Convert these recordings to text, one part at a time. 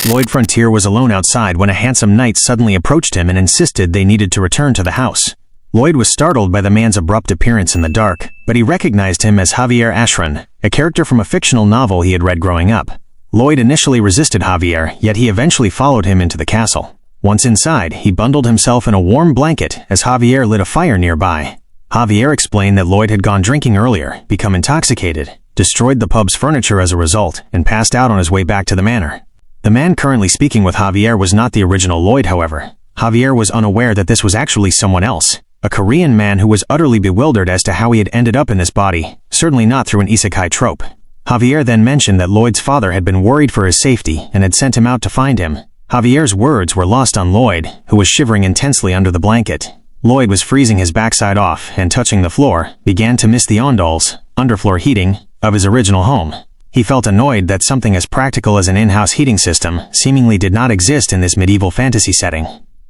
Lloyd Frontera was alone outside when a handsome knight suddenly approached him and insisted they needed to return to the house. Lloyd was startled by the man's abrupt appearance in the dark, but he recognized him as Javier Ashran, a character from a fictional novel he had read growing up. Lloyd initially resisted Javier, yet he eventually followed him into the castle. Once inside, he bundled himself in a warm blanket as Javier lit a fire nearby. Javier explained that Lloyd had gone drinking earlier, become intoxicated, destroyed the pub's furniture as a result, and passed out on his way back to the manor. The man currently speaking with Javier was not the original Lloyd, however. Javier was unaware that this was actually someone else, a Korean man who was utterly bewildered as to how he had ended up in this body, certainly not through an Isekai trope. Javier then mentioned that Lloyd's father had been worried for his safety and had sent him out to find him. Javier's words were lost on Lloyd, who was shivering intensely under the blanket. Lloyd was freezing his backside off and, touching the floor, began to miss the ondals, underfloor heating, of his original home. He felt annoyed that something as practical as an in-house heating system seemingly did not exist in this medieval fantasy setting.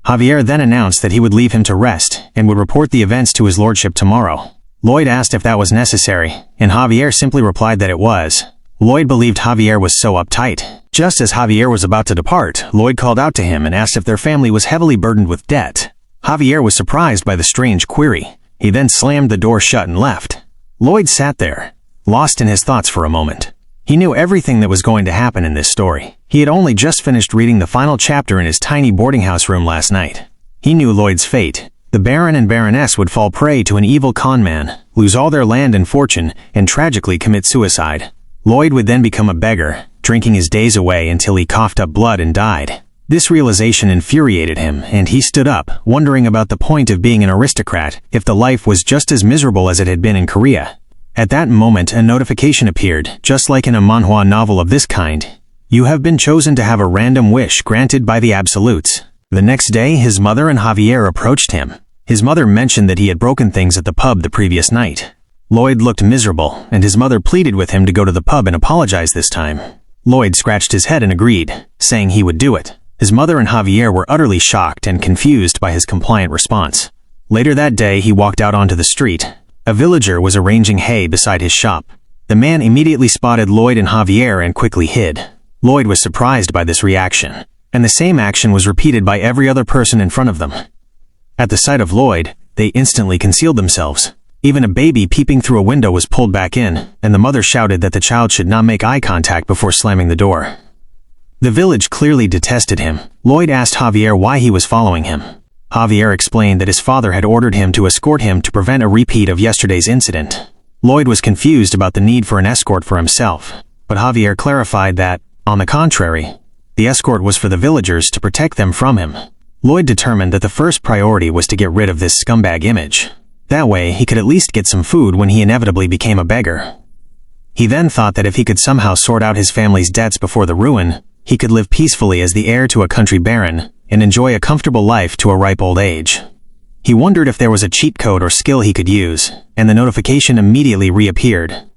Javier then announced that he would leave him to rest and would report the events to his lordship tomorrow. Lloyd asked if that was necessary, and Javier simply replied that it was. Lloyd believed Javier was so uptight. Just as Javier was about to depart, Lloyd called out to him and asked if their family was heavily burdened with debt. Javier was surprised by the strange query. He then slammed the door shut and left. Lloyd sat there, lost in his thoughts for a moment. He knew everything that was going to happen in this story. He had only just finished reading the final chapter in his tiny boarding house room last night. He knew Lloyd's fate. The Baron and Baroness would fall prey to an evil con man, lose all their land and fortune, and tragically commit suicide. Lloyd would then become a beggar, drinking his days away until he coughed up blood and died. This realization infuriated him, and he stood up, wondering about the point of being an aristocrat if the life was just as miserable as it had been in Korea. At that moment, a notification appeared, just like in a manhwa novel of this kind. You have been chosen to have a random wish granted by the absolutes. The next day, his mother and Javier approached him. His mother mentioned that he had broken things at the pub the previous night. Lloyd looked miserable, and his mother pleaded with him to go to the pub and apologize this time. Lloyd scratched his head and agreed, saying he would do it. His mother and Javier were utterly shocked and confused by his compliant response. Later that day, he walked out onto the street. A villager was arranging hay beside his shop. The man immediately spotted Lloyd and Javier and quickly hid. Lloyd was surprised by this reaction, and the same action was repeated by every other person in front of them. At the sight of Lloyd, they instantly concealed themselves. Even a baby peeping through a window was pulled back in, and the mother shouted that the child should not make eye contact before slamming the door. The village clearly detested him. Lloyd asked Javier why he was following him. Javier explained that his father had ordered him to escort him to prevent a repeat of yesterday's incident. Lloyd was confused about the need for an escort for himself, but Javier clarified that, on the contrary, the escort was for the villagers to protect them from him. Lloyd determined that the first priority was to get rid of this scumbag image. That way, he could at least get some food when he inevitably became a beggar. He then thought that if he could somehow sort out his family's debts before the ruin, he could live peacefully as the heir to a country baron and enjoy a comfortable life to a ripe old age. He wondered if there was a cheat code or skill he could use, and the notification immediately reappeared.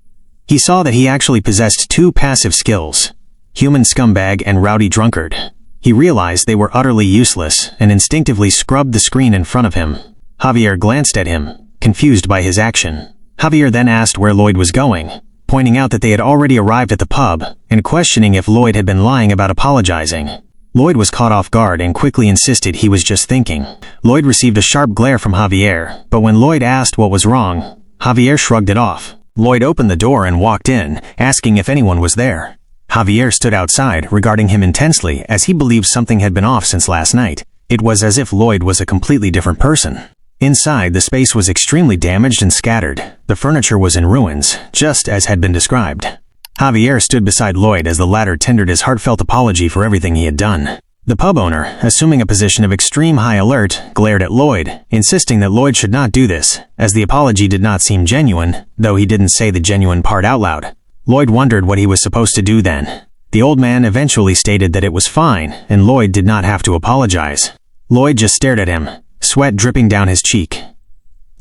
He saw that he actually possessed two passive skills, human scumbag and rowdy drunkard. He realized they were utterly useless and instinctively scrubbed the screen in front of him. Javier glanced at him, confused by his action. Javier then asked where Lloyd was going, pointing out that they had already arrived at the pub and questioning if Lloyd had been lying about apologizing. Lloyd was caught off guard and quickly insisted he was just thinking. Lloyd received a sharp glare from Javier, but when Lloyd asked what was wrong, Javier shrugged it off. Lloyd opened the door and walked in, asking if anyone was there. Javier stood outside, regarding him intensely, as he believed something had been off since last night. It was as if Lloyd was a completely different person. Inside, the space was extremely damaged and scattered. The furniture was in ruins, just as had been described. Javier stood beside Lloyd as the latter tendered his heartfelt apology for everything he had done. The pub owner, assuming a position of extreme high alert, glared at Lloyd, insisting that Lloyd should not do this, as the apology did not seem genuine, though he didn't say the genuine part out loud. Lloyd wondered what he was supposed to do then. The old man eventually stated that it was fine, and Lloyd did not have to apologize. Lloyd just stared at him, sweat dripping down his cheek.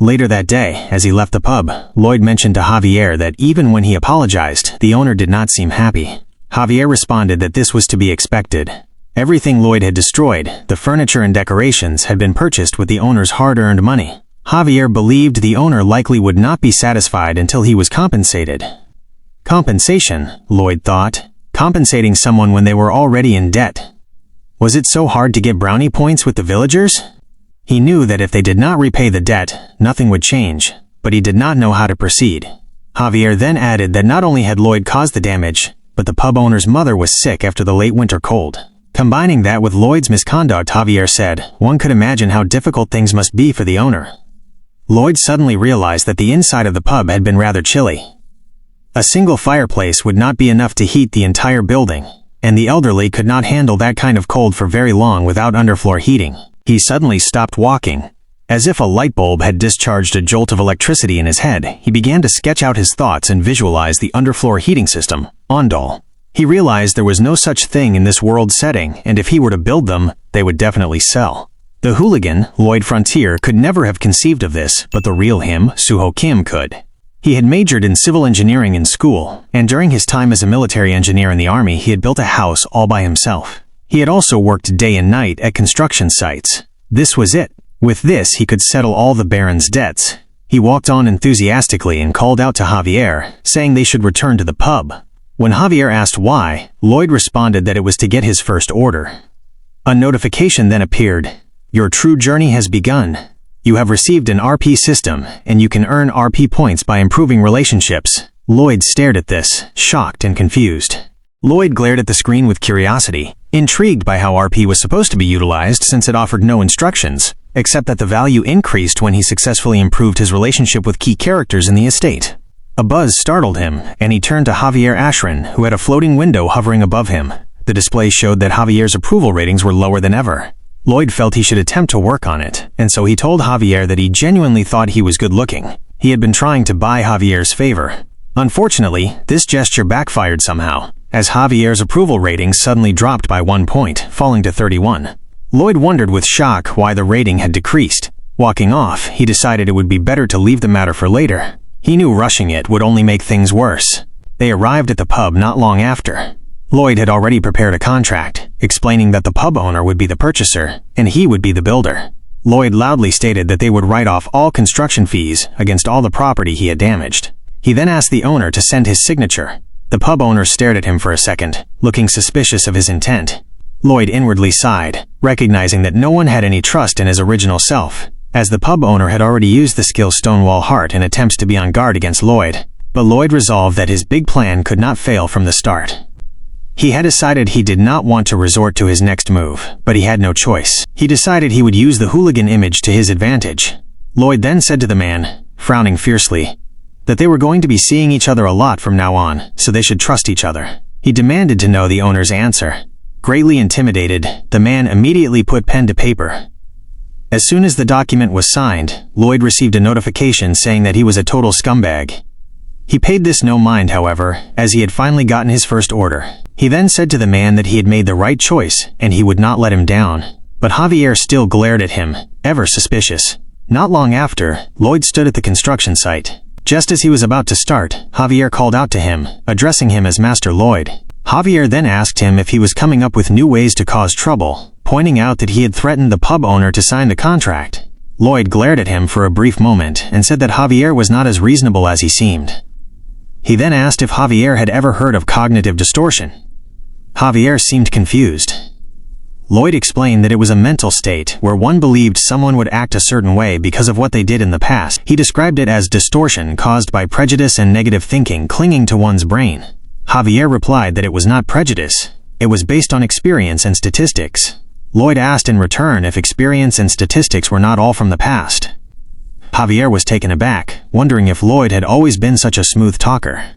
Later that day, as he left the pub, Lloyd mentioned to Javier that even when he apologized, the owner did not seem happy. Javier responded that this was to be expected. Everything Lloyd had destroyed, the furniture and decorations, had been purchased with the owner's hard-earned money. Javier believed the owner likely would not be satisfied until he was compensated. Compensation, Lloyd thought. compensating someone when they were already in debt. Was it so hard to get brownie points with the villagers? He knew that if they did not repay the debt, nothing would change, but he did not know how to proceed. Javier then added that not only had Lloyd caused the damage, but the pub owner's mother was sick after the late winter cold. Combining that with Lloyd's misconduct, Javier said, one could imagine how difficult things must be for the owner. Lloyd suddenly realized that the inside of the pub had been rather chilly. A single fireplace would not be enough to heat the entire building, and the elderly could not handle that kind of cold for very long without underfloor heating. He suddenly stopped walking. As if a light bulb had discharged a jolt of electricity in his head, he began to sketch out his thoughts and visualize the underfloor heating system, Ondol. He realized there was no such thing in this world setting, and if he were to build them, they would definitely sell. The hooligan, Lloyd Frontera, could never have conceived of this, but the real him, Suho Kim, could. He had majored in civil engineering in school, and during his time as a military engineer in the army, he had built a house all by himself. He had also worked day and night at construction sites. This was it. With this, he could settle all the Baron's debts. He walked on enthusiastically and called out to Javier, saying they should return to the pub. When Javier asked why, Lloyd responded that it was to get his first order. A notification then appeared. Your true journey has begun. You have received an RP system, and you can earn RP points by improving relationships. Lloyd stared at this, shocked and confused. Lloyd glared at the screen with curiosity, intrigued by how RP was supposed to be utilized since it offered no instructions, except that the value increased when he successfully improved his relationship with key characters in the estate. A buzz startled him, and he turned to Javier Ashran, who had a floating window hovering above him. The display showed that Javier's approval ratings were lower than ever. Lloyd felt he should attempt to work on it, and so he told Javier that he genuinely thought he was good-looking. He had been trying to buy Javier's favor. Unfortunately, this gesture backfired somehow, as Javier's approval ratings suddenly dropped by 1 point, falling to 31. Lloyd wondered with shock why the rating had decreased. Walking off, he decided it would be better to leave the matter for later. He knew rushing it would only make things worse. They arrived at the pub not long after. Lloyd had already prepared a contract, explaining that the pub owner would be the purchaser, and he would be the builder. Lloyd loudly stated that they would write off all construction fees against all the property he had damaged. He then asked the owner to send his signature. The pub owner stared at him for a second, looking suspicious of his intent. Lloyd inwardly sighed, recognizing that no one had any trust in his original self, as the pub owner had already used the skill Stonewall Heart in attempts to be on guard against Lloyd. But Lloyd resolved that his big plan could not fail from the start. He had decided he did not want to resort to his next move, but he had no choice. He decided he would use the hooligan image to his advantage. Lloyd then said to the man, frowning fiercely, that they were going to be seeing each other a lot from now on, so they should trust each other. He demanded to know the owner's answer. Greatly intimidated, the man immediately put pen to paper. As soon as the document was signed, Lloyd received a notification saying that he was a total scumbag. He paid this no mind, however, as he had finally gotten his first order. He then said to the man that he had made the right choice, and he would not let him down. But Javier still glared at him, ever suspicious. Not long after, Lloyd stood at the construction site. Just as he was about to start, Javier called out to him, addressing him as Master Lloyd. Javier then asked him if he was coming up with new ways to cause trouble, pointing out that he had threatened the pub owner to sign the contract. Lloyd glared at him for a brief moment and said that Javier was not as reasonable as he seemed. He then asked if Javier had ever heard of cognitive distortion. Javier seemed confused. Lloyd explained that it was a mental state where one believed someone would act a certain way because of what they did in the past. He described it as distortion caused by prejudice and negative thinking clinging to one's brain. Javier replied that it was not prejudice. It was based on experience and statistics. Lloyd asked in return if experience and statistics were not all from the past. Javier was taken aback, wondering if Lloyd had always been such a smooth talker.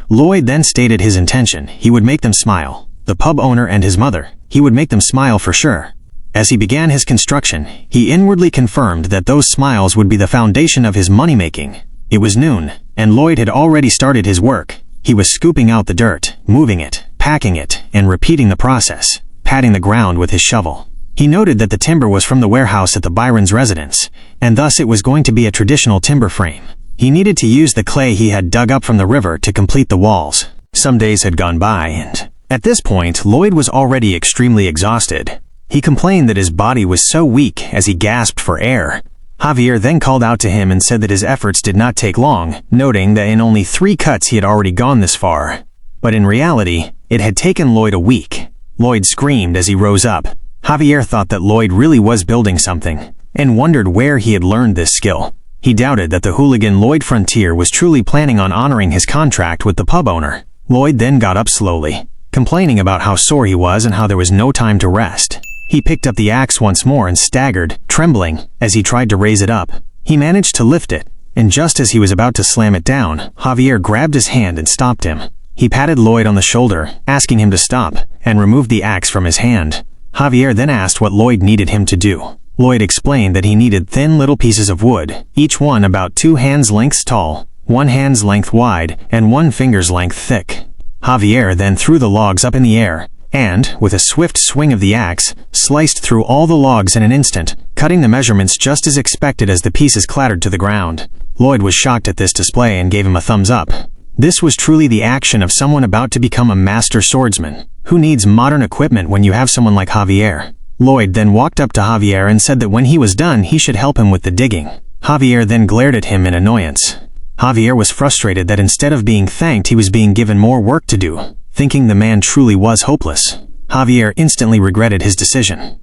Lloyd then stated his intention. He would make them smile. The pub owner and his mother. He would make them smile for sure. As he began his construction, he inwardly confirmed that those smiles would be the foundation of his money-making. It was noon, and Lloyd had already started his work. He was scooping out the dirt, moving it, packing it, and repeating the process, patting the ground with his shovel. He noted that the timber was from the warehouse at the Byron's residence, and thus it was going to be a traditional timber frame. He needed to use the clay he had dug up from the river to complete the walls. Some days had gone by, and at this point, Lloyd was already extremely exhausted. He complained that his body was so weak as he gasped for air. Javier then called out to him and said that his efforts did not take long, noting that in only 3 cuts he had already gone this far. But in reality, it had taken Lloyd a week. Lloyd screamed as he rose up. Javier thought that Lloyd really was building something, and wondered where he had learned this skill. He doubted that the hooligan Lloyd Frontera was truly planning on honoring his contract with the pub owner. Lloyd then got up slowly, complaining about how sore he was and how there was no time to rest. He picked up the axe once more and staggered, trembling, as he tried to raise it up. He managed to lift it, and just as he was about to slam it down, Javier grabbed his hand and stopped him. He patted Lloyd on the shoulder, asking him to stop, and removed the axe from his hand. Javier then asked what Lloyd needed him to do. Lloyd explained that he needed thin little pieces of wood, each one about 2 hands lengths tall, 1 hand's length wide, and 1 finger's length thick. Javier then threw the logs up in the air, and, with a swift swing of the axe, sliced through all the logs in an instant, cutting the measurements just as expected as the pieces clattered to the ground. Lloyd was shocked at this display and gave him a thumbs up. This was truly the action of someone about to become a master swordsman. Who needs modern equipment when you have someone like Javier? Lloyd then walked up to Javier and said that when he was done he should help him with the digging. Javier then glared at him in annoyance. Javier was frustrated that instead of being thanked he was being given more work to do. Thinking the man truly was hopeless, Javier instantly regretted his decision.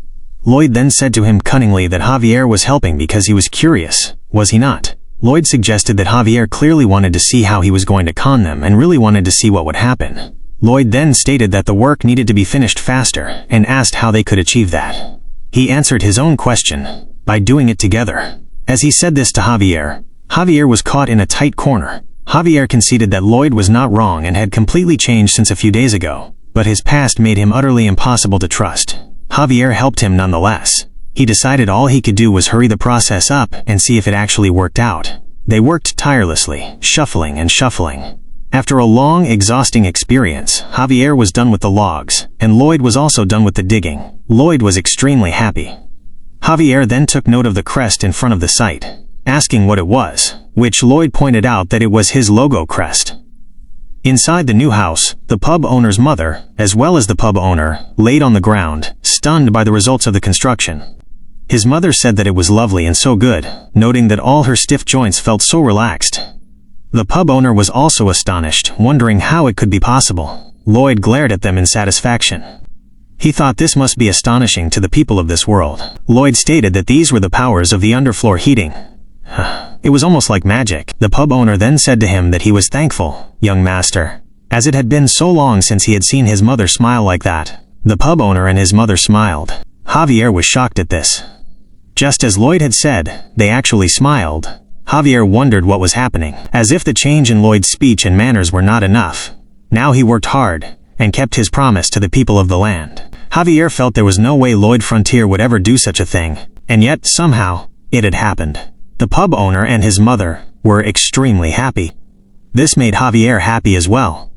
Lloyd then said to him cunningly that Javier was helping because he was curious, was he not? Lloyd suggested that Javier clearly wanted to see how he was going to con them and really wanted to see what would happen. Lloyd then stated that the work needed to be finished faster and asked how they could achieve that. He answered his own question, by doing it together. As he said this to Javier, Javier was caught in a tight corner. Javier conceded that Lloyd was not wrong and had completely changed since a few days ago, but his past made him utterly impossible to trust. Javier helped him nonetheless. He decided all he could do was hurry the process up and see if it actually worked out. They worked tirelessly, shuffling and shuffling. After a long, exhausting experience, Javier was done with the logs, and Lloyd was also done with the digging. Lloyd was extremely happy. Javier then took note of the crest in front of the site, asking what it was, which Lloyd pointed out that it was his logo crest. Inside the new house, the pub owner's mother, as well as the pub owner, laid on the ground, stunned by the results of the construction. His mother said that it was lovely and so good, noting that all her stiff joints felt so relaxed. The pub owner was also astonished, wondering how it could be possible. Lloyd glared at them in satisfaction. He thought this must be astonishing to the people of this world. Lloyd stated that these were the powers of the underfloor heating. It was almost like magic. The pub owner then said to him that he was thankful, young master, as it had been so long since he had seen his mother smile like that. The pub owner and his mother smiled. Javier was shocked at this. Just as Lloyd had said, they actually smiled. Javier wondered what was happening, as if the change in Lloyd's speech and manners were not enough. Now he worked hard, and kept his promise to the people of the land. Javier felt there was no way Lloyd Frontera would ever do such a thing, and yet, somehow, it had happened. The pub owner and his mother were extremely happy. This made Javier happy as well.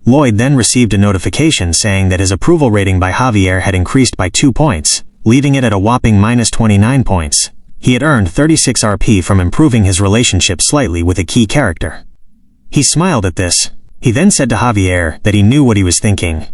Lloyd then received a notification saying that his approval rating by Javier had increased by 2 points, leaving it at a whopping -29 points. He had earned 36 RP from improving his relationship slightly with a key character. He smiled at this. He then said to Javier that he knew what he was thinking.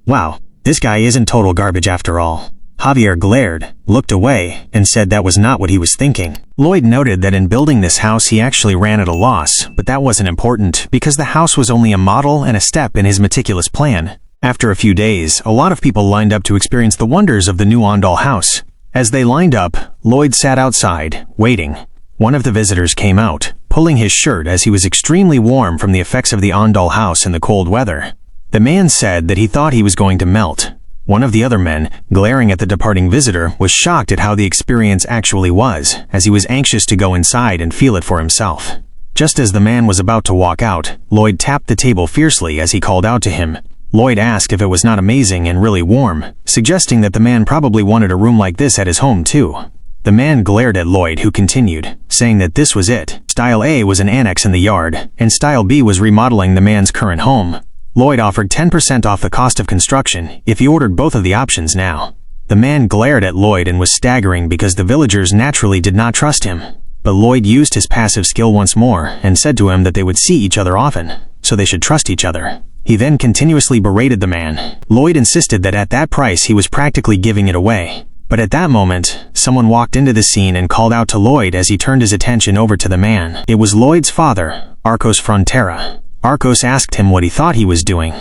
Wow, this guy isn't total garbage after all. Javier glared, looked away, and said that was not what he was thinking. Lloyd noted that in building this house he actually ran at a loss, but that wasn't important because the house was only a model and a step in his meticulous plan. After a few days, a lot of people lined up to experience the wonders of the new Ondal house. As they lined up, Lloyd sat outside, waiting. One of the visitors came out, pulling his shirt as he was extremely warm from the effects of the Ondal house in the cold weather. The man said that he thought he was going to melt. One of the other men, glaring at the departing visitor, was shocked at how the experience actually was, as he was anxious to go inside and feel it for himself. Just as the man was about to walk out, Lloyd tapped the table fiercely as he called out to him. Lloyd asked if it was not amazing and really warm, suggesting that the man probably wanted a room like this at his home too. The man glared at Lloyd, who continued, saying that this was it. Style A was an annex in the yard, and Style B was remodeling the man's current home. Lloyd offered 10% off the cost of construction if he ordered both of the options now. The man glared at Lloyd and was staggering because the villagers naturally did not trust him. But Lloyd used his passive skill once more and said to him that they would see each other often, so they should trust each other. He then continuously berated the man. Lloyd insisted that at that price he was practically giving it away. But at that moment, someone walked into the scene and called out to Lloyd as he turned his attention over to the man. It was Lloyd's father, Lloyd Frontera. Arcos asked him what he thought he was doing.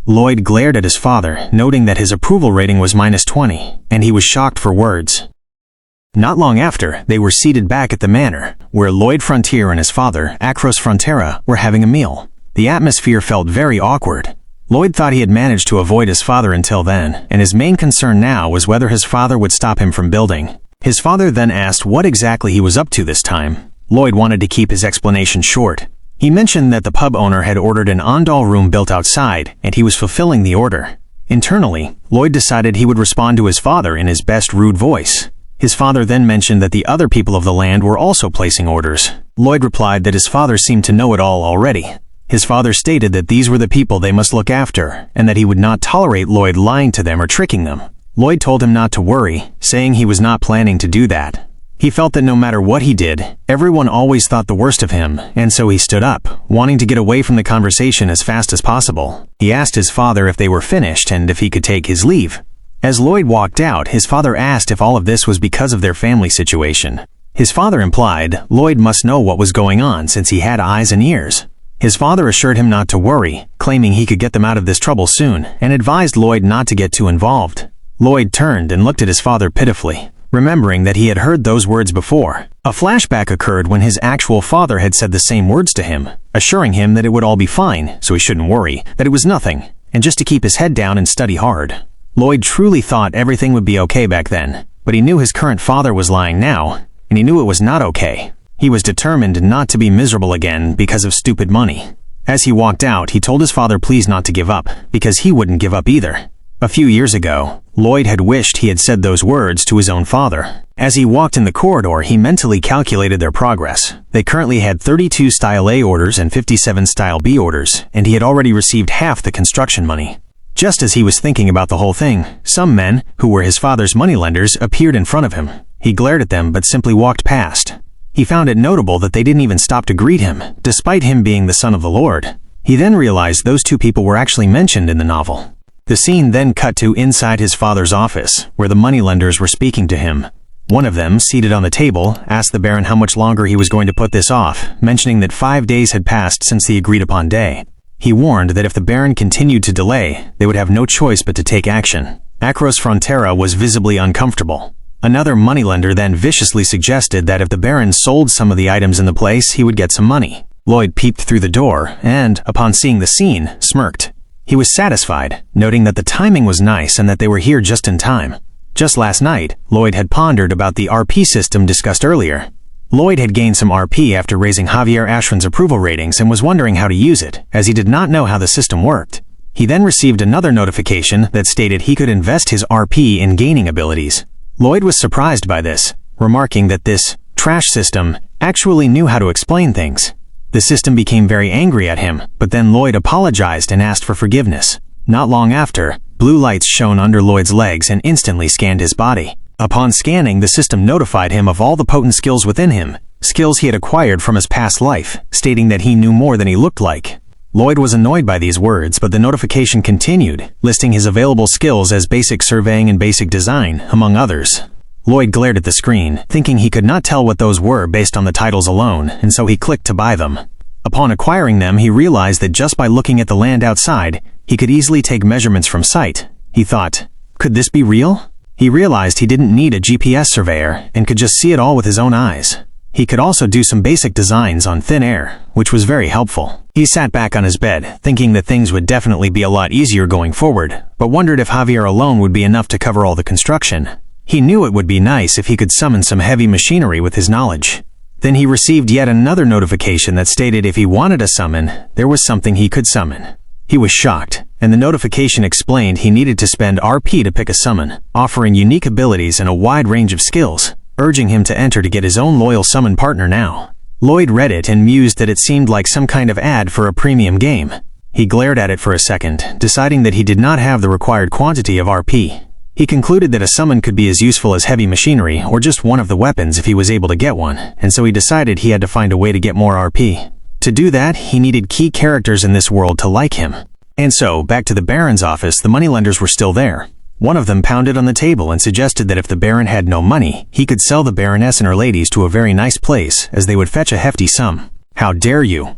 Lloyd glared at his father, noting that his approval rating was -20, and he was shocked for words. Not long after, they were seated back at the manor, where Lloyd Frontera and his father, Lloyd Frontera, were having a meal. The atmosphere felt very awkward. Lloyd thought he had managed to avoid his father until then, and his main concern now was whether his father would stop him from building. His father then asked what exactly he was up to this time. Lloyd wanted to keep his explanation short. He mentioned that the pub owner had ordered an andal room built outside, and he was fulfilling the order. Internally, Lloyd decided he would respond to his father in his best rude voice. His father then mentioned that the other people of the land were also placing orders. Lloyd replied that his father seemed to know it all already. His father stated that these were the people they must look after, and that he would not tolerate Lloyd lying to them or tricking them. Lloyd told him not to worry, saying he was not planning to do that. He felt that no matter what he did, everyone always thought the worst of him, and so he stood up, wanting to get away from the conversation as fast as possible. He asked his father if they were finished and if he could take his leave. As Lloyd walked out, his father asked if all of this was because of their family situation. His father implied Lloyd must know what was going on since he had eyes and ears. His father assured him not to worry, claiming he could get them out of this trouble soon, and advised Lloyd not to get too involved. Lloyd turned and looked at his father pitifully, remembering that he had heard those words before. A flashback occurred when his actual father had said the same words to him, assuring him that it would all be fine, so he shouldn't worry, that it was nothing, and just to keep his head down and study hard. Lloyd truly thought everything would be okay back then, but he knew his current father was lying now, and he knew it was not okay. He was determined not to be miserable again because of stupid money. As he walked out, he told his father please not to give up, because he wouldn't give up either. A few years ago, Lloyd had wished he had said those words to his own father. As he walked in the corridor, he mentally calculated their progress. They currently had 32 Style A orders and 57 Style B orders, and he had already received half the construction money. Just as he was thinking about the whole thing, some men, who were his father's moneylenders, appeared in front of him. He glared at them but simply walked past. He found it notable that they didn't even stop to greet him, despite him being the son of the Lord. He then realized those two people were actually mentioned in the novel. The scene then cut to inside his father's office, where the moneylenders were speaking to him. One of them, seated on the table, asked the Baron how much longer he was going to put this off, mentioning that 5 days had passed since the agreed-upon day. He warned that if the Baron continued to delay, they would have no choice but to take action. Lloyd Frontera was visibly uncomfortable. Another moneylender then viciously suggested that if the Baron sold some of the items in the place, he would get some money. Lloyd peeped through the door and, upon seeing the scene, smirked. He was satisfied, noting that the timing was nice and that they were here just in time. Just last night, Lloyd had pondered about the RP system discussed earlier. Lloyd had gained some RP after raising Javier Ashran's approval ratings and was wondering how to use it, as he did not know how the system worked. He then received another notification that stated he could invest his RP in gaining abilities. Lloyd was surprised by this, remarking that this trash system actually knew how to explain things. The system became very angry at him, but then Lloyd apologized and asked for forgiveness. Not long after, blue lights shone under Lloyd's legs and instantly scanned his body. Upon scanning, the system notified him of all the potent skills within him, skills he had acquired from his past life, stating that he knew more than he looked like. Lloyd was annoyed by these words, but the notification continued, listing his available skills as basic surveying and basic design, among others. Lloyd glared at the screen, thinking he could not tell what those were based on the titles alone, and so he clicked to buy them. Upon acquiring them, he realized that just by looking at the land outside, he could easily take measurements from sight. He thought, could this be real? He realized he didn't need a GPS surveyor and could just see it all with his own eyes. He could also do some basic designs on thin air, which was very helpful. He sat back on his bed, thinking that things would definitely be a lot easier going forward, but wondered if Javier alone would be enough to cover all the construction. He knew it would be nice if he could summon some heavy machinery with his knowledge. Then he received yet another notification that stated if he wanted a summon, there was something he could summon. He was shocked, and the notification explained he needed to spend RP to pick a summon, offering unique abilities and a wide range of skills, urging him to enter to get his own loyal summon partner now. Lloyd read it and mused that it seemed like some kind of ad for a premium game. He glared at it for a second, deciding that he did not have the required quantity of RP. He concluded that a summon could be as useful as heavy machinery or just one of the weapons if he was able to get one, and so he decided he had to find a way to get more RP. To do that, he needed key characters in this world to like him. And so, back to the Baron's office, the moneylenders were still there. One of them pounded on the table and suggested that if the Baron had no money, he could sell the Baroness and her ladies to a very nice place, as they would fetch a hefty sum. "How dare you?"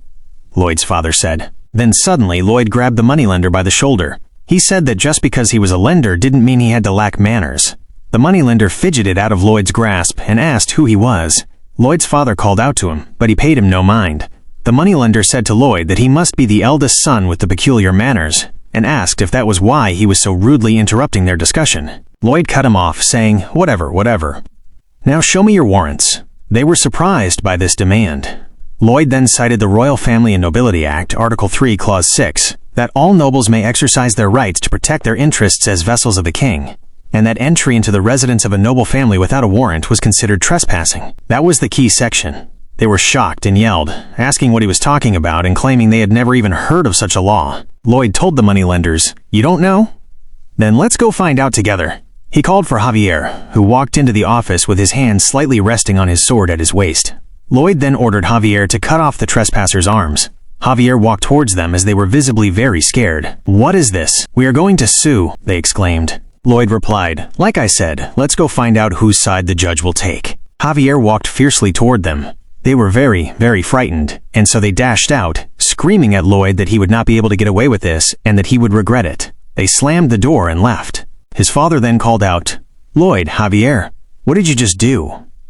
Lloyd's father said. Then suddenly Lloyd grabbed the moneylender by the shoulder. He said that just because he was a lender didn't mean he had to lack manners. The moneylender fidgeted out of Lloyd's grasp and asked who he was. Lloyd's father called out to him, but he paid him no mind. The moneylender said to Lloyd that he must be the eldest son with the peculiar manners, and asked if that was why he was so rudely interrupting their discussion. Lloyd cut him off, saying, whatever. Now show me your warrants. They were surprised by this demand. Lloyd then cited the Royal Family and Nobility Act, Article 3, Clause 6, that all nobles may exercise their rights to protect their interests as vassals of the king, and that entry into the residence of a noble family without a warrant was considered trespassing. That was the key section. They were shocked and yelled, asking what he was talking about and claiming they had never even heard of such a law. Lloyd told the moneylenders, "You don't know? Then let's go find out together." He called for Javier, who walked into the office with his hand slightly resting on his sword at his waist. Lloyd then ordered Javier to cut off the trespassers' arms. Javier walked towards them as they were visibly very scared. "What is this? We are going to sue," they exclaimed. Lloyd replied, "Like I said, let's go find out whose side the judge will take." Javier walked fiercely toward them. They were very frightened, and so they dashed out, screaming at Lloyd that he would not be able to get away with this and that he would regret it. They slammed the door and left. His father then called out, "Lloyd, Javier, what did you just do?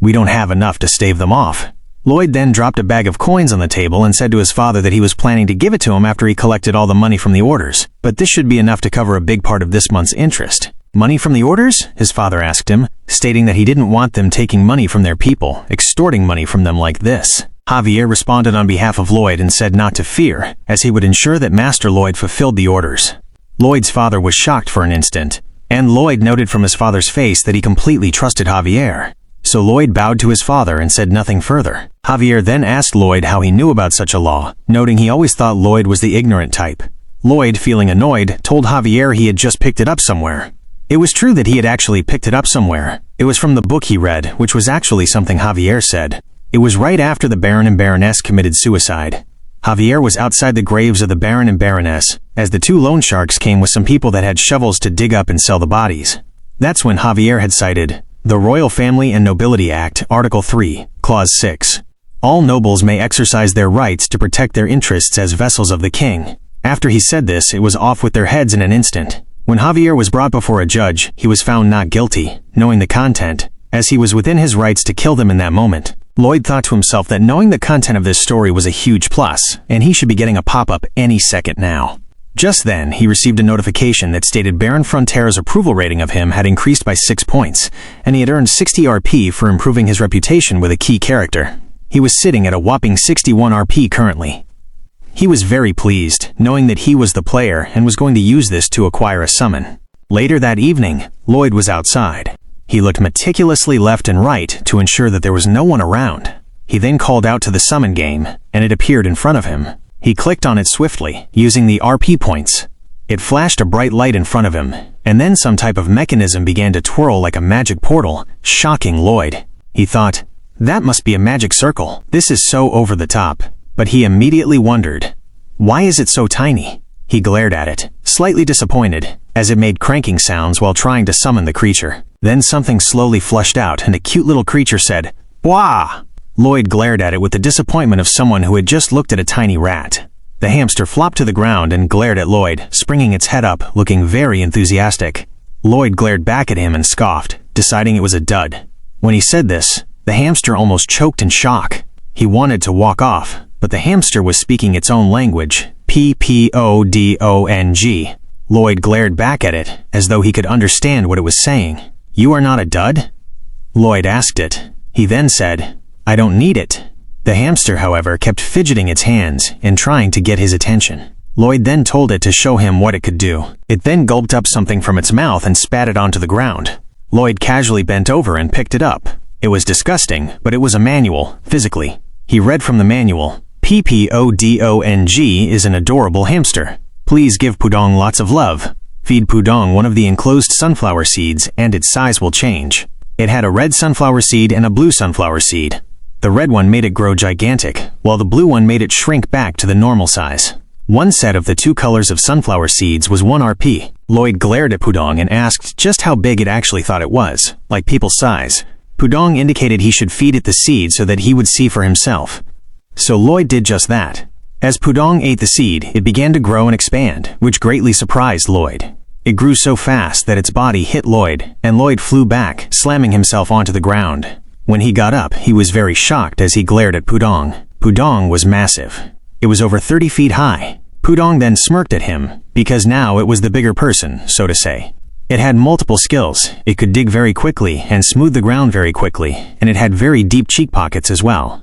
We don't have enough to stave them off." Lloyd then dropped a bag of coins on the table and said to his father that he was planning to give it to him after he collected all the money from the orders, but this should be enough to cover a big part of this month's interest. "Money from the orders?" his father asked him, stating that he didn't want them taking money from their people, extorting money from them like this. Javier responded on behalf of Lloyd and said not to fear, as he would ensure that Master Lloyd fulfilled the orders. Lloyd's father was shocked for an instant, and Lloyd noted from his father's face that he completely trusted Javier. So Lloyd bowed to his father and said nothing further. Javier then asked Lloyd how he knew about such a law, noting he always thought Lloyd was the ignorant type. Lloyd, feeling annoyed, told Javier he had just picked it up somewhere. It was true that he had actually picked it up somewhere. It was from the book he read, which was actually something Javier said. It was right after the Baron and Baroness committed suicide. Javier was outside the graves of the Baron and Baroness, as the two loan sharks came with some people that had shovels to dig up and sell the bodies. That's when Javier had cited the Royal Family and Nobility Act, Article 3, Clause 6. All nobles may exercise their rights to protect their interests as vassals of the king. After he said this, it was off with their heads in an instant. When Javier was brought before a judge, he was found not guilty, knowing the content, as he was within his rights to kill them in that moment. Lloyd thought to himself that knowing the content of this story was a huge plus, and he should be getting a pop-up any second now. Just then, he received a notification that stated Baron Frontera's approval rating of him had increased by 6 points, and he had earned 60 RP for improving his reputation with a key character. He was sitting at a whopping 61 RP currently. He was very pleased, knowing that he was the player and was going to use this to acquire a summon. Later that evening, Lloyd was outside. He looked meticulously left and right to ensure that there was no one around. He then called out to the summon game, and it appeared in front of him. He clicked on it swiftly, using the RP points. It flashed a bright light in front of him, and then some type of mechanism began to twirl like a magic portal, shocking Lloyd. He thought, that must be a magic circle. This is so over the top. But he immediately wondered, why is it so tiny? He glared at it, slightly disappointed, as it made cranking sounds while trying to summon the creature. Then something slowly flushed out and a cute little creature said, "Wah!" Lloyd glared at it with the disappointment of someone who had just looked at a tiny rat. The hamster flopped to the ground and glared at Lloyd, springing its head up, looking very enthusiastic. Lloyd glared back at him and scoffed, deciding it was a dud. When he said this, the hamster almost choked in shock. He wanted to walk off, but the hamster was speaking its own language, P-P-O-D-O-N-G. Lloyd glared back at it, as though he could understand what it was saying. "You are not a dud?" Lloyd asked it. He then said, "I don't need it." The hamster, however, kept fidgeting its hands and trying to get his attention. Lloyd then told it to show him what it could do. It then gulped up something from its mouth and spat it onto the ground. Lloyd casually bent over and picked it up. It was disgusting, but it was a manual, physically. He read from the manual, P-P-O-D-O-N-G is an adorable hamster. Please give Pudong lots of love. Feed Pudong one of the enclosed sunflower seeds and its size will change. It had a red sunflower seed and a blue sunflower seed. The red one made it grow gigantic, while the blue one made it shrink back to the normal size. One set of the two colors of sunflower seeds was 1 RP. Lloyd glared at Pudong and asked just how big it actually thought it was, like people's size. Pudong indicated he should feed it the seed so that he would see for himself. So Lloyd did just that. As Pudong ate the seed, it began to grow and expand, which greatly surprised Lloyd. It grew so fast that its body hit Lloyd, and Lloyd flew back, slamming himself onto the ground. When he got up, he was very shocked as he glared at Pudong. Pudong was massive. It was over 30 feet high. Pudong then smirked at him, because now it was the bigger person, so to say. It had multiple skills. It could dig very quickly and smooth the ground very quickly, and it had very deep cheek pockets as well.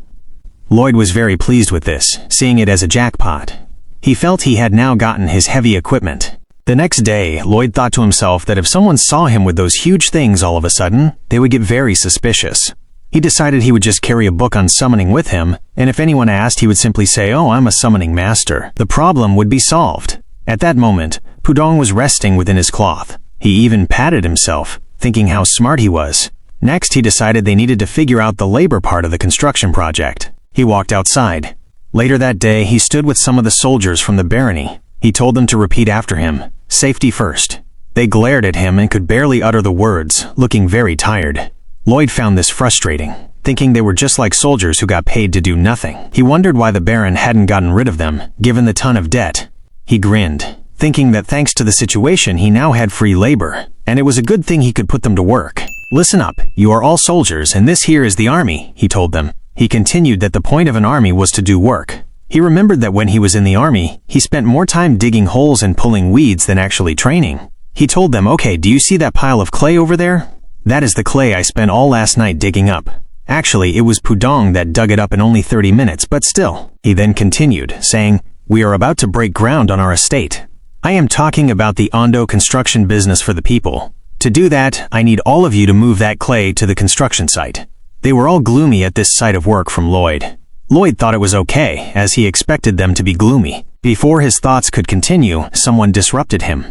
Lloyd was very pleased with this, seeing it as a jackpot. He felt he had now gotten his heavy equipment. The next day, Lloyd thought to himself that if someone saw him with those huge things all of a sudden, they would get very suspicious. He decided he would just carry a book on summoning with him, and if anyone asked, he would simply say, "Oh, I'm a summoning master." The problem would be solved. At that moment, Pudong was resting within his cloth. He even patted himself, thinking how smart he was. Next, he decided they needed to figure out the labor part of the construction project. He walked outside. Later that day, he stood with some of the soldiers from the barony. He told them to repeat after him, "Safety first." They glared at him and could barely utter the words, looking very tired. Lloyd found this frustrating, thinking they were just like soldiers who got paid to do nothing. He wondered why the Baron hadn't gotten rid of them, given the ton of debt. He grinned, thinking that thanks to the situation he now had free labor, and it was a good thing he could put them to work. "Listen up, you are all soldiers and this here is the army," he told them. He continued that the point of an army was to do work. He remembered that when he was in the army, he spent more time digging holes and pulling weeds than actually training. He told them, "Okay, do you see that pile of clay over there? That is the clay I spent all last night digging up." Actually, it was Pudong that dug it up in only 30 minutes, but still. He then continued, saying, "We are about to break ground on our estate. I am talking about the Ondo construction business for the people. To do that, I need all of you to move that clay to the construction site." They were all gloomy at this sight of work from Lloyd. Lloyd thought it was okay, as he expected them to be gloomy. Before his thoughts could continue, someone disrupted him.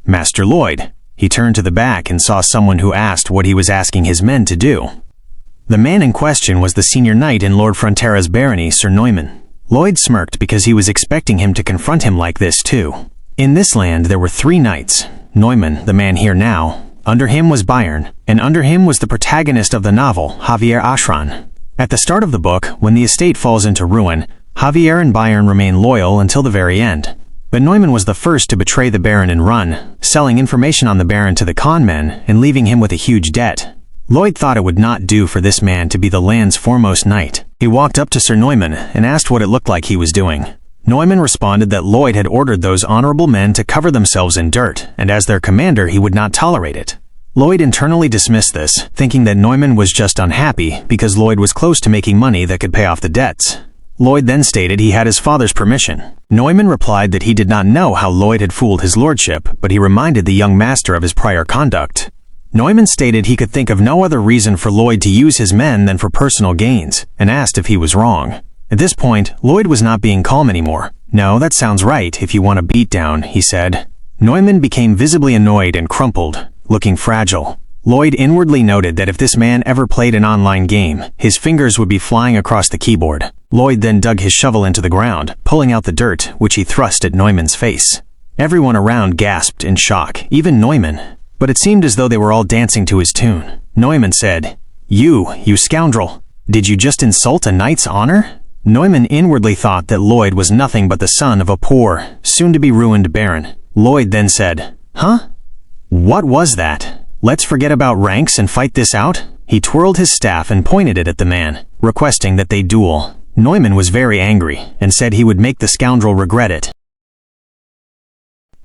"Master Lloyd." He turned to the back and saw someone who asked what he was asking his men to do. The man in question was the senior knight in Lloyd Frontera's barony, Sir Neumann. Lloyd smirked because he was expecting him to confront him like this too. In this land there were 3 knights. Neumann, the man here now. Under him was Bayern, and under him was the protagonist of the novel, Javier Ashran. At the start of the book, when the estate falls into ruin, Javier and Bayern remain loyal until the very end. But Neumann was the first to betray the Baron and run, selling information on the Baron to the con men and leaving him with a huge debt. Lloyd thought it would not do for this man to be the land's foremost knight. He walked up to Sir Neumann and asked what it looked like he was doing. Neumann responded that Lloyd had ordered those honorable men to cover themselves in dirt, and as their commander he would not tolerate it. Lloyd internally dismissed this, thinking that Neumann was just unhappy because Lloyd was close to making money that could pay off the debts. Lloyd then stated he had his father's permission. Neumann replied that he did not know how Lloyd had fooled his lordship, but he reminded the young master of his prior conduct. Neumann stated he could think of no other reason for Lloyd to use his men than for personal gains, and asked if he was wrong. At this point, Lloyd was not being calm anymore. "No, that sounds right if you want a beatdown," he said. Neumann became visibly annoyed and crumpled, looking fragile. Lloyd inwardly noted that if this man ever played an online game, his fingers would be flying across the keyboard. Lloyd then dug his shovel into the ground, pulling out the dirt, which he thrust at Neumann's face. Everyone around gasped in shock, even Neumann. But it seemed as though they were all dancing to his tune. Neumann said, You scoundrel! Did you just insult a knight's honor?" Neumann inwardly thought that Lloyd was nothing but the son of a poor, soon-to-be-ruined baron. Lloyd then said, "Huh? What was that? Let's forget about ranks and fight this out?" He twirled his staff and pointed it at the man, requesting that they duel. Neumann was very angry and said he would make the scoundrel regret it.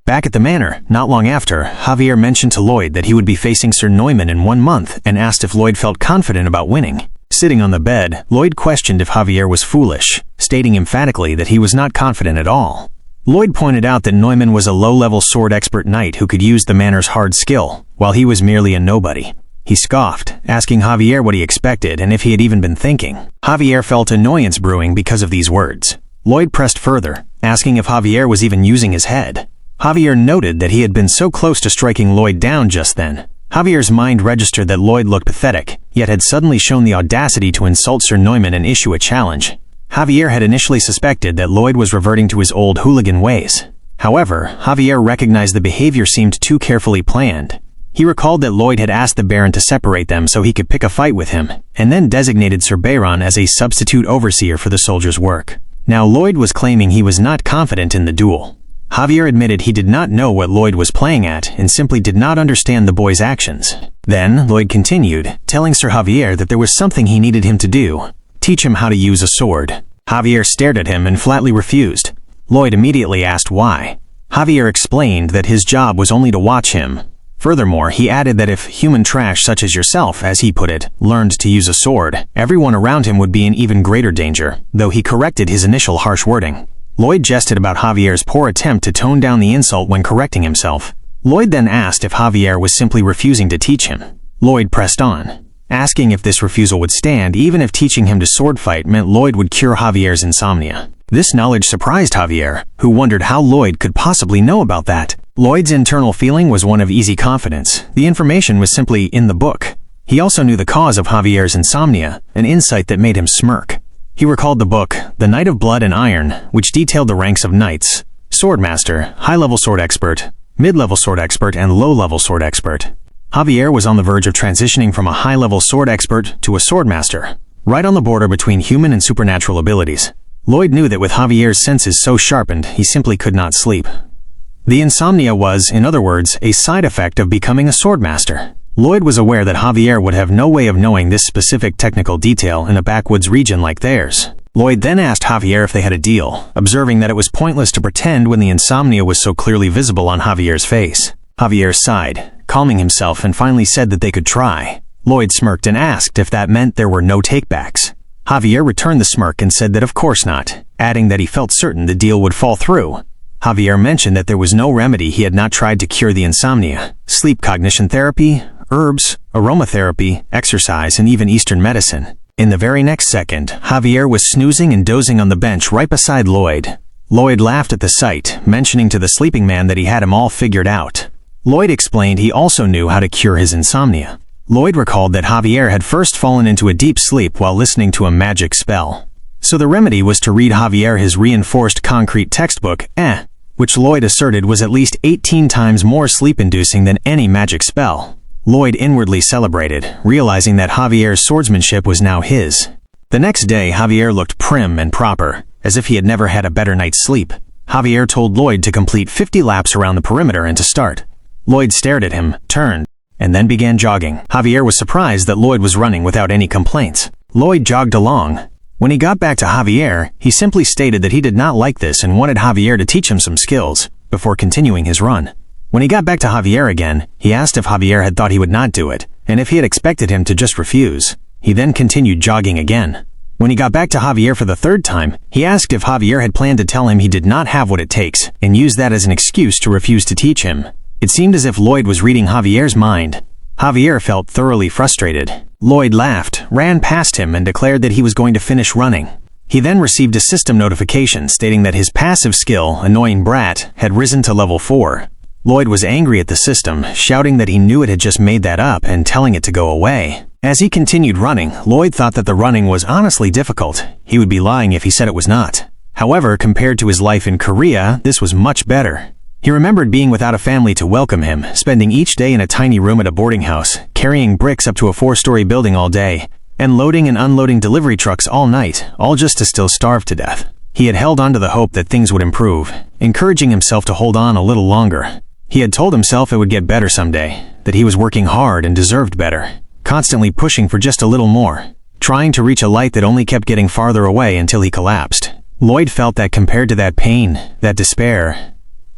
Back at the manor, not long after, Javier mentioned to Lloyd that he would be facing Sir Neumann in 1 month and asked if Lloyd felt confident about winning. Sitting on the bed, Lloyd questioned if Javier was foolish, stating emphatically that he was not confident at all. Lloyd pointed out that Neumann was a low-level sword expert knight who could use the manor's hard skill, while he was merely a nobody. He scoffed, asking Javier what he expected and if he had even been thinking. Javier felt annoyance brewing because of these words. Lloyd pressed further, asking if Javier was even using his head. Javier noted that he had been so close to striking Lloyd down just then. Javier's mind registered that Lloyd looked pathetic, yet had suddenly shown the audacity to insult Sir Neumann and issue a challenge. Javier had initially suspected that Lloyd was reverting to his old hooligan ways. However, Javier recognized the behavior seemed too carefully planned. He recalled that Lloyd had asked the Baron to separate them so he could pick a fight with him, and then designated Sir Bayron as a substitute overseer for the soldiers' work. Now Lloyd was claiming he was not confident in the duel. Javier admitted he did not know what Lloyd was playing at and simply did not understand the boy's actions. Then, Lloyd continued, telling Sir Javier that there was something he needed him to do: teach him how to use a sword. Javier stared at him and flatly refused. Lloyd immediately asked why. Javier explained that his job was only to watch him. Furthermore, he added that if human trash such as yourself, as he put it, learned to use a sword, everyone around him would be in even greater danger, though he corrected his initial harsh wording. Lloyd jested about Javier's poor attempt to tone down the insult when correcting himself. Lloyd then asked if Javier was simply refusing to teach him. Lloyd pressed on, asking if this refusal would stand even if teaching him to sword fight meant Lloyd would cure Javier's insomnia. This knowledge surprised Javier, who wondered how Lloyd could possibly know about that. Lloyd's internal feeling was one of easy confidence. The information was simply in the book. He also knew the cause of Javier's insomnia, an insight that made him smirk. He recalled the book, The Knight of Blood and Iron, which detailed the ranks of knights: swordmaster, high-level sword expert, mid-level sword expert, and low-level sword expert. Javier was on the verge of transitioning from a high-level sword expert to a swordmaster, right on the border between human and supernatural abilities. Lloyd knew that with Javier's senses so sharpened, he simply could not sleep. The insomnia was, in other words, a side effect of becoming a swordmaster. Lloyd was aware that Javier would have no way of knowing this specific technical detail in a backwoods region like theirs. Lloyd then asked Javier if they had a deal, observing that it was pointless to pretend when the insomnia was so clearly visible on Javier's face. Javier sighed, calming himself, and finally said that they could try. Lloyd smirked and asked if that meant there were no takebacks. Javier returned the smirk and said that of course not, adding that he felt certain the deal would fall through. Javier mentioned that there was no remedy he had not tried to cure the insomnia: sleep cognition therapy, herbs, aromatherapy, exercise, and even Eastern medicine. In the very next second, Javier was snoozing and dozing on the bench right beside Lloyd. Lloyd laughed at the sight, mentioning to the sleeping man that he had him all figured out. Lloyd explained he also knew how to cure his insomnia. Lloyd recalled that Javier had first fallen into a deep sleep while listening to a magic spell. So the remedy was to read Javier his reinforced concrete textbook, which Lloyd asserted was at least 18 times more sleep-inducing than any magic spell. Lloyd inwardly celebrated, realizing that Javier's swordsmanship was now his. The next day, Javier looked prim and proper, as if he had never had a better night's sleep. Javier told Lloyd to complete 50 laps around the perimeter and to start. Lloyd stared at him, turned, and then began jogging. Javier was surprised that Lloyd was running without any complaints. Lloyd jogged along. When he got back to Javier, he simply stated that he did not like this and wanted Javier to teach him some skills, before continuing his run. When he got back to Javier again, he asked if Javier had thought he would not do it, and if he had expected him to just refuse. He then continued jogging again. When he got back to Javier for the third time, he asked if Javier had planned to tell him he did not have what it takes, and use that as an excuse to refuse to teach him. It seemed as if Lloyd was reading Javier's mind. Javier felt thoroughly frustrated. Lloyd laughed, ran past him, and declared that he was going to finish running. He then received a system notification stating that his passive skill, Annoying Brat, had risen to level 4. Lloyd was angry at the system, shouting that he knew it had just made that up and telling it to go away. As he continued running, Lloyd thought that the running was honestly difficult. He would be lying if he said it was not. However, compared to his life in Korea, this was much better. He remembered being without a family to welcome him, spending each day in a tiny room at a boarding house, carrying bricks up to a 4-story building all day, and loading and unloading delivery trucks all night, all just to still starve to death. He had held on to the hope that things would improve, encouraging himself to hold on a little longer. He had told himself it would get better someday, that he was working hard and deserved better, constantly pushing for just a little more, trying to reach a light that only kept getting farther away until he collapsed. Lloyd felt that compared to that pain, that despair,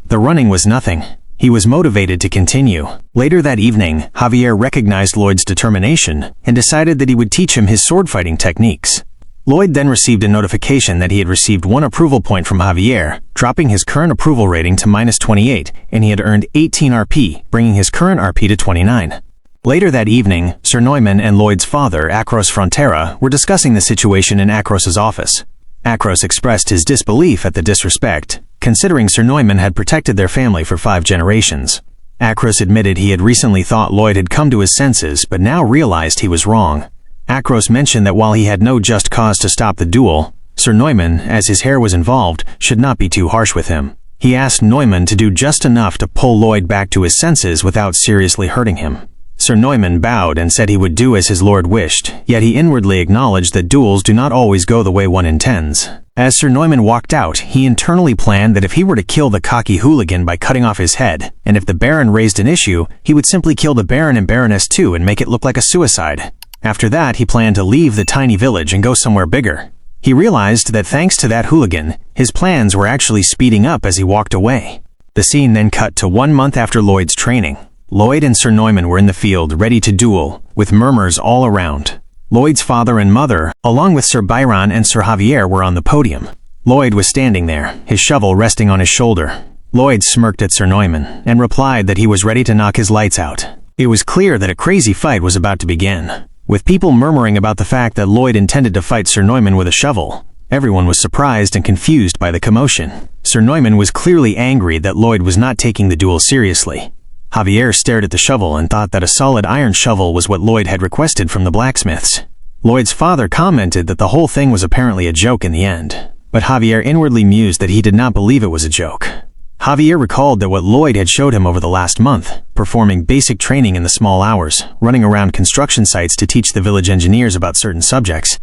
the running was nothing. He was motivated to continue. Later that evening, Javier recognized Lloyd's determination and decided that he would teach him his sword fighting techniques. Lloyd then received a notification that he had received 1 approval point from Javier, dropping his current approval rating to -28, and he had earned 18 RP, bringing his current RP to 29. Later that evening, Sir Neumann and Lloyd's father, Lloyd Frontera, were discussing the situation in Acros's office. Acros expressed his disbelief at the disrespect, considering Sir Neumann had protected their family for 5 generations. Acros admitted he had recently thought Lloyd had come to his senses, but now realized he was wrong. Acros mentioned that while he had no just cause to stop the duel, Sir Neumann, as his hair was involved, should not be too harsh with him. He asked Neumann to do just enough to pull Lloyd back to his senses without seriously hurting him. Sir Neumann bowed and said he would do as his lord wished, yet he inwardly acknowledged that duels do not always go the way one intends. As Sir Neumann walked out, he internally planned that if he were to kill the cocky hooligan by cutting off his head, and if the Baron raised an issue, he would simply kill the Baron and Baroness too and make it look like a suicide. After that, he planned to leave the tiny village and go somewhere bigger. He realized that thanks to that hooligan, his plans were actually speeding up as he walked away. The scene then cut to 1 month after Lloyd's training. Lloyd and Sir Neumann were in the field, ready to duel, with murmurs all around. Lloyd's father and mother, along with Sir Byron and Sir Javier, were on the podium. Lloyd was standing there, his shovel resting on his shoulder. Lloyd smirked at Sir Neumann and replied that he was ready to knock his lights out. It was clear that a crazy fight was about to begin. With people murmuring about the fact that Lloyd intended to fight Sir Neumann with a shovel, everyone was surprised and confused by the commotion. Sir Neumann was clearly angry that Lloyd was not taking the duel seriously. Javier stared at the shovel and thought that a solid iron shovel was what Lloyd had requested from the blacksmiths. Lloyd's father commented that the whole thing was apparently a joke in the end, but Javier inwardly mused that he did not believe it was a joke. Javier recalled that what Lloyd had showed him over the last month, performing basic training in the small hours, running around construction sites to teach the village engineers about certain subjects,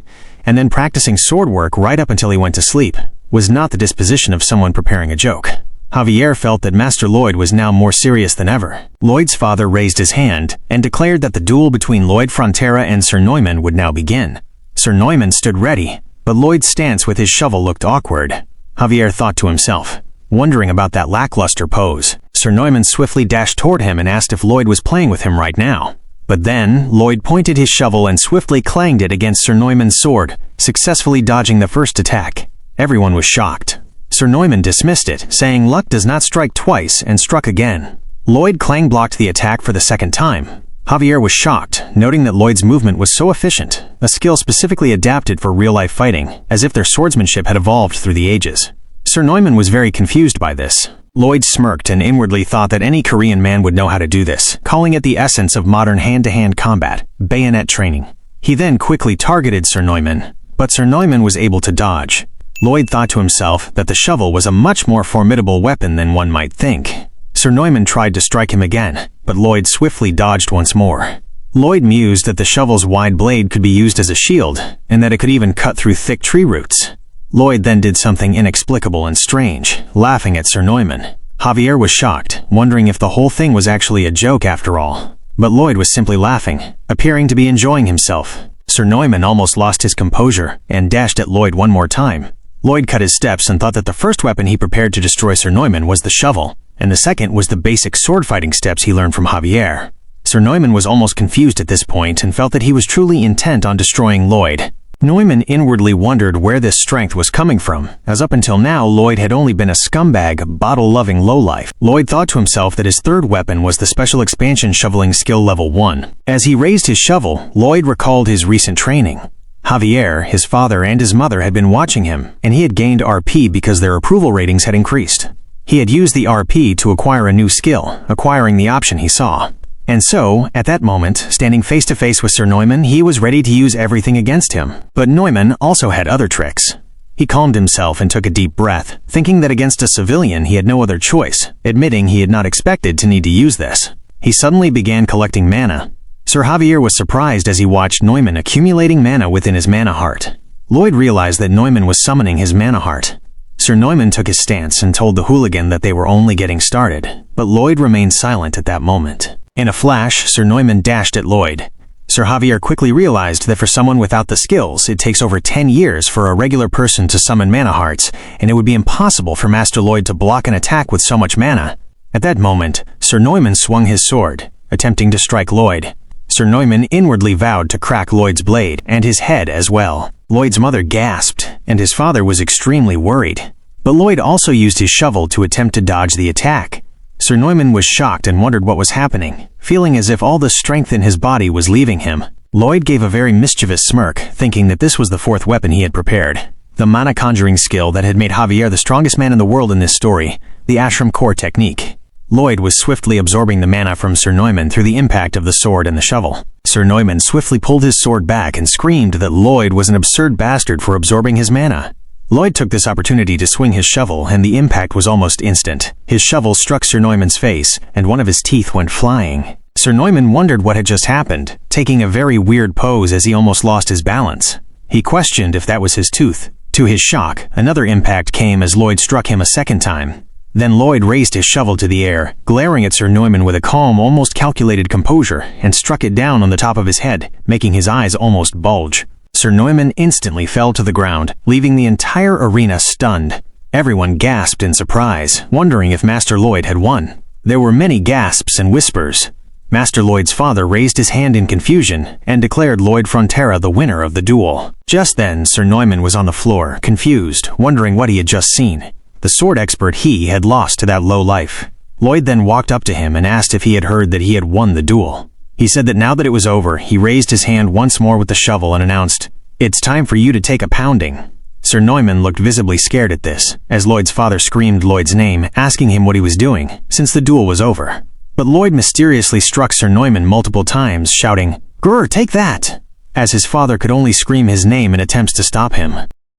and then practicing sword work right up until he went to sleep, was not the disposition of someone preparing a joke. Javier felt that Master Lloyd was now more serious than ever. Lloyd's father raised his hand and declared that the duel between Lloyd Frontera and Sir Neumann would now begin. Sir Neumann stood ready, but Lloyd's stance with his shovel looked awkward. Javier thought to himself, wondering about that lackluster pose. Sir Neumann swiftly dashed toward him and asked if Lloyd was playing with him right now. But then, Lloyd pointed his shovel and swiftly clanged it against Sir Neumann's sword, successfully dodging the first attack. Everyone was shocked. Sir Neumann dismissed it, saying luck does not strike twice, and struck again. Lloyd clang-blocked the attack for the second time. Javier was shocked, noting that Lloyd's movement was so efficient, a skill specifically adapted for real-life fighting, as if their swordsmanship had evolved through the ages. Sir Neumann was very confused by this. Lloyd smirked and inwardly thought that any Korean man would know how to do this, calling it the essence of modern hand-to-hand combat, bayonet training. He then quickly targeted Sir Neumann, but Sir Neumann was able to dodge. Lloyd thought to himself that the shovel was a much more formidable weapon than one might think. Sir Neumann tried to strike him again, but Lloyd swiftly dodged once more. Lloyd mused that the shovel's wide blade could be used as a shield, and that it could even cut through thick tree roots. Lloyd then did something inexplicable and strange, laughing at Sir Neumann. Javier was shocked, wondering if the whole thing was actually a joke after all. But Lloyd was simply laughing, appearing to be enjoying himself. Sir Neumann almost lost his composure and dashed at Lloyd one more time. Lloyd cut his steps and thought that the first weapon he prepared to destroy Sir Neumann was the shovel, and the second was the basic sword-fighting steps he learned from Javier. Sir Neumann was almost confused at this point and felt that he was truly intent on destroying Lloyd. Neumann inwardly wondered where this strength was coming from, as up until now Lloyd had only been a scumbag, bottle-loving lowlife. Lloyd thought to himself that his third weapon was the special expansion shoveling skill level 1. As he raised his shovel, Lloyd recalled his recent training. Javier, his father, and his mother had been watching him, and he had gained RP because their approval ratings had increased. He had used the RP to acquire a new skill, acquiring the option he saw. And so, at that moment, standing face to face with Sir Neumann, he was ready to use everything against him. But Neumann also had other tricks. He calmed himself and took a deep breath, thinking that against a civilian he had no other choice, admitting he had not expected to need to use this. He suddenly began collecting mana. Sir Javier was surprised as he watched Neumann accumulating mana within his mana heart. Lloyd realized that Neumann was summoning his mana heart. Sir Neumann took his stance and told the hooligan that they were only getting started, but Lloyd remained silent at that moment. In a flash, Sir Neumann dashed at Lloyd. Sir Javier quickly realized that for someone without the skills, it takes over 10 years for a regular person to summon mana hearts, and it would be impossible for Master Lloyd to block an attack with so much mana. At that moment, Sir Neumann swung his sword, attempting to strike Lloyd. Sir Neumann inwardly vowed to crack Lloyd's blade, and his head as well. Lloyd's mother gasped, and his father was extremely worried. But Lloyd also used his shovel to attempt to dodge the attack. Sir Neumann was shocked and wondered what was happening, feeling as if all the strength in his body was leaving him. Lloyd gave a very mischievous smirk, thinking that this was the fourth weapon he had prepared. The mana conjuring skill that had made Javier the strongest man in the world in this story, the Ashram Core technique. Lloyd was swiftly absorbing the mana from Sir Neumann through the impact of the sword and the shovel. Sir Neumann swiftly pulled his sword back and screamed that Lloyd was an absurd bastard for absorbing his mana. Lloyd took this opportunity to swing his shovel, and the impact was almost instant. His shovel struck Sir Neumann's face, and one of his teeth went flying. Sir Neumann wondered what had just happened, taking a very weird pose as he almost lost his balance. He questioned if that was his tooth. To his shock, another impact came as Lloyd struck him a second time. Then Lloyd raised his shovel to the air, glaring at Sir Neumann with a calm, almost calculated composure, and struck it down on the top of his head, making his eyes almost bulge. Sir Neumann instantly fell to the ground, leaving the entire arena stunned. Everyone gasped in surprise, wondering if Master Lloyd had won. There were many gasps and whispers. Master Lloyd's father raised his hand in confusion and declared Lloyd Frontera the winner of the duel. Just then, Sir Neumann was on the floor, confused, wondering what he had just seen. The sword expert he had lost to that low life. Lloyd then walked up to him and asked if he had heard that he had won the duel. He said that now that it was over, he raised his hand once more with the shovel and announced, "It's time for you to take a pounding." Sir Neumann looked visibly scared at this, as Lloyd's father screamed Lloyd's name, asking him what he was doing, since the duel was over. But Lloyd mysteriously struck Sir Neumann multiple times, shouting, "Grr, take that!" as his father could only scream his name in attempts to stop him.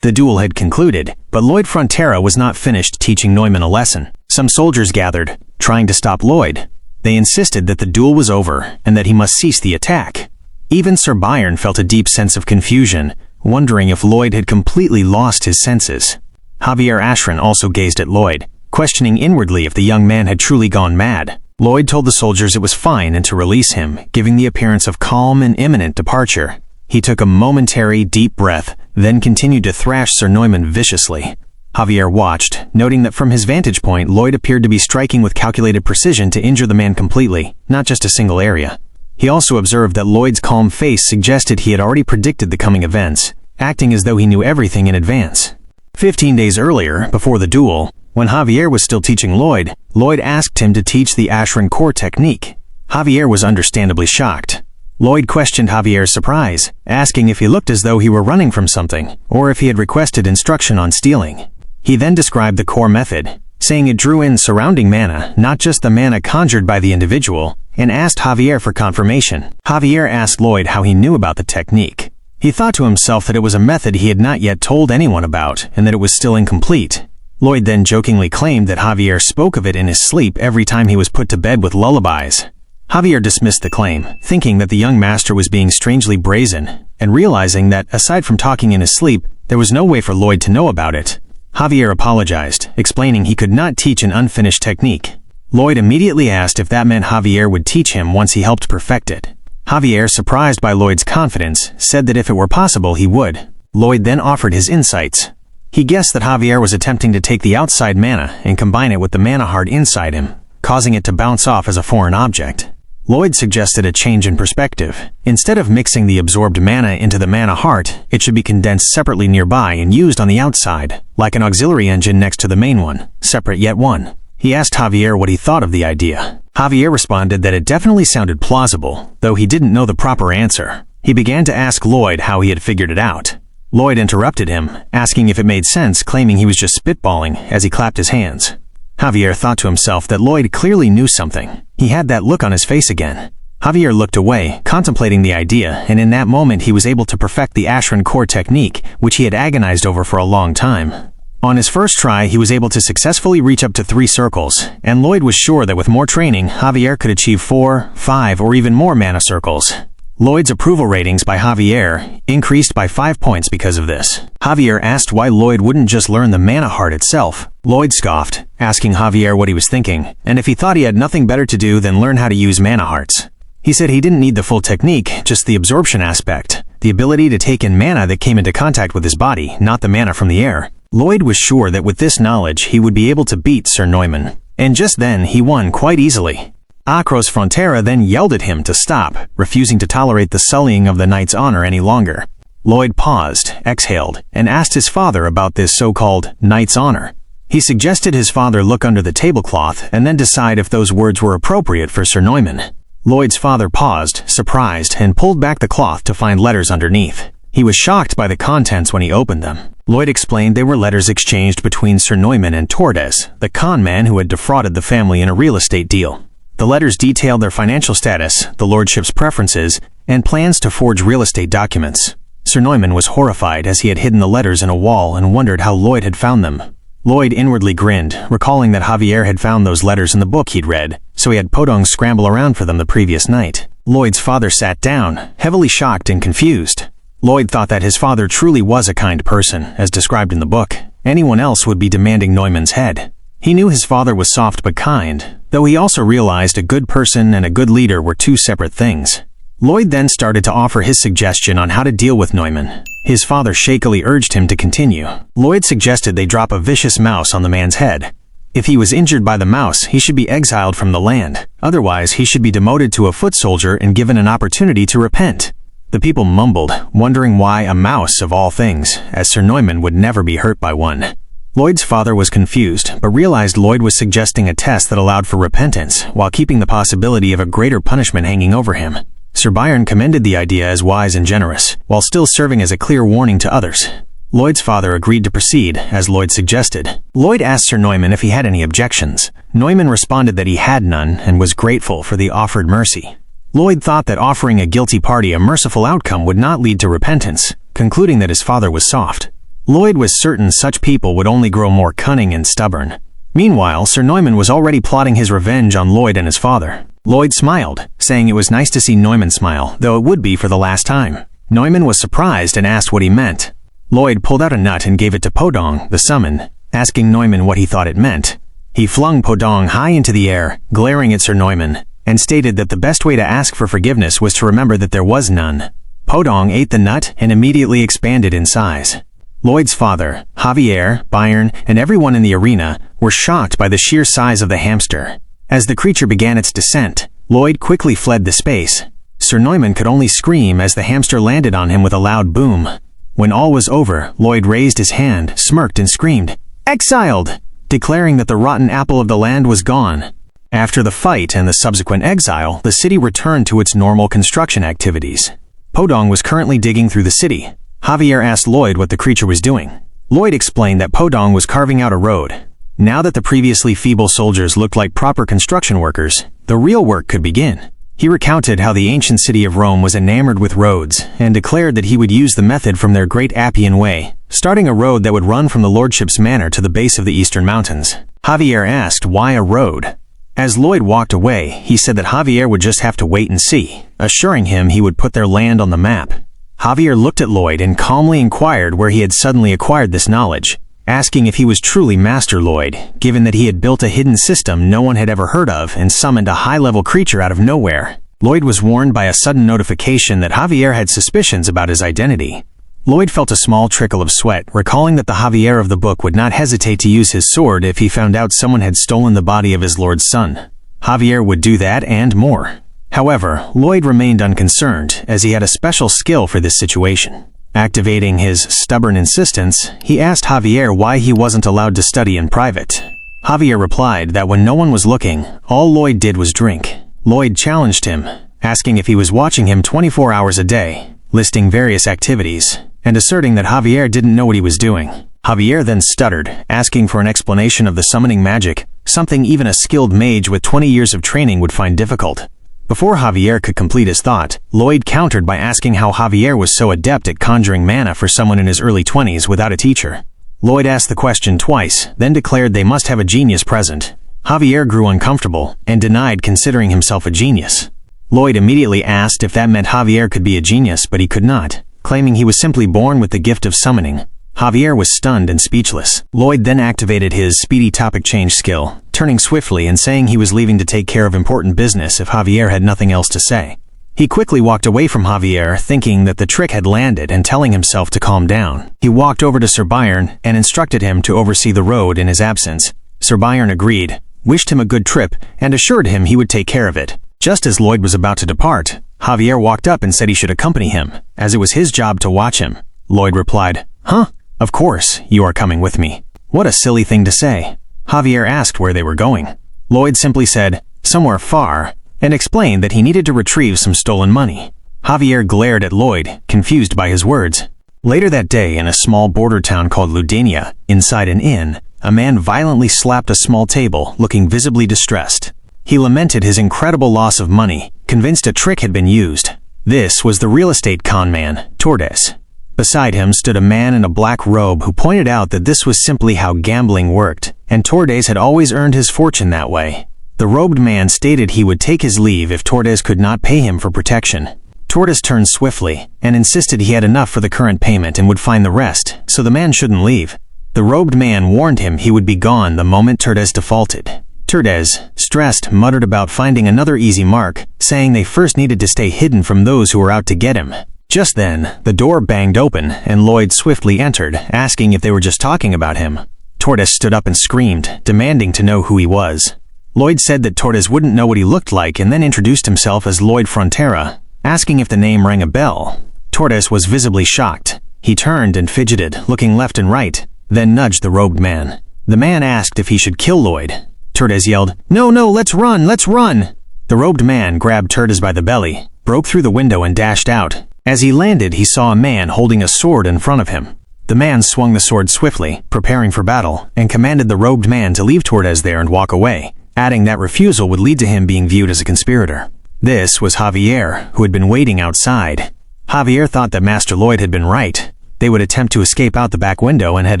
The duel had concluded, but Lloyd Frontera was not finished teaching Neumann a lesson. Some soldiers gathered, trying to stop Lloyd. They insisted that the duel was over and that he must cease the attack. Even Sir Byron felt a deep sense of confusion, wondering if Lloyd had completely lost his senses. Javier Ashran also gazed at Lloyd, questioning inwardly if the young man had truly gone mad. Lloyd told the soldiers it was fine and to release him, giving the appearance of calm and imminent departure. He took a momentary, deep breath, then continued to thrash Sir Neumann viciously. Javier watched, noting that from his vantage point, Lloyd appeared to be striking with calculated precision to injure the man completely, not just a single area. He also observed that Lloyd's calm face suggested he had already predicted the coming events, acting as though he knew everything in advance. 15 days earlier, before the duel, when Javier was still teaching Lloyd, Lloyd asked him to teach the Ashran core technique. Javier was understandably shocked. Lloyd questioned Javier's surprise, asking if he looked as though he were running from something, or if he had requested instruction on stealing. He then described the core method, saying it drew in surrounding mana, not just the mana conjured by the individual, and asked Javier for confirmation. Javier asked Lloyd how he knew about the technique. He thought to himself that it was a method he had not yet told anyone about, and that it was still incomplete. Lloyd then jokingly claimed that Javier spoke of it in his sleep every time he was put to bed with lullabies. Javier dismissed the claim, thinking that the young master was being strangely brazen, and realizing that, aside from talking in his sleep, there was no way for Lloyd to know about it. Javier apologized, explaining he could not teach an unfinished technique. Lloyd immediately asked if that meant Javier would teach him once he helped perfect it. Javier, surprised by Lloyd's confidence, said that if it were possible he would. Lloyd then offered his insights. He guessed that Javier was attempting to take the outside mana and combine it with the mana heart inside him, causing it to bounce off as a foreign object. Lloyd suggested a change in perspective. Instead of mixing the absorbed mana into the mana heart, it should be condensed separately nearby and used on the outside, like an auxiliary engine next to the main one, separate yet one. He asked Javier what he thought of the idea. Javier responded that it definitely sounded plausible, though he didn't know the proper answer. He began to ask Lloyd how he had figured it out. Lloyd interrupted him, asking if it made sense, claiming he was just spitballing as he clapped his hands. Javier thought to himself that Lloyd clearly knew something. He had that look on his face again. Javier looked away, contemplating the idea, and in that moment he was able to perfect the Ashran core technique, which he had agonized over for a long time. On his first try, he was able to successfully reach up to 3 circles, and Lloyd was sure that with more training, Javier could achieve 4, 5, or even more mana circles. Lloyd's approval ratings by Javier increased by 5 points because of this. Javier asked why Lloyd wouldn't just learn the mana heart itself. Lloyd scoffed, asking Javier what he was thinking, and if he thought he had nothing better to do than learn how to use mana hearts. He said he didn't need the full technique, just the absorption aspect, the ability to take in mana that came into contact with his body, not the mana from the air. Lloyd was sure that with this knowledge he would be able to beat Sir Neumann. And just then he won quite easily. Acros Frontera then yelled at him to stop, refusing to tolerate the sullying of the knight's honor any longer. Lloyd paused, exhaled, and asked his father about this so-called knight's honor. He suggested his father look under the tablecloth and then decide if those words were appropriate for Sir Neumann. Lloyd's father paused, surprised, and pulled back the cloth to find letters underneath. He was shocked by the contents when he opened them. Lloyd explained they were letters exchanged between Sir Neumann and Tordes, the con man who had defrauded the family in a real estate deal. The letters detailed their financial status, the lordship's preferences, and plans to forge real estate documents. Sir Neumann was horrified as he had hidden the letters in a wall and wondered how Lloyd had found them. Lloyd inwardly grinned, recalling that Javier had found those letters in the book he'd read, so he had Podong scramble around for them the previous night. Lloyd's father sat down, heavily shocked and confused. Lloyd thought that his father truly was a kind person, as described in the book. Anyone else would be demanding Neumann's head. He knew his father was soft but kind, though he also realized a good person and a good leader were two separate things. Lloyd then started to offer his suggestion on how to deal with Neumann. His father shakily urged him to continue. Lloyd suggested they drop a vicious mouse on the man's head. If he was injured by the mouse, he should be exiled from the land. Otherwise, he should be demoted to a foot soldier and given an opportunity to repent. The people mumbled, wondering why a mouse of all things, as Sir Neumann would never be hurt by one. Lloyd's father was confused, but realized Lloyd was suggesting a test that allowed for repentance, while keeping the possibility of a greater punishment hanging over him. Sir Byron commended the idea as wise and generous, while still serving as a clear warning to others. Lloyd's father agreed to proceed, as Lloyd suggested. Lloyd asked Sir Neumann if he had any objections. Neumann responded that he had none and was grateful for the offered mercy. Lloyd thought that offering a guilty party a merciful outcome would not lead to repentance, concluding that his father was soft. Lloyd was certain such people would only grow more cunning and stubborn. Meanwhile, Sir Neumann was already plotting his revenge on Lloyd and his father. Lloyd smiled, saying it was nice to see Neumann smile, though it would be for the last time. Neumann was surprised and asked what he meant. Lloyd pulled out a nut and gave it to Podong, the summon, asking Neumann what he thought it meant. He flung Podong high into the air, glaring at Sir Neumann, and stated that the best way to ask for forgiveness was to remember that there was none. Podong ate the nut and immediately expanded in size. Lloyd's father, Javier, Byron, and everyone in the arena were shocked by the sheer size of the hamster. As the creature began its descent, Lloyd quickly fled the space. Sir Neumann could only scream as the hamster landed on him with a loud boom. When all was over, Lloyd raised his hand, smirked, and screamed, "Exiled!" declaring that the rotten apple of the land was gone. After the fight and the subsequent exile, the city returned to its normal construction activities. Podong was currently digging through the city. Javier asked Lloyd what the creature was doing. Lloyd explained that Podong was carving out a road. Now that the previously feeble soldiers looked like proper construction workers, the real work could begin. He recounted how the ancient city of Rome was enamored with roads, and declared that he would use the method from their great Appian Way, starting a road that would run from the lordship's manor to the base of the eastern mountains. Javier asked why a road. As Lloyd walked away, he said that Javier would just have to wait and see, assuring him he would put their land on the map. Javier looked at Lloyd and calmly inquired where he had suddenly acquired this knowledge, asking if he was truly Master Lloyd, given that he had built a hidden system no one had ever heard of and summoned a high-level creature out of nowhere. Lloyd was warned by a sudden notification that Javier had suspicions about his identity. Lloyd felt a small trickle of sweat, recalling that the Javier of the book would not hesitate to use his sword if he found out someone had stolen the body of his lord's son. Javier would do that and more. However, Lloyd remained unconcerned, as he had a special skill for this situation. Activating his stubborn insistence, he asked Javier why he wasn't allowed to study in private. Javier replied that when no one was looking, all Lloyd did was drink. Lloyd challenged him, asking if he was watching him 24 hours a day, listing various activities, and asserting that Javier didn't know what he was doing. Javier then stuttered, asking for an explanation of the summoning magic, something even a skilled mage with 20 years of training would find difficult. Before Javier could complete his thought, Lloyd countered by asking how Javier was so adept at conjuring mana for someone in his early 20s without a teacher. Lloyd asked the question twice, then declared they must have a genius present. Javier grew uncomfortable and denied considering himself a genius. Lloyd immediately asked if that meant Javier could be a genius, but he could not, claiming he was simply born with the gift of summoning. Javier was stunned and speechless. Lloyd then activated his speedy topic change skill, turning swiftly and saying he was leaving to take care of important business if Javier had nothing else to say. He quickly walked away from Javier, thinking that the trick had landed and telling himself to calm down. He walked over to Sir Byron and instructed him to oversee the road in his absence. Sir Byron agreed, wished him a good trip, and assured him he would take care of it. Just as Lloyd was about to depart, Javier walked up and said he should accompany him, as it was his job to watch him. Lloyd replied, "Huh? Of course, you are coming with me." What a silly thing to say. Javier asked where they were going. Lloyd simply said, "Somewhere far," and explained that he needed to retrieve some stolen money. Javier glared at Lloyd, confused by his words. Later that day, in a small border town called Ludania, inside an inn, a man violently slapped a small table, looking visibly distressed. He lamented his incredible loss of money, convinced a trick had been used. This was the real estate con man, Tordes. Beside him stood a man in a black robe who pointed out that this was simply how gambling worked, and Tordes had always earned his fortune that way. The robed man stated he would take his leave if Tordes could not pay him for protection. Tordes turned swiftly, and insisted he had enough for the current payment and would find the rest, so the man shouldn't leave. The robed man warned him he would be gone the moment Tordes defaulted. Tordes, stressed, muttered about finding another easy mark, saying they first needed to stay hidden from those who were out to get him. Just then, the door banged open, and Lloyd swiftly entered, asking if they were just talking about him. Tordes stood up and screamed, demanding to know who he was. Lloyd said that Tordes wouldn't know what he looked like and then introduced himself as Lloyd Frontera, asking if the name rang a bell. Tordes was visibly shocked. He turned and fidgeted, looking left and right, then nudged the robed man. The man asked if he should kill Lloyd. Tordes yelled, "No, let's run, let's run!" The robed man grabbed Tordes by the belly, broke through the window and dashed out. As he landed, he saw a man holding a sword in front of him. The man swung the sword swiftly, preparing for battle, and commanded the robed man to leave Tordes there and walk away, adding that refusal would lead to him being viewed as a conspirator. This was Javier, who had been waiting outside. Javier thought that Master Lloyd had been right. They would attempt to escape out the back window and had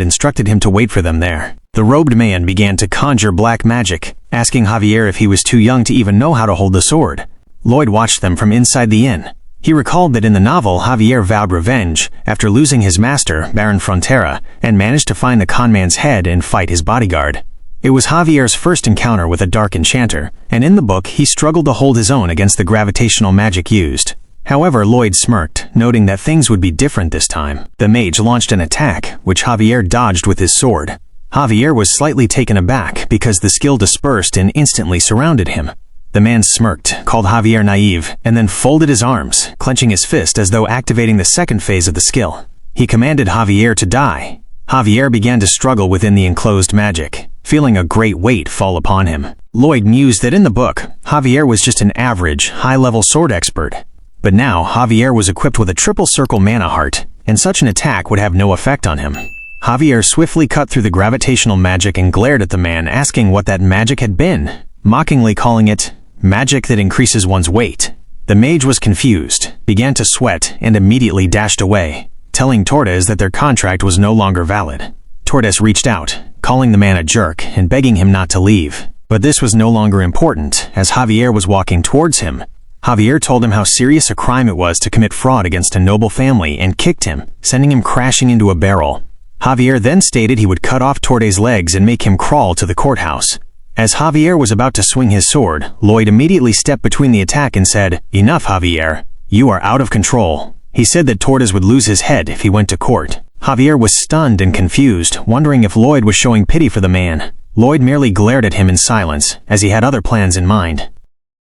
instructed him to wait for them there. The robed man began to conjure black magic, asking Javier if he was too young to even know how to hold the sword. Lloyd watched them from inside the inn. He recalled that in the novel, Javier vowed revenge after losing his master, Baron Frontera, and managed to find the conman's head and fight his bodyguard. It was Javier's first encounter with a dark enchanter, and in the book he struggled to hold his own against the gravitational magic used. However, Lloyd smirked, noting that things would be different this time. The mage launched an attack, which Javier dodged with his sword. Javier was slightly taken aback because the skill dispersed and instantly surrounded him. The man smirked, called Javier naive, and then folded his arms, clenching his fist as though activating the second phase of the skill. He commanded Javier to die. Javier began to struggle within the enclosed magic, feeling a great weight fall upon him. Lloyd mused that in the book, Javier was just an average, high-level sword expert. But now, Javier was equipped with a triple circle mana heart, and such an attack would have no effect on him. Javier swiftly cut through the gravitational magic and glared at the man, asking what that magic had been, mockingly calling it magic that increases one's weight. The mage was confused, began to sweat, and immediately dashed away, telling Tordes that their contract was no longer valid. Tordes reached out, calling the man a jerk and begging him not to leave. But this was no longer important, as Javier was walking towards him. Javier told him how serious a crime it was to commit fraud against a noble family and kicked him, sending him crashing into a barrel. Javier then stated he would cut off Tordes' legs and make him crawl to the courthouse. As Javier was about to swing his sword, Lloyd immediately stepped between the attack and said, "Enough, Javier. You are out of control." He said that Tordes would lose his head if he went to court. Javier was stunned and confused, wondering if Lloyd was showing pity for the man. Lloyd merely glared at him in silence, as he had other plans in mind.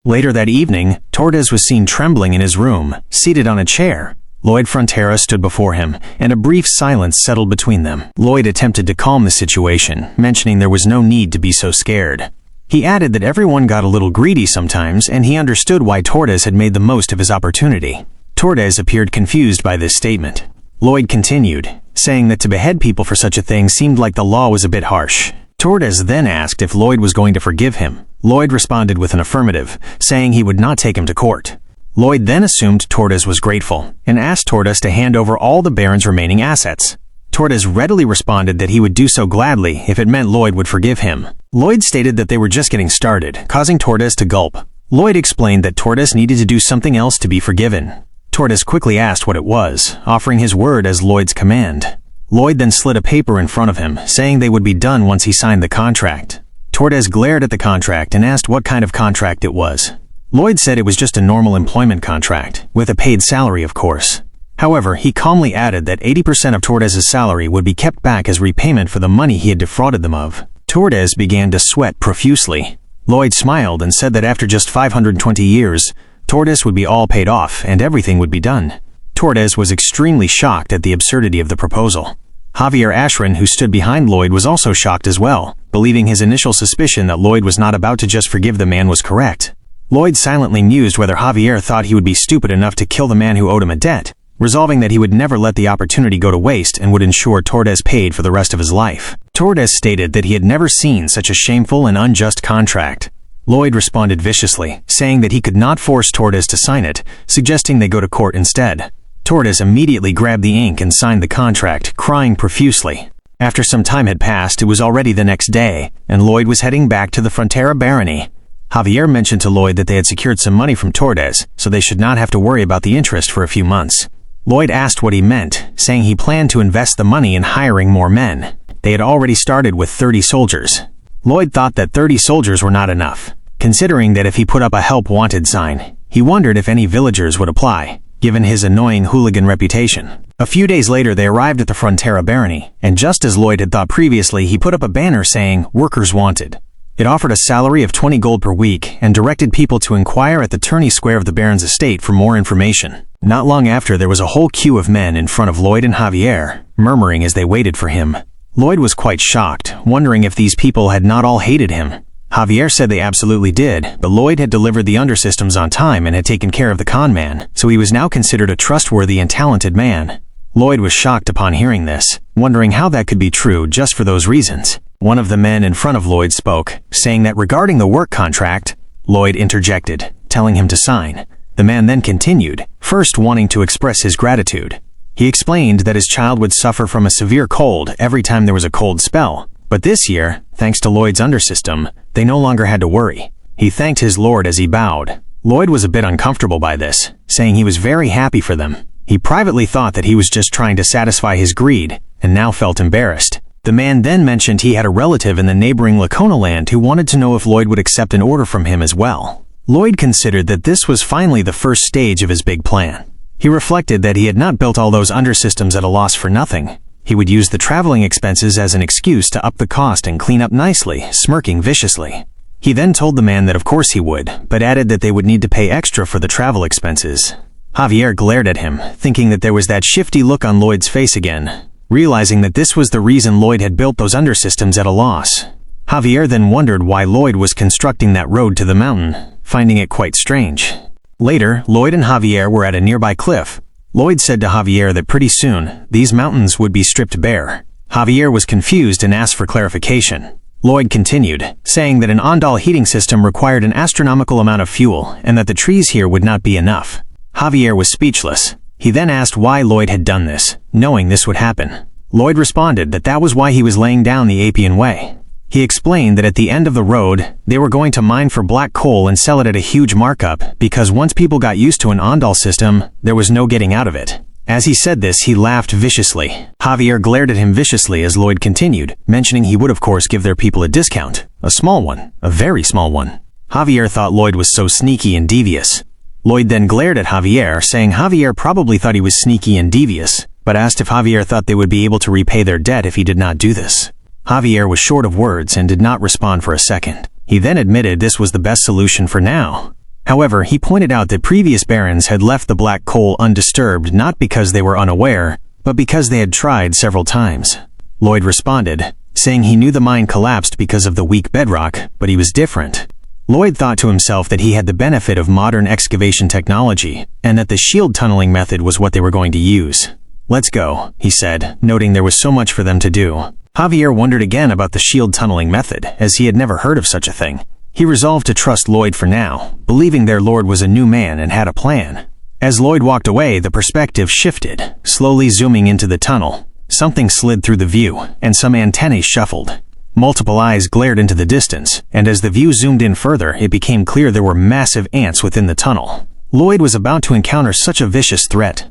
Later that evening, Tordes was seen trembling in his room, seated on a chair. Lloyd Frontera stood before him, and a brief silence settled between them. Lloyd attempted to calm the situation, mentioning there was no need to be so scared. He added that everyone got a little greedy sometimes, and he understood why Tordes had made the most of his opportunity. Tordes appeared confused by this statement. Lloyd continued, saying that to behead people for such a thing seemed like the law was a bit harsh. Tordes then asked if Lloyd was going to forgive him. Lloyd responded with an affirmative, saying he would not take him to court. Lloyd then assumed Tordes was grateful, and asked Tordes to hand over all the Baron's remaining assets. Tordes readily responded that he would do so gladly if it meant Lloyd would forgive him. Lloyd stated that they were just getting started, causing Tordes to gulp. Lloyd explained that Tordes needed to do something else to be forgiven. Tordes quickly asked what it was, offering his word as Lloyd's command. Lloyd then slid a paper in front of him, saying they would be done once he signed the contract. Tordes glared at the contract and asked what kind of contract it was. Lloyd said it was just a normal employment contract, with a paid salary of course. However, he calmly added that 80% of Tordes' salary would be kept back as repayment for the money he had defrauded them of. Tordes began to sweat profusely. Lloyd smiled and said that after just 520 years, Tordes would be all paid off and everything would be done. Tordes was extremely shocked at the absurdity of the proposal. Javier Ashran, who stood behind Lloyd, was also shocked as well, believing his initial suspicion that Lloyd was not about to just forgive the man was correct. Lloyd silently mused whether Javier thought he would be stupid enough to kill the man who owed him a debt, resolving that he would never let the opportunity go to waste and would ensure Tordes paid for the rest of his life. Tordes stated that he had never seen such a shameful and unjust contract. Lloyd responded viciously, saying that he could not force Tordes to sign it, suggesting they go to court instead. Tortoise immediately grabbed the ink and signed the contract, crying profusely. After some time had passed, it was already the next day, and Lloyd was heading back to the Frontera barony. Javier mentioned to Lloyd that they had secured some money from Tortoise, so they should not have to worry about the interest for a few months. Lloyd asked what he meant, saying he planned to invest the money in hiring more men. They had already started with 30 soldiers. Lloyd thought that 30 soldiers were not enough, considering that if he put up a help wanted sign, he wondered if any villagers would apply, given his annoying hooligan reputation. A few days later, they arrived at the Frontera barony, and just as Lloyd had thought previously, he put up a banner saying, "Workers Wanted." It offered a salary of 20 gold per week and directed people to inquire at the tourney square of the Baron's estate for more information. Not long after, there was a whole queue of men in front of Lloyd and Javier, murmuring as they waited for him. Lloyd was quite shocked, wondering if these people had not all hated him. Javier said they absolutely did, but Lloyd had delivered the undersystems on time and had taken care of the con man, so he was now considered a trustworthy and talented man. Lloyd was shocked upon hearing this, wondering how that could be true just for those reasons. One of the men in front of Lloyd spoke, saying that regarding the work contract, Lloyd interjected, telling him to sign. The man then continued, first wanting to express his gratitude. He explained that his child would suffer from a severe cold every time there was a cold spell, but this year, thanks to Lloyd's undersystem, they no longer had to worry. He thanked his lord as he bowed. Lloyd was a bit uncomfortable by this, saying he was very happy for them. He privately thought that he was just trying to satisfy his greed, and now felt embarrassed. The man then mentioned he had a relative in the neighboring Lacona land who wanted to know if Lloyd would accept an order from him as well. Lloyd considered that this was finally the first stage of his big plan. He reflected that he had not built all those undersystems at a loss for nothing. He would use the traveling expenses as an excuse to up the cost and clean up nicely, smirking viciously. He then told the man that of course he would, but added that they would need to pay extra for the travel expenses. Javier glared at him, thinking that there was that shifty look on Lloyd's face again, realizing that this was the reason Lloyd had built those undersystems at a loss. Javier then wondered why Lloyd was constructing that road to the mountain, finding it quite strange. Later, Lloyd and Javier were at a nearby cliff. Lloyd said to Javier that pretty soon, these mountains would be stripped bare. Javier was confused and asked for clarification. Lloyd continued, saying that an Ondal heating system required an astronomical amount of fuel and that the trees here would not be enough. Javier was speechless. He then asked why Lloyd had done this, knowing this would happen. Lloyd responded that that was why he was laying down the Appian Way. He explained that at the end of the road, they were going to mine for black coal and sell it at a huge markup, because once people got used to an Ondal system, there was no getting out of it. As he said this, he laughed viciously. Javier glared at him viciously as Lloyd continued, mentioning he would of course give their people a discount. A small one. A very small one. Javier thought Lloyd was so sneaky and devious. Lloyd then glared at Javier, saying Javier probably thought he was sneaky and devious, but asked if Javier thought they would be able to repay their debt if he did not do this. Javier was short of words and did not respond for a second. He then admitted this was the best solution for now. However, he pointed out that previous barons had left the black coal undisturbed not because they were unaware, but because they had tried several times. Lloyd responded, saying he knew the mine collapsed because of the weak bedrock, but he was different. Lloyd thought to himself that he had the benefit of modern excavation technology, and that the shield tunneling method was what they were going to use. "Let's go," he said, noting there was so much for them to do. Javier wondered again about the shield tunneling method, as he had never heard of such a thing. He resolved to trust Lloyd for now, believing their lord was a new man and had a plan. As Lloyd walked away, the perspective shifted, slowly zooming into the tunnel. Something slid through the view, and some antennae shuffled. Multiple eyes glared into the distance, and as the view zoomed in further, it became clear there were massive ants within the tunnel. Lloyd was about to encounter such a vicious threat.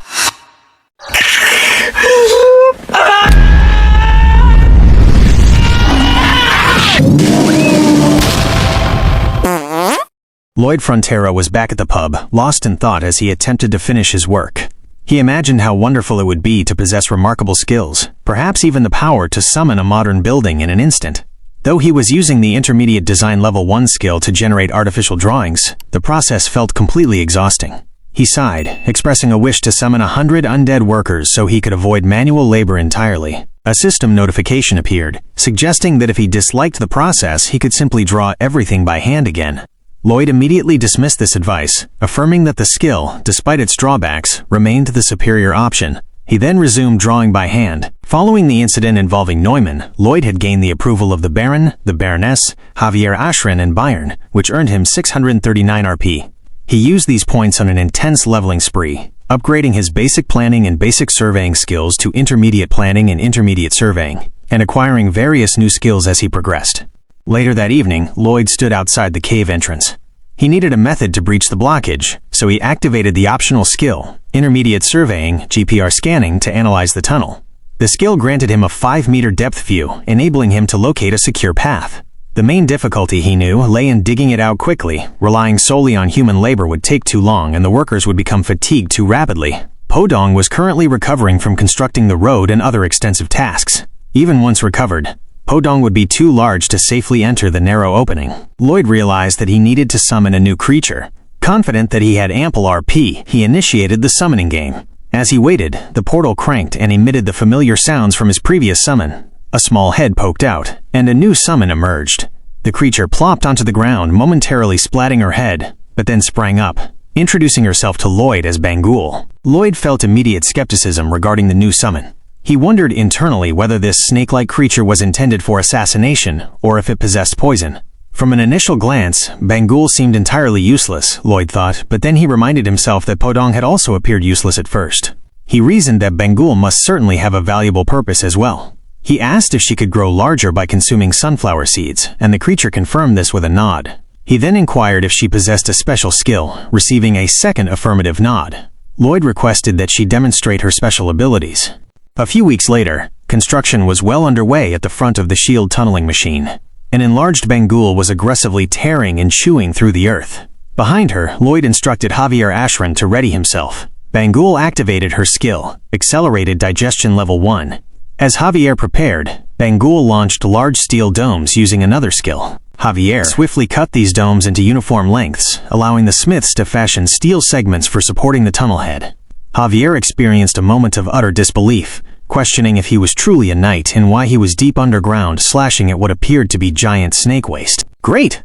Lloyd Frontera was back at the pub, lost in thought as he attempted to finish his work. He imagined how wonderful it would be to possess remarkable skills, perhaps even the power to summon a modern building in an instant. Though he was using the intermediate design level 1 skill to generate artificial drawings, the process felt completely exhausting. He sighed, expressing a wish to summon 100 undead workers so he could avoid manual labor entirely. A system notification appeared, suggesting that if he disliked the process, he could simply draw everything by hand again. Lloyd immediately dismissed this advice, affirming that the skill, despite its drawbacks, remained the superior option. He then resumed drawing by hand. Following the incident involving Neumann, Lloyd had gained the approval of the Baron, the Baroness, Javier Ashran, and Bayern, which earned him 639 RP. He used these points on an intense leveling spree, upgrading his basic planning and basic surveying skills to intermediate planning and intermediate surveying, and acquiring various new skills as he progressed. Later that evening, Lloyd stood outside the cave entrance. He needed a method to breach the blockage, so he activated the optional skill, Intermediate Surveying, GPR Scanning, to analyze the tunnel. The skill granted him a 5-meter depth view, enabling him to locate a secure path. The main difficulty, he knew, lay in digging it out quickly. Relying solely on human labor would take too long and the workers would become fatigued too rapidly. Podong was currently recovering from constructing the road and other extensive tasks. Even once recovered, Podong would be too large to safely enter the narrow opening. Lloyd realized that he needed to summon a new creature. Confident that he had ample RP, he initiated the summoning game. As he waited, the portal cranked and emitted the familiar sounds from his previous summon. A small head poked out, and a new summon emerged. The creature plopped onto the ground, momentarily splatting her head, but then sprang up, introducing herself to Lloyd as Bangul. Lloyd felt immediate skepticism regarding the new summon. He wondered internally whether this snake-like creature was intended for assassination or if it possessed poison. From an initial glance, Bangul seemed entirely useless, Lloyd thought, but then he reminded himself that Podong had also appeared useless at first. He reasoned that Bangul must certainly have a valuable purpose as well. He asked if she could grow larger by consuming sunflower seeds, and the creature confirmed this with a nod. He then inquired if she possessed a special skill, receiving a second affirmative nod. Lloyd requested that she demonstrate her special abilities. A few weeks later, construction was well underway at the front of the shield tunneling machine. An enlarged Bangul was aggressively tearing and chewing through the earth. Behind her, Lloyd instructed Javier Ashran to ready himself. Bangul activated her skill, Accelerated Digestion Level 1. As Javier prepared, Bangul launched large steel domes using another skill. Javier swiftly cut these domes into uniform lengths, allowing the smiths to fashion steel segments for supporting the tunnel head. Javier experienced a moment of utter disbelief, questioning if he was truly a knight and why he was deep underground slashing at what appeared to be giant snake waste. "Great!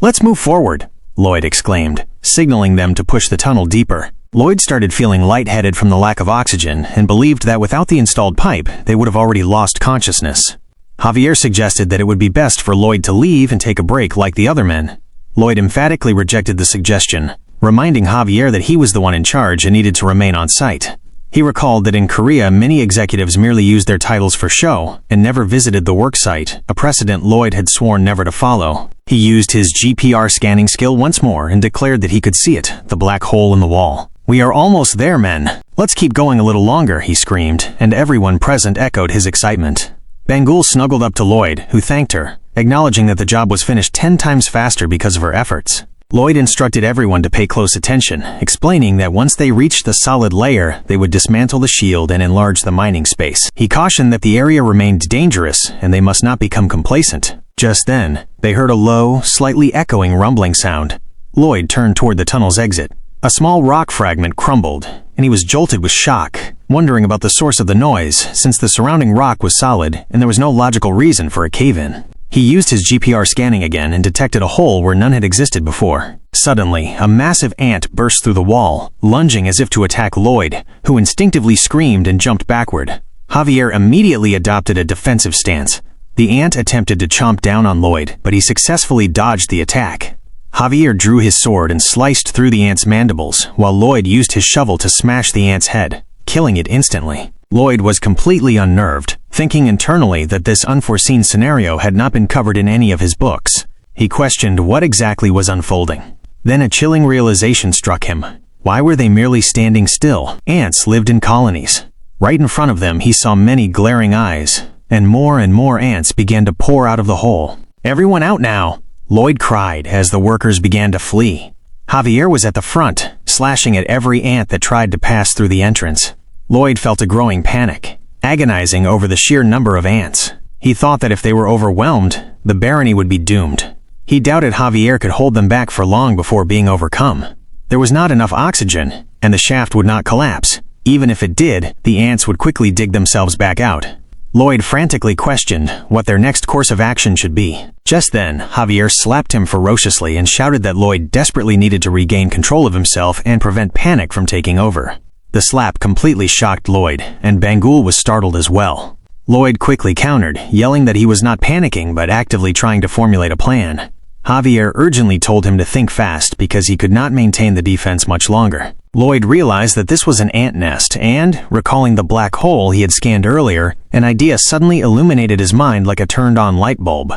Let's move forward," Lloyd exclaimed, signaling them to push the tunnel deeper. Lloyd started feeling lightheaded from the lack of oxygen and believed that without the installed pipe, they would have already lost consciousness. Javier suggested that it would be best for Lloyd to leave and take a break like the other men. Lloyd emphatically rejected the suggestion, reminding Javier that he was the one in charge and needed to remain on site. He recalled that in Korea, many executives merely used their titles for show and never visited the worksite, a precedent Lloyd had sworn never to follow. He used his GPR scanning skill once more and declared that he could see it, the black hole in the wall. "We are almost there, men. Let's keep going a little longer," he screamed, and everyone present echoed his excitement. Bangul snuggled up to Lloyd, who thanked her, acknowledging that the job was finished 10 times faster because of her efforts. Lloyd instructed everyone to pay close attention, explaining that once they reached the solid layer, they would dismantle the shield and enlarge the mining space. He cautioned that the area remained dangerous and they must not become complacent. Just then, they heard a low, slightly echoing rumbling sound. Lloyd turned toward the tunnel's exit. A small rock fragment crumbled, and he was jolted with shock, wondering about the source of the noise, since the surrounding rock was solid and there was no logical reason for a cave-in. He used his GPR scanning again and detected a hole where none had existed before. Suddenly, a massive ant burst through the wall, lunging as if to attack Lloyd, who instinctively screamed and jumped backward. Javier immediately adopted a defensive stance. The ant attempted to chomp down on Lloyd, but he successfully dodged the attack. Javier drew his sword and sliced through the ant's mandibles, while Lloyd used his shovel to smash the ant's head, killing it instantly. Lloyd was completely unnerved, thinking internally that this unforeseen scenario had not been covered in any of his books. He questioned what exactly was unfolding. Then a chilling realization struck him. Why were they merely standing still? Ants lived in colonies. Right in front of them, he saw many glaring eyes, and more ants began to pour out of the hole. "Everyone out now!" Lloyd cried as the workers began to flee. Javier was at the front, slashing at every ant that tried to pass through the entrance. Lloyd felt a growing panic, agonizing over the sheer number of ants. He thought that if they were overwhelmed, the barony would be doomed. He doubted Javier could hold them back for long before being overcome. There was not enough oxygen, and the shaft would not collapse. Even if it did, the ants would quickly dig themselves back out. Lloyd frantically questioned what their next course of action should be. Just then, Javier slapped him ferociously and shouted that Lloyd desperately needed to regain control of himself and prevent panic from taking over. The slap completely shocked Lloyd, and Bangul was startled as well. Lloyd quickly countered, yelling that he was not panicking but actively trying to formulate a plan. Javier urgently told him to think fast because he could not maintain the defense much longer. Lloyd realized that this was an ant nest and, recalling the black hole he had scanned earlier, an idea suddenly illuminated his mind like a turned-on light bulb.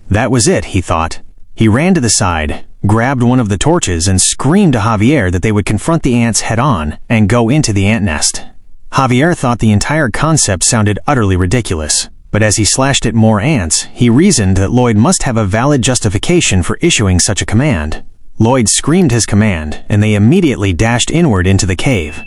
That was it, he thought. He ran to the side, grabbed one of the torches, and screamed to Javier that they would confront the ants head-on and go into the ant nest. Javier thought the entire concept sounded utterly ridiculous, but as he slashed at more ants, he reasoned that Lloyd must have a valid justification for issuing such a command. Lloyd screamed his command, and they immediately dashed inward into the cave.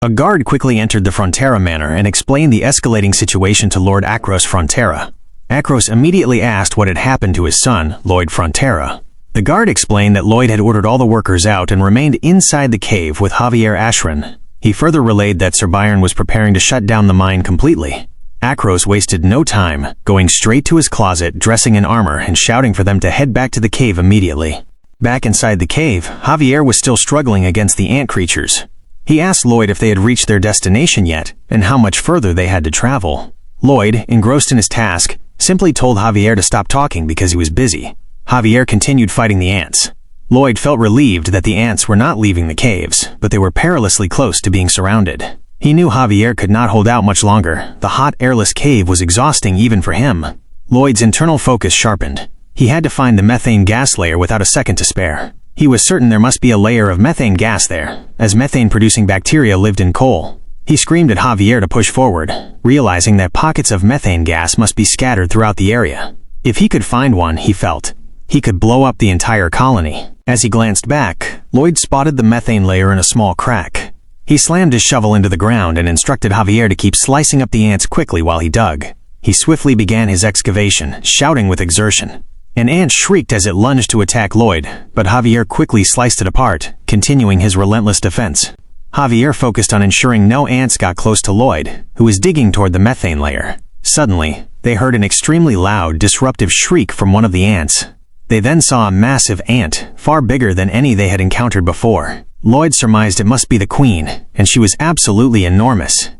A guard quickly entered the Frontera manor and explained the escalating situation to Lord Acros Frontera. Acros immediately asked what had happened to his son, Lloyd Frontera. The guard explained that Lloyd had ordered all the workers out and remained inside the cave with Javier Ashran. He further relayed that Sir Byron was preparing to shut down the mine completely. Acros wasted no time, going straight to his closet, dressing in armor, and shouting for them to head back to the cave immediately. Back inside the cave, Javier was still struggling against the ant creatures. He asked Lloyd if they had reached their destination yet, and how much further they had to travel. Lloyd, engrossed in his task, simply told Javier to stop talking because he was busy. Javier continued fighting the ants. Lloyd felt relieved that the ants were not leaving the caves, but they were perilously close to being surrounded. He knew Javier could not hold out much longer. The hot, airless cave was exhausting even for him. Lloyd's internal focus sharpened. He had to find the methane gas layer without a second to spare. He was certain there must be a layer of methane gas there, as methane-producing bacteria lived in coal. He screamed at Javier to push forward, realizing that pockets of methane gas must be scattered throughout the area. If he could find one, he felt, he could blow up the entire colony. As he glanced back, Lloyd spotted the methane layer in a small crack. He slammed his shovel into the ground and instructed Javier to keep slicing up the ants quickly while he dug. He swiftly began his excavation, shouting with exertion. An ant shrieked as it lunged to attack Lloyd, but Javier quickly sliced it apart, continuing his relentless defense. Javier focused on ensuring no ants got close to Lloyd, who was digging toward the methane layer. Suddenly, they heard an extremely loud, disruptive shriek from one of the ants. They then saw a massive ant, far bigger than any they had encountered before. Lloyd surmised it must be the queen, and she was absolutely enormous.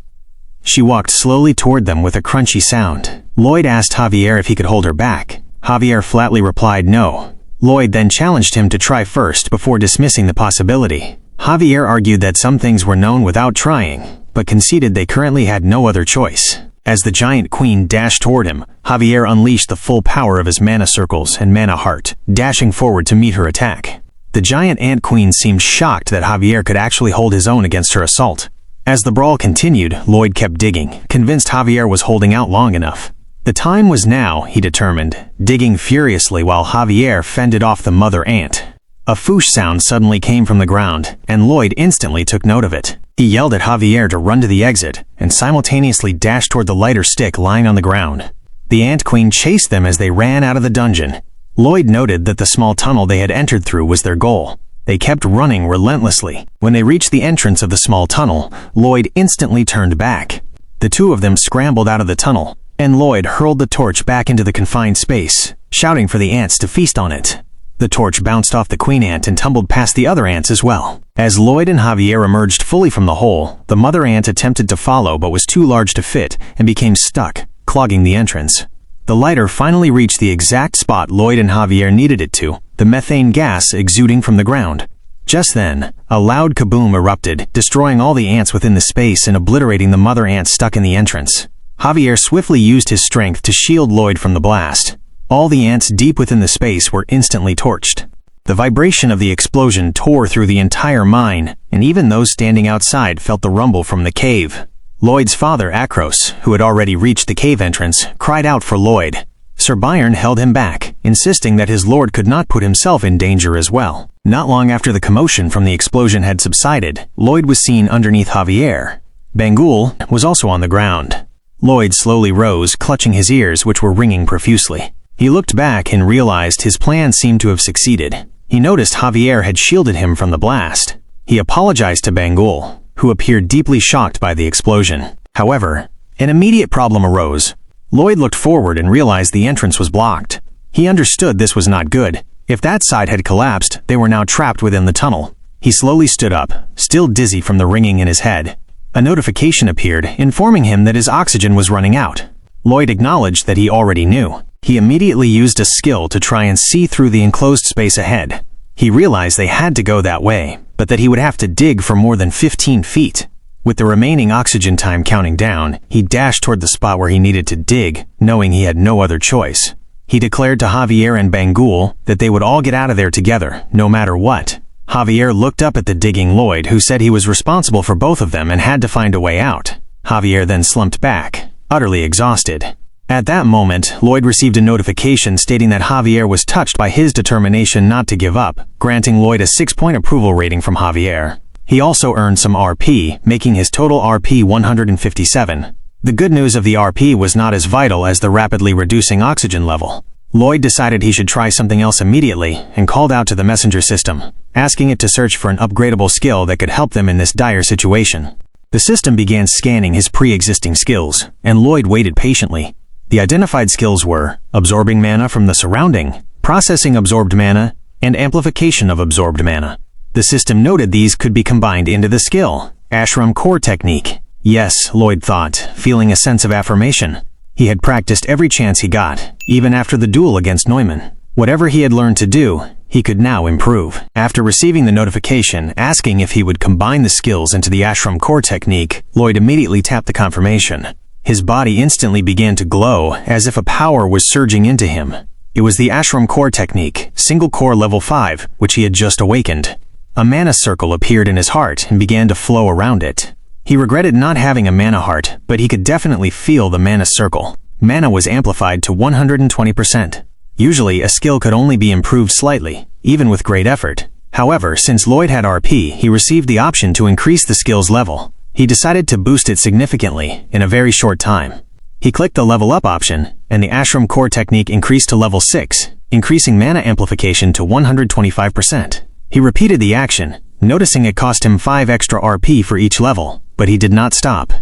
She walked slowly toward them with a crunchy sound. Lloyd asked Javier if he could hold her back. Javier flatly replied no. Lloyd then challenged him to try first before dismissing the possibility. Javier argued that some things were known without trying, but conceded they currently had no other choice. As the giant queen dashed toward him, Javier unleashed the full power of his mana circles and mana heart, dashing forward to meet her attack. The giant ant queen seemed shocked that Javier could actually hold his own against her assault. As the brawl continued, Lloyd kept digging, convinced Javier was holding out long enough. The time was now, he determined, digging furiously while Javier fended off the mother ant. A foosh sound suddenly came from the ground, and Lloyd instantly took note of it. He yelled at Javier to run to the exit, and simultaneously dashed toward the lighter stick lying on the ground. The ant queen chased them as they ran out of the dungeon. Lloyd noted that the small tunnel they had entered through was their goal. They kept running relentlessly. When they reached the entrance of the small tunnel, Lloyd instantly turned back. The two of them scrambled out of the tunnel, and Lloyd hurled the torch back into the confined space, shouting for the ants to feast on it. The torch bounced off the queen ant and tumbled past the other ants as well. As Lloyd and Javier emerged fully from the hole, the mother ant attempted to follow but was too large to fit and became stuck, clogging the entrance. The lighter finally reached the exact spot Lloyd and Javier needed it to, the methane gas exuding from the ground. Just then, a loud kaboom erupted, destroying all the ants within the space and obliterating the mother ant stuck in the entrance. Javier swiftly used his strength to shield Lloyd from the blast. All the ants deep within the space were instantly torched. The vibration of the explosion tore through the entire mine, and even those standing outside felt the rumble from the cave. Lloyd's father, Acros, who had already reached the cave entrance, cried out for Lloyd. Sir Byron held him back, insisting that his lord could not put himself in danger as well. Not long after the commotion from the explosion had subsided, Lloyd was seen underneath Javier. Bangul was also on the ground. Lloyd slowly rose, clutching his ears, which were ringing profusely. He looked back and realized his plan seemed to have succeeded. He noticed Javier had shielded him from the blast. He apologized to Bangul, who appeared deeply shocked by the explosion. However, an immediate problem arose. Lloyd looked forward and realized the entrance was blocked. He understood this was not good. If that side had collapsed, they were now trapped within the tunnel. He slowly stood up, still dizzy from the ringing in his head. A notification appeared, informing him that his oxygen was running out. Lloyd acknowledged that he already knew. He immediately used a skill to try and see through the enclosed space ahead. He realized they had to go that way. but that he would have to dig for more than 15 feet. With the remaining oxygen time counting down, he dashed toward the spot where he needed to dig, knowing he had no other choice. He declared to Javier and Bangul that they would all get out of there together, no matter what. Javier looked up at the digging Lloyd, who said he was responsible for both of them and had to find a way out. Javier then slumped back, utterly exhausted. At that moment, Lloyd received a notification stating that Javier was touched by his determination not to give up, granting Lloyd a 6-point approval rating from Javier. He also earned some RP, making his total RP 157. The good news of the RP was not as vital as the rapidly reducing oxygen level. Lloyd decided he should try something else immediately and called out to the messenger system, asking it to search for an upgradable skill that could help them in this dire situation. The system began scanning his pre-existing skills, and Lloyd waited patiently. The identified skills were absorbing mana from the surrounding, processing absorbed mana, and amplification of absorbed mana. The system noted these could be combined into the skill, Ashram Core Technique. Yes, Lloyd thought, feeling a sense of affirmation. He had practiced every chance he got, even after the duel against Neumann. Whatever he had learned to do, he could now improve. After receiving the notification asking if he would combine the skills into the Ashram Core Technique, Lloyd immediately tapped the confirmation. His body instantly began to glow, as if a power was surging into him. It was the Ashram Core Technique, Single Core Level 5, which he had just awakened. A mana circle appeared in his heart and began to flow around it. He regretted not having a mana heart, but he could definitely feel the mana circle. Mana was amplified to 120%. Usually, a skill could only be improved slightly, even with great effort. However, since Lloyd had RP, he received the option to increase the skill's level. He decided to boost it significantly in a very short time. He clicked the level up option, and the Ashram Core Technique increased to level 6, increasing mana amplification to 125%. He repeated the action, noticing it cost him 5 extra RP for each level, but he did not stop.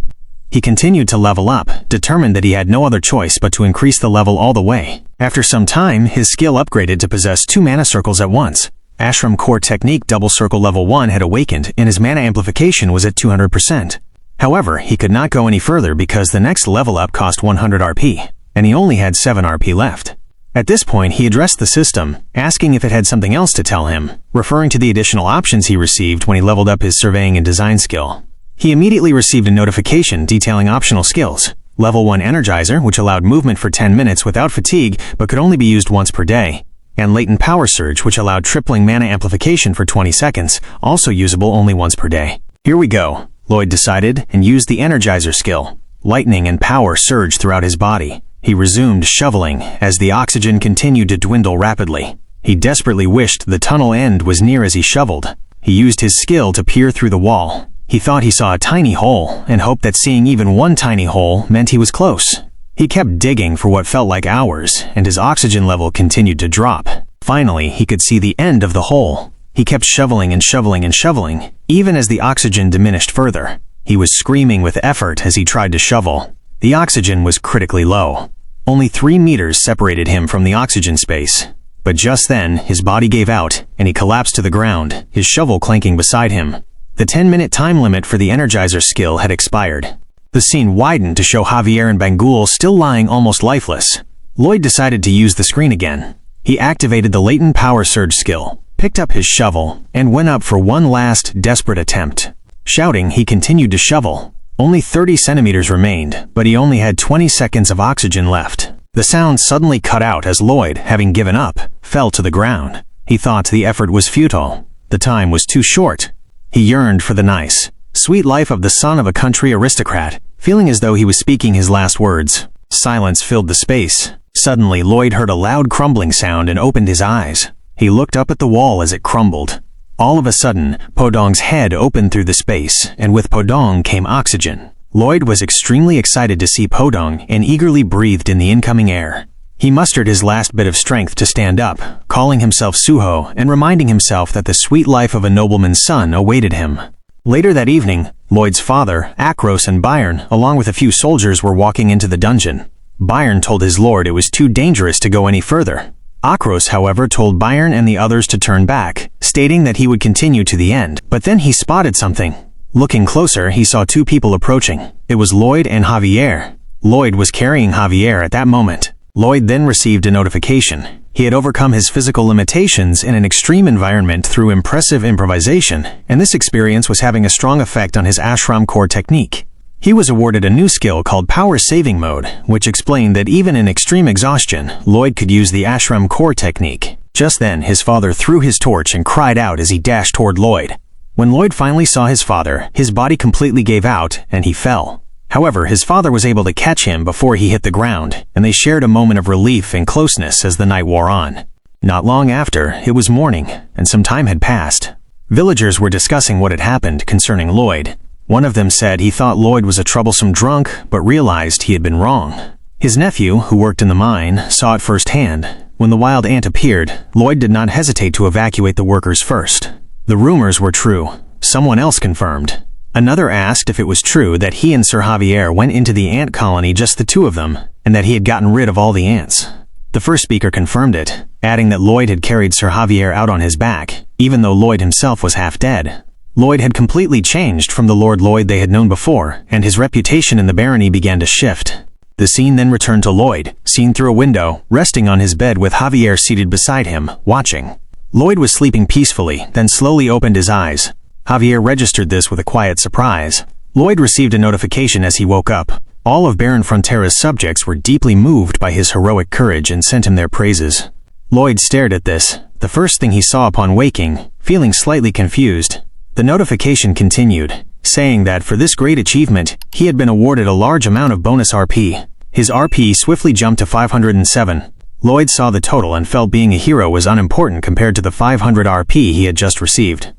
He continued to level up, determined that he had no other choice but to increase the level all the way. After some time, his skill upgraded to possess 2 mana circles at once. Ashram Core Technique Double Circle Level 1 had awakened, and his mana amplification was at 200%. However, he could not go any further because the next level up cost 100 RP, and he only had 7 RP left. At this point, he addressed the system, asking if it had something else to tell him, referring to the additional options he received when he leveled up his surveying and design skill. He immediately received a notification detailing optional skills. Level 1 Energizer, which allowed movement for 10 minutes without fatigue but could only be used once per day, and Latent Power Surge, which allowed tripling mana amplification for 20 seconds, also usable only once per day. Here we go, Lloyd decided, and used the Energizer skill. Lightning and power surged throughout his body. He resumed shoveling as the oxygen continued to dwindle rapidly. He desperately wished the tunnel end was near as he shoveled. He used his skill to peer through the wall. He thought he saw a tiny hole and hoped that seeing even one tiny hole meant he was close. He kept digging for what felt like hours, and his oxygen level continued to drop. Finally, he could see the end of the hole. He kept shoveling and shoveling and shoveling, even as the oxygen diminished further. He was screaming with effort as he tried to shovel. The oxygen was critically low. Only 3 meters separated him from the oxygen space. But just then, his body gave out, and he collapsed to the ground, his shovel clanking beside him. The 10-minute time limit for the Energizer skill had expired. The scene widened to show Javier and Bangul still lying almost lifeless. Lloyd decided to use the screen again. He activated the Latent Power Surge skill, picked up his shovel, and went up for one last, desperate attempt. Shouting, he continued to shovel. Only 30 centimeters remained, but he only had 20 seconds of oxygen left. The sound suddenly cut out as Lloyd, having given up, fell to the ground. He thought the effort was futile. The time was too short. He yearned for the nice, sweet life of the son of a country aristocrat, feeling as though he was speaking his last words. Silence filled the space. Suddenly, Lloyd heard a loud crumbling sound and opened his eyes. He looked up at the wall as it crumbled. All of a sudden, Podong's head opened through the space, and with Podong came oxygen. Lloyd was extremely excited to see Podong and eagerly breathed in the incoming air. He mustered his last bit of strength to stand up, calling himself Suho and reminding himself that the sweet life of a nobleman's son awaited him. Later that evening, Lloyd's father, Akros, and Bayern, along with a few soldiers, were walking into the dungeon. Bayern told his lord it was too dangerous to go any further. Akros, however, told Bayern and the others to turn back, stating that he would continue to the end. But then he spotted something. Looking closer, he saw 2 people approaching. It was Lloyd and Javier. Lloyd was carrying Javier at that moment. Lloyd then received a notification. He had overcome his physical limitations in an extreme environment through impressive improvisation, and this experience was having a strong effect on his ashram core technique. He was awarded a new skill called Power Saving Mode, which explained that even in extreme exhaustion, Lloyd could use the ashram core technique. Just then, his father threw his torch and cried out as he dashed toward Lloyd. When Lloyd finally saw his father, his body completely gave out, and he fell. However, his father was able to catch him before he hit the ground, and they shared a moment of relief and closeness as the night wore on. Not long after, it was morning, and some time had passed. Villagers were discussing what had happened concerning Lloyd. One of them said he thought Lloyd was a troublesome drunk, but realized he had been wrong. His nephew, who worked in the mine, saw it firsthand. When the wild ant appeared, Lloyd did not hesitate to evacuate the workers first. The rumors were true. Someone else confirmed. Another asked if it was true that he and Sir Javier went into the ant colony, just the two of them, and that he had gotten rid of all the ants. The first speaker confirmed it, adding that Lloyd had carried Sir Javier out on his back, even though Lloyd himself was half dead. Lloyd had completely changed from the Lord Lloyd they had known before, and his reputation in the barony began to shift. The scene then returned to Lloyd, seen through a window, resting on his bed with Javier seated beside him, watching. Lloyd was sleeping peacefully, then slowly opened his eyes. Javier registered this with a quiet surprise. Lloyd received a notification as he woke up. All of Baron Frontera's subjects were deeply moved by his heroic courage and sent him their praises. Lloyd stared at this, the first thing he saw upon waking, feeling slightly confused. The notification continued, saying that for this great achievement, he had been awarded a large amount of bonus RP. His RP swiftly jumped to 507. Lloyd saw the total and felt being a hero was unimportant compared to the 500 RP he had just received.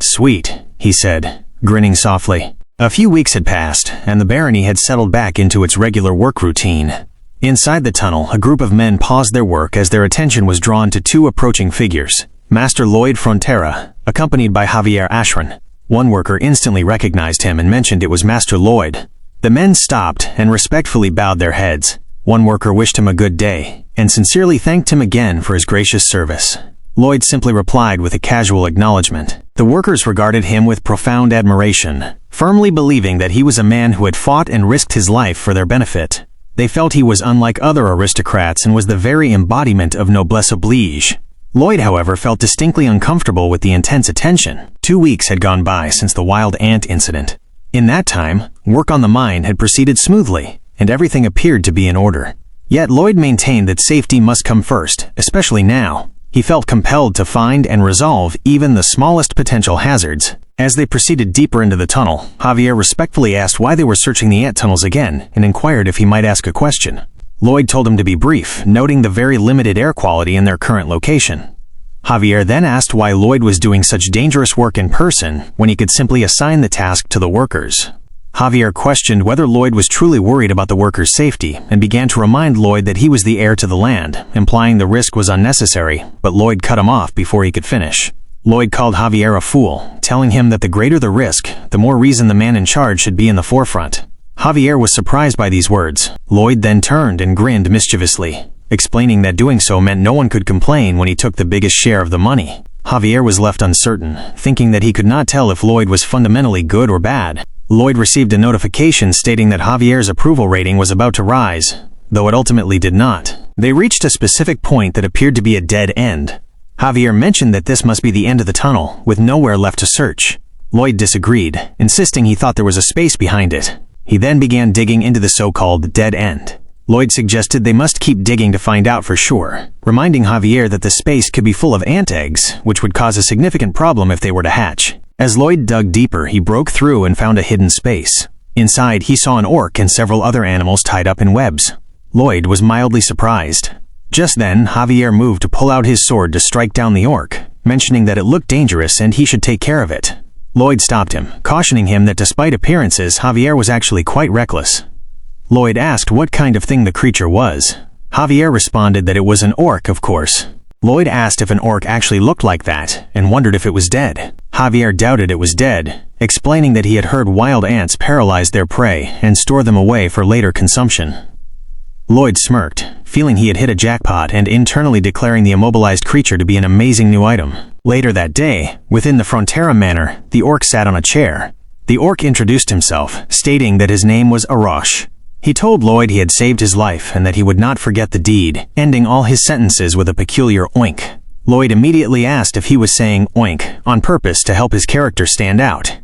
"Sweet," he said, grinning softly. A few weeks had passed, and the barony had settled back into its regular work routine. Inside the tunnel, a group of men paused their work as their attention was drawn to two approaching figures. Master Lloyd Frontera, accompanied by Javier Ashran. One worker instantly recognized him and mentioned it was Master Lloyd. The men stopped and respectfully bowed their heads. One worker wished him a good day, and sincerely thanked him again for his gracious service. Lloyd simply replied with a casual acknowledgement. The workers regarded him with profound admiration, firmly believing that he was a man who had fought and risked his life for their benefit. They felt he was unlike other aristocrats and was the very embodiment of noblesse oblige. Lloyd, however, felt distinctly uncomfortable with the intense attention. 2 weeks had gone by since the wild ant incident. In that time, work on the mine had proceeded smoothly, and everything appeared to be in order. Yet Lloyd maintained that safety must come first, especially now. He felt compelled to find and resolve even the smallest potential hazards. As they proceeded deeper into the tunnel, Javier respectfully asked why they were searching the ant tunnels again and inquired if he might ask a question. Lloyd told him to be brief, noting the very limited air quality in their current location. Javier then asked why Lloyd was doing such dangerous work in person when he could simply assign the task to the workers. Javier questioned whether Lloyd was truly worried about the workers' safety and began to remind Lloyd that he was the heir to the land, implying the risk was unnecessary, but Lloyd cut him off before he could finish. Lloyd called Javier a fool, telling him that the greater the risk, the more reason the man in charge should be in the forefront. Javier was surprised by these words. Lloyd then turned and grinned mischievously, explaining that doing so meant no one could complain when he took the biggest share of the money. Javier was left uncertain, thinking that he could not tell if Lloyd was fundamentally good or bad. Lloyd received a notification stating that Javier's approval rating was about to rise, though it ultimately did not. They reached a specific point that appeared to be a dead end. Javier mentioned that this must be the end of the tunnel, with nowhere left to search. Lloyd disagreed, insisting he thought there was a space behind it. He then began digging into the so-called dead end. Lloyd suggested they must keep digging to find out for sure, reminding Javier that the space could be full of ant eggs, which would cause a significant problem if they were to hatch. As Lloyd dug deeper, he broke through and found a hidden space. Inside, he saw an orc and several other animals tied up in webs. Lloyd was mildly surprised. Just then, Javier moved to pull out his sword to strike down the orc, mentioning that it looked dangerous and he should take care of it. Lloyd stopped him, cautioning him that despite appearances, Javier was actually quite reckless. Lloyd asked what kind of thing the creature was. Javier responded that it was an orc, of course. Lloyd asked if an orc actually looked like that, and wondered if it was dead. Javier doubted it was dead, explaining that he had heard wild ants paralyze their prey and store them away for later consumption. Lloyd smirked, feeling he had hit a jackpot and internally declaring the immobilized creature to be an amazing new item. Later that day, within the Frontera manor, the orc sat on a chair. The orc introduced himself, stating that his name was Arash. He told Lloyd he had saved his life and that he would not forget the deed, ending all his sentences with a peculiar oink. Lloyd immediately asked if he was saying oink on purpose to help his character stand out.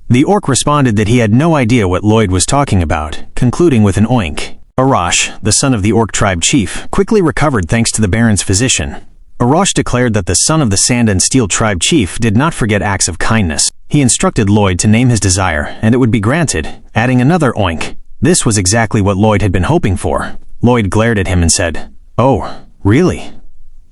The orc responded that he had no idea what Lloyd was talking about, concluding with an oink. Arash, the son of the orc tribe chief, quickly recovered thanks to the Baron's physician. Arash declared that the son of the Sand and Steel tribe chief did not forget acts of kindness. He instructed Lloyd to name his desire, and it would be granted, adding another oink. This was exactly what Lloyd had been hoping for. Lloyd glared at him and said, "Oh, really?"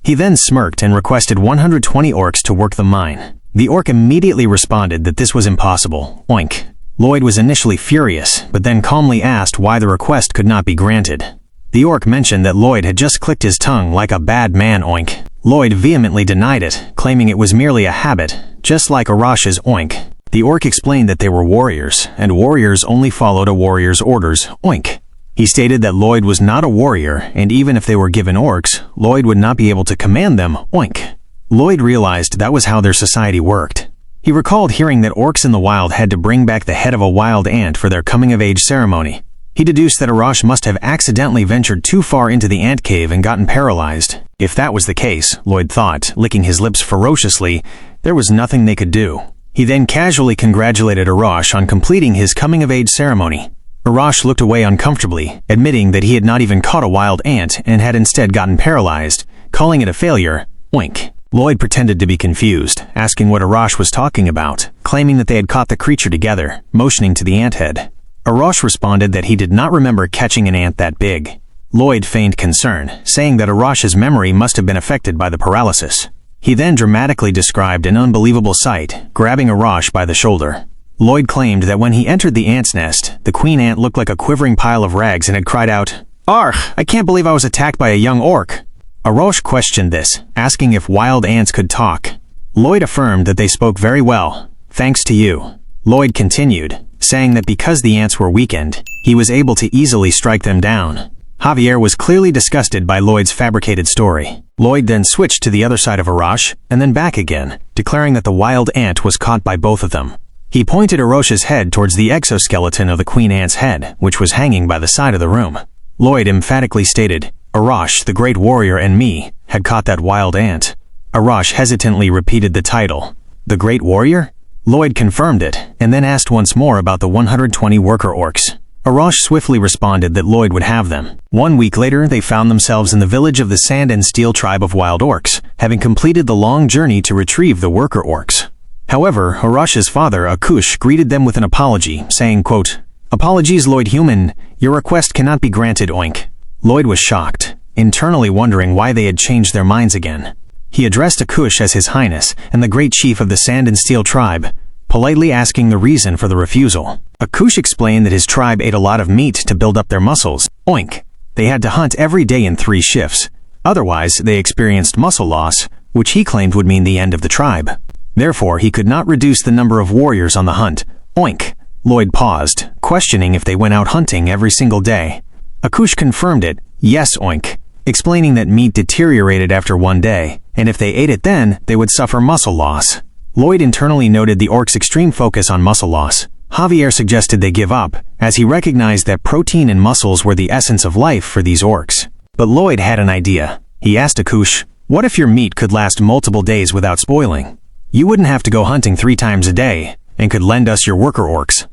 He then smirked and requested 120 orcs to work the mine. The orc immediately responded that this was impossible. Oink. Lloyd was initially furious, but then calmly asked why the request could not be granted. The orc mentioned that Lloyd had just clicked his tongue like a bad man oink. Lloyd vehemently denied it, claiming it was merely a habit, just like Arash's oink. The orc explained that they were warriors, and warriors only followed a warrior's orders, oink. He stated that Lloyd was not a warrior, and even if they were given orcs, Lloyd would not be able to command them, oink. Lloyd realized that was how their society worked. He recalled hearing that orcs in the wild had to bring back the head of a wild ant for their coming-of-age ceremony. He deduced that Arash must have accidentally ventured too far into the ant cave and gotten paralyzed. If that was the case, Lloyd thought, licking his lips ferociously, there was nothing they could do. He then casually congratulated Arash on completing his coming-of-age ceremony. Arash looked away uncomfortably, admitting that he had not even caught a wild ant and had instead gotten paralyzed, calling it a failure, oink. Lloyd pretended to be confused, asking what Arash was talking about, claiming that they had caught the creature together, motioning to the ant head. Arash responded that he did not remember catching an ant that big. Lloyd feigned concern, saying that Arash's memory must have been affected by the paralysis. He then dramatically described an unbelievable sight, grabbing Arash by the shoulder. Lloyd claimed that when he entered the ant's nest, the queen ant looked like a quivering pile of rags and had cried out, "Argh, I can't believe I was attacked by a young orc." Arash questioned this, asking if wild ants could talk. Lloyd affirmed that they spoke very well, thanks to you. Lloyd continued, saying that because the ants were weakened, he was able to easily strike them down. Javier was clearly disgusted by Lloyd's fabricated story. Lloyd then switched to the other side of Arash, and then back again, declaring that the wild ant was caught by both of them. He pointed Arash's head towards the exoskeleton of the queen ant's head, which was hanging by the side of the room. Lloyd emphatically stated, Arash, the great warrior, and me had caught that wild ant. Arash hesitantly repeated the title. The great warrior? Lloyd confirmed it, and then asked once more about the 120 worker orcs. Arash swiftly responded that Lloyd would have them. 1 week later, they found themselves in the village of the Sand and Steel tribe of wild orcs, having completed the long journey to retrieve the worker orcs. However, Arash's father, Akush, greeted them with an apology, saying, quote, "Apologies, Lloyd Human. Your request cannot be granted, oink." Lloyd was shocked, internally wondering why they had changed their minds again. He addressed Akush as His Highness and the great chief of the Sand and Steel tribe, politely asking the reason for the refusal. Akush explained that his tribe ate a lot of meat to build up their muscles, oink. They had to hunt every day in 3 shifts. Otherwise, they experienced muscle loss, which he claimed would mean the end of the tribe. Therefore, he could not reduce the number of warriors on the hunt, oink. Lloyd paused, questioning if they went out hunting every single day. Akush confirmed it, yes, oink, explaining that meat deteriorated after 1 day, and if they ate it then, they would suffer muscle loss. Lloyd internally noted the orcs' extreme focus on muscle loss. Javier suggested they give up, as he recognized that protein and muscles were the essence of life for these orcs. But Lloyd had an idea. He asked Akush, what if your meat could last multiple days without spoiling? You wouldn't have to go hunting 3 times a day, and could lend us your worker orcs.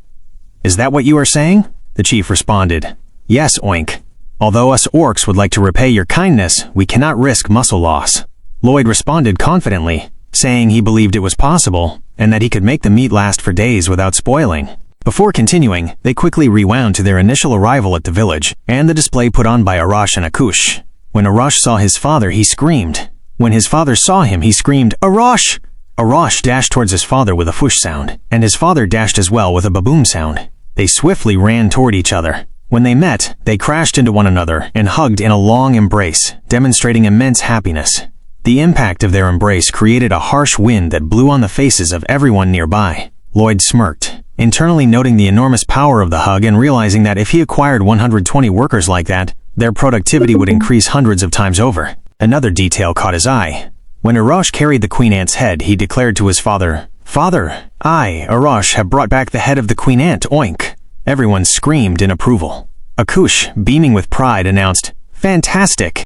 Is that what you are saying? The chief responded. Yes, oink. Although us orcs would like to repay your kindness, we cannot risk muscle loss. Lloyd responded confidently, saying he believed it was possible, and that he could make the meat last for days without spoiling. Before continuing, they quickly rewound to their initial arrival at the village, and the display put on by Arash and Akush. When Arash saw his father, he screamed. When his father saw him, he screamed, Arash! Arash dashed towards his father with a fush sound, and his father dashed as well with a baboom sound. They swiftly ran toward each other. When they met, they crashed into one another and hugged in a long embrace, demonstrating immense happiness. The impact of their embrace created a harsh wind that blew on the faces of everyone nearby. Lloyd smirked, internally noting the enormous power of the hug and realizing that if he acquired 120 workers like that, their productivity would increase hundreds of times over. Another detail caught his eye. When Arash carried the queen ant's head, he declared to his father, Father, I, Arash, have brought back the head of the queen ant, oink. Everyone screamed in approval. Akush, beaming with pride, announced, "Fantastic!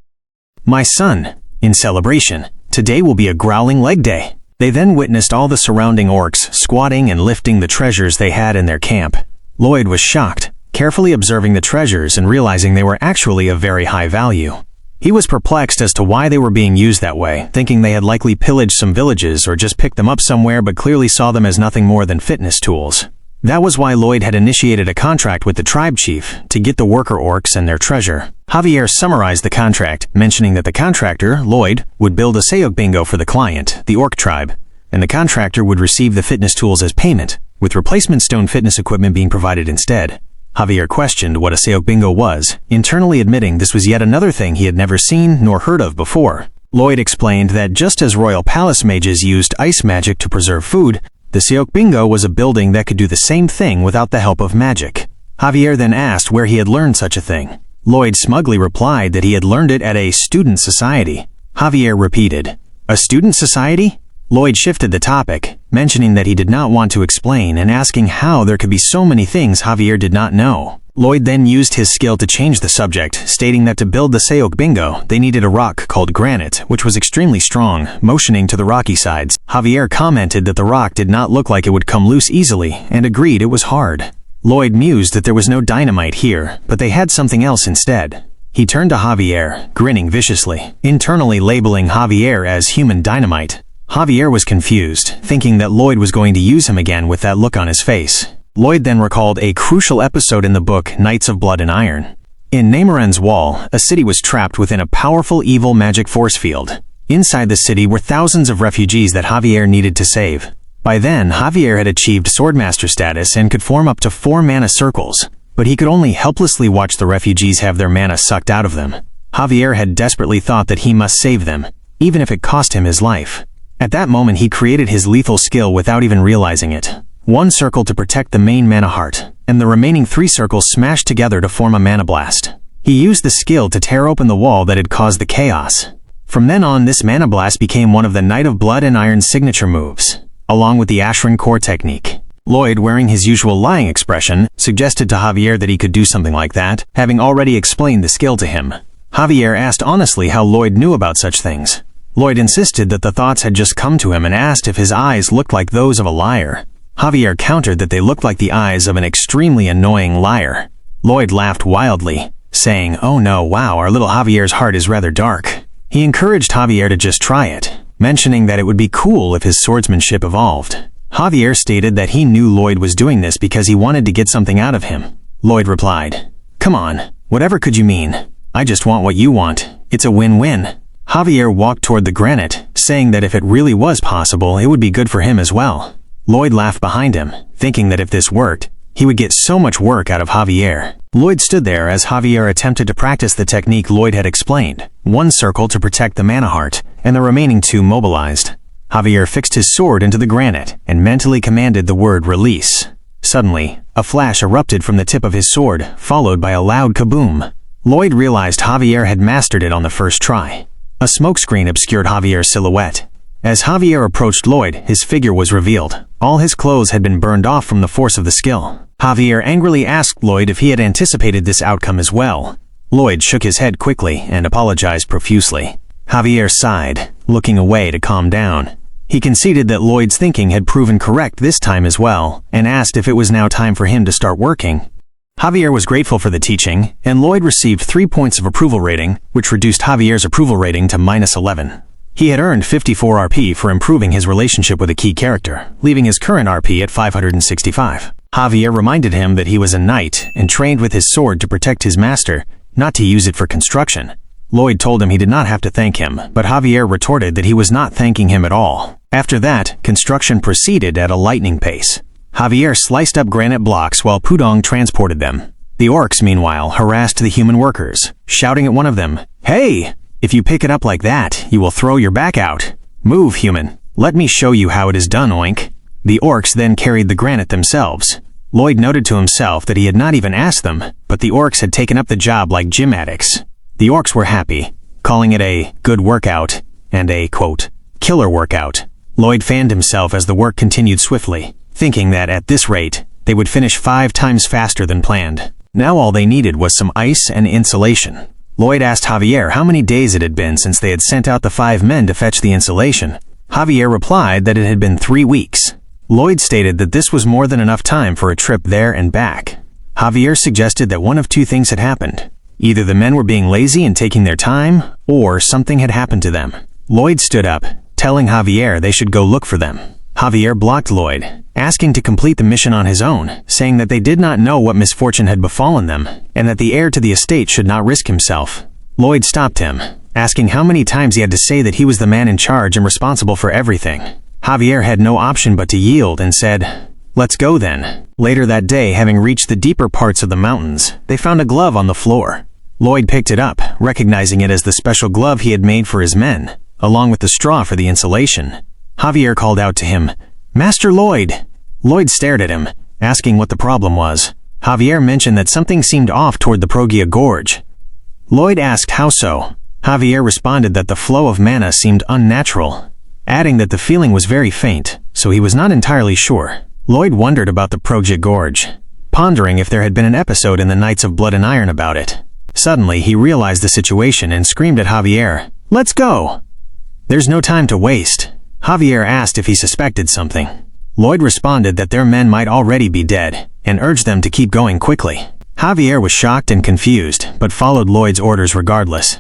My son, in celebration, today will be a growling leg day." They then witnessed all the surrounding orcs squatting and lifting the treasures they had in their camp. Lloyd was shocked, carefully observing the treasures and realizing they were actually of very high value. He was perplexed as to why they were being used that way, thinking they had likely pillaged some villages or just picked them up somewhere, but clearly saw them as nothing more than fitness tools. That was why Lloyd had initiated a contract with the tribe chief to get the worker orcs and their treasure. Javier summarized the contract, mentioning that the contractor, Lloyd, would build a Sayok bingo for the client, the orc tribe, and the contractor would receive the fitness tools as payment, with replacement stone fitness equipment being provided instead. Javier questioned what a Sayok bingo was, internally admitting this was yet another thing he had never seen nor heard of before. Lloyd explained that just as royal palace mages used ice magic to preserve food, the Sayok bingo was a building that could do the same thing without the help of magic. Javier then asked where he had learned such a thing. Lloyd smugly replied that he had learned it at a student society. Javier repeated, "A student society?" Lloyd shifted the topic, mentioning that he did not want to explain and asking how there could be so many things Javier did not know. Lloyd then used his skill to change the subject, stating that to build the Sayok bingo, they needed a rock called granite, which was extremely strong, motioning to the rocky sides. Javier commented that the rock did not look like it would come loose easily, and agreed it was hard. Lloyd mused that there was no dynamite here, but they had something else instead. He turned to Javier, grinning viciously, internally labeling Javier as human dynamite. Javier was confused, thinking that Lloyd was going to use him again with that look on his face. Lloyd then recalled a crucial episode in the book Knights of Blood and Iron. In Namaren's wall, a city was trapped within a powerful evil magic force field. Inside the city were thousands of refugees that Javier needed to save. By then, Javier had achieved Swordmaster status and could form up to 4 mana circles, but he could only helplessly watch the refugees have their mana sucked out of them. Javier had desperately thought that he must save them, even if it cost him his life. At that moment, he created his lethal skill without even realizing it. 1 circle to protect the main mana heart, and the remaining 3 circles smashed together to form a mana blast. He used the skill to tear open the wall that had caused the chaos. From then on, this mana blast became one of the Knight of Blood and Iron's signature moves, along with the Ashran core technique. Lloyd, wearing his usual lying expression, suggested to Javier that he could do something like that, having already explained the skill to him. Javier asked honestly how Lloyd knew about such things. Lloyd insisted that the thoughts had just come to him and asked if his eyes looked like those of a liar. Javier countered that they looked like the eyes of an extremely annoying liar. Lloyd laughed wildly, saying, "Oh no, wow, our little Javier's heart is rather dark." He encouraged Javier to just try it, mentioning that it would be cool if his swordsmanship evolved. Javier stated that he knew Lloyd was doing this because he wanted to get something out of him. Lloyd replied, "Come on, whatever could you mean? I just want what you want. It's a win-win." Javier walked toward the granite, saying that if it really was possible, it would be good for him as well. Lloyd laughed behind him, thinking that if this worked, he would get so much work out of Javier. Lloyd stood there as Javier attempted to practice the technique Lloyd had explained, 1 circle to protect the mana heart, and the remaining 2 mobilized. Javier fixed his sword into the granite and mentally commanded the word release. Suddenly, a flash erupted from the tip of his sword, followed by a loud kaboom. Lloyd realized Javier had mastered it on the first try. A smokescreen obscured Javier's silhouette. As Javier approached Lloyd, his figure was revealed. All his clothes had been burned off from the force of the skill. Javier angrily asked Lloyd if he had anticipated this outcome as well. Lloyd shook his head quickly and apologized profusely. Javier sighed, looking away to calm down. He conceded that Lloyd's thinking had proven correct this time as well, and asked if it was now time for him to start working. Javier was grateful for the teaching, and Lloyd received 3 points of approval rating, which reduced Javier's approval rating to -11. He had earned 54 RP for improving his relationship with a key character, leaving his current RP at 565. Javier reminded him that he was a knight and trained with his sword to protect his master, not to use it for construction. Lloyd told him he did not have to thank him, but Javier retorted that he was not thanking him at all. After that, construction proceeded at a lightning pace. Javier sliced up granite blocks while Pudong transported them. The orcs, meanwhile, harassed the human workers, shouting at one of them, "Hey! If you pick it up like that, you will throw your back out. Move, human. Let me show you how it is done, oink." The orcs then carried the granite themselves. Lloyd noted to himself that he had not even asked them, but the orcs had taken up the job like gym addicts. The orcs were happy, calling it a good workout and a, quote, killer workout. Lloyd fanned himself as the work continued swiftly, thinking that at this rate, they would finish 5 times faster than planned. Now all they needed was some ice and insulation. Lloyd asked Javier how many days it had been since they had sent out the 5 men to fetch the insulation. Javier replied that it had been 3 weeks. Lloyd stated that this was more than enough time for a trip there and back. Javier suggested that one of 2 things had happened. Either the men were being lazy and taking their time, or something had happened to them. Lloyd stood up, telling Javier they should go look for them. Javier blocked Lloyd, asking to complete the mission on his own, saying that they did not know what misfortune had befallen them, and that the heir to the estate should not risk himself. Lloyd stopped him, asking how many times he had to say that he was the man in charge and responsible for everything. Javier had no option but to yield and said, "Let's go then." Later that day, having reached the deeper parts of the mountains, they found a glove on the floor. Lloyd picked it up, recognizing it as the special glove he had made for his men, along with the straw for the insulation. Javier called out to him, "Master Lloyd!" Lloyd stared at him, asking what the problem was. Javier mentioned that something seemed off toward the Progia Gorge. Lloyd asked how so. Javier responded that the flow of mana seemed unnatural, adding that the feeling was very faint, so he was not entirely sure. Lloyd wondered about the Progia Gorge, pondering if there had been an episode in the Knights of Blood and Iron about it. Suddenly, he realized the situation and screamed at Javier, "Let's go!" "There's no time to waste." Javier asked if he suspected something. Lloyd responded that their men might already be dead, and urged them to keep going quickly. Javier was shocked and confused, but followed Lloyd's orders regardless.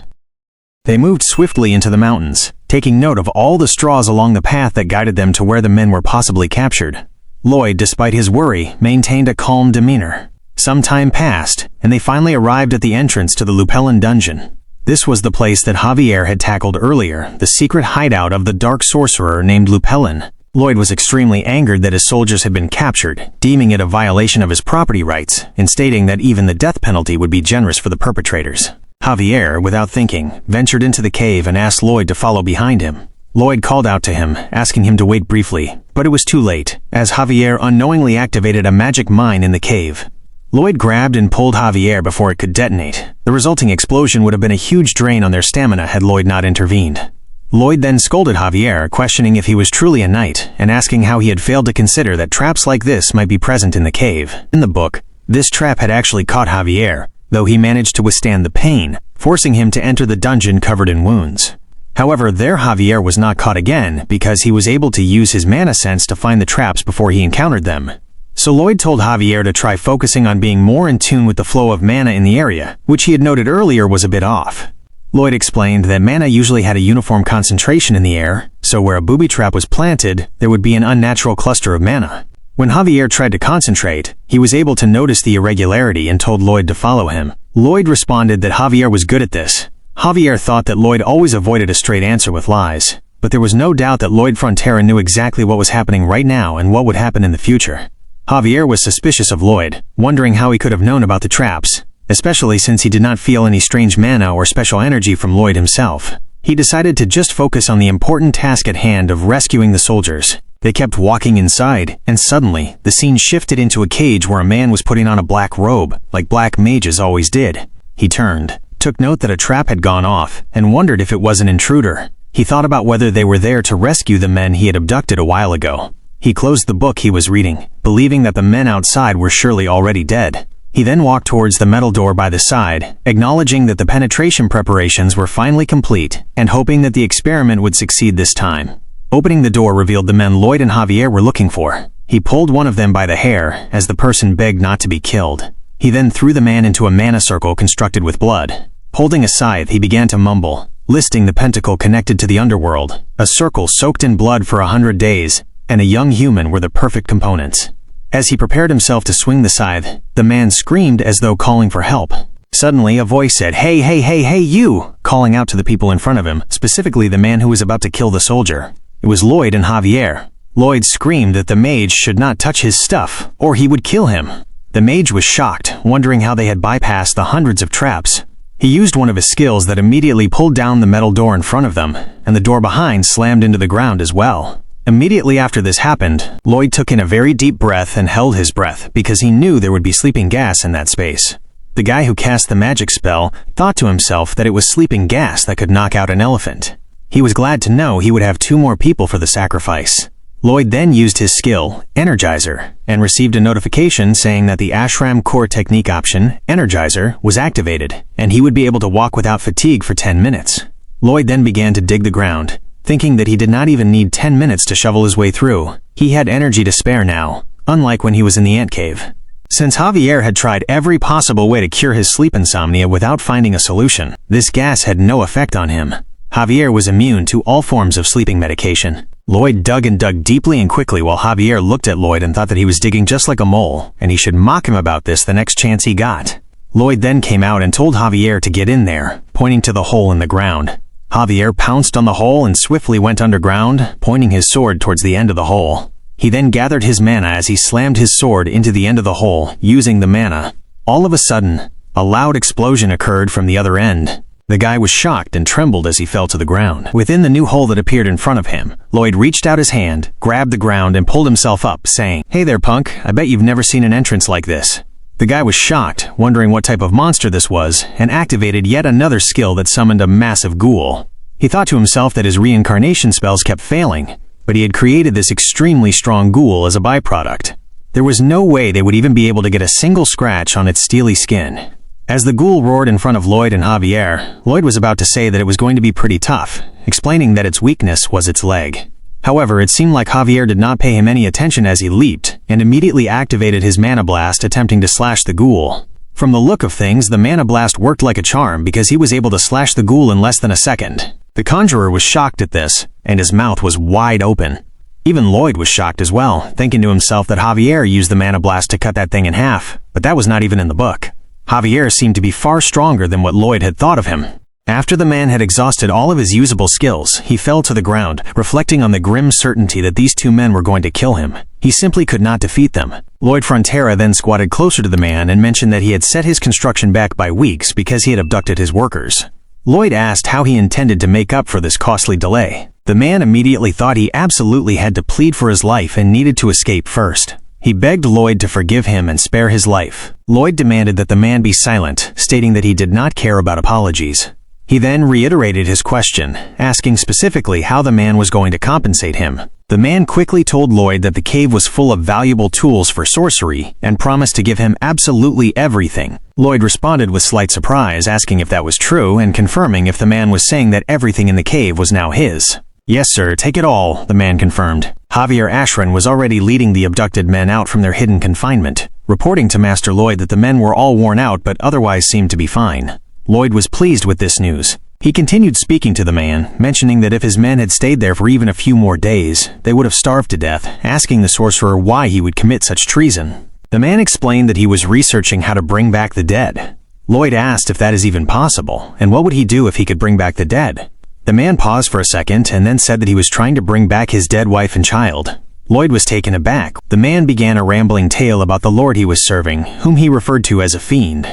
They moved swiftly into the mountains, taking note of all the straws along the path that guided them to where the men were possibly captured. Lloyd, despite his worry, maintained a calm demeanor. Some time passed, and they finally arrived at the entrance to the Lupelin dungeon. This was the place that Javier had tackled earlier, the secret hideout of the dark sorcerer named Lupelin. Lloyd was extremely angered that his soldiers had been captured, deeming it a violation of his property rights, and stating that even the death penalty would be generous for the perpetrators. Javier, without thinking, ventured into the cave and asked Lloyd to follow behind him. Lloyd called out to him, asking him to wait briefly, but it was too late, as Javier unknowingly activated a magic mine in the cave. Lloyd grabbed and pulled Javier before it could detonate. The resulting explosion would have been a huge drain on their stamina had Lloyd not intervened. Lloyd then scolded Javier, questioning if he was truly a knight, and asking how he had failed to consider that traps like this might be present in the cave. In the book, this trap had actually caught Javier, though he managed to withstand the pain, forcing him to enter the dungeon covered in wounds. However, there Javier was not caught again because he was able to use his mana sense to find the traps before he encountered them. So Lloyd told Javier to try focusing on being more in tune with the flow of mana in the area, which he had noted earlier was a bit off. Lloyd explained that mana usually had a uniform concentration in the air, so where a booby trap was planted, there would be an unnatural cluster of mana. When Javier tried to concentrate, he was able to notice the irregularity and told Lloyd to follow him. Lloyd responded that Javier was good at this. Javier thought that Lloyd always avoided a straight answer with lies, but there was no doubt that Lloyd Frontera knew exactly what was happening right now and what would happen in the future. Javier was suspicious of Lloyd, wondering how he could have known about the traps, especially since he did not feel any strange mana or special energy from Lloyd himself. He decided to just focus on the important task at hand of rescuing the soldiers. They kept walking inside, and suddenly, the scene shifted into a cage where a man was putting on a black robe, like black mages always did. He turned, took note that a trap had gone off, and wondered if it was an intruder. He thought about whether they were there to rescue the men he had abducted a while ago. He closed the book he was reading, believing that the men outside were surely already dead. He then walked towards the metal door by the side, acknowledging that the penetration preparations were finally complete, and hoping that the experiment would succeed this time. Opening the door revealed the men Lloyd and Javier were looking for. He pulled one of them by the hair, as the person begged not to be killed. He then threw the man into a mana circle constructed with blood. Holding a scythe, he began to mumble, listing the pentacle connected to the underworld. A circle soaked in blood for 100 days, and a young human were the perfect components. As he prepared himself to swing the scythe, the man screamed as though calling for help. Suddenly, a voice said, "Hey, hey, hey, hey, you!" calling out to the people in front of him, specifically the man who was about to kill the soldier. It was Lloyd and Javier. Lloyd screamed that the mage should not touch his stuff, or he would kill him. The mage was shocked, wondering how they had bypassed the hundreds of traps. He used one of his skills that immediately pulled down the metal door in front of them, and the door behind slammed into the ground as well. Immediately after this happened, Lloyd took in a very deep breath and held his breath because he knew there would be sleeping gas in that space. The guy who cast the magic spell thought to himself that it was sleeping gas that could knock out an elephant. He was glad to know he would have 2 more people for the sacrifice. Lloyd then used his skill, Energizer, and received a notification saying that the Ashram Core Technique option, Energizer, was activated, and he would be able to walk without fatigue for 10 minutes. Lloyd then began to dig the ground, thinking that he did not even need 10 minutes to shovel his way through. He had energy to spare now, unlike when he was in the ant cave. Since Javier had tried every possible way to cure his sleep insomnia without finding a solution, this gas had no effect on him. Javier was immune to all forms of sleeping medication. Lloyd dug and dug deeply and quickly while Javier looked at Lloyd and thought that he was digging just like a mole, and he should mock him about this the next chance he got. Lloyd then came out and told Javier to get in there, pointing to the hole in the ground. Javier pounced on the hole and swiftly went underground, pointing his sword towards the end of the hole. He then gathered his mana as he slammed his sword into the end of the hole, using the mana. All of a sudden, a loud explosion occurred from the other end. The guy was shocked and trembled as he fell to the ground. Within the new hole that appeared in front of him, Lloyd reached out his hand, grabbed the ground, and pulled himself up, saying, "Hey there, punk, I bet you've never seen an entrance like this." The guy was shocked, wondering what type of monster this was, and activated yet another skill that summoned a massive ghoul. He thought to himself that his reincarnation spells kept failing, but he had created this extremely strong ghoul as a byproduct. There was no way they would even be able to get a single scratch on its steely skin. As the ghoul roared in front of Lloyd and Javier, Lloyd was about to say that it was going to be pretty tough, explaining that its weakness was its leg. However, it seemed like Javier did not pay him any attention as he leaped, and immediately activated his mana blast attempting to slash the ghoul. From the look of things, the mana blast worked like a charm because he was able to slash the ghoul in less than a second. The conjurer was shocked at this, and his mouth was wide open. Even Lloyd was shocked as well, thinking to himself that Javier used the mana blast to cut that thing in half, but that was not even in the book. Javier seemed to be far stronger than what Lloyd had thought of him. After the man had exhausted all of his usable skills, he fell to the ground, reflecting on the grim certainty that these two men were going to kill him. He simply could not defeat them. Lloyd Frontera then squatted closer to the man and mentioned that he had set his construction back by weeks because he had abducted his workers. Lloyd asked how he intended to make up for this costly delay. The man immediately thought he absolutely had to plead for his life and needed to escape first. He begged Lloyd to forgive him and spare his life. Lloyd demanded that the man be silent, stating that he did not care about apologies. He then reiterated his question, asking specifically how the man was going to compensate him. The man quickly told Lloyd that the cave was full of valuable tools for sorcery and promised to give him absolutely everything. Lloyd responded with slight surprise, asking if that was true and confirming if the man was saying that everything in the cave was now his. "Yes, sir, take it all," the man confirmed. Javier Ashran was already leading the abducted men out from their hidden confinement, reporting to Master Lloyd that the men were all worn out but otherwise seemed to be fine. Lloyd was pleased with this news. He continued speaking to the man, mentioning that if his men had stayed there for even a few more days, they would have starved to death, asking the sorcerer why he would commit such treason. The man explained that he was researching how to bring back the dead. Lloyd asked if that is even possible, and what would he do if he could bring back the dead. The man paused for a second and then said that he was trying to bring back his dead wife and child. Lloyd was taken aback. The man began a rambling tale about the lord he was serving, whom he referred to as a fiend.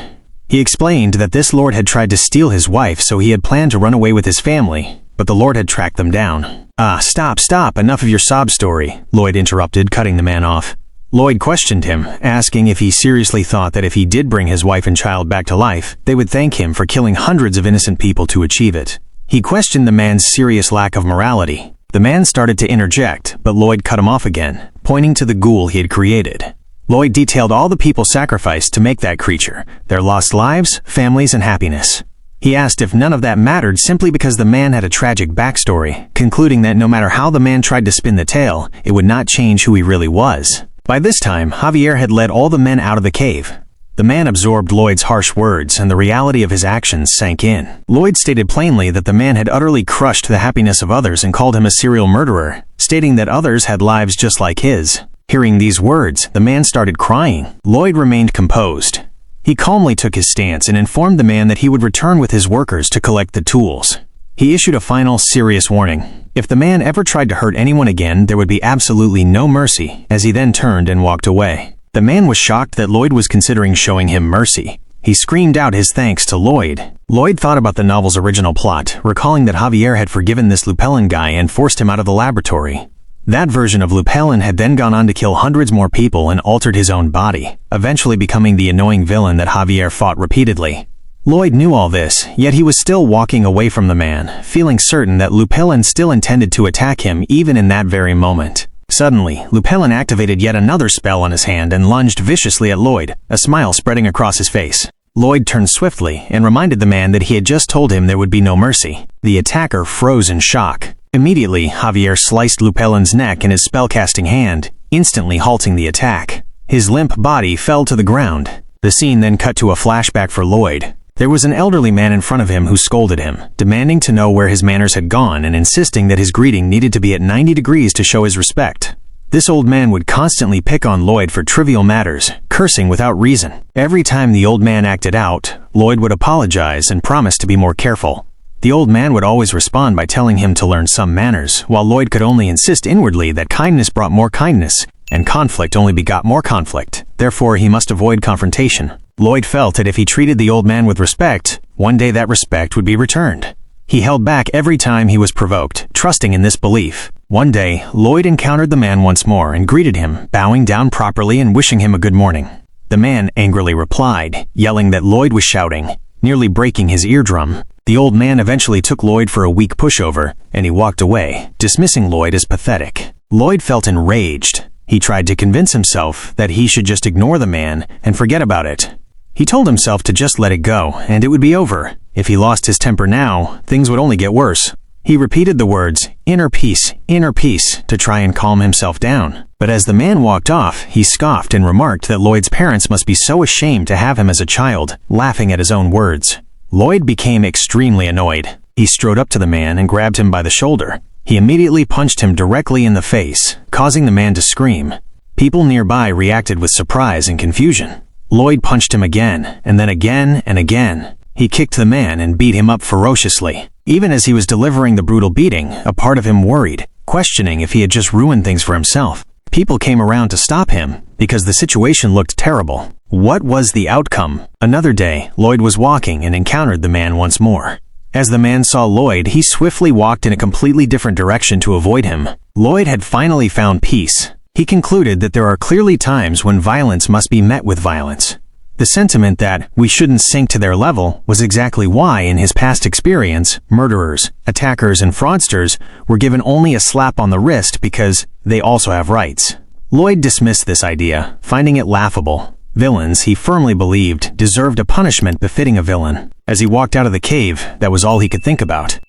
He explained that this lord had tried to steal his wife, so he had planned to run away with his family, but the lord had tracked them down. Stop, enough of your sob story," Lloyd interrupted, cutting the man off. Lloyd questioned him, asking if he seriously thought that if he did bring his wife and child back to life, they would thank him for killing hundreds of innocent people to achieve it. He questioned the man's serious lack of morality. The man started to interject, but Lloyd cut him off again, pointing to the ghoul he had created. Lloyd detailed all the people sacrificed to make that creature, their lost lives, families, and happiness. He asked if none of that mattered simply because the man had a tragic backstory, concluding that no matter how the man tried to spin the tale, it would not change who he really was. By this time, Javier had led all the men out of the cave. The man absorbed Lloyd's harsh words, and the reality of his actions sank in. Lloyd stated plainly that the man had utterly crushed the happiness of others and called him a serial murderer, stating that others had lives just like his. Hearing these words, the man started crying. Lloyd remained composed. He calmly took his stance and informed the man that he would return with his workers to collect the tools. He issued a final, serious warning. If the man ever tried to hurt anyone again, there would be absolutely no mercy, as he then turned and walked away. The man was shocked that Lloyd was considering showing him mercy. He screamed out his thanks to Lloyd. Lloyd thought about the novel's original plot, recalling that Javier had forgiven this Lupelin guy and forced him out of the laboratory. That version of Lupelin had then gone on to kill hundreds more people and altered his own body, eventually becoming the annoying villain that Javier fought repeatedly. Lloyd knew all this, yet he was still walking away from the man, feeling certain that Lupelin still intended to attack him even in that very moment. Suddenly, Lupelin activated yet another spell on his hand and lunged viciously at Lloyd, a smile spreading across his face. Lloyd turned swiftly and reminded the man that he had just told him there would be no mercy. The attacker froze in shock. Immediately, Javier sliced Lupelin's neck in his spellcasting hand, instantly halting the attack. His limp body fell to the ground. The scene then cut to a flashback for Lloyd. There was an elderly man in front of him who scolded him, demanding to know where his manners had gone and insisting that his greeting needed to be at 90 degrees to show his respect. This old man would constantly pick on Lloyd for trivial matters, cursing without reason. Every time the old man acted out, Lloyd would apologize and promise to be more careful. The old man would always respond by telling him to learn some manners, while Lloyd could only insist inwardly that kindness brought more kindness, and conflict only begot more conflict. Therefore, he must avoid confrontation. Lloyd felt that if he treated the old man with respect, one day that respect would be returned. He held back every time he was provoked, trusting in this belief. One day, Lloyd encountered the man once more and greeted him, bowing down properly and wishing him a good morning. The man angrily replied, yelling that Lloyd was shouting, nearly breaking his eardrum. The old man eventually took Lloyd for a weak pushover, and he walked away, dismissing Lloyd as pathetic. Lloyd felt enraged. He tried to convince himself that he should just ignore the man and forget about it. He told himself to just let it go, and it would be over. If he lost his temper now, things would only get worse. He repeated the words, inner peace, to try and calm himself down. But as the man walked off, he scoffed and remarked that Lloyd's parents must be so ashamed to have him as a child, laughing at his own words. Lloyd became extremely annoyed. He strode up to the man and grabbed him by the shoulder. He immediately punched him directly in the face, causing the man to scream. People nearby reacted with surprise and confusion. Lloyd punched him again, and then again and again. He kicked the man and beat him up ferociously. Even as he was delivering the brutal beating, a part of him worried, questioning if he had just ruined things for himself. People came around to stop him, because the situation looked terrible. What was the outcome? Another day, Lloyd was walking and encountered the man once more. As the man saw Lloyd, he swiftly walked in a completely different direction to avoid him. Lloyd had finally found peace. He concluded that there are clearly times when violence must be met with violence. The sentiment that we shouldn't sink to their level was exactly why, in his past experience, murderers, attackers, and fraudsters were given only a slap on the wrist because they also have rights. Lloyd dismissed this idea, finding it laughable. Villains, he firmly believed, deserved a punishment befitting a villain. As he walked out of the cave, that was all he could think about.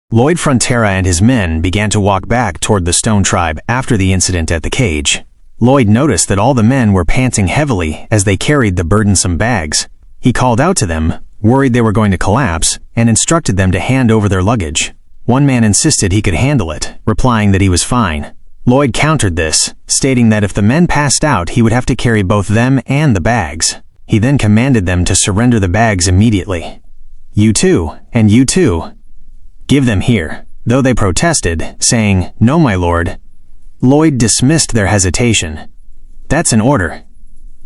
Lloyd Frontera and his men began to walk back toward the Stone Tribe after the incident at the cage. Lloyd noticed that all the men were panting heavily as they carried the burdensome bags. He called out to them, worried they were going to collapse, and instructed them to hand over their luggage. One man insisted he could handle it, replying that he was fine. Lloyd countered this, stating that if the men passed out, he would have to carry both them and the bags. He then commanded them to surrender the bags immediately. You too, and you too. Give them here. Though they protested, saying, no, my lord, Lloyd dismissed their hesitation. That's an order.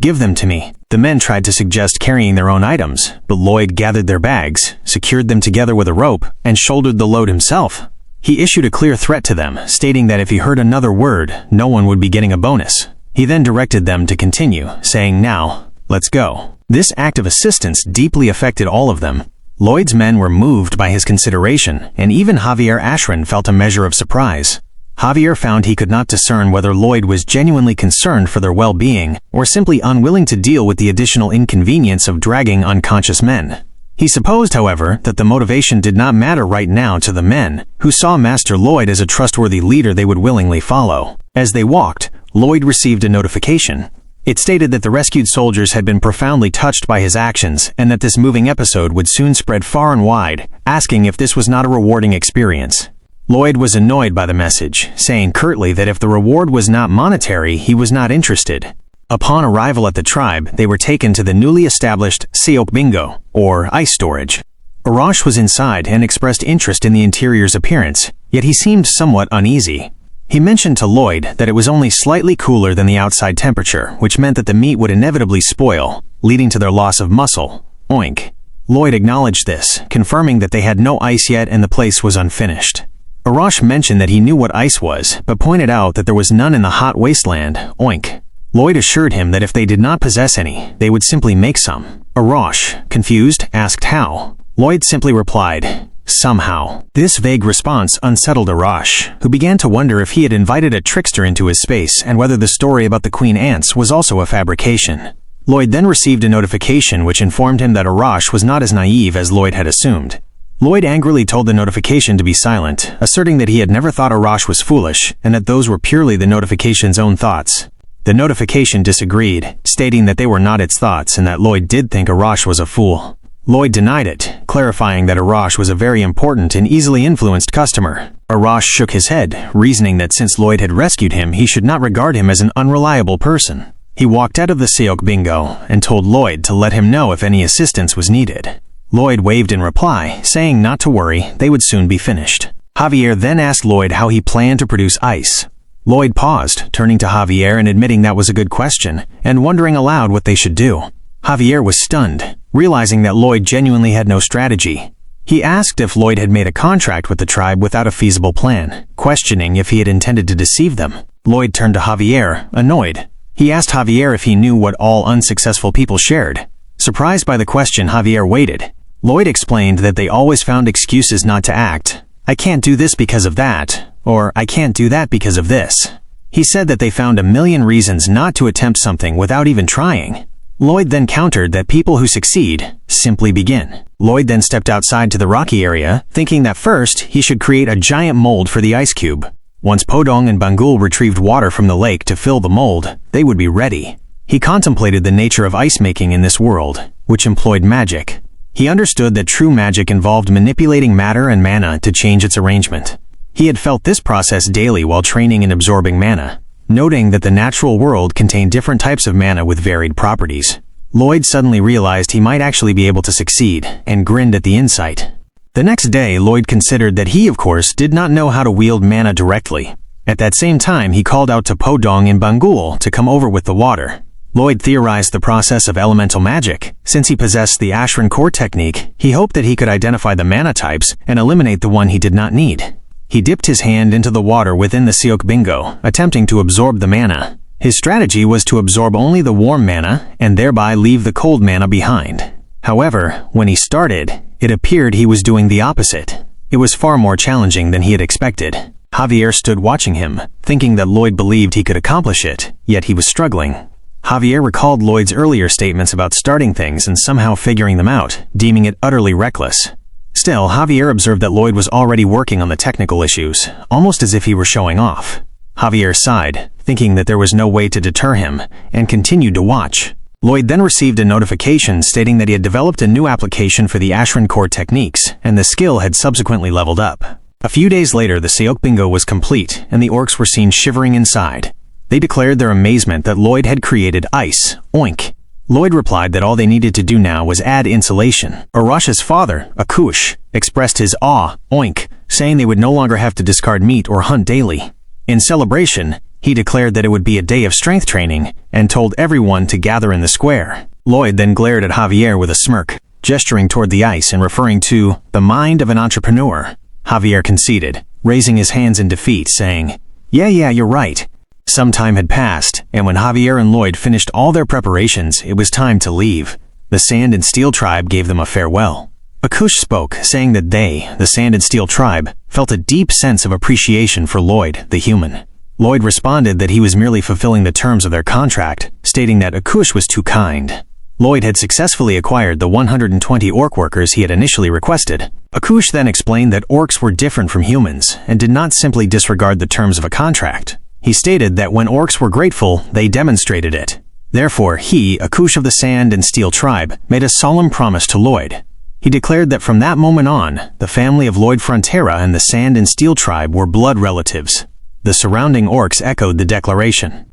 Give them to me. The men tried to suggest carrying their own items, but Lloyd gathered their bags, secured them together with a rope, and shouldered the load himself. He issued a clear threat to them, stating that if he heard another word, no one would be getting a bonus. He then directed them to continue, saying, now, let's go. This act of assistance deeply affected all of them. Lloyd's men were moved by his consideration, and even Javier Ashran felt a measure of surprise. Javier found he could not discern whether Lloyd was genuinely concerned for their well-being or simply unwilling to deal with the additional inconvenience of dragging unconscious men. He supposed, however, that the motivation did not matter right now to the men, who saw Master Lloyd as a trustworthy leader they would willingly follow. As they walked, Lloyd received a notification. It stated that the rescued soldiers had been profoundly touched by his actions and that this moving episode would soon spread far and wide, asking if this was not a rewarding experience. Lloyd was annoyed by the message, saying curtly that if the reward was not monetary, he was not interested. Upon arrival at the tribe, they were taken to the newly established Seok Bingo, or ice storage. Arash was inside and expressed interest in the interior's appearance, yet he seemed somewhat uneasy. He mentioned to Lloyd that it was only slightly cooler than the outside temperature, which meant that the meat would inevitably spoil, leading to their loss of muscle. Oink. Lloyd acknowledged this, confirming that they had no ice yet and the place was unfinished. Arash mentioned that he knew what ice was, but pointed out that there was none in the hot wasteland. Oink. Lloyd assured him that if they did not possess any, they would simply make some. Arash, confused, asked how. Lloyd simply replied, somehow. This vague response unsettled Arash, who began to wonder if he had invited a trickster into his space and whether the story about the queen ants was also a fabrication. Lloyd then received a notification which informed him that Arash was not as naive as Lloyd had assumed. Lloyd angrily told the notification to be silent, asserting that he had never thought Arash was foolish and that those were purely the notification's own thoughts. The notification disagreed, stating that they were not its thoughts and that Lloyd did think Arash was a fool. Lloyd denied it, clarifying that Arash was a very important and easily influenced customer. Arash shook his head, reasoning that since Lloyd had rescued him, he should not regard him as an unreliable person. He walked out of the Seok bingo and told Lloyd to let him know if any assistance was needed. Lloyd waved in reply, saying not to worry, they would soon be finished. Javier then asked Lloyd how he planned to produce ice. Lloyd paused, turning to Javier and admitting that was a good question, and wondering aloud what they should do. Javier was stunned, realizing that Lloyd genuinely had no strategy. He asked if Lloyd had made a contract with the tribe without a feasible plan, questioning if he had intended to deceive them. Lloyd turned to Javier, annoyed. He asked Javier if he knew what all unsuccessful people shared. Surprised by the question, Javier waited. Lloyd explained that they always found excuses not to act. I can't do this because of that, or I can't do that because of this. He said that they found a million reasons not to attempt something without even trying. Lloyd then countered that people who succeed simply begin. Lloyd then stepped outside to the rocky area, thinking that first he should create a giant mold for the ice cube. Once Podong and Bangul retrieved water from the lake to fill the mold, they would be ready. He contemplated the nature of ice making in this world, which employed magic. He understood that true magic involved manipulating matter and mana to change its arrangement. He had felt this process daily while training and absorbing mana, noting that the natural world contained different types of mana with varied properties. Lloyd suddenly realized he might actually be able to succeed, and grinned at the insight. The next day, Lloyd considered that he, of course, did not know how to wield mana directly. At that same time, he called out to Podong and Bangul to come over with the water. Lloyd theorized the process of elemental magic. Since he possessed the Ashran core technique, he hoped that he could identify the mana types and eliminate the one he did not need. He dipped his hand into the water within the Seok bingo, attempting to absorb the mana. His strategy was to absorb only the warm mana and thereby leave the cold mana behind. However, when he started, it appeared he was doing the opposite. It was far more challenging than he had expected. Javier stood watching him, thinking that Lloyd believed he could accomplish it, yet he was struggling. Javier recalled Lloyd's earlier statements about starting things and somehow figuring them out, deeming it utterly reckless. Still, Javier observed that Lloyd was already working on the technical issues, almost as if he were showing off. Javier sighed, thinking that there was no way to deter him, and continued to watch. Lloyd then received a notification stating that he had developed a new application for the Ashran core techniques, and the skill had subsequently leveled up. A few days later, the Seok bingo was complete, and the orcs were seen shivering inside. They declared their amazement that Lloyd had created ice, oink. Lloyd replied that all they needed to do now was add insulation. Arash's father, Akush, expressed his awe, oink, saying they would no longer have to discard meat or hunt daily. In celebration, he declared that it would be a day of strength training and told everyone to gather in the square. Lloyd then glared at Javier with a smirk, gesturing toward the ice and referring to the mind of an entrepreneur. Javier conceded, raising his hands in defeat, saying, Yeah, you're right. Some time had passed, and when Javier and Lloyd finished all their preparations, it was time to leave. The Sand and Steel tribe gave them a farewell. Akush spoke, saying that they, the Sand and Steel tribe, felt a deep sense of appreciation for Lloyd, the human. Lloyd responded that he was merely fulfilling the terms of their contract, stating that Akush was too kind. Lloyd had successfully acquired the 120 orc workers he had initially requested. Akush then explained that orcs were different from humans and did not simply disregard the terms of a contract. He stated that when orcs were grateful, they demonstrated it. Therefore, he, Akush of the Sand and Steel tribe, made a solemn promise to Lloyd. He declared that from that moment on, the family of Lloyd Frontera and the Sand and Steel tribe were blood relatives. The surrounding orcs echoed the declaration.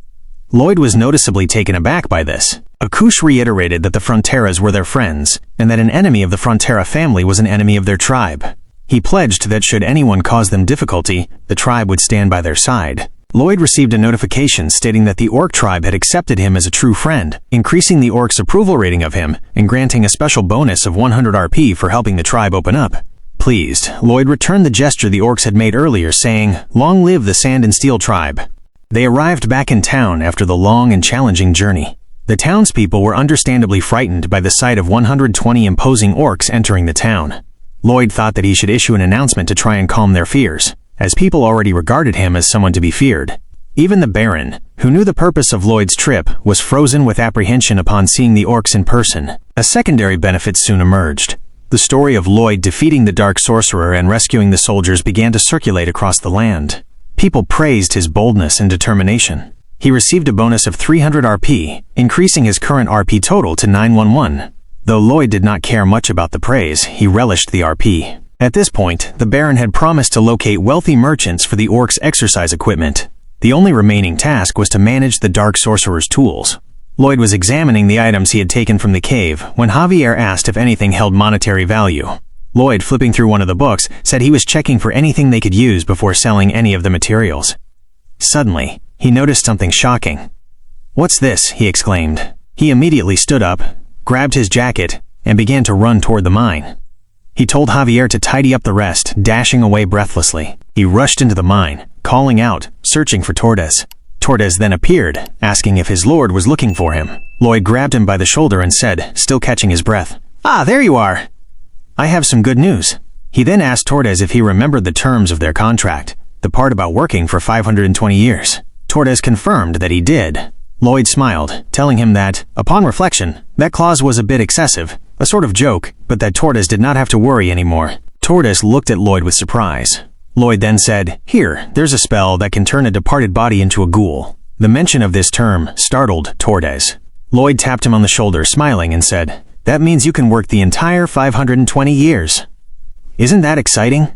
Lloyd was noticeably taken aback by this. Akush reiterated that the Fronteras were their friends, and that an enemy of the Frontera family was an enemy of their tribe. He pledged that should anyone cause them difficulty, the tribe would stand by their side. Lloyd received a notification stating that the orc tribe had accepted him as a true friend, increasing the orcs' approval rating of him and granting a special bonus of 100 RP for helping the tribe open up. Pleased, Lloyd returned the gesture the orcs had made earlier, saying, "Long live the Sand and Steel tribe." They arrived back in town after the long and challenging journey. The townspeople were understandably frightened by the sight of 120 imposing orcs entering the town. Lloyd thought that he should issue an announcement to try and calm their fears, as people already regarded him as someone to be feared. Even the Baron, who knew the purpose of Lloyd's trip, was frozen with apprehension upon seeing the orcs in person. A secondary benefit soon emerged. The story of Lloyd defeating the Dark Sorcerer and rescuing the soldiers began to circulate across the land. People praised his boldness and determination. He received a bonus of 300 RP, increasing his current RP total to 911. Though Lloyd did not care much about the praise, he relished the RP. At this point, the Baron had promised to locate wealthy merchants for the orcs' exercise equipment. The only remaining task was to manage the Dark Sorcerer's tools. Lloyd was examining the items he had taken from the cave when Javier asked if anything held monetary value. Lloyd, flipping through one of the books, said he was checking for anything they could use before selling any of the materials. Suddenly, he noticed something shocking. "What's this?" he exclaimed. He immediately stood up, grabbed his jacket, and began to run toward the mine. He told Javier to tidy up the rest, dashing away breathlessly. He rushed into the mine, calling out, searching for Tordes. Tordes then appeared, asking if his lord was looking for him. Lloyd grabbed him by the shoulder and said, still catching his breath, "Ah, there you are! I have some good news." He then asked Tordes if he remembered the terms of their contract, the part about working for 520 years. Tordes confirmed that he did. Lloyd smiled, telling him that, upon reflection, that clause was a bit excessive, a sort of joke, but that Tordes did not have to worry anymore. Tordes looked at Lloyd with surprise. Lloyd then said, "Here, there's a spell that can turn a departed body into a ghoul." The mention of this term startled Tordes. Lloyd tapped him on the shoulder, smiling, and said, "That means you can work the entire 520 years. Isn't that exciting?"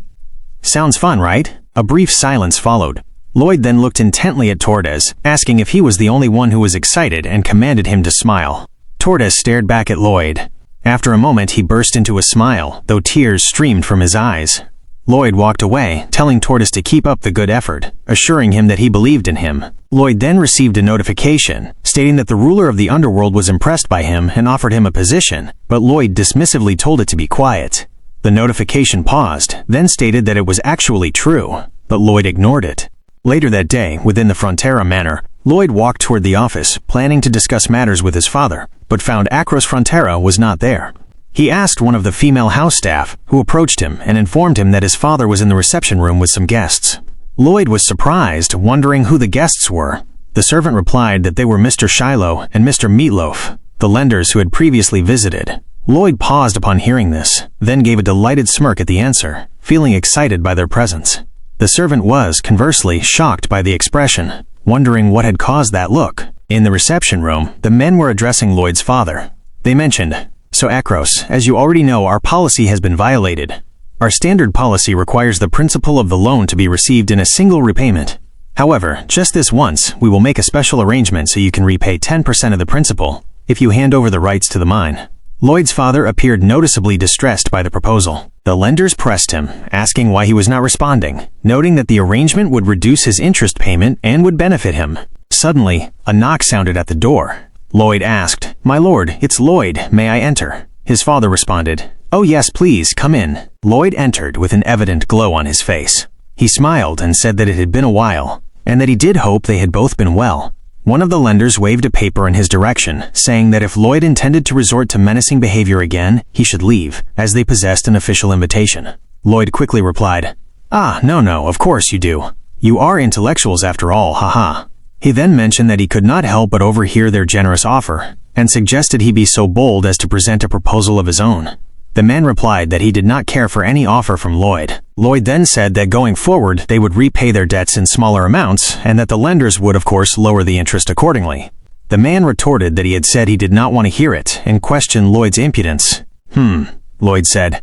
"Sounds fun, right?" A brief silence followed. Lloyd then looked intently at Tordes, asking if he was the only one who was excited, and commanded him to smile. Tordes stared back at Lloyd. After a moment, he burst into a smile, though tears streamed from his eyes. Lloyd walked away, telling Tordes to keep up the good effort, assuring him that he believed in him. Lloyd then received a notification, stating that the ruler of the underworld was impressed by him and offered him a position, but Lloyd dismissively told it to be quiet. The notification paused, then stated that it was actually true, but Lloyd ignored it. Later that day, within the Frontera manor, Lloyd walked toward the office, planning to discuss matters with his father, but found Acros Frontera was not there. He asked one of the female house staff, who approached him and informed him that his father was in the reception room with some guests. Lloyd was surprised, wondering who the guests were. The servant replied that they were Mr. Shiloh and Mr. Meatloaf, the lenders who had previously visited. Lloyd paused upon hearing this, then gave a delighted smirk at the answer, feeling excited by their presence. The servant was, conversely, shocked by the expression, wondering what had caused that look. In the reception room, the men were addressing Lloyd's father. They mentioned, "So Acros, as you already know, our policy has been violated. Our standard policy requires the principal of the loan to be received in a single repayment. However, just this once, we will make a special arrangement so you can repay 10% of the principal if you hand over the rights to the mine." Lloyd's father appeared noticeably distressed by the proposal. The lenders pressed him, asking why he was not responding, noting that the arrangement would reduce his interest payment and would benefit him. Suddenly, a knock sounded at the door. Lloyd asked, "My lord, it's Lloyd. May I enter?" His father responded, "Oh yes, please, come in." Lloyd entered with an evident glow on his face. He smiled and said that it had been a while, and that he did hope they had both been well. One of the lenders waved a paper in his direction, saying that if Lloyd intended to resort to menacing behavior again, he should leave, as they possessed an official invitation. Lloyd quickly replied, "Ah, no, of course you do. You are intellectuals after all, haha." He then mentioned that he could not help but overhear their generous offer, and suggested he be so bold as to present a proposal of his own. The man replied that he did not care for any offer from Lloyd. Lloyd then said that going forward they would repay their debts in smaller amounts, and that the lenders would of course lower the interest accordingly. The man retorted that he had said he did not want to hear it, and questioned Lloyd's impudence. Lloyd said.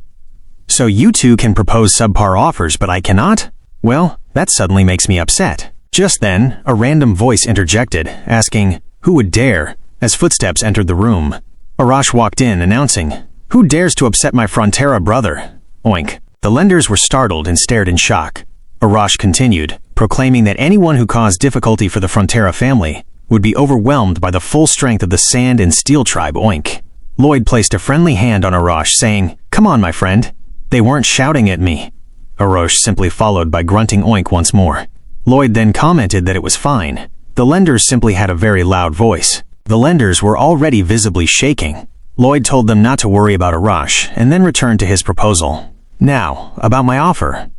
"So you two can propose subpar offers, but I cannot? Well, that suddenly makes me upset." Just then, a random voice interjected, asking, "Who would dare?" as footsteps entered the room. Arash walked in, announcing, "Who dares to upset my Frontera brother?" Oink. The lenders were startled and stared in shock. Arash continued, proclaiming that anyone who caused difficulty for the Frontera family would be overwhelmed by the full strength of the Sand and Steel tribe. Oink. Lloyd placed a friendly hand on Arash, saying, "Come on, my friend. They weren't shouting at me." Arash simply followed by grunting oink once more. Lloyd then commented that it was fine. The lenders simply had a very loud voice. The lenders were already visibly shaking. Lloyd told them not to worry about Arash, and then returned to his proposal. Now, about my offer.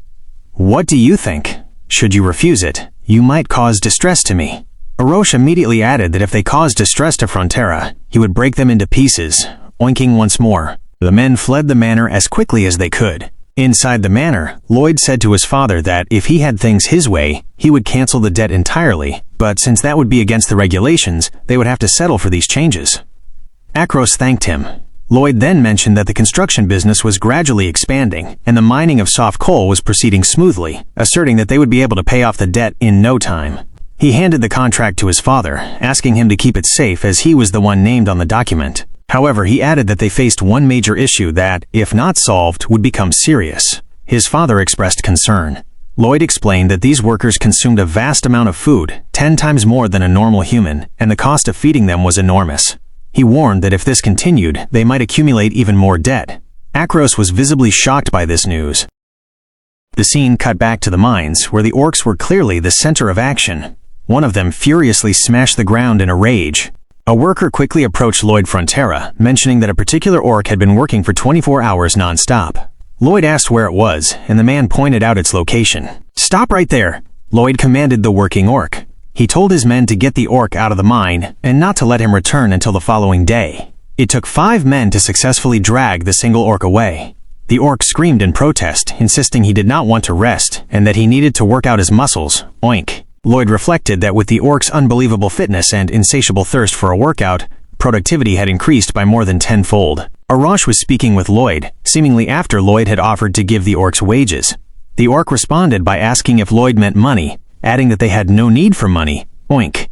What do you think? Should you refuse it, you might cause distress to me. Orochi immediately added that if they caused distress to Frontera, he would break them into pieces, oinking once more. The men fled the manor as quickly as they could. Inside the manor, Lloyd said to his father that if he had things his way, he would cancel the debt entirely, but since that would be against the regulations, they would have to settle for these changes. Akros thanked him. Lloyd then mentioned that the construction business was gradually expanding, and the mining of soft coal was proceeding smoothly, asserting that they would be able to pay off the debt in no time. He handed the contract to his father, asking him to keep it safe as he was the one named on the document. However, he added that they faced one major issue that, if not solved, would become serious. His father expressed concern. Lloyd explained that these workers consumed a vast amount of food, 10 times more than a normal human, and the cost of feeding them was enormous. He warned that if this continued, they might accumulate even more debt. Akros was visibly shocked by this news. The scene cut back to the mines, where the orcs were clearly the center of action. One of them furiously smashed the ground in a rage. A worker quickly approached Lloyd Frontera, mentioning that a particular orc had been working for 24 hours non-stop. Lloyd asked where it was, and the man pointed out its location. "Stop right there!" Lloyd commanded the working orc. He told his men to get the orc out of the mine, and not to let him return until the following day. It took 5 men to successfully drag the single orc away. The orc screamed in protest, insisting he did not want to rest, and that he needed to work out his muscles. Oink. Lloyd reflected that with the orc's unbelievable fitness and insatiable thirst for a workout, productivity had increased by more than 10-fold. Orochi was speaking with Lloyd, seemingly after Lloyd had offered to give the orcs wages. The orc responded by asking if Lloyd meant money, adding that they had no need for money. Oink.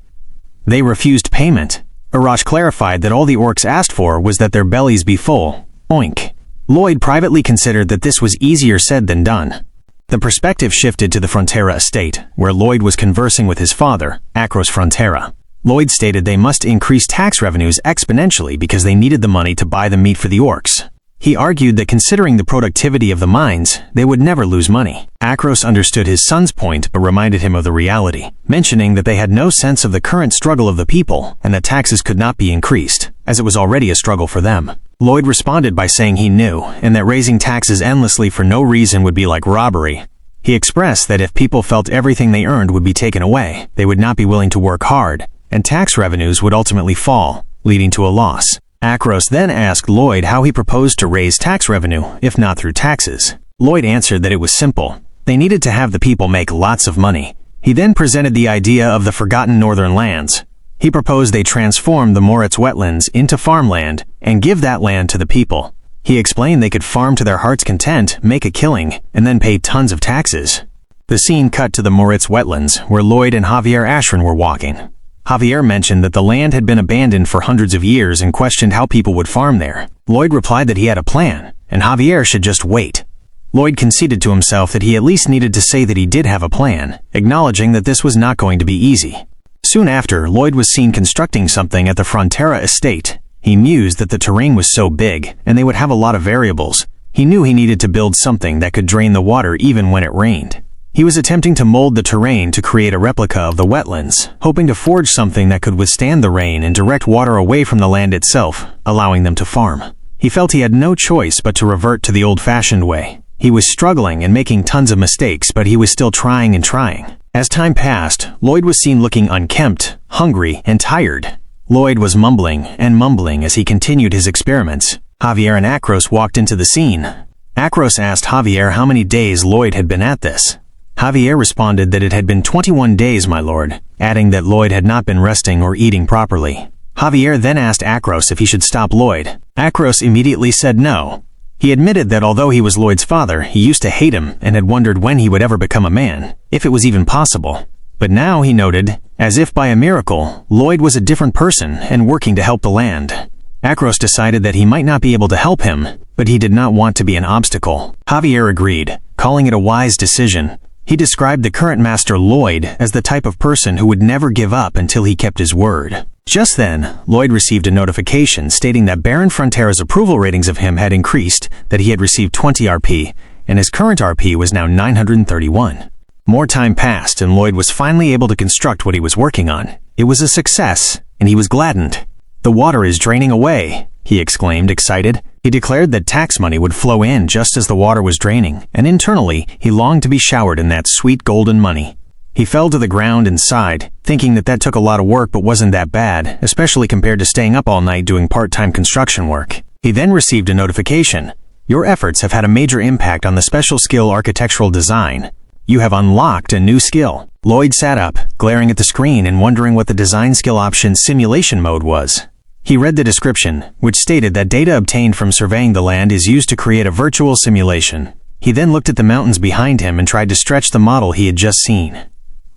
They refused payment. Orochi clarified that all the orcs asked for was that their bellies be full. Oink. Lloyd privately considered that this was easier said than done. The perspective shifted to the Frontera estate, where Lloyd was conversing with his father, Akros Frontera. Lloyd stated they must increase tax revenues exponentially because they needed the money to buy the meat for the orcs. He argued that considering the productivity of the mines, they would never lose money. Akros understood his son's point but reminded him of the reality, mentioning that they had no sense of the current struggle of the people and that taxes could not be increased, as it was already a struggle for them. Lloyd responded by saying he knew, and that raising taxes endlessly for no reason would be like robbery. He expressed that if people felt everything they earned would be taken away, they would not be willing to work hard, and tax revenues would ultimately fall, leading to a loss. Akros then asked Lloyd how he proposed to raise tax revenue, if not through taxes. Lloyd answered that it was simple. They needed to have the people make lots of money. He then presented the idea of the Forgotten Northern Lands. He proposed they transform the Moritz wetlands into farmland and give that land to the people. He explained they could farm to their heart's content, make a killing, and then pay tons of taxes. The scene cut to the Moritz wetlands, where Lloyd and Javier Ashran were walking. Javier mentioned that the land had been abandoned for hundreds of years and questioned how people would farm there. Lloyd replied that he had a plan, and Javier should just wait. Lloyd conceded to himself that he at least needed to say that he did have a plan, acknowledging that this was not going to be easy. Soon after, Lloyd was seen constructing something at the Frontera estate. He mused that the terrain was so big, and they would have a lot of variables. He knew he needed to build something that could drain the water even when it rained. He was attempting to mold the terrain to create a replica of the wetlands, hoping to forge something that could withstand the rain and direct water away from the land itself, allowing them to farm. He felt he had no choice but to revert to the old-fashioned way. He was struggling and making tons of mistakes, but he was still trying and trying. As time passed, Lloyd was seen looking unkempt, hungry, and tired. Lloyd was mumbling and mumbling as he continued his experiments. Javier and Akros walked into the scene. Akros asked Javier how many days Lloyd had been at this. Javier responded that it had been 21 days, my lord, adding that Lloyd had not been resting or eating properly. Javier then asked Akros if he should stop Lloyd. Akros immediately said no. He admitted that although he was Lloyd's father, he used to hate him and had wondered when he would ever become a man, if it was even possible. But now, he noted, as if by a miracle, Lloyd was a different person and working to help the land. Akros decided that he might not be able to help him, but he did not want to be an obstacle. Javier agreed, calling it a wise decision. He described the current master Lloyd as the type of person who would never give up until he kept his word. Just then, Lloyd received a notification stating that Baron Frontera's approval ratings of him had increased, that he had received 20 RP, and his current RP was now 931. More time passed, and Lloyd was finally able to construct what he was working on. It was a success, and he was gladdened. "The water is draining away," he exclaimed, excited. He declared that tax money would flow in just as the water was draining, and internally, he longed to be showered in that sweet golden money. He fell to the ground and sighed, thinking that took a lot of work but wasn't that bad, especially compared to staying up all night doing part-time construction work. He then received a notification. Your efforts have had a major impact on the special skill architectural design. You have unlocked a new skill. Lloyd sat up, glaring at the screen and wondering what the design skill option simulation mode was. He read the description, which stated that data obtained from surveying the land is used to create a virtual simulation. He then looked at the mountains behind him and tried to stretch the model he had just seen.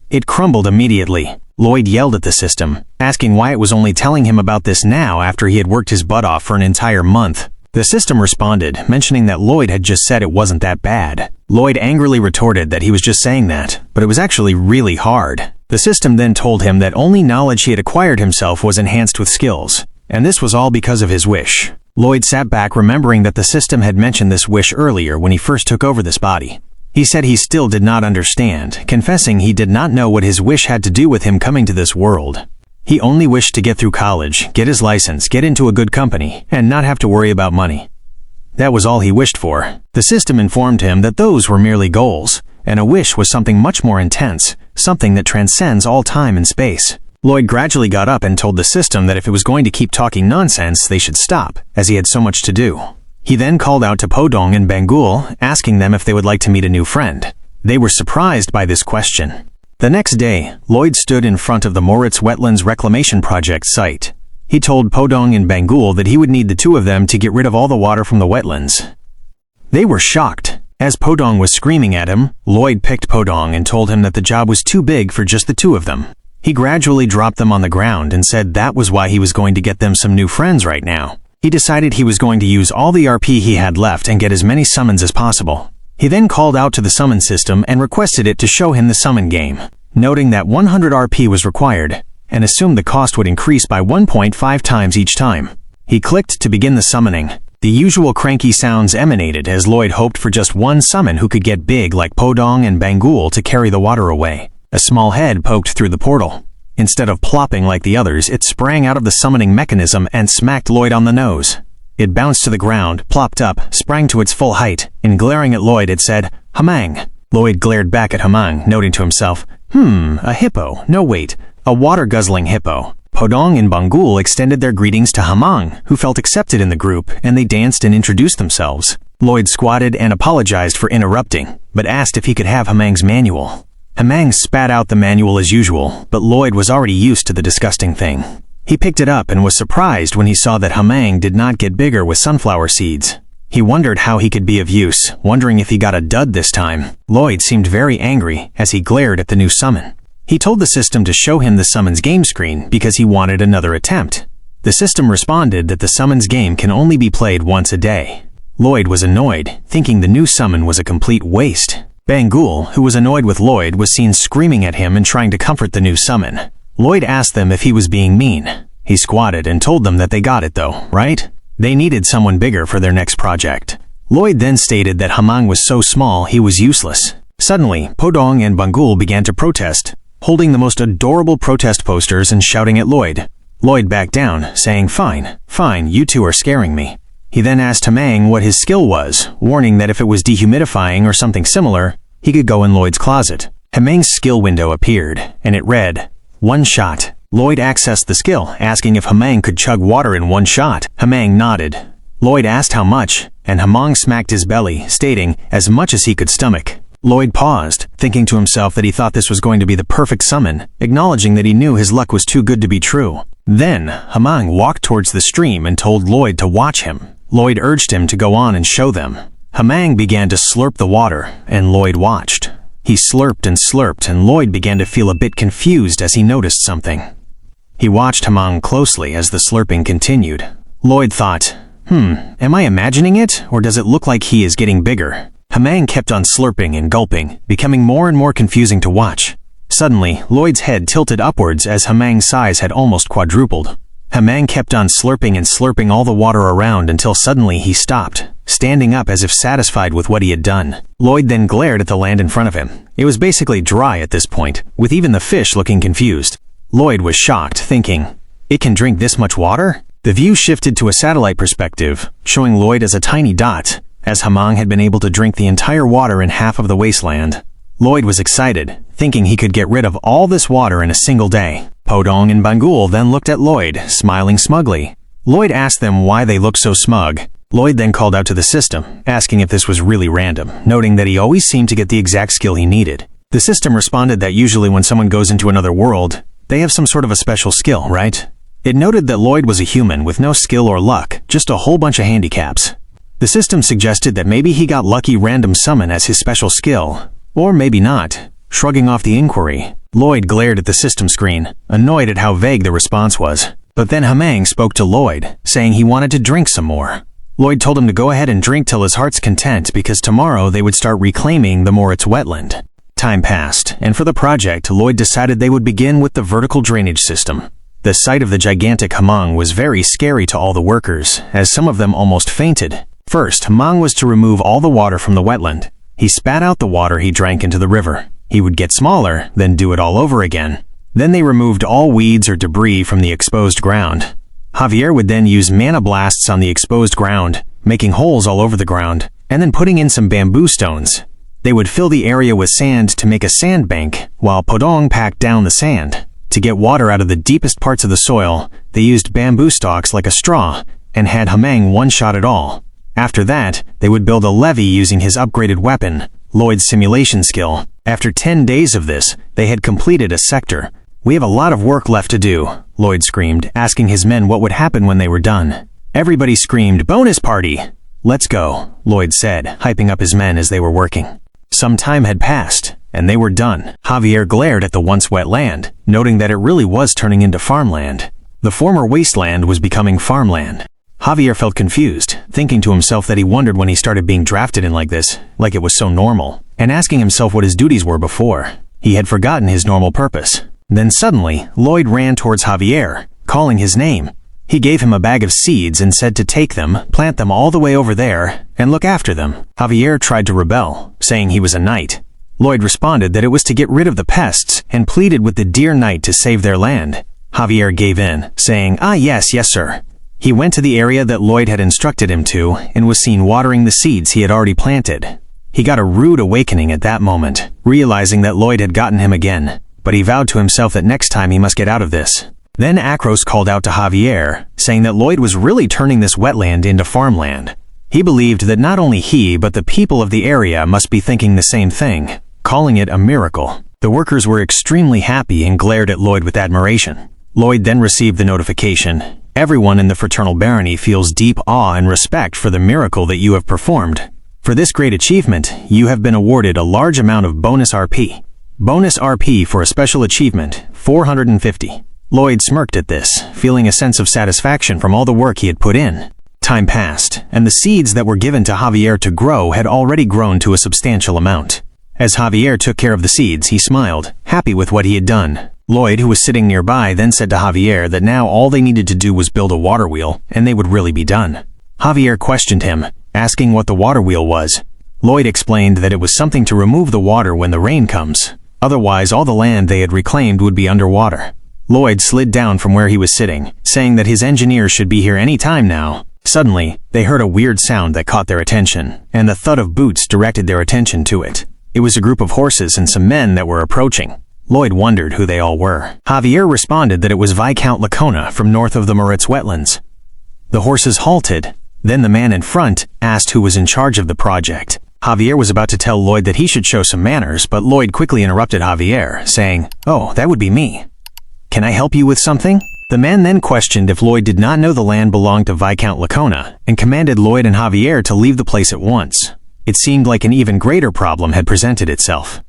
It crumbled immediately. Lloyd yelled at the system, asking why it was only telling him about this now after he had worked his butt off for an entire month. The system responded, mentioning that Lloyd had just said it wasn't that bad. Lloyd angrily retorted that he was just saying that, but it was actually really hard. The system then told him that only knowledge he had acquired himself was enhanced with skills, and this was all because of his wish. Lloyd sat back remembering that the system had mentioned this wish earlier when he first took over this body. He said he still did not understand, confessing he did not know what his wish had to do with him coming to this world. He only wished to get through college, get his license, get into a good company, and not have to worry about money. That was all he wished for. The system informed him that those were merely goals, and a wish was something much more intense, something that transcends all time and space. Lloyd gradually got up and told the system that if it was going to keep talking nonsense, they should stop, as he had so much to do. He then called out to Podong and Bangul, asking them if they would like to meet a new friend. They were surprised by this question. The next day, Lloyd stood in front of the Moritz Wetlands Reclamation Project site. He told Podong and Bangul that he would need the two of them to get rid of all the water from the wetlands. They were shocked. As Podong was screaming at him, Lloyd picked Podong and told him that the job was too big for just the two of them. He gradually dropped them on the ground and said that was why he was going to get them some new friends right now. He decided he was going to use all the RP he had left and get as many summons as possible. He then called out to the summon system and requested it to show him the summon game, noting that 100 RP was required, and assumed the cost would increase by 1.5 times each time. He clicked to begin the summoning. The usual cranky sounds emanated as Lloyd hoped for just one summon who could get big like Podong and Bangul to carry the water away. A small head poked through the portal. Instead of plopping like the others, it sprang out of the summoning mechanism and smacked Lloyd on the nose. It bounced to the ground, plopped up, sprang to its full height, and glaring at Lloyd it said, "Hamang." Lloyd glared back at Hamang, noting to himself, a hippo, no wait, a water-guzzling hippo. Podong and Bangul extended their greetings to Hamang, who felt accepted in the group, and they danced and introduced themselves. Lloyd squatted and apologized for interrupting, but asked if he could have Hamang's manual. Hamang spat out the manual as usual, but Lloyd was already used to the disgusting thing. He picked it up and was surprised when he saw that Hamang did not get bigger with sunflower seeds. He wondered how he could be of use, wondering if he got a dud this time. Lloyd seemed very angry as he glared at the new summon. He told the system to show him the summons game screen because he wanted another attempt. The system responded that the summons game can only be played once a day. Lloyd was annoyed, thinking the new summon was a complete waste. Bangul, who was annoyed with Lloyd, was seen screaming at him and trying to comfort the new summon. Lloyd asked them if he was being mean. He squatted and told them that they got it though, right? They needed someone bigger for their next project. Lloyd then stated that Hamang was so small he was useless. Suddenly, Podong and Bangul began to protest, holding the most adorable protest posters and shouting at Lloyd. Lloyd backed down, saying, fine, you two are scaring me. He then asked Hamang what his skill was, warning that if it was dehumidifying or something similar, he could go in Lloyd's closet. Hamang's skill window appeared, and it read, 1 shot. Lloyd accessed the skill, asking if Hamang could chug water in 1 shot. Hamang nodded. Lloyd asked how much, and Hamang smacked his belly, stating, as much as he could stomach. Lloyd paused, thinking to himself that he thought this was going to be the perfect summon, acknowledging that he knew his luck was too good to be true. Then, Hamang walked towards the stream and told Lloyd to watch him. Lloyd urged him to go on and show them. Hamang began to slurp the water, and Lloyd watched. He slurped, and Lloyd began to feel a bit confused as he noticed something. He watched Hamang closely as the slurping continued. Lloyd thought, am I imagining it, or does it look like he is getting bigger? Hamang kept on slurping and gulping, becoming more and more confusing to watch. Suddenly, Lloyd's head tilted upwards as Hamang's size had almost quadrupled. Hamang kept on slurping and slurping all the water around until suddenly he stopped, standing up as if satisfied with what he had done. Lloyd then glared at the land in front of him. It was basically dry at this point, with even the fish looking confused. Lloyd was shocked, thinking, it can drink this much water? The view shifted to a satellite perspective, showing Lloyd as a tiny dot, as Hamang had been able to drink the entire water in half of the wasteland. Lloyd was excited, thinking he could get rid of all this water in a single day. Podong and Bangul then looked at Lloyd, smiling smugly. Lloyd asked them why they looked so smug. Lloyd then called out to the system, asking if this was really random, noting that he always seemed to get the exact skill he needed. The system responded that usually when someone goes into another world, they have some sort of a special skill, right? It noted that Lloyd was a human with no skill or luck, just a whole bunch of handicaps. The system suggested that maybe he got lucky random summon as his special skill, or maybe not. Shrugging off the inquiry, Lloyd glared at the system screen, annoyed at how vague the response was. But then Hamang spoke to Lloyd, saying he wanted to drink some more. Lloyd told him to go ahead and drink till his heart's content because tomorrow they would start reclaiming the Moritz wetland. Time passed, and for the project, Lloyd decided they would begin with the vertical drainage system. The sight of the gigantic Hamang was very scary to all the workers, as some of them almost fainted. First, Hamang was to remove all the water from the wetland. He spat out the water he drank into the river. He would get smaller, then do it all over again. Then they removed all weeds or debris from the exposed ground. Javier would then use mana blasts on the exposed ground, making holes all over the ground, and then putting in some bamboo stones. They would fill the area with sand to make a sandbank, while Podong packed down the sand. To get water out of the deepest parts of the soil, they used bamboo stalks like a straw, and had Hamang one-shot it all. After that, they would build a levee using his upgraded weapon, Lloyd's simulation skill. After 10 days of this, they had completed a sector. "We have a lot of work left to do," Lloyd screamed, asking his men what would happen when they were done. Everybody screamed, "Bonus party!" "Let's go," Lloyd said, hyping up his men as they were working. Some time had passed, and they were done. Javier glared at the once wet land, noting that it really was turning into farmland. The former wasteland was becoming farmland. Javier felt confused, thinking to himself that he wondered when he started being drafted in like this, like it was so normal, and asking himself what his duties were before. He had forgotten his normal purpose. Then suddenly, Lloyd ran towards Javier, calling his name. He gave him a bag of seeds and said to take them, plant them all the way over there, and look after them. Javier tried to rebel, saying he was a knight. Lloyd responded that it was to get rid of the pests and pleaded with the dear knight to save their land. Javier gave in, saying, "Ah yes, sir." He went to the area that Lloyd had instructed him to and was seen watering the seeds he had already planted. He got a rude awakening at that moment, realizing that Lloyd had gotten him again, but he vowed to himself that next time he must get out of this. Then Akros called out to Javier, saying that Lloyd was really turning this wetland into farmland. He believed that not only he but the people of the area must be thinking the same thing, calling it a miracle. The workers were extremely happy and glared at Lloyd with admiration. Lloyd then received the notification, "Everyone in the Fraternal Barony feels deep awe and respect for the miracle that you have performed. For this great achievement, you have been awarded a large amount of bonus RP. Bonus RP for a special achievement, 450. Lloyd smirked at this, feeling a sense of satisfaction from all the work he had put in. Time passed, and the seeds that were given to Javier to grow had already grown to a substantial amount. As Javier took care of the seeds, he smiled, happy with what he had done. Lloyd, who was sitting nearby, then said to Javier that now all they needed to do was build a water wheel, and they would really be done. Javier questioned him, asking what the water wheel was. Lloyd explained that it was something to remove the water when the rain comes. Otherwise, all the land they had reclaimed would be underwater. Lloyd slid down from where he was sitting, saying that his engineers should be here any time now. Suddenly, they heard a weird sound that caught their attention, and the thud of boots directed their attention to it. It was a group of horses and some men that were approaching. Lloyd wondered who they all were. Javier responded that it was Viscount Lacona from north of the Moritz wetlands. The horses halted. Then the man in front asked who was in charge of the project. Javier was about to tell Lloyd that he should show some manners, but Lloyd quickly interrupted Javier, saying, "Oh, that would be me. Can I help you with something?" The man then questioned if Lloyd did not know the land belonged to Viscount Lacona, and commanded Lloyd and Javier to leave the place at once. It seemed like an even greater problem had presented itself.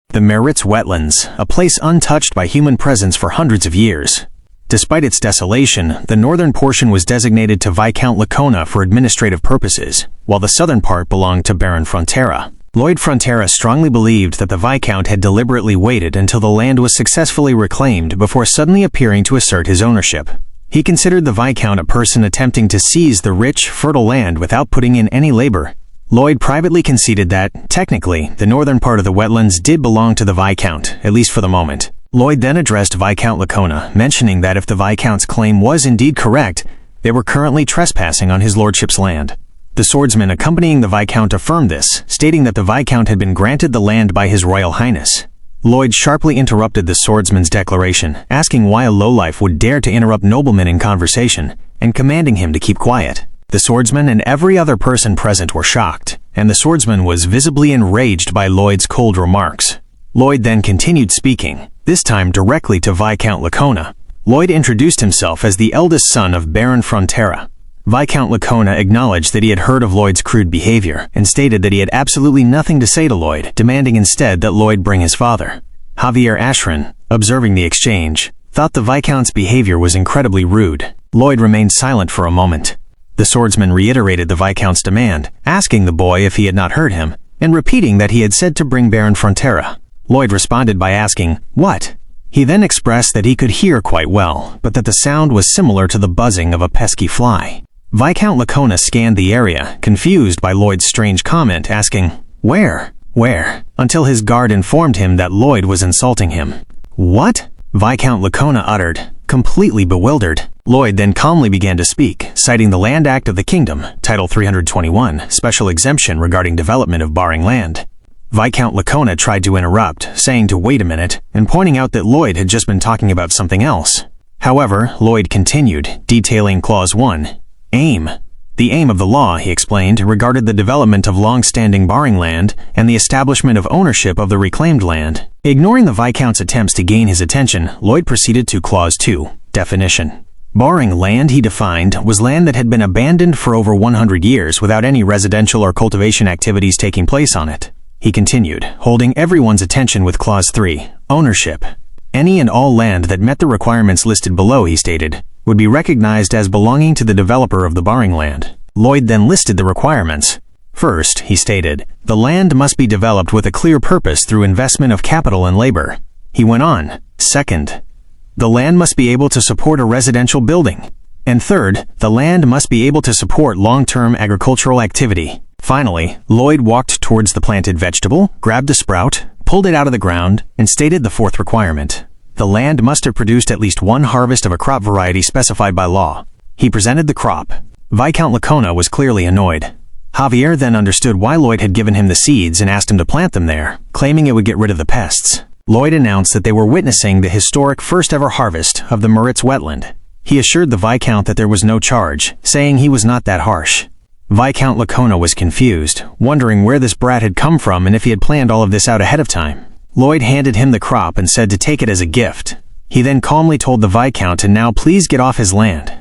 The Moritz Wetlands, a place untouched by human presence for hundreds of years. Despite its desolation, the northern portion was designated to Viscount Lacona for administrative purposes, while the southern part belonged to Baron Frontera. Lloyd Frontera strongly believed that the Viscount had deliberately waited until the land was successfully reclaimed before suddenly appearing to assert his ownership. He considered the Viscount a person attempting to seize the rich, fertile land without putting in any labor. Lloyd privately conceded that, technically, the northern part of the wetlands did belong to the Viscount, at least for the moment. Lloyd then addressed Viscount Lacona, mentioning that if the Viscount's claim was indeed correct, they were currently trespassing on his lordship's land. The swordsman accompanying the Viscount affirmed this, stating that the Viscount had been granted the land by His Royal Highness. Lloyd sharply interrupted the swordsman's declaration, asking why a lowlife would dare to interrupt noblemen in conversation, and commanding him to keep quiet. The swordsman and every other person present were shocked, and the swordsman was visibly enraged by Lloyd's cold remarks. Lloyd then continued speaking, this time directly to Viscount Lacona. Lloyd introduced himself as the eldest son of Baron Frontera. Viscount Lacona acknowledged that he had heard of Lloyd's crude behavior and stated that he had absolutely nothing to say to Lloyd, demanding instead that Lloyd bring his father. Javier Ashran, observing the exchange, thought the Viscount's behavior was incredibly rude. Lloyd remained silent for a moment. The swordsman reiterated the Viscount's demand, asking the boy if he had not heard him, and repeating that he had said to bring Baron Frontera. Lloyd responded by asking, "What?" He then expressed that he could hear quite well, but that the sound was similar to the buzzing of a pesky fly. Viscount Lacona scanned the area, confused by Lloyd's strange comment, asking, Where? Until his guard informed him that Lloyd was insulting him. What? Viscount Lacona uttered, completely bewildered. Lloyd then calmly began to speak, citing the Land Act of the Kingdom, Title 321, Special Exemption regarding development of barring land. Viscount Lacona tried to interrupt, saying to wait a minute, and pointing out that Lloyd had just been talking about something else. However, Lloyd continued, detailing Clause 1, Aim. The aim of the law, he explained, regarded the development of long-standing barring land and the establishment of ownership of the reclaimed land. Ignoring the Viscount's attempts to gain his attention, Lloyd proceeded to Clause 2, Definition. Barring land, he defined, was land that had been abandoned for over 100 years without any residential or cultivation activities taking place on it. He continued, holding everyone's attention with Clause 3, Ownership. Any and all land that met the requirements listed below, he stated, would be recognized as belonging to the developer of the barring land. Lloyd then listed the requirements. First, he stated, the land must be developed with a clear purpose through investment of capital and labor. He went on, second, the land must be able to support a residential building. And third, the land must be able to support long-term agricultural activity. Finally, Lloyd walked towards the planted vegetable, grabbed a sprout, pulled it out of the ground, and stated the fourth requirement. The land must have produced at least one harvest of a crop variety specified by law. He presented the crop. Viscount Lacona was clearly annoyed. Javier then understood why Lloyd had given him the seeds and asked him to plant them there, claiming it would get rid of the pests. Lloyd announced that they were witnessing the historic first-ever harvest of the Maritz wetland. He assured the Viscount that there was no charge, saying he was not that harsh. Viscount Lacona was confused, wondering where this brat had come from and if he had planned all of this out ahead of time. Lloyd handed him the crop and said to take it as a gift. He then calmly told the Viscount to now please get off his land.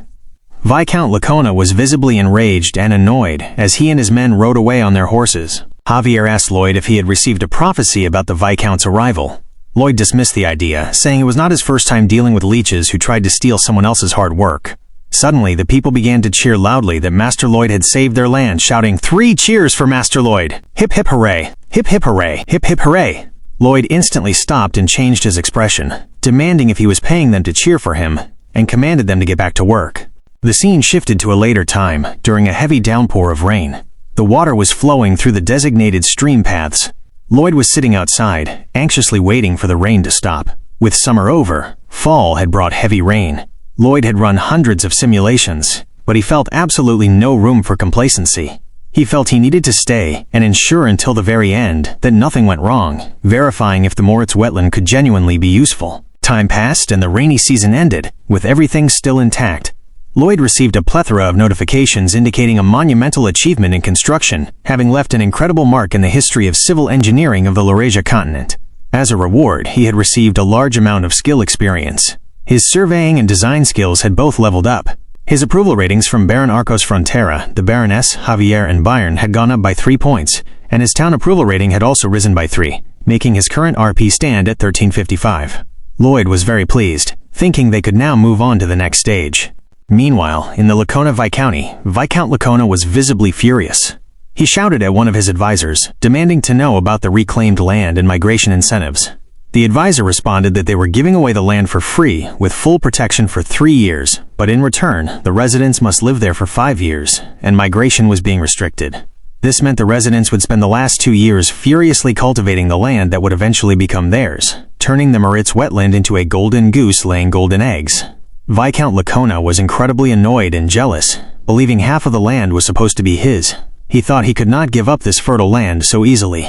Viscount Lacona was visibly enraged and annoyed as he and his men rode away on their horses. Javier asked Lloyd if he had received a prophecy about the Viscount's arrival. Lloyd dismissed the idea, saying it was not his first time dealing with leeches who tried to steal someone else's hard work. Suddenly, the people began to cheer loudly that Master Lloyd had saved their land, shouting, 3 cheers for Master Lloyd! Hip hip hooray! Hip hip hooray! Hip hip hooray! Lloyd instantly stopped and changed his expression, demanding if he was paying them to cheer for him, and commanded them to get back to work. The scene shifted to a later time, during a heavy downpour of rain. The water was flowing through the designated stream paths. Lloyd was sitting outside, anxiously waiting for the rain to stop. With summer over, fall had brought heavy rain. Lloyd had run hundreds of simulations, but he felt absolutely no room for complacency. He felt he needed to stay and ensure until the very end that nothing went wrong, verifying if the Maritz wetland could genuinely be useful. Time passed and the rainy season ended, with everything still intact. Lloyd received a plethora of notifications indicating a monumental achievement in construction, having left an incredible mark in the history of civil engineering of the Laurasia continent. As a reward, he had received a large amount of skill experience. His surveying and design skills had both leveled up. His approval ratings from Baron Arcos Frontera, the Baroness, Javier, and Bayern had gone up by 3 points, and his town approval rating had also risen by 3, making his current RP stand at 1355. Lloyd was very pleased, thinking they could now move on to the next stage. Meanwhile, in the Lacona Viscounty, Viscount Lacona was visibly furious. He shouted at one of his advisors, demanding to know about the reclaimed land and migration incentives. The advisor responded that they were giving away the land for free with full protection for 3 years, but in return, the residents must live there for 5 years, and migration was being restricted. This meant the residents would spend the last 2 years furiously cultivating the land that would eventually become theirs, turning the Moritz wetland into a golden goose laying golden eggs. Viscount Lacona was incredibly annoyed and jealous, believing half of the land was supposed to be his. He thought he could not give up this fertile land so easily.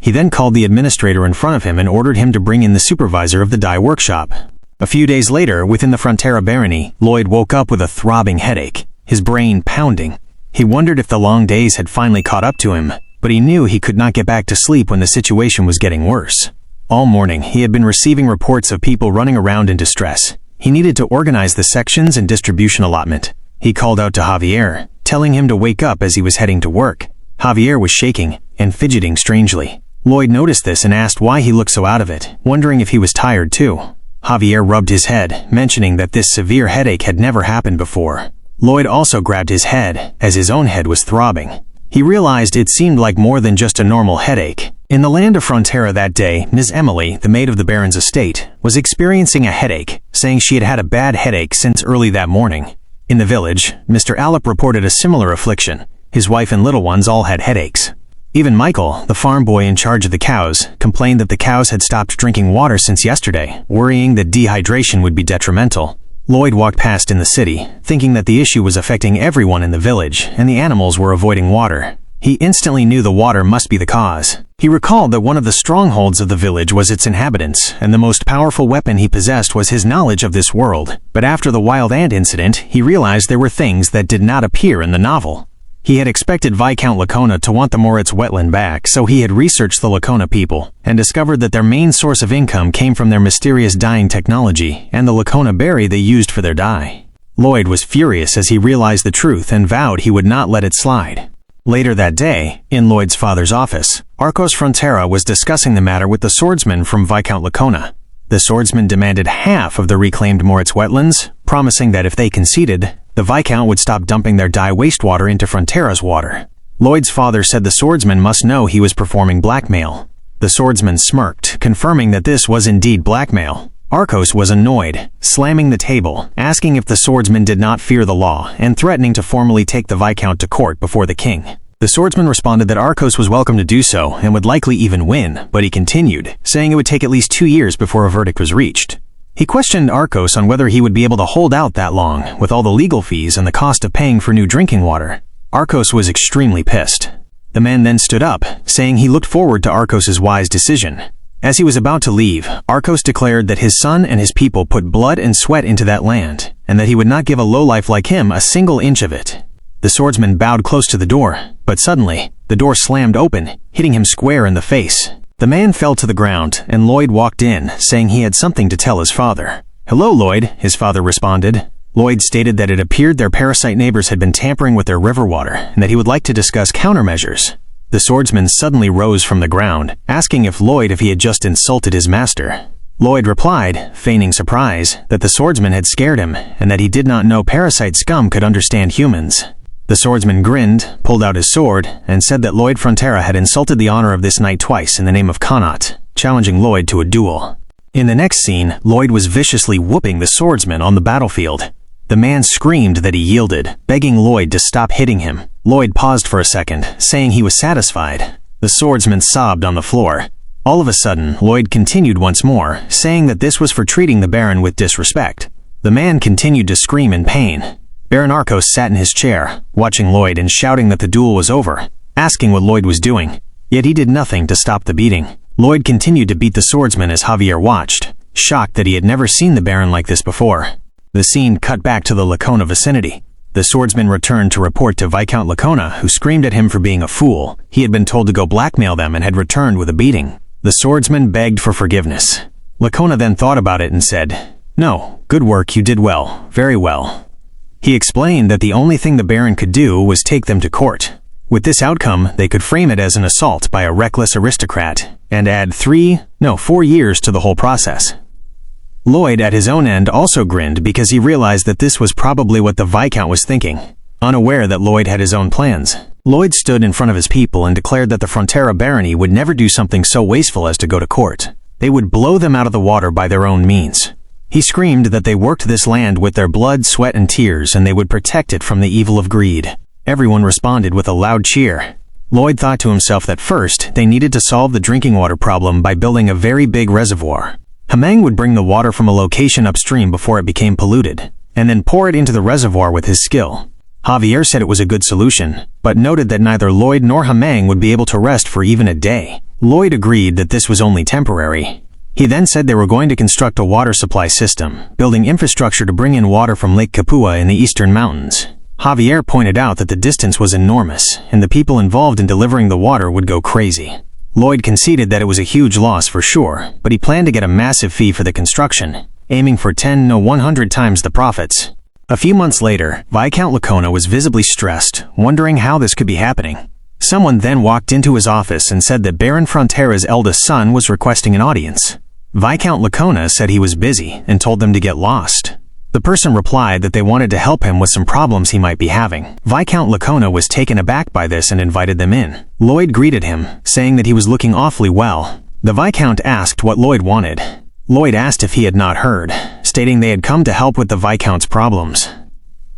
He then called the administrator in front of him and ordered him to bring in the supervisor of the dye workshop. A few days later, within the Frontera barony, Lloyd woke up with a throbbing headache, his brain pounding. He wondered if the long days had finally caught up to him, but he knew he could not get back to sleep when the situation was getting worse. All morning, he had been receiving reports of people running around in distress. He needed to organize the sections and distribution allotment. He called out to Javier, telling him to wake up as he was heading to work. Javier was shaking and fidgeting strangely. Lloyd noticed this and asked why he looked so out of it, wondering if he was tired too. Javier rubbed his head, mentioning that this severe headache had never happened before. Lloyd also grabbed his head, as his own head was throbbing. He realized it seemed like more than just a normal headache. In the land of Frontera that day, Ms. Emily, the maid of the Baron's estate, was experiencing a headache, saying she had had a bad headache since early that morning. In the village, Mr. Allop reported a similar affliction. His wife and little ones all had headaches. Even Michael, the farm boy in charge of the cows, complained that the cows had stopped drinking water since yesterday, worrying that dehydration would be detrimental. Lloyd walked past in the city, thinking that the issue was affecting everyone in the village, and the animals were avoiding water. He instantly knew the water must be the cause. He recalled that one of the strongholds of the village was its inhabitants, and the most powerful weapon he possessed was his knowledge of this world. But after the wild ant incident, he realized there were things that did not appear in the novel. He had expected Viscount Lacona to want the Moritz wetland back, so he had researched the Lacona people, and discovered that their main source of income came from their mysterious dyeing technology and the Lacona berry they used for their dye. Lloyd was furious as he realized the truth and vowed he would not let it slide. Later that day, in Lloyd's father's office, Arcos Frontera was discussing the matter with the swordsman from Viscount Lacona. The swordsman demanded half of the reclaimed Moritz wetlands, promising that if they conceded, the Viscount would stop dumping their dye wastewater into Frontera's water. Lloyd's father said the swordsman must know he was performing blackmail. The swordsman smirked, confirming that this was indeed blackmail. Arcos was annoyed, slamming the table, asking if the swordsman did not fear the law, and threatening to formally take the Viscount to court before the king. The swordsman responded that Arcos was welcome to do so, and would likely even win, but he continued, saying it would take at least 2 years before a verdict was reached. He questioned Arcos on whether he would be able to hold out that long, with all the legal fees and the cost of paying for new drinking water. Arcos was extremely pissed. The man then stood up, saying he looked forward to Arcos's wise decision. As he was about to leave, Arcos declared that his son and his people put blood and sweat into that land, and that he would not give a lowlife like him a single inch of it. The swordsman bowed close to the door, but suddenly, the door slammed open, hitting him square in the face. The man fell to the ground, and Lloyd walked in, saying he had something to tell his father. "Hello, Lloyd," his father responded. Lloyd stated that it appeared their parasite neighbors had been tampering with their river water, and that he would like to discuss countermeasures. The swordsman suddenly rose from the ground, asking if he had just insulted his master. Lloyd replied, feigning surprise, that the swordsman had scared him, and that he did not know parasite scum could understand humans. The swordsman grinned, pulled out his sword, and said that Lloyd Frontera had insulted the honor of this knight twice in the name of Connaught, challenging Lloyd to a duel. In the next scene, Lloyd was viciously whooping the swordsman on the battlefield. The man screamed that he yielded, begging Lloyd to stop hitting him. Lloyd paused for a second, saying he was satisfied. The swordsman sobbed on the floor. All of a sudden, Lloyd continued once more, saying that this was for treating the Baron with disrespect. The man continued to scream in pain. Baron Arcos sat in his chair, watching Lloyd and shouting that the duel was over, asking what Lloyd was doing. Yet he did nothing to stop the beating. Lloyd continued to beat the swordsman as Javier watched, shocked that he had never seen the Baron like this before. The scene cut back to the Lacona vicinity. The swordsman returned to report to Viscount Lacona, who screamed at him for being a fool. He had been told to go blackmail them and had returned with a beating. The swordsman begged for forgiveness. Lacona then thought about it and said, "No, good work, you did well, very well." He explained that the only thing the Baron could do was take them to court. With this outcome, they could frame it as an assault by a reckless aristocrat and add 4 years to the whole process. Lloyd, at his own end, also grinned because he realized that this was probably what the Viscount was thinking, unaware that Lloyd had his own plans. Lloyd stood in front of his people and declared that the Frontera barony would never do something so wasteful as to go to court. They would blow them out of the water by their own means. He screamed that they worked this land with their blood, sweat, and tears, and they would protect it from the evil of greed. Everyone responded with a loud cheer. Lloyd thought to himself that first, they needed to solve the drinking water problem by building a very big reservoir. Hameng would bring the water from a location upstream before it became polluted, and then pour it into the reservoir with his skill. Javier said it was a good solution, but noted that neither Lloyd nor Hameng would be able to rest for even a day. Lloyd agreed that this was only temporary. He then said they were going to construct a water supply system, building infrastructure to bring in water from Lake Kapua in the eastern mountains. Javier pointed out that the distance was enormous, and the people involved in delivering the water would go crazy. Lloyd conceded that it was a huge loss for sure, but he planned to get a massive fee for the construction, aiming for 100 times the profits. A few months later, Viscount Lacona was visibly stressed, wondering how this could be happening. Someone then walked into his office and said that Baron Frontera's eldest son was requesting an audience. Viscount Lacona said he was busy and told them to get lost. The person replied that they wanted to help him with some problems he might be having. Viscount Lacona was taken aback by this and invited them in. Lloyd greeted him, saying that he was looking awfully well. The Viscount asked what Lloyd wanted. Lloyd asked if he had not heard, stating they had come to help with the Viscount's problems.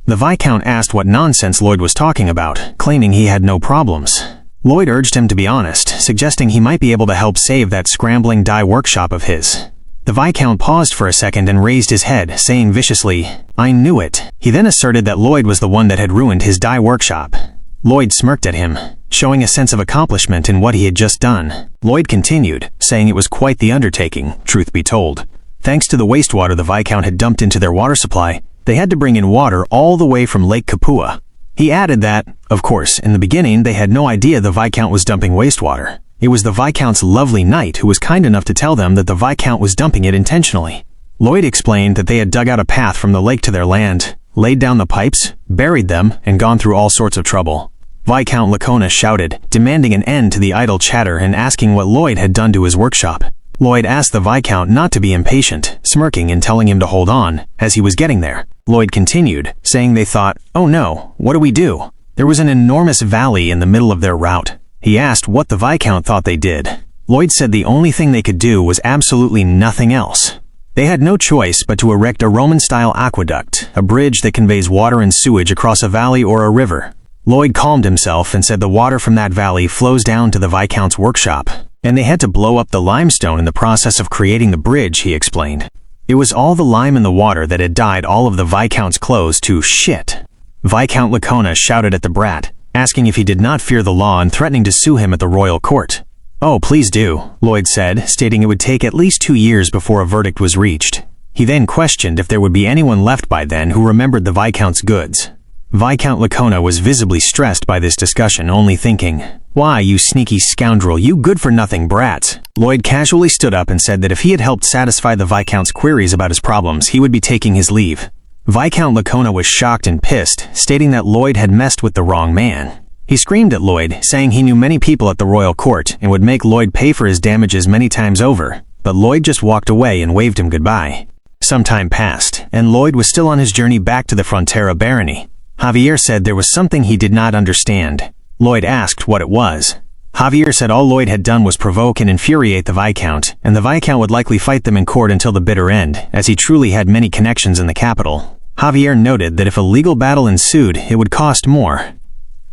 The Viscount asked what nonsense Lloyd was talking about, claiming he had no problems. Lloyd urged him to be honest, suggesting he might be able to help save that scrambling dye workshop of his. The Viscount paused for a second and raised his head, saying viciously, "I knew it." He then asserted that Lloyd was the one that had ruined his dye workshop. Lloyd smirked at him, showing a sense of accomplishment in what he had just done. Lloyd continued, saying it was quite the undertaking, truth be told. Thanks to the wastewater the Viscount had dumped into their water supply, they had to bring in water all the way from Lake Kapua. He added that, of course, in the beginning they had no idea the Viscount was dumping wastewater. It was the Viscount's lovely knight who was kind enough to tell them that the Viscount was dumping it intentionally. Lloyd explained that they had dug out a path from the lake to their land, laid down the pipes, buried them, and gone through all sorts of trouble. Viscount Lacona shouted, demanding an end to the idle chatter and asking what Lloyd had done to his workshop. Lloyd asked the Viscount not to be impatient, smirking and telling him to hold on, as he was getting there. Lloyd continued, saying they thought, "Oh no, what do we do?" There was an enormous valley in the middle of their route. He asked what the Viscount thought they did. Lloyd said the only thing they could do was absolutely nothing else. They had no choice but to erect a Roman-style aqueduct, a bridge that conveys water and sewage across a valley or a river. Lloyd calmed himself and said the water from that valley flows down to the Viscount's workshop, and they had to blow up the limestone in the process of creating the bridge, he explained. It was all the lime in the water that had dyed all of the Viscount's clothes to shit. Viscount Lacona shouted at the brat, asking if he did not fear the law and threatening to sue him at the royal court. "Oh, please do," Lloyd said, stating it would take at least 2 years before a verdict was reached. He then questioned if there would be anyone left by then who remembered the Viscount's goods. Viscount Lacona was visibly stressed by this discussion, only thinking, "Why, you sneaky scoundrel, you good-for-nothing brats." Lloyd casually stood up and said that if he had helped satisfy the Viscount's queries about his problems, he would be taking his leave. Viscount Lacona was shocked and pissed, stating that Lloyd had messed with the wrong man. He screamed at Lloyd, saying he knew many people at the royal court and would make Lloyd pay for his damages many times over, but Lloyd just walked away and waved him goodbye. Some time passed, and Lloyd was still on his journey back to the Frontera barony. Javier said there was something he did not understand. Lloyd asked what it was. Javier said all Lloyd had done was provoke and infuriate the Viscount, and the Viscount would likely fight them in court until the bitter end, as he truly had many connections in the capital. Javier noted that if a legal battle ensued, it would cost more.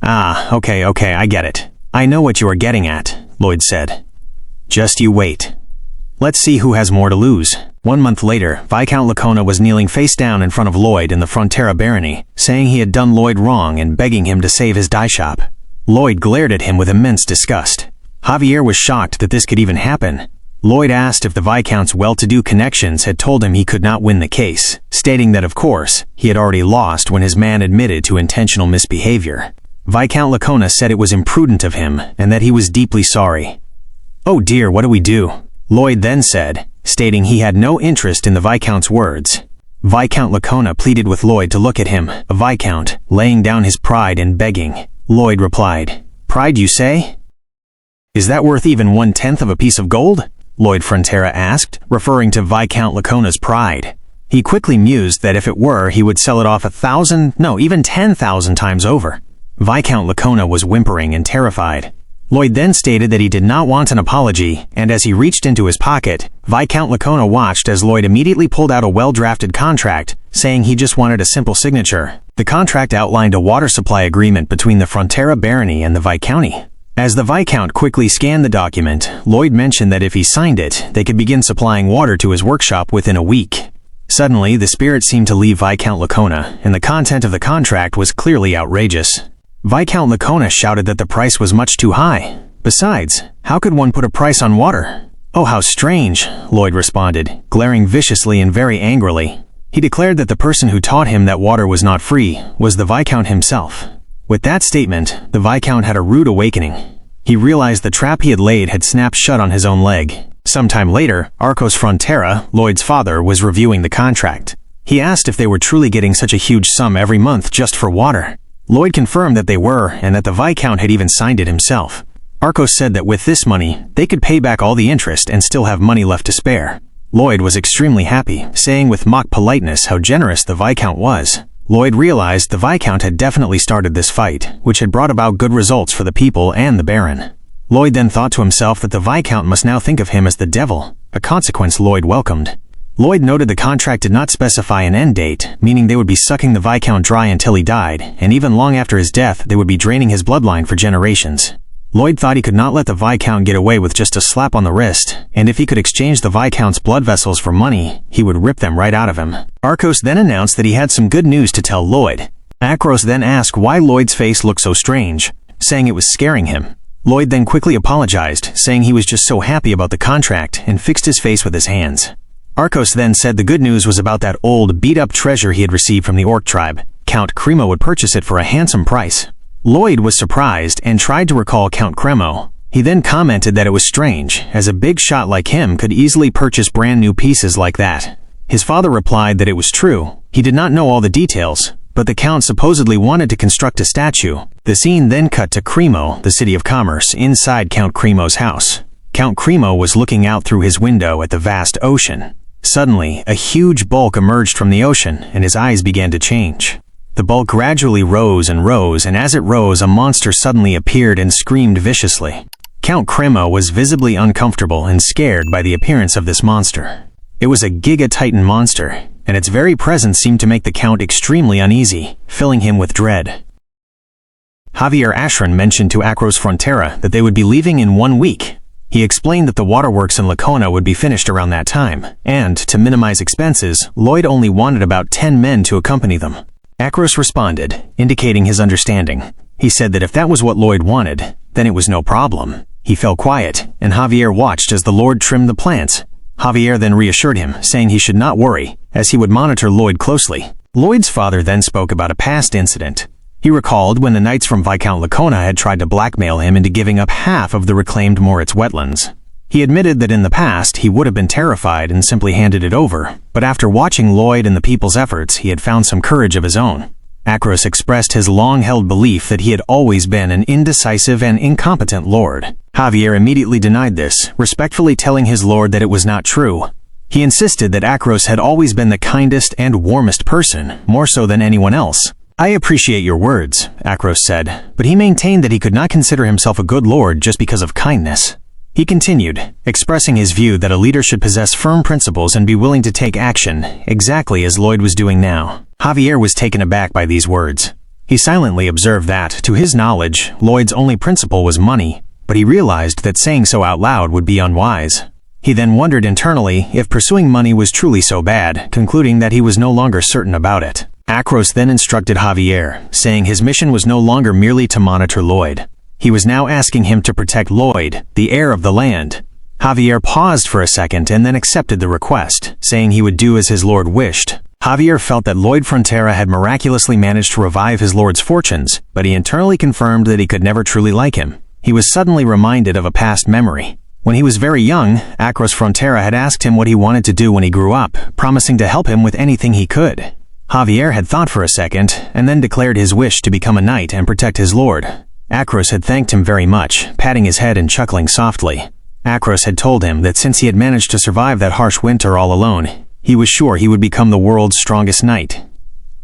"Ah, okay, I get it. I know what you are getting at," Lloyd said. "Just you wait. Let's see who has more to lose." 1 month later, Viscount Lacona was kneeling face down in front of Lloyd in the Frontera barony, saying he had done Lloyd wrong and begging him to save his dye shop. Lloyd glared at him with immense disgust. Javier was shocked that this could even happen. Lloyd asked if the Viscount's well-to-do connections had told him he could not win the case, stating that, of course, he had already lost when his man admitted to intentional misbehavior. Viscount Lacona said it was imprudent of him and that he was deeply sorry. "Oh dear, what do we do?" Lloyd then said, stating he had no interest in the Viscount's words. Viscount Lacona pleaded with Lloyd to look at him, a Viscount, laying down his pride and begging. Lloyd replied, "Pride, you say? Is that worth even 1/10 of a piece of gold?" Lloyd Frontera asked, referring to Viscount Lacona's pride. He quickly mused that if it were, he would sell it off 1,000, no, even 10,000 times over. Viscount Lacona was whimpering and terrified. Lloyd then stated that he did not want an apology, and as he reached into his pocket, Viscount Lacona watched as Lloyd immediately pulled out a well-drafted contract, saying he just wanted a simple signature. The contract outlined a water supply agreement between the Frontera barony and the Viscounty. As the Viscount quickly scanned the document, Lloyd mentioned that if he signed it, they could begin supplying water to his workshop within a week. Suddenly, the spirit seemed to leave Viscount Lacona, and the content of the contract was clearly outrageous. Viscount Lacona shouted that the price was much too high. Besides, how could one put a price on water? "Oh, how strange," Lloyd responded, glaring viciously and very angrily. He declared that the person who taught him that water was not free was the Viscount himself. With that statement, the Viscount had a rude awakening. He realized the trap he had laid had snapped shut on his own leg. Sometime later, Lloyd Frontera, Lloyd's father, was reviewing the contract. He asked if they were truly getting such a huge sum every month just for water. Lloyd confirmed that they were, and that the Viscount had even signed it himself. Arcos said that with this money, they could pay back all the interest and still have money left to spare. Lloyd was extremely happy, saying with mock politeness how generous the Viscount was. Lloyd realized the Viscount had definitely started this fight, which had brought about good results for the people and the Baron. Lloyd then thought to himself that the Viscount must now think of him as the devil, a consequence Lloyd welcomed. Lloyd noted the contract did not specify an end date, meaning they would be sucking the Viscount dry until he died, and even long after his death they would be draining his bloodline for generations. Lloyd thought he could not let the Viscount get away with just a slap on the wrist, and if he could exchange the Viscount's blood vessels for money, he would rip them right out of him. Arcos then announced that he had some good news to tell Lloyd. Acros then asked why Lloyd's face looked so strange, saying it was scaring him. Lloyd then quickly apologized, saying he was just so happy about the contract, and fixed his face with his hands. Arcos then said the good news was about that old, beat-up treasure he had received from the Orc tribe. Count Cremo would purchase it for a handsome price. Lloyd was surprised and tried to recall Count Cremo. He then commented that it was strange, as a big shot like him could easily purchase brand new pieces like that. His father replied that it was true. He did not know all the details, but the Count supposedly wanted to construct a statue. The scene then cut to Cremo, the city of commerce, inside Count Cremo's house. Count Cremo was looking out through his window at the vast ocean. Suddenly, a huge bulk emerged from the ocean, and his eyes began to change. The bulk gradually rose, and as it rose, a monster suddenly appeared and screamed viciously. Count Cremo was visibly uncomfortable and scared by the appearance of this monster. It was a Giga-Titan monster, and its very presence seemed to make the Count extremely uneasy, filling him with dread. Javier Ashran mentioned to Acros Frontera that they would be leaving in 1 week. He explained that the waterworks in Lacona would be finished around that time, and, to minimize expenses, Lloyd only wanted about 10 men to accompany them. Acros responded, indicating his understanding. He said that if that was what Lloyd wanted, then it was no problem. He fell quiet, and Javier watched as the Lord trimmed the plants. Javier then reassured him, saying he should not worry, as he would monitor Lloyd closely. Lloyd's father then spoke about a past incident. He recalled when the knights from Viscount Lacona had tried to blackmail him into giving up half of the reclaimed Moritz wetlands. He admitted that in the past he would have been terrified and simply handed it over, but after watching Lloyd and the people's efforts, he had found some courage of his own. Acros expressed his long-held belief that he had always been an indecisive and incompetent lord. Javier immediately denied this, respectfully telling his lord that it was not true. He insisted that Acros had always been the kindest and warmest person, more so than anyone else. "I appreciate your words," Acros said, but he maintained that he could not consider himself a good lord just because of kindness. He continued, expressing his view that a leader should possess firm principles and be willing to take action, exactly as Lloyd was doing now. Javier was taken aback by these words. He silently observed that, to his knowledge, Lloyd's only principle was money, but he realized that saying so out loud would be unwise. He then wondered internally if pursuing money was truly so bad, concluding that he was no longer certain about it. Acros then instructed Javier, saying his mission was no longer merely to monitor Lloyd. He was now asking him to protect Lloyd, the heir of the land. Javier paused for a second and then accepted the request, saying he would do as his lord wished. Javier felt that Lloyd Frontera had miraculously managed to revive his lord's fortunes, but he internally confirmed that he could never truly like him. He was suddenly reminded of a past memory. When he was very young, Acros Frontera had asked him what he wanted to do when he grew up, promising to help him with anything he could. Javier had thought for a second, and then declared his wish to become a knight and protect his lord. Acros had thanked him very much, patting his head and chuckling softly. Acros had told him that since he had managed to survive that harsh winter all alone, he was sure he would become the world's strongest knight.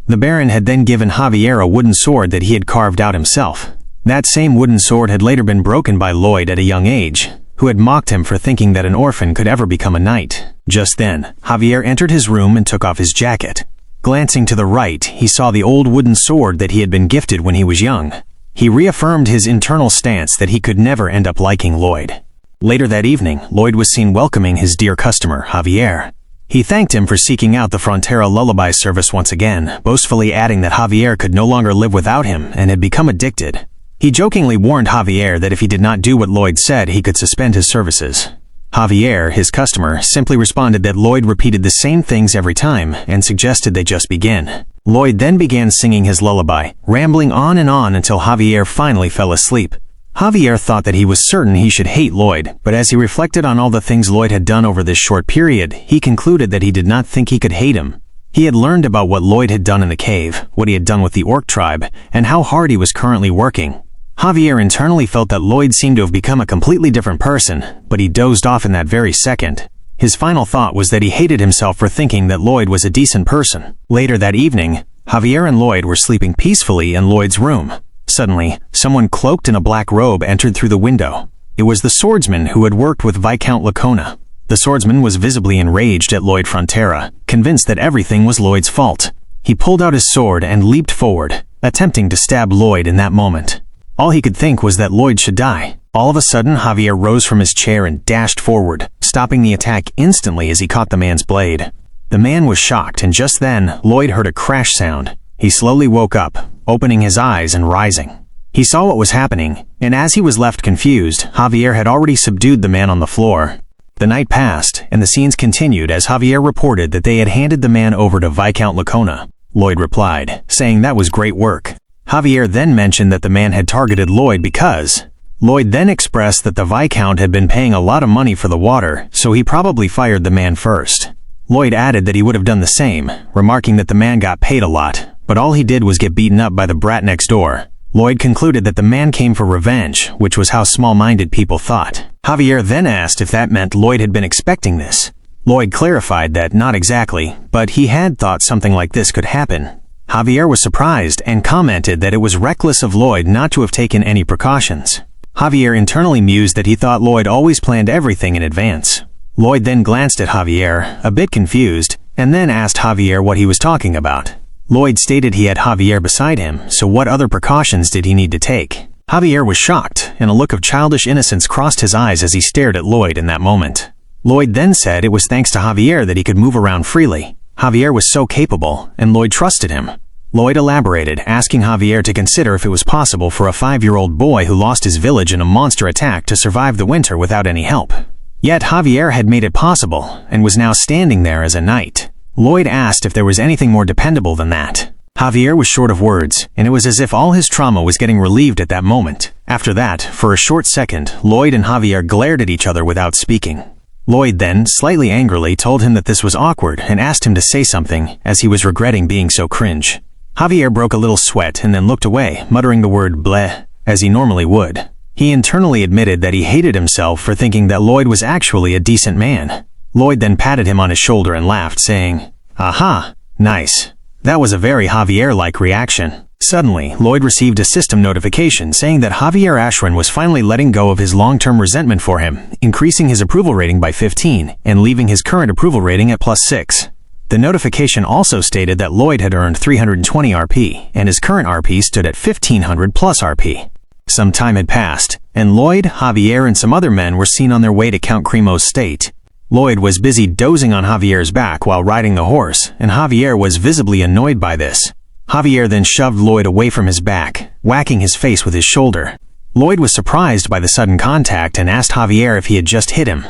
The Baron had then given Javier a wooden sword that he had carved out himself. That same wooden sword had later been broken by Lloyd at a young age, who had mocked him for thinking that an orphan could ever become a knight. Just then, Javier entered his room and took off his jacket. Glancing to the right, he saw the old wooden sword that he had been gifted when he was young. He reaffirmed his internal stance that he could never end up liking Lloyd. Later that evening, Lloyd was seen welcoming his dear customer, Javier. He thanked him for seeking out the Frontera lullaby service once again, boastfully adding that Javier could no longer live without him and had become addicted. He jokingly warned Javier that if he did not do what Lloyd said, he could suspend his services. Javier, his customer, simply responded that Lloyd repeated the same things every time and suggested they just begin. Lloyd then began singing his lullaby, rambling on and on until Javier finally fell asleep. Javier thought that he was certain he should hate Lloyd, but as he reflected on all the things Lloyd had done over this short period, he concluded that he did not think he could hate him. He had learned about what Lloyd had done in the cave, what he had done with the orc tribe, and how hard he was currently working. Javier internally felt that Lloyd seemed to have become a completely different person, but he dozed off in that very second. His final thought was that he hated himself for thinking that Lloyd was a decent person. Later that evening, Javier and Lloyd were sleeping peacefully in Lloyd's room. Suddenly, someone cloaked in a black robe entered through the window. It was the swordsman who had worked with Viscount Lacona. The swordsman was visibly enraged at Lloyd Frontera, convinced that everything was Lloyd's fault. He pulled out his sword and leaped forward, attempting to stab Lloyd in that moment. All he could think was that Lloyd should die. All of a sudden, Javier rose from his chair and dashed forward, stopping the attack instantly as he caught the man's blade. The man was shocked, and just then, Lloyd heard a crash sound. He slowly woke up, opening his eyes and rising. He saw what was happening, and as he was left confused, Javier had already subdued the man on the floor. The night passed, and the scenes continued as Javier reported that they had handed the man over to Viscount Lacona. Lloyd replied, saying that was great work. Javier then mentioned that the man had targeted Lloyd because Lloyd then expressed that the Viscount had been paying a lot of money for the water, so he probably fired the man first. Lloyd added that he would have done the same, remarking that the man got paid a lot, but all he did was get beaten up by the brat next door. Lloyd concluded that the man came for revenge, which was how small-minded people thought. Javier then asked if that meant Lloyd had been expecting this. Lloyd clarified that not exactly, but he had thought something like this could happen. Javier was surprised and commented that it was reckless of Lloyd not to have taken any precautions. Javier internally mused that he thought Lloyd always planned everything in advance. Lloyd then glanced at Javier, a bit confused, and then asked Javier what he was talking about. Lloyd stated he had Javier beside him, so what other precautions did he need to take? Javier was shocked, and a look of childish innocence crossed his eyes as he stared at Lloyd in that moment. Lloyd then said it was thanks to Javier that he could move around freely. Javier was so capable, and Lloyd trusted him. Lloyd elaborated, asking Javier to consider if it was possible for a 5-year-old boy who lost his village in a monster attack to survive the winter without any help. Yet Javier had made it possible, and was now standing there as a knight. Lloyd asked if there was anything more dependable than that. Javier was short of words, and it was as if all his trauma was getting relieved at that moment. After that, for a short second, Lloyd and Javier glared at each other without speaking. Lloyd then, slightly angrily, told him that this was awkward and asked him to say something, as he was regretting being so cringe. Javier broke a little sweat and then looked away, muttering the word bleh, as he normally would. He internally admitted that he hated himself for thinking that Lloyd was actually a decent man. Lloyd then patted him on his shoulder and laughed, saying, "Aha, nice. That was a very Javier-like reaction." Suddenly, Lloyd received a system notification saying that Javier Ashran was finally letting go of his long-term resentment for him, increasing his approval rating by 15 and leaving his current approval rating at +6. The notification also stated that Lloyd had earned 320 RP, and his current RP stood at 1500 plus RP. Some time had passed, and Lloyd, Javier, and some other men were seen on their way to Count Cremo's state. Lloyd was busy dozing on Javier's back while riding the horse, and Javier was visibly annoyed by this. Javier then shoved Lloyd away from his back, whacking his face with his shoulder. Lloyd was surprised by the sudden contact and asked Javier if he had just hit him.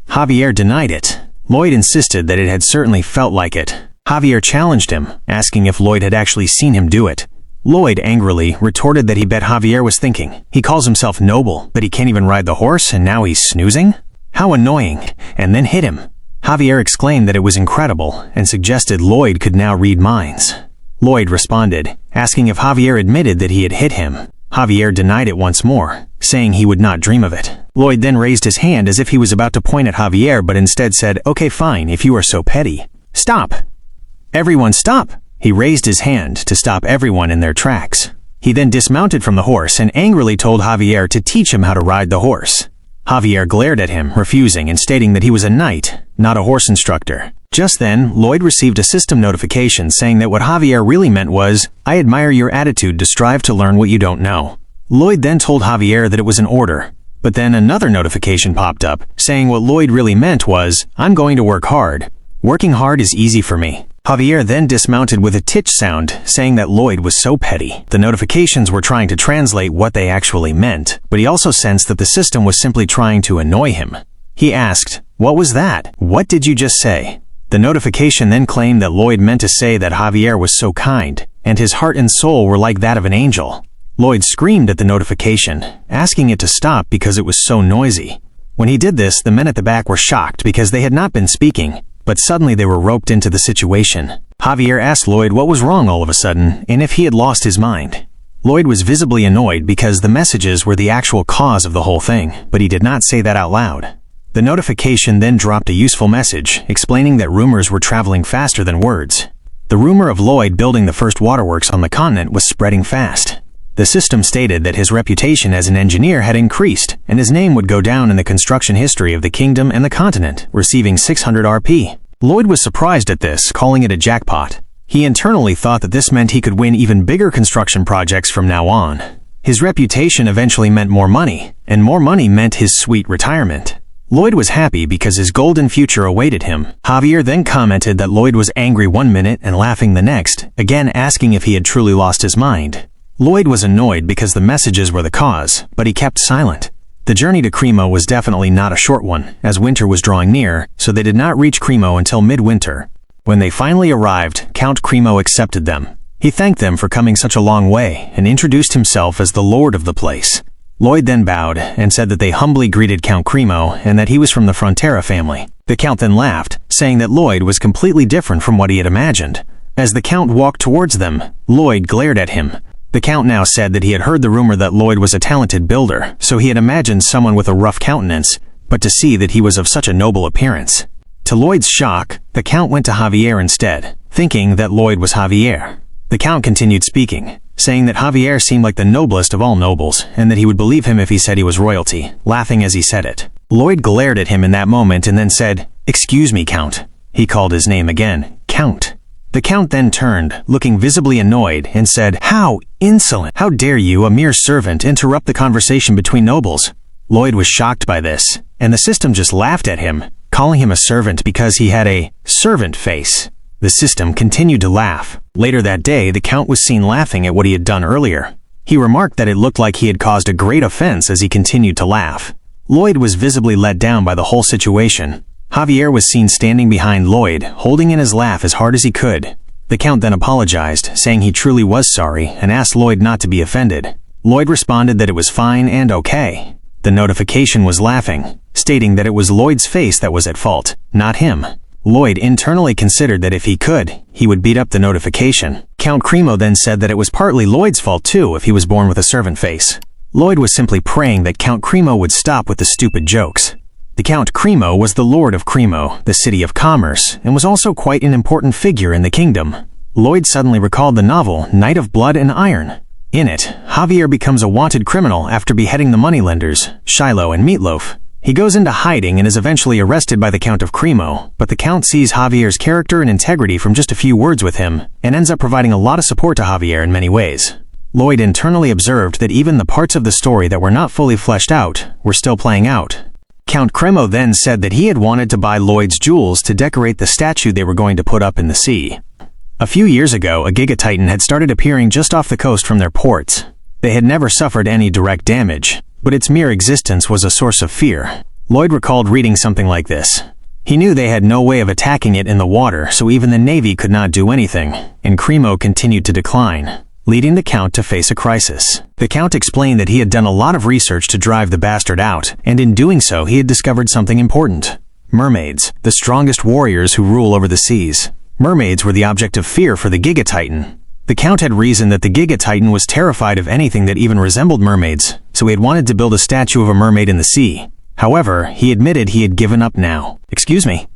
Javier denied it. Lloyd insisted that it had certainly felt like it. Javier challenged him, asking if Lloyd had actually seen him do it. Lloyd angrily retorted that he bet Javier was thinking, he calls himself noble, but he can't even ride the horse and now he's snoozing? How annoying, and then hit him. Javier exclaimed that it was incredible and suggested Lloyd could now read minds. Lloyd responded, asking if Javier admitted that he had hit him. Javier denied it once more, saying he would not dream of it. Lloyd then raised his hand as if he was about to point at Javier but instead said, "Okay, fine, if you are so petty. Stop! Everyone stop!" He raised his hand to stop everyone in their tracks. He then dismounted from the horse and angrily told Javier to teach him how to ride the horse. Javier glared at him, refusing and stating that he was a knight, not a horse instructor. Just then, Lloyd received a system notification saying that what Javier really meant was, "I admire your attitude to strive to learn what you don't know." Lloyd then told Javier that it was an order. But then another notification popped up, saying what Lloyd really meant was, "I'm going to work hard. Working hard is easy for me." Javier then dismounted with a titch sound, saying that Lloyd was so petty. The notifications were trying to translate what they actually meant, but he also sensed that the system was simply trying to annoy him. He asked, "What was that? What did you just say?" The notification then claimed that Lloyd meant to say that Javier was so kind, and his heart and soul were like that of an angel. Lloyd screamed at the notification, asking it to stop because it was so noisy. When he did this, the men at the back were shocked because they had not been speaking, but suddenly they were roped into the situation. Javier asked Lloyd what was wrong all of a sudden, and if he had lost his mind. Lloyd was visibly annoyed because the messages were the actual cause of the whole thing, but he did not say that out loud. The notification then dropped a useful message, explaining that rumors were traveling faster than words. The rumor of Lloyd building the first waterworks on the continent was spreading fast. The system stated that his reputation as an engineer had increased, and his name would go down in the construction history of the kingdom and the continent, receiving 600 RP. Lloyd was surprised at this, calling it a jackpot. He internally thought that this meant he could win even bigger construction projects from now on. His reputation eventually meant more money, and more money meant his sweet retirement. Lloyd was happy because his golden future awaited him. Javier then commented that Lloyd was angry one minute and laughing the next, again asking if he had truly lost his mind. Lloyd was annoyed because the messages were the cause, but he kept silent. The journey to Cremo was definitely not a short one, as winter was drawing near, so they did not reach Cremo until midwinter. When they finally arrived, Count Cremo accepted them. He thanked them for coming such a long way and introduced himself as the lord of the place. Lloyd then bowed and said that they humbly greeted Count Cremo and that he was from the Frontera family. The Count then laughed, saying that Lloyd was completely different from what he had imagined. As the Count walked towards them, Lloyd glared at him. The Count now said that he had heard the rumor that Lloyd was a talented builder, so he had imagined someone with a rough countenance, but to see that he was of such a noble appearance. To Lloyd's shock, the Count went to Javier instead, thinking that Lloyd was Javier. The Count continued speaking, saying that Javier seemed like the noblest of all nobles, and that he would believe him if he said he was royalty, laughing as he said it. Lloyd glared at him in that moment and then said, "Excuse me, Count." He called his name again, Count. The Count then turned, looking visibly annoyed, and said, "How insolent! How dare you, a mere servant, interrupt the conversation between nobles?" Lloyd was shocked by this, and the system just laughed at him, calling him a servant because he had a servant face. The system continued to laugh. Later that day, the Count was seen laughing at what he had done earlier. He remarked that it looked like he had caused a great offense as he continued to laugh. Lloyd was visibly let down by the whole situation. Javier was seen standing behind Lloyd, holding in his laugh as hard as he could. The Count then apologized, saying he truly was sorry, and asked Lloyd not to be offended. Lloyd responded that it was fine and okay. The notification was laughing, stating that it was Lloyd's face that was at fault, not him. Lloyd internally considered that if he could, he would beat up the notification. Count Cremo then said that it was partly Lloyd's fault too if he was born with a servant face. Lloyd was simply praying that Count Cremo would stop with the stupid jokes. The Count Cremo was the Lord of Cremo, the city of commerce, and was also quite an important figure in the kingdom. Lloyd suddenly recalled the novel Night of Blood and Iron. In it, Javier becomes a wanted criminal after beheading the moneylenders, Shiloh and Meatloaf. He goes into hiding and is eventually arrested by the Count of Cremo, but the Count sees Javier's character and integrity from just a few words with him, and ends up providing a lot of support to Javier in many ways. Lloyd internally observed that even the parts of the story that were not fully fleshed out were still playing out. Count Cremo then said that he had wanted to buy Lloyd's jewels to decorate the statue they were going to put up in the sea. A few years ago, a Gigatitan had started appearing just off the coast from their ports. They had never suffered any direct damage, but its mere existence was a source of fear. Lloyd recalled reading something like this. He knew they had no way of attacking it in the water, so even the Navy could not do anything, and Cremo continued to decline, leading the Count to face a crisis. The Count explained that he had done a lot of research to drive the bastard out, and in doing so he had discovered something important. Mermaids, the strongest warriors who rule over the seas. Mermaids were the object of fear for the Gigatitan. The Count had reasoned that the Gigatitan was terrified of anything that even resembled mermaids, so he had wanted to build a statue of a mermaid in the sea. However, he admitted he had given up now. "Excuse me?"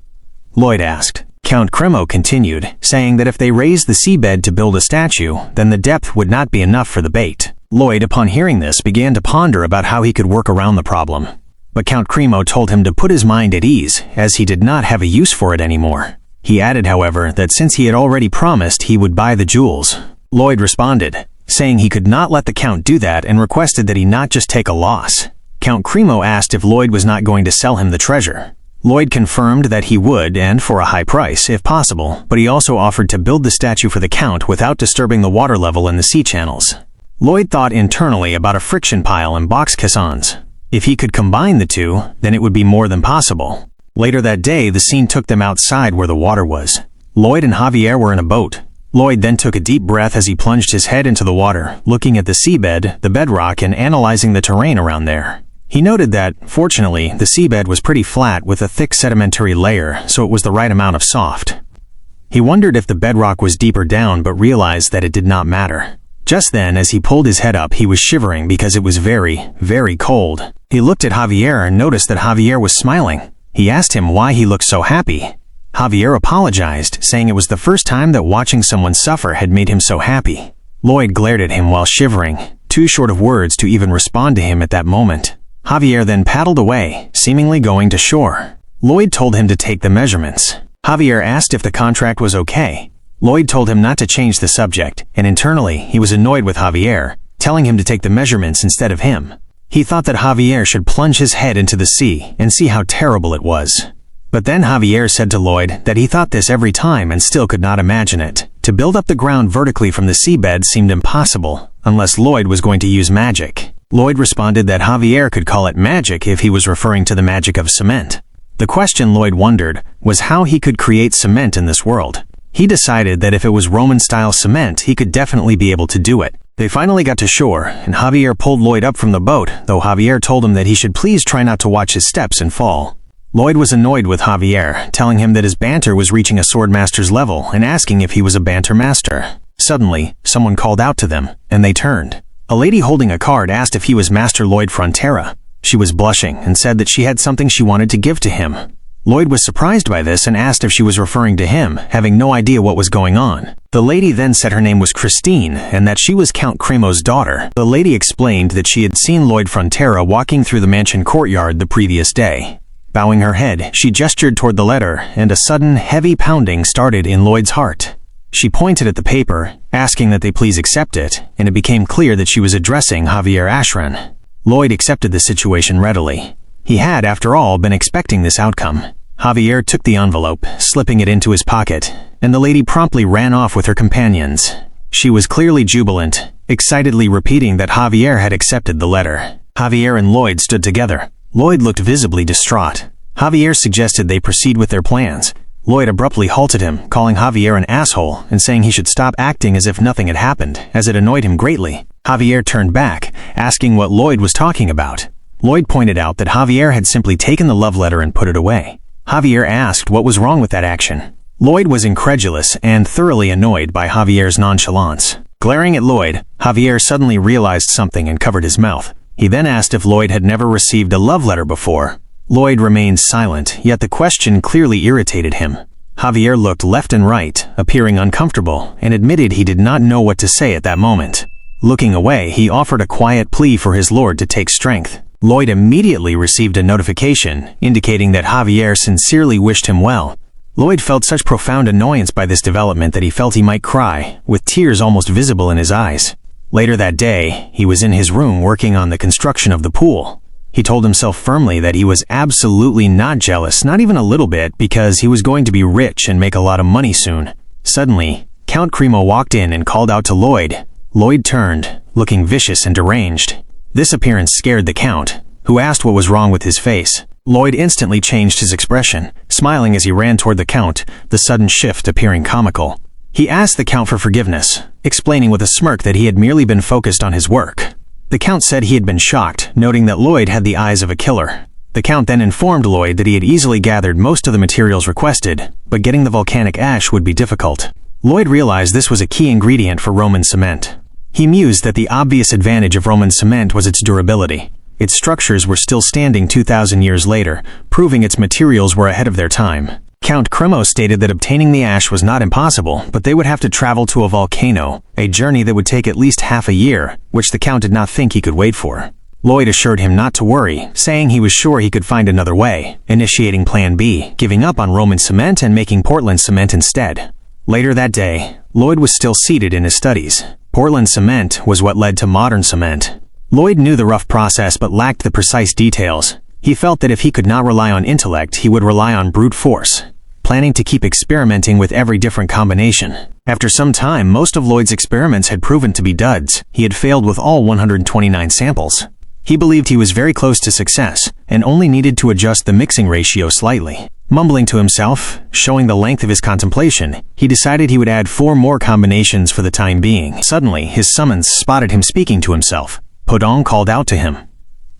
Lloyd asked. Count Cremo continued, saying that if they raised the seabed to build a statue, then the depth would not be enough for the bait. Lloyd, upon hearing this, began to ponder about how he could work around the problem. But Count Cremo told him to put his mind at ease, as he did not have a use for it anymore. He added, however, that since he had already promised he would buy the jewels. Lloyd responded, saying he could not let the Count do that and requested that he not just take a loss. Count Cremo asked if Lloyd was not going to sell him the treasure. Lloyd confirmed that he would, and for a high price, if possible, but he also offered to build the statue for the Count without disturbing the water level in the sea channels. Lloyd thought internally about a friction pile and box caissons. If he could combine the two, then it would be more than possible. Later that day, the scene took them outside where the water was. Lloyd and Javier were in a boat. Lloyd then took a deep breath as he plunged his head into the water, looking at the seabed, the bedrock, and analyzing the terrain around there. He noted that, fortunately, the seabed was pretty flat with a thick sedimentary layer, so it was the right amount of soft. He wondered if the bedrock was deeper down but realized that it did not matter. Just then, as he pulled his head up, he was shivering because it was very, very cold. He looked at Javier and noticed that Javier was smiling. He asked him why he looked so happy. Javier apologized, saying it was the first time that watching someone suffer had made him so happy. Lloyd glared at him while shivering, too short of words to even respond to him at that moment. Javier then paddled away, seemingly going to shore. Lloyd told him to take the measurements. Javier asked if the contract was okay. Lloyd told him not to change the subject, and internally he was annoyed with Javier, telling him to take the measurements instead of him. He thought that Javier should plunge his head into the sea and see how terrible it was. But then Javier said to Lloyd that he thought this every time and still could not imagine it. To build up the ground vertically from the seabed seemed impossible, unless Lloyd was going to use magic. Lloyd responded that Javier could call it magic if he was referring to the magic of cement. The question Lloyd wondered was how he could create cement in this world. He decided that if it was Roman-style cement, he could definitely be able to do it. They finally got to shore, and Javier pulled Lloyd up from the boat, though Javier told him that he should please try not to watch his steps and fall. Lloyd was annoyed with Javier, telling him that his banter was reaching a swordmaster's level and asking if he was a banter master. Suddenly, someone called out to them, and they turned. A lady holding a card asked if he was Master Lloyd Frontera. She was blushing and said that she had something she wanted to give to him. Lloyd was surprised by this and asked if she was referring to him, having no idea what was going on. The lady then said her name was Christine and that she was Count Cremo's daughter. The lady explained that she had seen Lloyd Frontera walking through the mansion courtyard the previous day. Bowing her head, she gestured toward the letter, and a sudden, heavy pounding started in Lloyd's heart. She pointed at the paper, asking that they please accept it, and it became clear that she was addressing Javier Ashran. Lloyd accepted the situation readily. He had, after all, been expecting this outcome. Javier took the envelope, slipping it into his pocket, and the lady promptly ran off with her companions. She was clearly jubilant, excitedly repeating that Javier had accepted the letter. Javier and Lloyd stood together. Lloyd looked visibly distraught. Javier suggested they proceed with their plans. Lloyd abruptly halted him, calling Javier an asshole and saying he should stop acting as if nothing had happened, as it annoyed him greatly. Javier turned back, asking what Lloyd was talking about. Lloyd pointed out that Javier had simply taken the love letter and put it away. Javier asked what was wrong with that action. Lloyd was incredulous and thoroughly annoyed by Javier's nonchalance. Glaring at Lloyd, Javier suddenly realized something and covered his mouth. He then asked if Lloyd had never received a love letter before. Lloyd remained silent, yet the question clearly irritated him. Javier looked left and right, appearing uncomfortable, and admitted he did not know what to say at that moment. Looking away, he offered a quiet plea for his lord to take strength. Lloyd immediately received a notification, indicating that Javier sincerely wished him well. Lloyd felt such profound annoyance by this development that he felt he might cry, with tears almost visible in his eyes. Later that day, he was in his room working on the construction of the pool. He told himself firmly that he was absolutely not jealous, not even a little bit, because he was going to be rich and make a lot of money soon. Suddenly, Count Cremo walked in and called out to Lloyd. Lloyd turned, looking vicious and deranged. This appearance scared the Count, who asked what was wrong with his face. Lloyd instantly changed his expression, smiling as he ran toward the Count, the sudden shift appearing comical. He asked the Count for forgiveness, explaining with a smirk that he had merely been focused on his work. The Count said he had been shocked, noting that Lloyd had the eyes of a killer. The Count then informed Lloyd that he had easily gathered most of the materials requested, but getting the volcanic ash would be difficult. Lloyd realized this was a key ingredient for Roman cement. He mused that the obvious advantage of Roman cement was its durability. Its structures were still standing 2,000 years later, proving its materials were ahead of their time. Count Cremo stated that obtaining the ash was not impossible, but they would have to travel to a volcano, a journey that would take at least half a year, which the Count did not think he could wait for. Lloyd assured him not to worry, saying he was sure he could find another way, initiating Plan B, giving up on Roman cement and making Portland cement instead. Later that day, Lloyd was still seated in his studies. Portland cement was what led to modern cement. Lloyd knew the rough process but lacked the precise details. He felt that if he could not rely on intellect, he would rely on brute force, planning to keep experimenting with every different combination. After some time, most of Lloyd's experiments had proven to be duds. He had failed with all 129 samples. He believed he was very close to success, and only needed to adjust the mixing ratio slightly. Mumbling to himself, showing the length of his contemplation, he decided he would add 4 more combinations for the time being. Suddenly, his summons spotted him speaking to himself. Podong called out to him.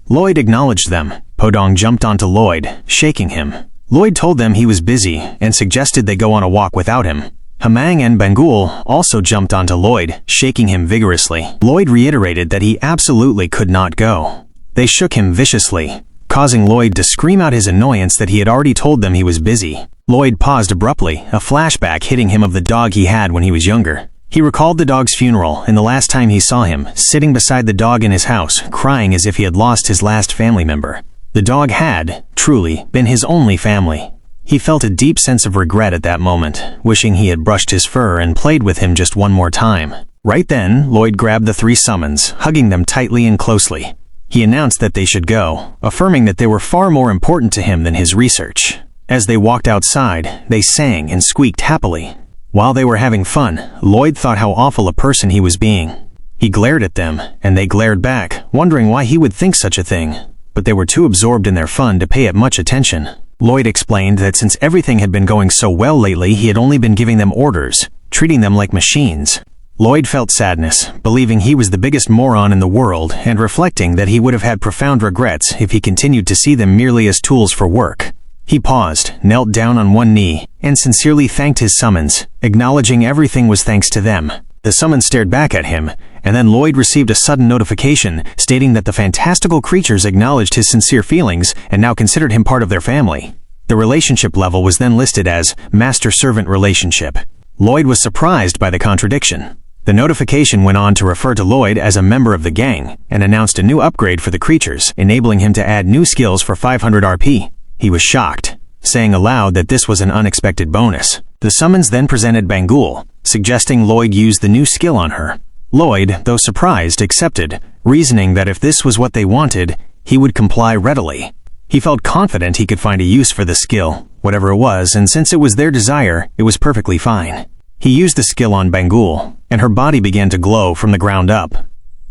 Lloyd acknowledged them. Podong jumped onto Lloyd, shaking him. Lloyd told them he was busy, and suggested they go on a walk without him. Hamang and Bangul also jumped onto Lloyd, shaking him vigorously. Lloyd reiterated that he absolutely could not go. They shook him viciously, causing Lloyd to scream out his annoyance that he had already told them he was busy. Lloyd paused abruptly, a flashback hitting him of the dog he had when he was younger. He recalled the dog's funeral and the last time he saw him, sitting beside the dog in his house, crying as if he had lost his last family member. The dog had, truly, been his only family. He felt a deep sense of regret at that moment, wishing he had brushed his fur and played with him just one more time. Right then, Lloyd grabbed the 3 summons, hugging them tightly and closely. He announced that they should go, affirming that they were far more important to him than his research. As they walked outside, they sang and squeaked happily. While they were having fun, Lloyd thought how awful a person he was being. He glared at them, and they glared back, wondering why he would think such a thing. But they were too absorbed in their fun to pay it much attention. Lloyd explained that since everything had been going so well lately, he had only been giving them orders, treating them like machines. Lloyd felt sadness, believing he was the biggest moron in the world, and reflecting that he would have had profound regrets if he continued to see them merely as tools for work. He paused, knelt down on one knee, and sincerely thanked his summons, acknowledging everything was thanks to them. The summons stared back at him, and then Lloyd received a sudden notification stating that the fantastical creatures acknowledged his sincere feelings and now considered him part of their family. The relationship level was then listed as master-servant relationship. Lloyd was surprised by the contradiction. The notification went on to refer to Lloyd as a member of the gang and announced a new upgrade for the creatures, enabling him to add new skills for 500 RP. He was shocked, saying aloud that this was an unexpected bonus. The summons then presented Bangul, suggesting Lloyd use the new skill on her. Lloyd, though surprised, accepted, reasoning that if this was what they wanted, he would comply readily. He felt confident he could find a use for the skill, whatever it was, and since it was their desire, it was perfectly fine. He used the skill on Bangul, and her body began to glow from the ground up.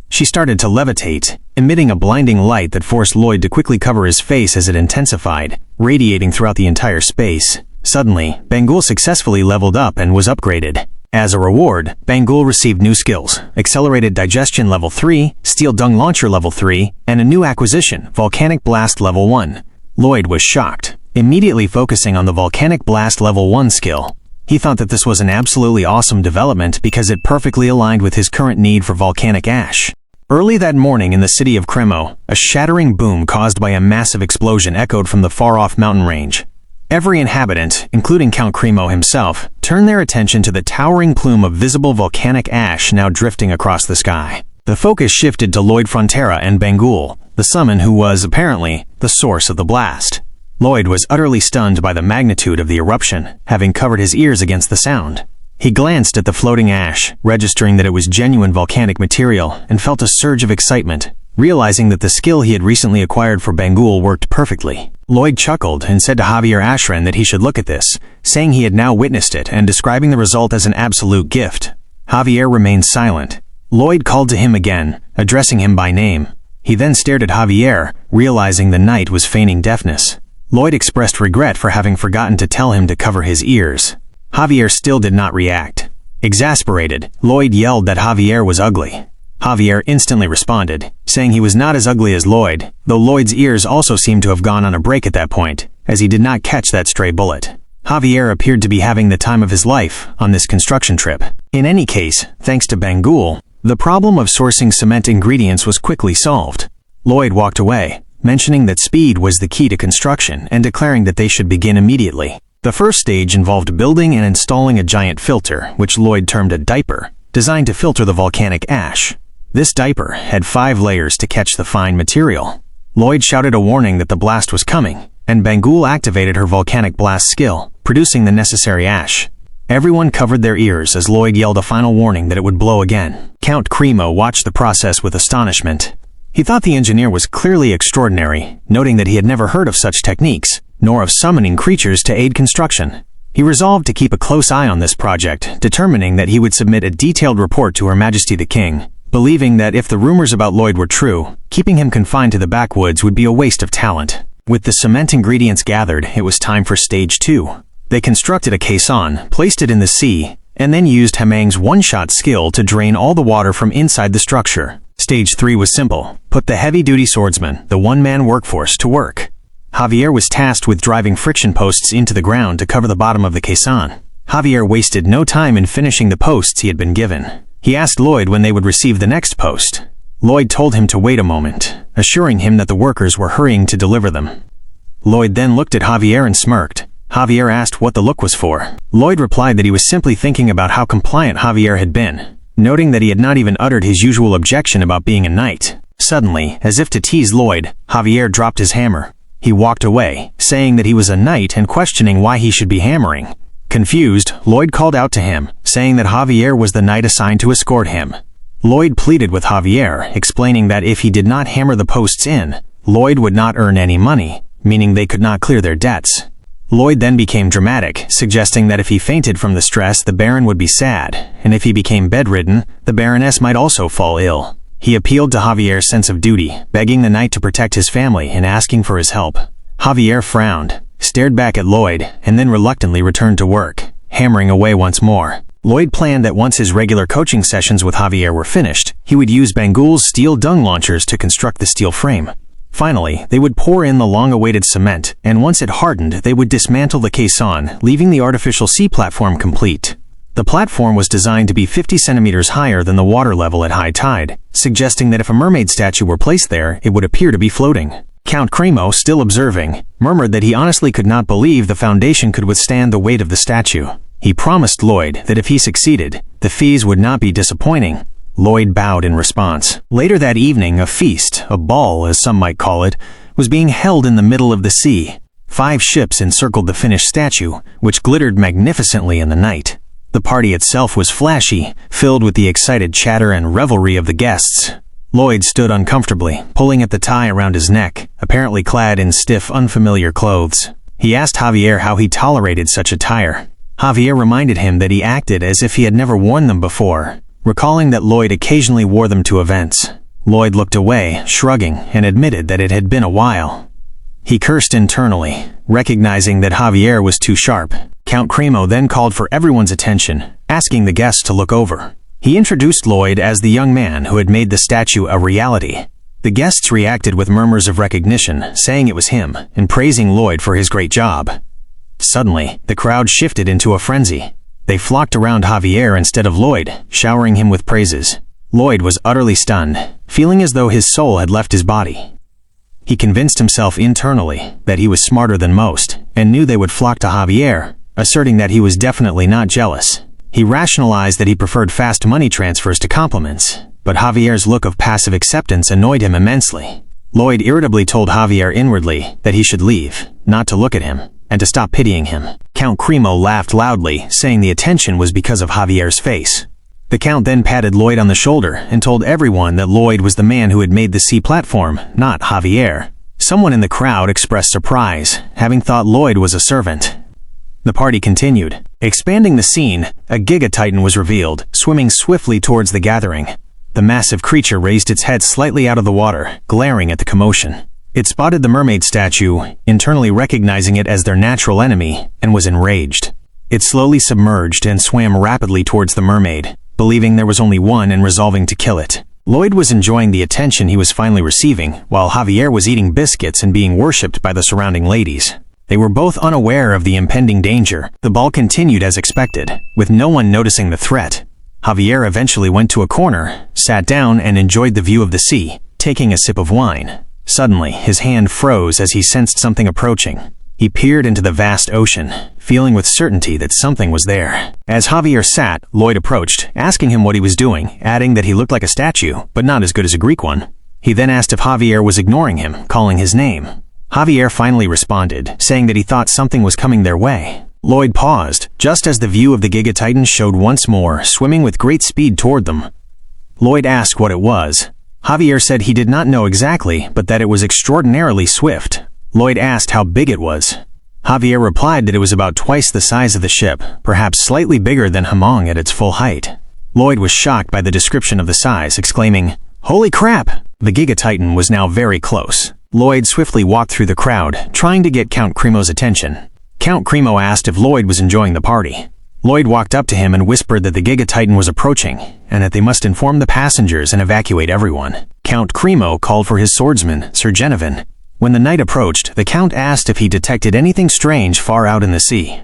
She started to levitate, emitting a blinding light that forced Lloyd to quickly cover his face as it intensified, radiating throughout the entire space. Suddenly, Bangul successfully leveled up and was upgraded. As a reward, Bangul received new skills, Accelerated Digestion Level 3, Steel Dung Launcher Level 3, and a new acquisition, Volcanic Blast Level 1. Lloyd was shocked, immediately focusing on the Volcanic Blast Level 1 skill. He thought that this was an absolutely awesome development because it perfectly aligned with his current need for volcanic ash. Early that morning in the city of Cremo, a shattering boom caused by a massive explosion echoed from the far-off mountain range. Every inhabitant, including Count Cremo himself, turned their attention to the towering plume of visible volcanic ash now drifting across the sky. The focus shifted to Lloyd Frontera and Bangul, the summon who was, apparently, the source of the blast. Lloyd was utterly stunned by the magnitude of the eruption, having covered his ears against the sound. He glanced at the floating ash, registering that it was genuine volcanic material, and felt a surge of excitement, realizing that the skill he had recently acquired for Bangul worked perfectly. Lloyd chuckled and said to Javier Ashran that he should look at this, saying he had now witnessed it and describing the result as an absolute gift. Javier remained silent. Lloyd called to him again, addressing him by name. He then stared at Javier, realizing the knight was feigning deafness. Lloyd expressed regret for having forgotten to tell him to cover his ears. Javier still did not react. Exasperated, Lloyd yelled that Javier was ugly. Javier instantly responded, saying he was not as ugly as Lloyd, though Lloyd's ears also seemed to have gone on a break at that point, as he did not catch that stray bullet. Javier appeared to be having the time of his life on this construction trip. In any case, thanks to Bangul, the problem of sourcing cement ingredients was quickly solved. Lloyd walked away, mentioning that speed was the key to construction and declaring that they should begin immediately. The first stage involved building and installing a giant filter, which Lloyd termed a diaper, designed to filter the volcanic ash. This diaper had 5 layers to catch the fine material. Lloyd shouted a warning that the blast was coming, and Bangul activated her volcanic blast skill, producing the necessary ash. Everyone covered their ears as Lloyd yelled a final warning that it would blow again. Count Cremo watched the process with astonishment. He thought the engineer was clearly extraordinary, noting that he had never heard of such techniques, nor of summoning creatures to aid construction. He resolved to keep a close eye on this project, determining that he would submit a detailed report to Her Majesty the King, believing that if the rumors about Lloyd were true, keeping him confined to the backwoods would be a waste of talent. With the cement ingredients gathered, it was time for Stage 2. They constructed a caisson, placed it in the sea, and then used Hamang's one-shot skill to drain all the water from inside the structure. Stage 3 was simple. Put the heavy-duty swordsman, the one-man workforce, to work. Javier was tasked with driving friction posts into the ground to cover the bottom of the caisson. Javier wasted no time in finishing the posts he had been given. He asked Lloyd when they would receive the next post. Lloyd told him to wait a moment, assuring him that the workers were hurrying to deliver them. Lloyd then looked at Javier and smirked. Javier asked what the look was for. Lloyd replied that he was simply thinking about how compliant Javier had been, noting that he had not even uttered his usual objection about being a knight. Suddenly, as if to tease Lloyd, Javier dropped his hammer. He walked away, saying that he was a knight and questioning why he should be hammering. Confused, Lloyd called out to him, saying that Javier was the knight assigned to escort him. Lloyd pleaded with Javier, explaining that if he did not hammer the posts in, Lloyd would not earn any money, meaning they could not clear their debts. Lloyd then became dramatic, suggesting that if he fainted from the stress, the Baron would be sad, and if he became bedridden, the Baroness might also fall ill. He appealed to Javier's sense of duty, begging the knight to protect his family and asking for his help. Javier frowned, stared back at Lloyd, and then reluctantly returned to work, hammering away once more. Lloyd planned that once his regular coaching sessions with Javier were finished, he would use Bangul's steel dung launchers to construct the steel frame. Finally, they would pour in the long-awaited cement, and once it hardened, they would dismantle the caisson, leaving the artificial sea platform complete. The platform was designed to be 50 centimeters higher than the water level at high tide, suggesting that if a mermaid statue were placed there, it would appear to be floating. Count Cremo, still observing, murmured that he honestly could not believe the foundation could withstand the weight of the statue. He promised Lloyd that if he succeeded, the fees would not be disappointing. Lloyd bowed in response. Later that evening, a feast, a ball as some might call it, was being held in the middle of the sea. 5 ships encircled the finished statue, which glittered magnificently in the night. The party itself was flashy, filled with the excited chatter and revelry of the guests. Lloyd stood uncomfortably, pulling at the tie around his neck, apparently clad in stiff, unfamiliar clothes. He asked Javier how he tolerated such attire. Javier reminded him that he acted as if he had never worn them before, recalling that Lloyd occasionally wore them to events. Lloyd looked away, shrugging, and admitted that it had been a while. He cursed internally, recognizing that Javier was too sharp. Count Cremo then called for everyone's attention, asking the guests to look over. He introduced Lloyd as the young man who had made the statue a reality. The guests reacted with murmurs of recognition, saying it was him, and praising Lloyd for his great job. Suddenly, the crowd shifted into a frenzy. They flocked around Javier instead of Lloyd, showering him with praises. Lloyd was utterly stunned, feeling as though his soul had left his body. He convinced himself internally that he was smarter than most, and knew they would flock to Javier, asserting that he was definitely not jealous. He rationalized that he preferred fast money transfers to compliments, but Javier's look of passive acceptance annoyed him immensely. Lloyd irritably told Javier inwardly that he should leave, not to look at him, and to stop pitying him. Count Cremo laughed loudly, saying the attention was because of Javier's face. The Count then patted Lloyd on the shoulder and told everyone that Lloyd was the man who had made the sea platform, not Javier. Someone in the crowd expressed surprise, having thought Lloyd was a servant. The party continued. Expanding the scene, a Gigatitan was revealed, swimming swiftly towards the gathering. The massive creature raised its head slightly out of the water, glaring at the commotion. It spotted the mermaid statue, internally recognizing it as their natural enemy, and was enraged. It slowly submerged and swam rapidly towards the mermaid, believing there was only one and resolving to kill it. Lloyd was enjoying the attention he was finally receiving, while Javier was eating biscuits and being worshipped by the surrounding ladies. They were both unaware of the impending danger. The ball continued as expected, with no one noticing the threat. Javier eventually went to a corner, sat down, and enjoyed the view of the sea, taking a sip of wine. Suddenly, his hand froze as he sensed something approaching. He peered into the vast ocean, feeling with certainty that something was there. As Javier sat, Lloyd approached, asking him what he was doing, adding that he looked like a statue, but not as good as a Greek one. He then asked if Javier was ignoring him, calling his name. Javier finally responded, saying that he thought something was coming their way. Lloyd paused, just as the view of the Giga Titan showed once more, swimming with great speed toward them. Lloyd asked what it was. Javier said he did not know exactly, but that it was extraordinarily swift. Lloyd asked how big it was. Javier replied that it was about twice the size of the ship, perhaps slightly bigger than Hamong at its full height. Lloyd was shocked by the description of the size, exclaiming, "Holy crap!" The Giga Titan was now very close. Lloyd swiftly walked through the crowd, trying to get Count Cremo's attention. Count Cremo asked if Lloyd was enjoying the party. Lloyd walked up to him and whispered that the Giga Titan was approaching, and that they must inform the passengers and evacuate everyone. Count Cremo called for his swordsman, Sir Genevieve. When the night approached, the Count asked if he detected anything strange far out in the sea.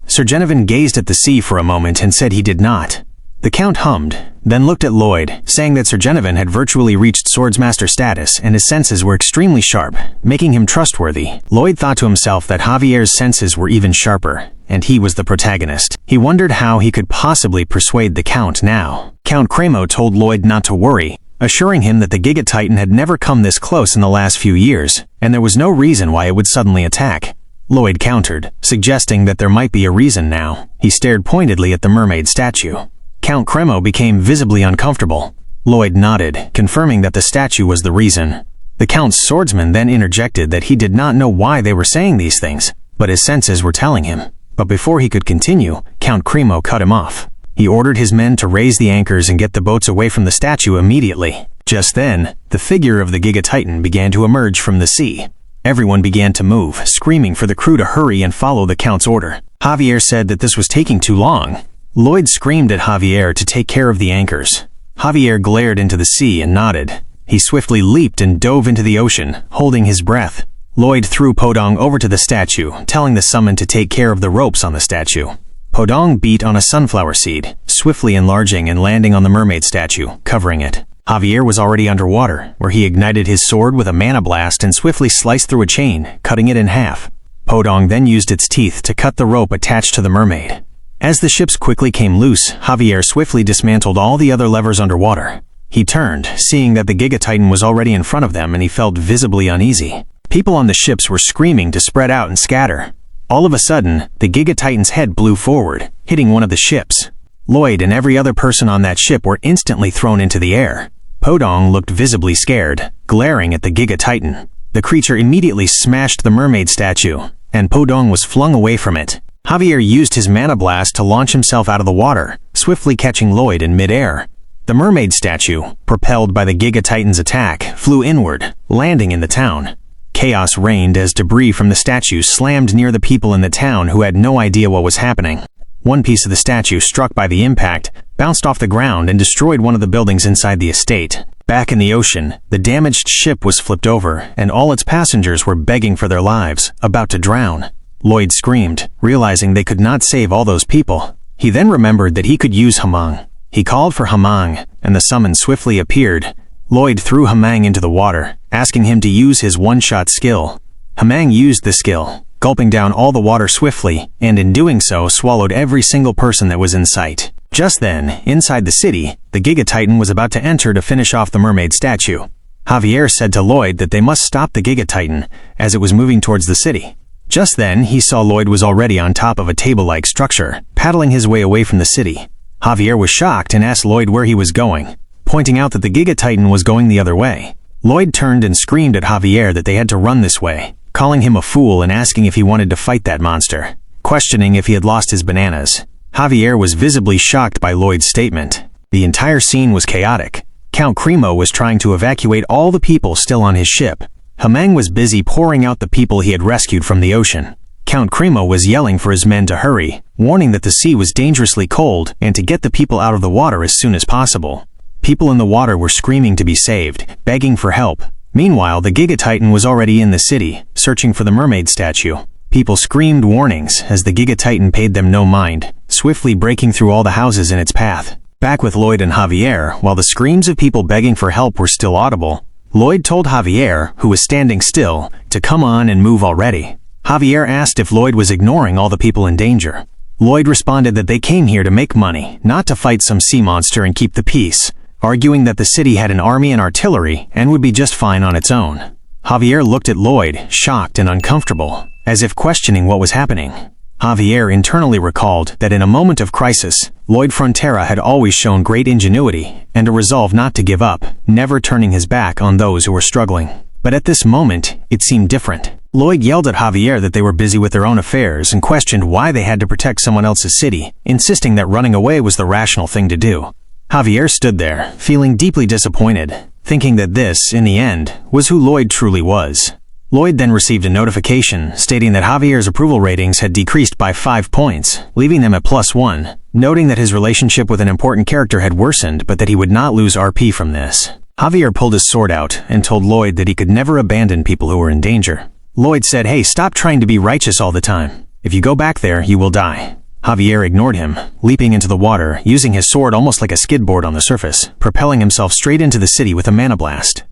Sir Genevieve gazed at the sea for a moment and said he did not. The Count hummed, then looked at Lloyd, saying that Sir Genevieve had virtually reached swordsmaster status and his senses were extremely sharp, making him trustworthy. Lloyd thought to himself that Javier's senses were even sharper, and he was the protagonist. He wondered how he could possibly persuade the Count now. Count Cremo told Lloyd not to worry, assuring him that the Giga Titan had never come this close in the last few years, and there was no reason why it would suddenly attack. Lloyd countered, suggesting that there might be a reason now. He stared pointedly at the mermaid statue. Count Cremo became visibly uncomfortable. Lloyd nodded, confirming that the statue was the reason. The Count's swordsman then interjected that he did not know why they were saying these things, but his senses were telling him. But before he could continue, Count Cremo cut him off. He ordered his men to raise the anchors and get the boats away from the statue immediately. Just then, the figure of the Giga Titan began to emerge from the sea. Everyone began to move, screaming for the crew to hurry and follow the Count's order. Javier said that this was taking too long. Lloyd screamed at Javier to take care of the anchors. Javier glared into the sea and nodded. He swiftly leaped and dove into the ocean, holding his breath. Lloyd threw Podong over to the statue, telling the summon to take care of the ropes on the statue. Podong beat on a sunflower seed, swiftly enlarging and landing on the mermaid statue, covering it. Javier was already underwater, where he ignited his sword with a mana blast and swiftly sliced through a chain, cutting it in half. Podong then used its teeth to cut the rope attached to the mermaid. As the ships quickly came loose, Javier swiftly dismantled all the other levers underwater. He turned, seeing that the Giga Titan was already in front of them, and he felt visibly uneasy. People on the ships were screaming to spread out and scatter. All of a sudden, the Giga Titan's head blew forward, hitting one of the ships. Lloyd and every other person on that ship were instantly thrown into the air. Podong looked visibly scared, glaring at the Giga Titan. The creature immediately smashed the mermaid statue, and Podong was flung away from it. Javier used his mana blast to launch himself out of the water, swiftly catching Lloyd in midair. The mermaid statue, propelled by the Giga Titan's attack, flew inward, landing in the town. Chaos reigned as debris from the statue slammed near the people in the town who had no idea what was happening. One piece of the statue, struck by the impact, bounced off the ground and destroyed one of the buildings inside the estate. Back in the ocean, the damaged ship was flipped over, and all its passengers were begging for their lives, about to drown. Lloyd screamed, realizing they could not save all those people. He then remembered that he could use Hamang. He called for Hamang, and the summon swiftly appeared. Lloyd threw Hamang into the water, asking him to use his one-shot skill. Hamang used the skill, gulping down all the water swiftly, and in doing so swallowed every single person that was in sight. Just then, inside the city, the Giga Titan was about to enter to finish off the mermaid statue. Javier said to Lloyd that they must stop the Giga Titan, as it was moving towards the city. Just then, he saw Lloyd was already on top of a table-like structure, paddling his way away from the city. Javier was shocked and asked Lloyd where he was going, pointing out that the Giga Titan was going the other way. Lloyd turned and screamed at Javier that they had to run this way, calling him a fool and asking if he wanted to fight that monster, questioning if he had lost his bananas. Javier was visibly shocked by Lloyd's statement. The entire scene was chaotic. Count Cremo was trying to evacuate all the people still on his ship. Hamang was busy pouring out the people he had rescued from the ocean. Count Cremo was yelling for his men to hurry, warning that the sea was dangerously cold and to get the people out of the water as soon as possible. People in the water were screaming to be saved, begging for help. Meanwhile, the Giga Titan was already in the city, searching for the mermaid statue. People screamed warnings as the Giga Titan paid them no mind, swiftly breaking through all the houses in its path. Back with Lloyd and Javier, while the screams of people begging for help were still audible, Lloyd told Javier, who was standing still, to come on and move already. Javier asked if Lloyd was ignoring all the people in danger. Lloyd responded that they came here to make money, not to fight some sea monster and keep the peace, arguing that the city had an army and artillery and would be just fine on its own. Javier looked at Lloyd, shocked and uncomfortable, as if questioning what was happening. Javier internally recalled that in a moment of crisis, Lloyd Frontera had always shown great ingenuity and a resolve not to give up, never turning his back on those who were struggling. But at this moment, it seemed different. Lloyd yelled at Javier that they were busy with their own affairs and questioned why they had to protect someone else's city, insisting that running away was the rational thing to do. Javier stood there, feeling deeply disappointed, thinking that this, in the end, was who Lloyd truly was. Lloyd then received a notification stating that Javier's approval ratings had decreased by 5 points, leaving them at +1, noting that his relationship with an important character had worsened but that he would not lose RP from this. Javier pulled his sword out and told Lloyd that he could never abandon people who were in danger. Lloyd said, "Hey, stop trying to be righteous all the time. If you go back there, you will die." Javier ignored him, leaping into the water, using his sword almost like a skidboard on the surface, propelling himself straight into the city with a mana blast.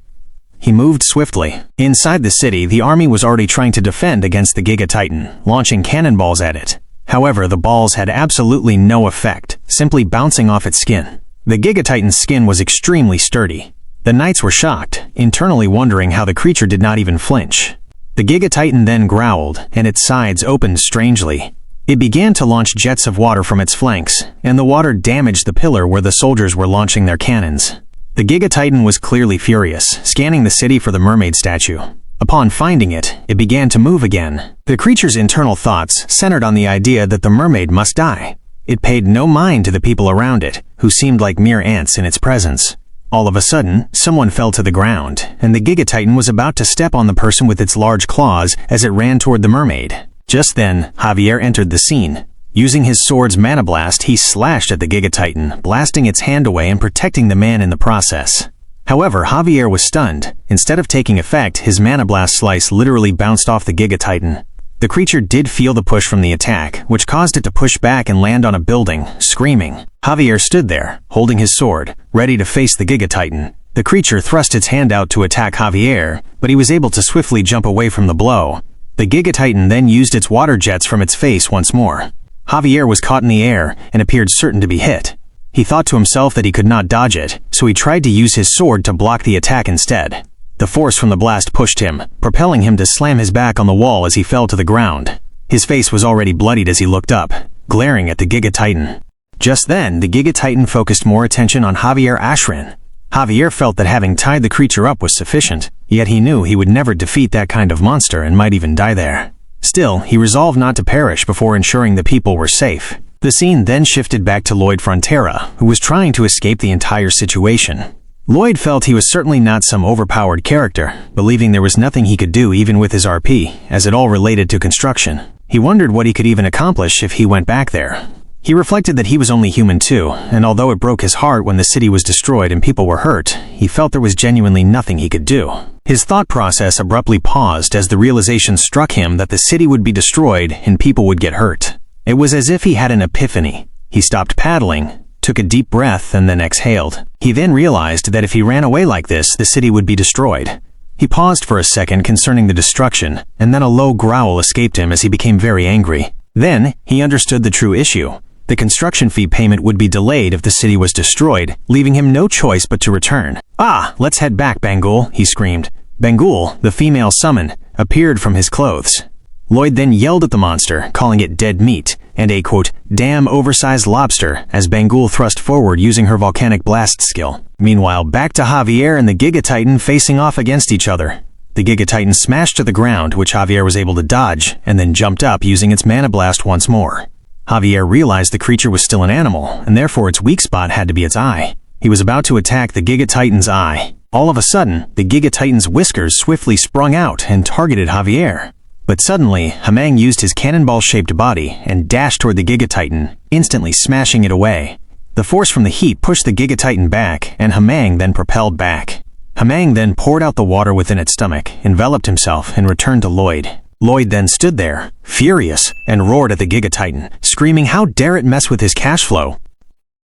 He moved swiftly. Inside the city, the army was already trying to defend against the Giga Titan, launching cannonballs at it. However, the balls had absolutely no effect, simply bouncing off its skin. The Giga Titan's skin was extremely sturdy. The knights were shocked, internally wondering how the creature did not even flinch. The Giga Titan then growled, and its sides opened strangely. It began to launch jets of water from its flanks, and the water damaged the pillar where the soldiers were launching their cannons. The Giga Titan was clearly furious, scanning the city for the mermaid statue. Upon finding it, it began to move again. The creature's internal thoughts centered on the idea that the mermaid must die. It paid no mind to the people around it, who seemed like mere ants in its presence. All of a sudden, someone fell to the ground, and the Giga Titan was about to step on the person with its large claws as it ran toward the mermaid. Just then, Javier entered the scene. Using his sword's mana blast, he slashed at the Giga Titan, blasting its hand away and protecting the man in the process. However, Javier was stunned. Instead of taking effect, his mana blast slice literally bounced off the Giga Titan. The creature did feel the push from the attack, which caused it to push back and land on a building, screaming. Javier stood there, holding his sword, ready to face the Giga Titan. The creature thrust its hand out to attack Javier, but he was able to swiftly jump away from the blow. The Giga Titan then used its water jets from its face once more. Javier was caught in the air and appeared certain to be hit. He thought to himself that he could not dodge it, so he tried to use his sword to block the attack instead. The force from the blast pushed him, propelling him to slam his back on the wall as he fell to the ground. His face was already bloodied as he looked up, glaring at the Giga Titan. Just then, the Giga Titan focused more attention on Javier Ashrin. Javier felt that having tied the creature up was sufficient, yet he knew he would never defeat that kind of monster and might even die there. Still, he resolved not to perish before ensuring the people were safe. The scene then shifted back to Lloyd Frontera, who was trying to escape the entire situation. Lloyd felt he was certainly not some overpowered character, believing there was nothing he could do even with his RP, as it all related to construction. He wondered what he could even accomplish if he went back there. He reflected that he was only human too, and although it broke his heart when the city was destroyed and people were hurt, he felt there was genuinely nothing he could do. His thought process abruptly paused as the realization struck him that the city would be destroyed and people would get hurt. It was as if he had an epiphany. He stopped paddling, took a deep breath, and then exhaled. He then realized that if he ran away like this, the city would be destroyed. He paused for a second concerning the destruction, and then a low growl escaped him as he became very angry. Then, he understood the true issue. The construction fee payment would be delayed if the city was destroyed, leaving him no choice but to return. "Ah, let's head back, Bangul," he screamed. Bangul, the female summon, appeared from his clothes. Lloyd then yelled at the monster, calling it dead meat, and a, quote, damn oversized lobster, as Bangul thrust forward using her volcanic blast skill. Meanwhile, back to Javier and the Giga Titan facing off against each other. The Giga Titan smashed to the ground, which Javier was able to dodge, and then jumped up using its mana blast once more. Javier realized the creature was still an animal, and therefore its weak spot had to be its eye. He was about to attack the Giga Titan's eye. All of a sudden, the Giga Titan's whiskers swiftly sprung out and targeted Javier. But suddenly, Hamang used his cannonball-shaped body and dashed toward the Giga Titan, instantly smashing it away. The force from the heat pushed the Giga Titan back, and Hamang then propelled back. Hamang then poured out the water within its stomach, enveloped himself, and returned to Lloyd. Lloyd then stood there, furious, and roared at the Giga Titan, screaming how dare it mess with his cash flow.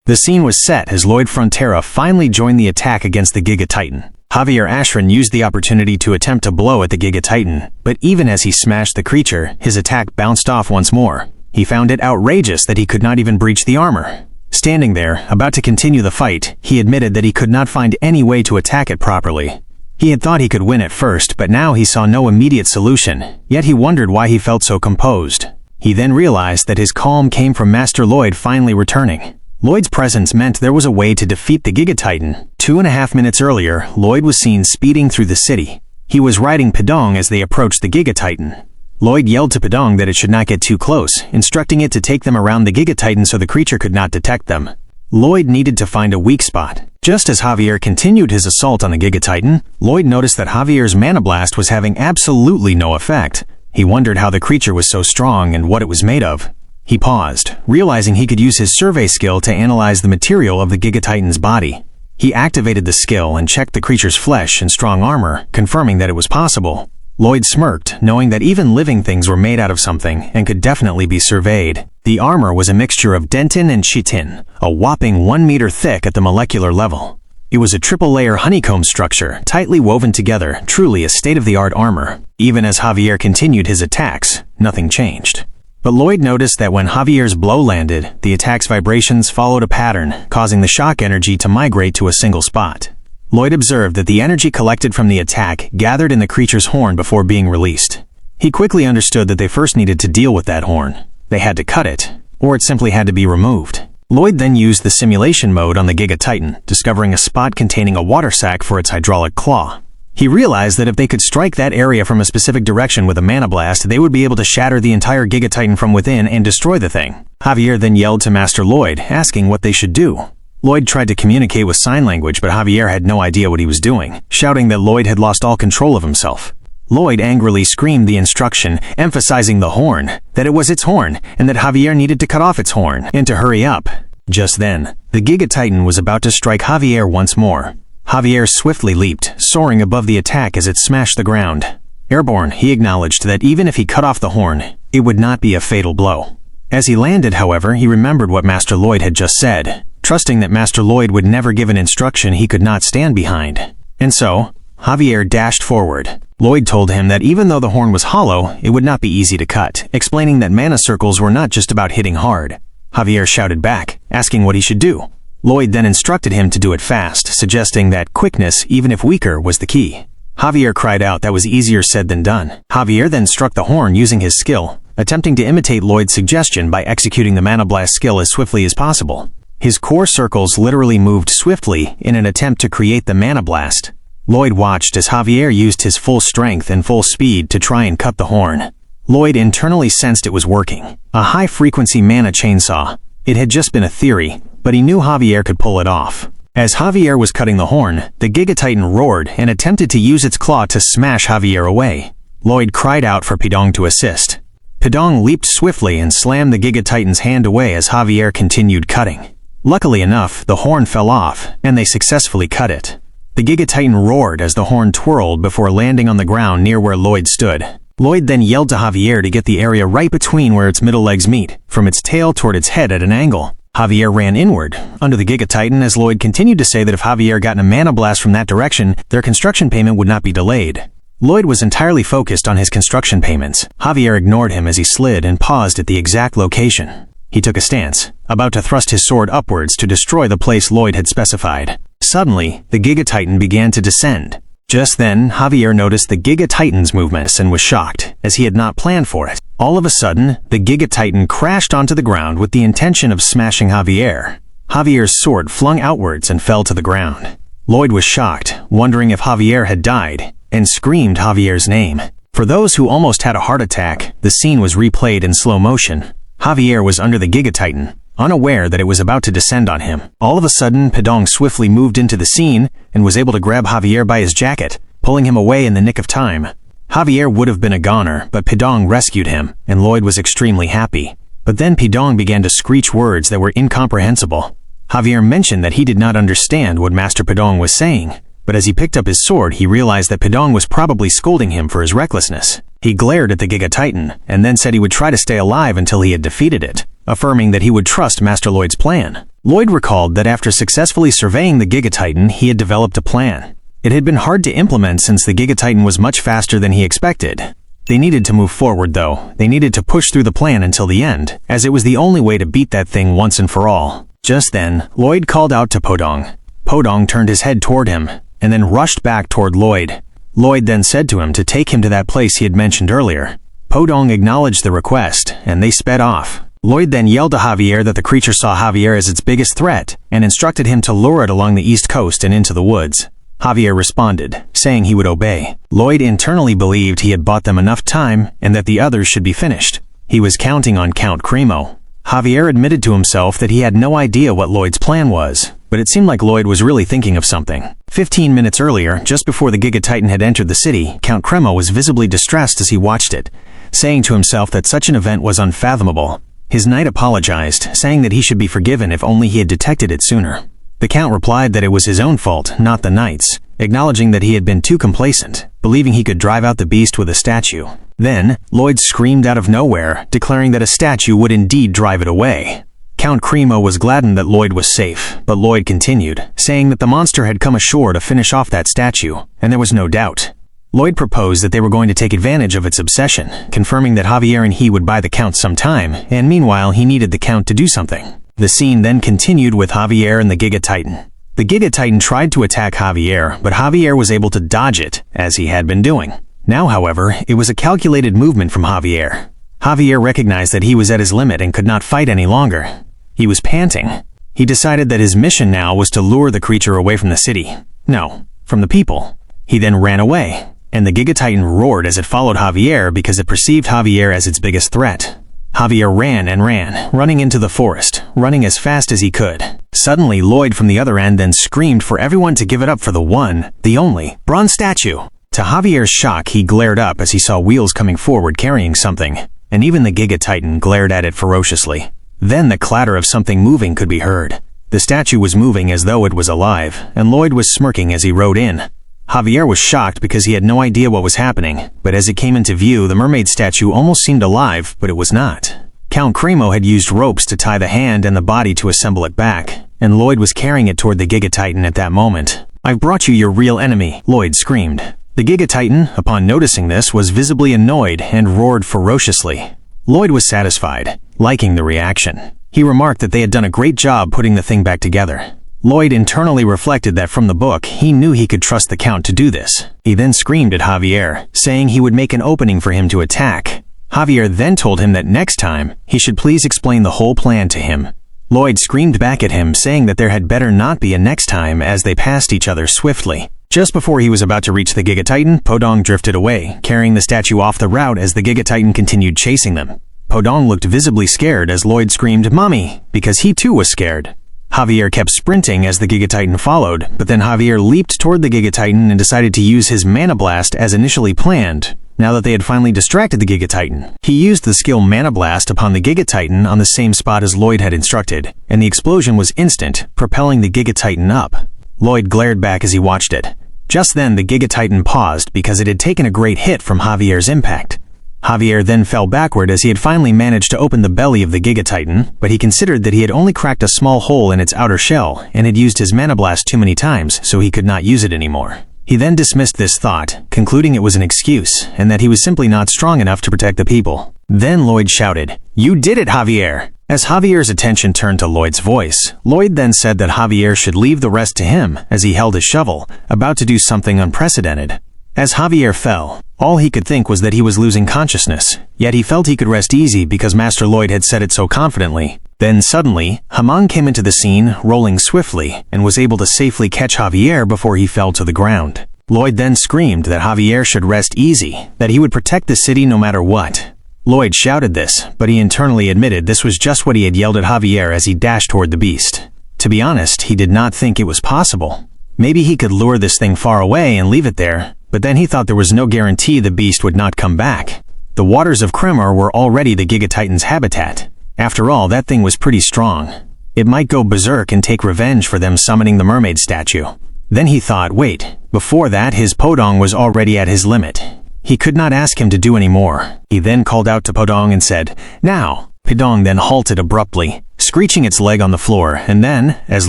The scene was set as Lloyd Frontera finally joined the attack against the Giga Titan. Javier Ashran used the opportunity to attempt to blow at the Giga Titan, but even as he smashed the creature, his attack bounced off once more. He found it outrageous that he could not even breach the armor. Standing there, about to continue the fight, he admitted that he could not find any way to attack it properly. He had thought he could win at first, but now he saw no immediate solution, yet he wondered why he felt so composed. He then realized that his calm came from Master Lloyd finally returning. Lloyd's presence meant there was a way to defeat the Giga Titan. 2.5 minutes earlier, Lloyd was seen speeding through the city. He was riding Padong as they approached the Giga Titan. Lloyd yelled to Padong that it should not get too close, instructing it to take them around the Giga Titan so the creature could not detect them. Lloyd needed to find a weak spot. Just as Javier continued his assault on the Giga Titan, Lloyd noticed that Javier's Mana Blast was having absolutely no effect. He wondered how the creature was so strong and what it was made of. He paused, realizing he could use his survey skill to analyze the material of the Giga Titan's body. He activated the skill and checked the creature's flesh and strong armor, confirming that it was possible. Lloyd smirked, knowing that even living things were made out of something and could definitely be surveyed. The armor was a mixture of dentin and chitin, a whopping 1 meter thick at the molecular level. It was a triple-layer honeycomb structure, tightly woven together, truly a state-of-the-art armor. Even as Javier continued his attacks, nothing changed. But Lloyd noticed that when Javier's blow landed, the attack's vibrations followed a pattern, causing the shock energy to migrate to a single spot. Lloyd observed that the energy collected from the attack gathered in the creature's horn before being released. He quickly understood that they first needed to deal with that horn. They had to cut it, or it simply had to be removed. Lloyd then used the simulation mode on the Giga Titan, discovering a spot containing a water sac for its hydraulic claw. He realized that if they could strike that area from a specific direction with a Mana Blast, they would be able to shatter the entire Giga Titan from within and destroy the thing. Javier then yelled to Master Lloyd, asking what they should do. Lloyd tried to communicate with sign language, but Javier had no idea what he was doing, shouting that Lloyd had lost all control of himself. Lloyd angrily screamed the instruction, emphasizing the horn, that it was its horn, and that Javier needed to cut off its horn, and to hurry up. Just then, the Giga Titan was about to strike Javier once more. Javier swiftly leaped, soaring above the attack as it smashed the ground. Airborne, he acknowledged that even if he cut off the horn, it would not be a fatal blow. As he landed, however, he remembered what Master Lloyd had just said, trusting that Master Lloyd would never give an instruction he could not stand behind. And so, Javier dashed forward. Lloyd told him that even though the horn was hollow, it would not be easy to cut, explaining that mana circles were not just about hitting hard. Javier shouted back, asking what he should do. Lloyd then instructed him to do it fast, suggesting that quickness, even if weaker, was the key. Javier cried out that was easier said than done. Javier then struck the horn using his skill, attempting to imitate Lloyd's suggestion by executing the Mana Blast skill as swiftly as possible. His core circles literally moved swiftly in an attempt to create the Mana Blast. Lloyd watched as Javier used his full strength and full speed to try and cut the horn. Lloyd internally sensed it was working. A high-frequency mana chainsaw. It had just been a theory, but he knew Javier could pull it off. As Javier was cutting the horn, the Giga Titan roared and attempted to use its claw to smash Javier away. Lloyd cried out for Padong to assist. Padong leaped swiftly and slammed the Giga Titan's hand away as Javier continued cutting. Luckily enough, the horn fell off, and they successfully cut it. The Giga Titan roared as the horn twirled before landing on the ground near where Lloyd stood. Lloyd then yelled to Javier to get the area right between where its middle legs meet, from its tail toward its head at an angle. Javier ran inward, under the Giga Titan, as Lloyd continued to say that if Javier got a Mana Blast from that direction, their construction payment would not be delayed. Lloyd was entirely focused on his construction payments. Javier ignored him as he slid and paused at the exact location. He took a stance, about to thrust his sword upwards to destroy the place Lloyd had specified. Suddenly, the Giga Titan began to descend. Just then, Javier noticed the Giga Titan's movements and was shocked, as he had not planned for it. All of a sudden, the Giga Titan crashed onto the ground with the intention of smashing Javier. Javier's sword flung outwards and fell to the ground. Lloyd was shocked, wondering if Javier had died, and screamed Javier's name. For those who almost had a heart attack, the scene was replayed in slow motion. Javier was under the Giga Titan, unaware that it was about to descend on him. All of a sudden, Padong swiftly moved into the scene and was able to grab Javier by his jacket, pulling him away in the nick of time. Javier would have been a goner, but Padong rescued him, and Lloyd was extremely happy. But then Padong began to screech words that were incomprehensible. Javier mentioned that he did not understand what Master Padong was saying, but as he picked up his sword, he realized that Padong was probably scolding him for his recklessness. He glared at the Giga Titan, and then said he would try to stay alive until he had defeated it, affirming that he would trust Master Lloyd's plan. Lloyd recalled that after successfully surveying the Giga Titan, he had developed a plan. It had been hard to implement since the Giga Titan was much faster than he expected. They needed to move forward though. They needed to push through the plan until the end, as it was the only way to beat that thing once and for all. Just then, Lloyd called out to Podong. Podong turned his head toward him, and then rushed back toward Lloyd. Lloyd then said to him to take him to that place he had mentioned earlier. Podong acknowledged the request, and they sped off. Lloyd then yelled to Javier that the creature saw Javier as its biggest threat, and instructed him to lure it along the east coast and into the woods. Javier responded, saying he would obey. Lloyd internally believed he had bought them enough time, and that the others should be finished. He was counting on Count Cremo. Javier admitted to himself that he had no idea what Lloyd's plan was, but it seemed like Lloyd was really thinking of something. 15 minutes earlier, just before the Giga Titan had entered the city, Count Cremo was visibly distressed as he watched it, saying to himself that such an event was unfathomable. His knight apologized, saying that he should be forgiven if only he had detected it sooner. The Count replied that it was his own fault, not the knight's, acknowledging that he had been too complacent, believing he could drive out the beast with a statue. Then, Lloyd screamed out of nowhere, declaring that a statue would indeed drive it away. Count Cremo was gladdened that Lloyd was safe, but Lloyd continued, saying that the monster had come ashore to finish off that statue, and there was no doubt. Lloyd proposed that they were going to take advantage of its obsession, confirming that Javier and he would buy the Count some time, and meanwhile he needed the Count to do something. The scene then continued with Javier and the Giga Titan. The Giga Titan tried to attack Javier, but Javier was able to dodge it, as he had been doing. Now, however, it was a calculated movement from Javier. Javier recognized that he was at his limit and could not fight any longer. He was panting. He decided that his mission now was to lure the creature away from the city. No, from the people. He then ran away, and the Giga Titan roared as it followed Javier because it perceived Javier as its biggest threat. Javier ran and ran, running into the forest, running as fast as he could. Suddenly, Lloyd from the other end then screamed for everyone to give it up for the one, the only, bronze statue. To Javier's shock, he glared up as he saw wheels coming forward carrying something, and even the Giga Titan glared at it ferociously. Then the clatter of something moving could be heard. The statue was moving as though it was alive, and Lloyd was smirking as he rode in. Javier was shocked because he had no idea what was happening, but as it came into view, the mermaid statue almost seemed alive, but it was not. Count Cremo had used ropes to tie the hand and the body to assemble it back, and Lloyd was carrying it toward the Giga Titan at that moment. "I've brought you your real enemy," Lloyd screamed. The Giga Titan, upon noticing this, was visibly annoyed and roared ferociously. Lloyd was satisfied, liking the reaction. He remarked that they had done a great job putting the thing back together. Lloyd internally reflected that from the book, he knew he could trust the Count to do this. He then screamed at Javier, saying he would make an opening for him to attack. Javier then told him that next time, he should please explain the whole plan to him. Lloyd screamed back at him, saying that there had better not be a next time as they passed each other swiftly. Just before he was about to reach the Giga Titan, Podong drifted away, carrying the statue off the route as the Giga Titan continued chasing them. Podong looked visibly scared as Lloyd screamed, "Mommy," because he too was scared. Javier kept sprinting as the Giga Titan followed, but then Javier leaped toward the Giga Titan and decided to use his Mana Blast as initially planned. Now that they had finally distracted the Giga Titan, he used the skill Mana Blast upon the Giga Titan on the same spot as Lloyd had instructed, and the explosion was instant, propelling the Giga Titan up. Lloyd glared back as he watched it. Just then the Giga Titan paused because it had taken a great hit from Javier's impact. Javier then fell backward as he had finally managed to open the belly of the Giga Titan, but he considered that he had only cracked a small hole in its outer shell and had used his Mana Blast too many times, so he could not use it anymore. He then dismissed this thought, concluding it was an excuse, and that he was simply not strong enough to protect the people. Then Lloyd shouted, "You did it, Javier!" As Javier's attention turned to Lloyd's voice, Lloyd then said that Javier should leave the rest to him as he held his shovel, about to do something unprecedented. As Javier fell, all he could think was that he was losing consciousness, yet he felt he could rest easy because Master Lloyd had said it so confidently. Then suddenly, Hamon came into the scene, rolling swiftly, and was able to safely catch Javier before he fell to the ground. Lloyd then screamed that Javier should rest easy, that he would protect the city no matter what. Lloyd shouted this, but he internally admitted this was just what he had yelled at Javier as he dashed toward the beast. To be honest, he did not think it was possible. Maybe he could lure this thing far away and leave it there, but then he thought there was no guarantee the beast would not come back. The waters of Kremor were already the Giga Titan's habitat. After all, that thing was pretty strong. It might go berserk and take revenge for them summoning the mermaid statue. Then he thought, wait, before that his Podong was already at his limit. He could not ask him to do any more. He then called out to Podong and said, "Now!" Podong then halted abruptly, screeching its leg on the floor, and then, as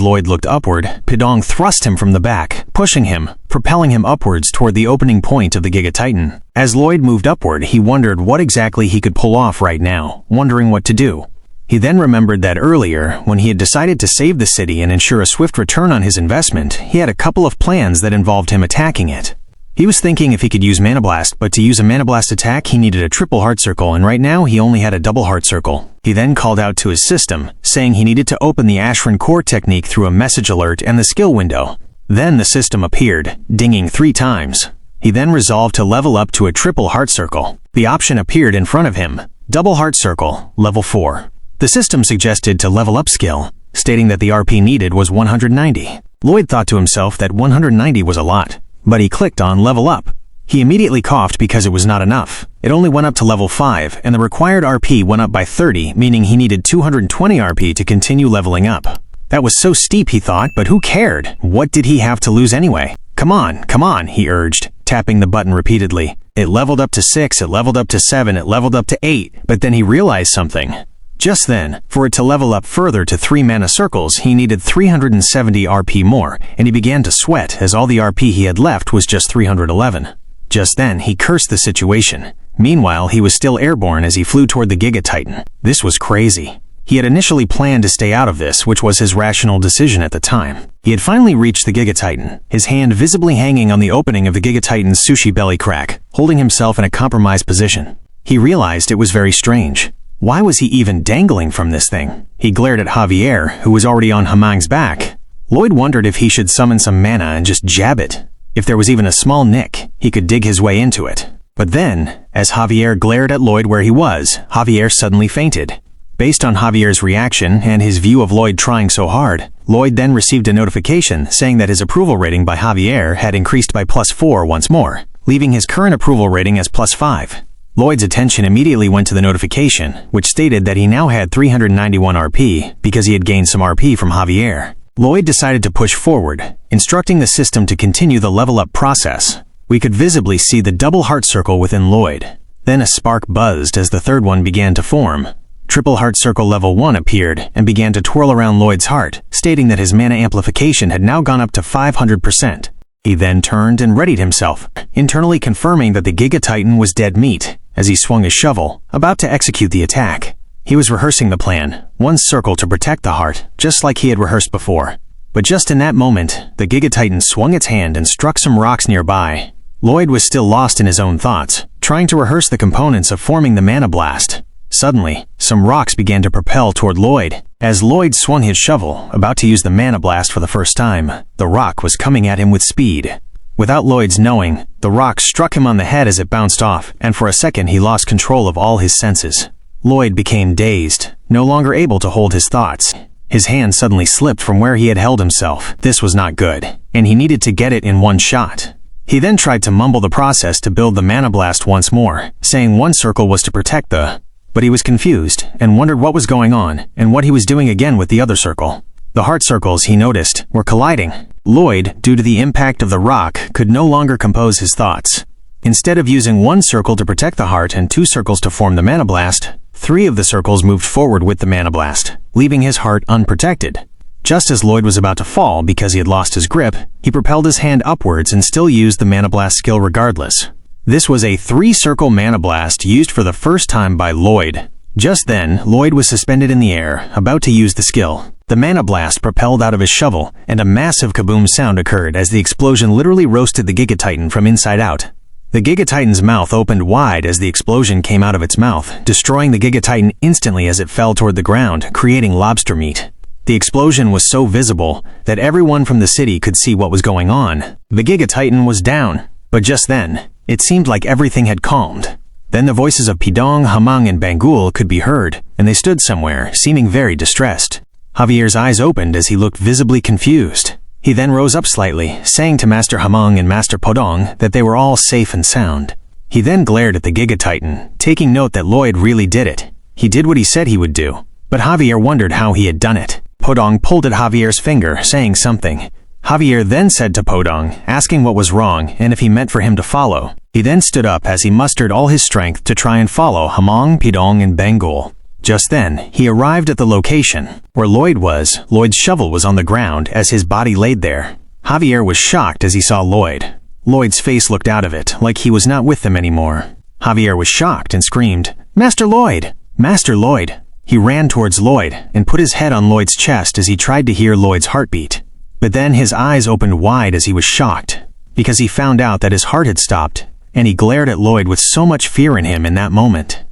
Lloyd looked upward, Pidong thrust him from the back, pushing him, propelling him upwards toward the opening point of the Giga Titan. As Lloyd moved upward, he wondered what exactly he could pull off right now, wondering what to do. He then remembered that earlier, when he had decided to save the city and ensure a swift return on his investment, he had a couple of plans that involved him attacking it. He was thinking if he could use Mana Blast, but to use a Mana Blast attack he needed a triple heart circle, and right now he only had a double heart circle. He then called out to his system, saying he needed to open the Ashran core technique through a message alert and the skill window. Then the system appeared, dinging 3 times. He then resolved to level up to a triple heart circle. The option appeared in front of him, double heart circle, level 4. The system suggested to level up skill, stating that the RP needed was 190. Lloyd thought to himself that 190 was a lot. But he clicked on level up. He immediately coughed because it was not enough. It only went up to level 5, and the required RP went up by 30, meaning he needed 220 RP to continue leveling up. That was so steep, he thought, but who cared? What did he have to lose anyway? Come on, he urged, tapping the button repeatedly. It leveled up to 6, it leveled up to 7, it leveled up to 8, but then he realized something. Just then, for it to level up further to 3 mana circles, he needed 370 RP more, and he began to sweat as all the RP he had left was just 311. Just then, he cursed the situation. Meanwhile, he was still airborne as he flew toward the Giga Titan. This was crazy. He had initially planned to stay out of this, which was his rational decision at the time. He had finally reached the Giga Titan, his hand visibly hanging on the opening of the Giga Titan's sushi belly crack, holding himself in a compromised position. He realized it was very strange. Why was he even dangling from this thing? He glared at Javier, who was already on Hamang's back. Lloyd wondered if he should summon some mana and just jab it. If there was even a small nick, he could dig his way into it. But then, as Javier glared at Lloyd where he was, Javier suddenly fainted. Based on Javier's reaction and his view of Lloyd trying so hard, Lloyd then received a notification saying that his approval rating by Javier had increased by +4 once more, leaving his current approval rating as +5. Lloyd's attention immediately went to the notification, which stated that he now had 391 RP because he had gained some RP from Javier. Lloyd decided to push forward, instructing the system to continue the level-up process. We could visibly see the double heart circle within Lloyd. Then a spark buzzed as the third one began to form. Triple heart circle level 1 appeared and began to twirl around Lloyd's heart, stating that his mana amplification had now gone up to 500%. He then turned and readied himself, internally confirming that the Giga Titan was dead meat, as he swung his shovel, about to execute the attack. He was rehearsing the plan, one circle to protect the heart, just like he had rehearsed before. But just in that moment, the Giga Titan swung its hand and struck some rocks nearby. Lloyd was still lost in his own thoughts, trying to rehearse the components of forming the Mana Blast. Suddenly, some rocks began to propel toward Lloyd. As Lloyd swung his shovel, about to use the Mana Blast for the first time, the rock was coming at him with speed. Without Lloyd's knowing, the rock struck him on the head as it bounced off, and for a second he lost control of all his senses. Lloyd became dazed, no longer able to hold his thoughts. His hand suddenly slipped from where he had held himself. This was not good, and he needed to get it in one shot. He then tried to mumble the process to build the Mana Blast once more, saying one circle was to protect the... But he was confused, and wondered what was going on, and what he was doing again with the other circle. The heart circles, he noticed, were colliding. Lloyd, due to the impact of the rock, could no longer compose his thoughts. Instead of using one circle to protect the heart and 2 circles to form the Mana Blast, 3 of the circles moved forward with the Mana Blast, leaving his heart unprotected. Just as Lloyd was about to fall because he had lost his grip, he propelled his hand upwards and still used the Mana Blast skill regardless. This was a 3-circle Mana Blast used for the first time by Lloyd. Just then, Lloyd was suspended in the air, about to use the skill. The Mana Blast propelled out of his shovel, and a massive kaboom sound occurred as the explosion literally roasted the Giga Titan from inside out. The Giga Titan's mouth opened wide as the explosion came out of its mouth, destroying the Giga Titan instantly as it fell toward the ground, creating lobster meat. The explosion was so visible that everyone from the city could see what was going on. The Giga Titan was down, but just then, it seemed like everything had calmed. Then the voices of Pidong, Hamang, and Bangul could be heard, and they stood somewhere, seeming very distressed. Javier's eyes opened as he looked visibly confused. He then rose up slightly, saying to Master Hamang and Master Podong that they were all safe and sound. He then glared at the Giga Titan, taking note that Lloyd really did it. He did what he said he would do, but Javier wondered how he had done it. Podong pulled at Javier's finger, saying something. Javier then said to Podong, asking what was wrong and if he meant for him to follow. He then stood up as he mustered all his strength to try and follow Hamang, Pidong, and Bangul. Just then, he arrived at the location. Where Lloyd was, Lloyd's shovel was on the ground as his body laid there. Javier was shocked as he saw Lloyd. Lloyd's face looked out of it, like he was not with them anymore. Javier was shocked and screamed, "Master Lloyd! Master Lloyd!" He ran towards Lloyd and put his head on Lloyd's chest as he tried to hear Lloyd's heartbeat. But then his eyes opened wide as he was shocked, because he found out that his heart had stopped, and he glared at Lloyd with so much fear in him in that moment.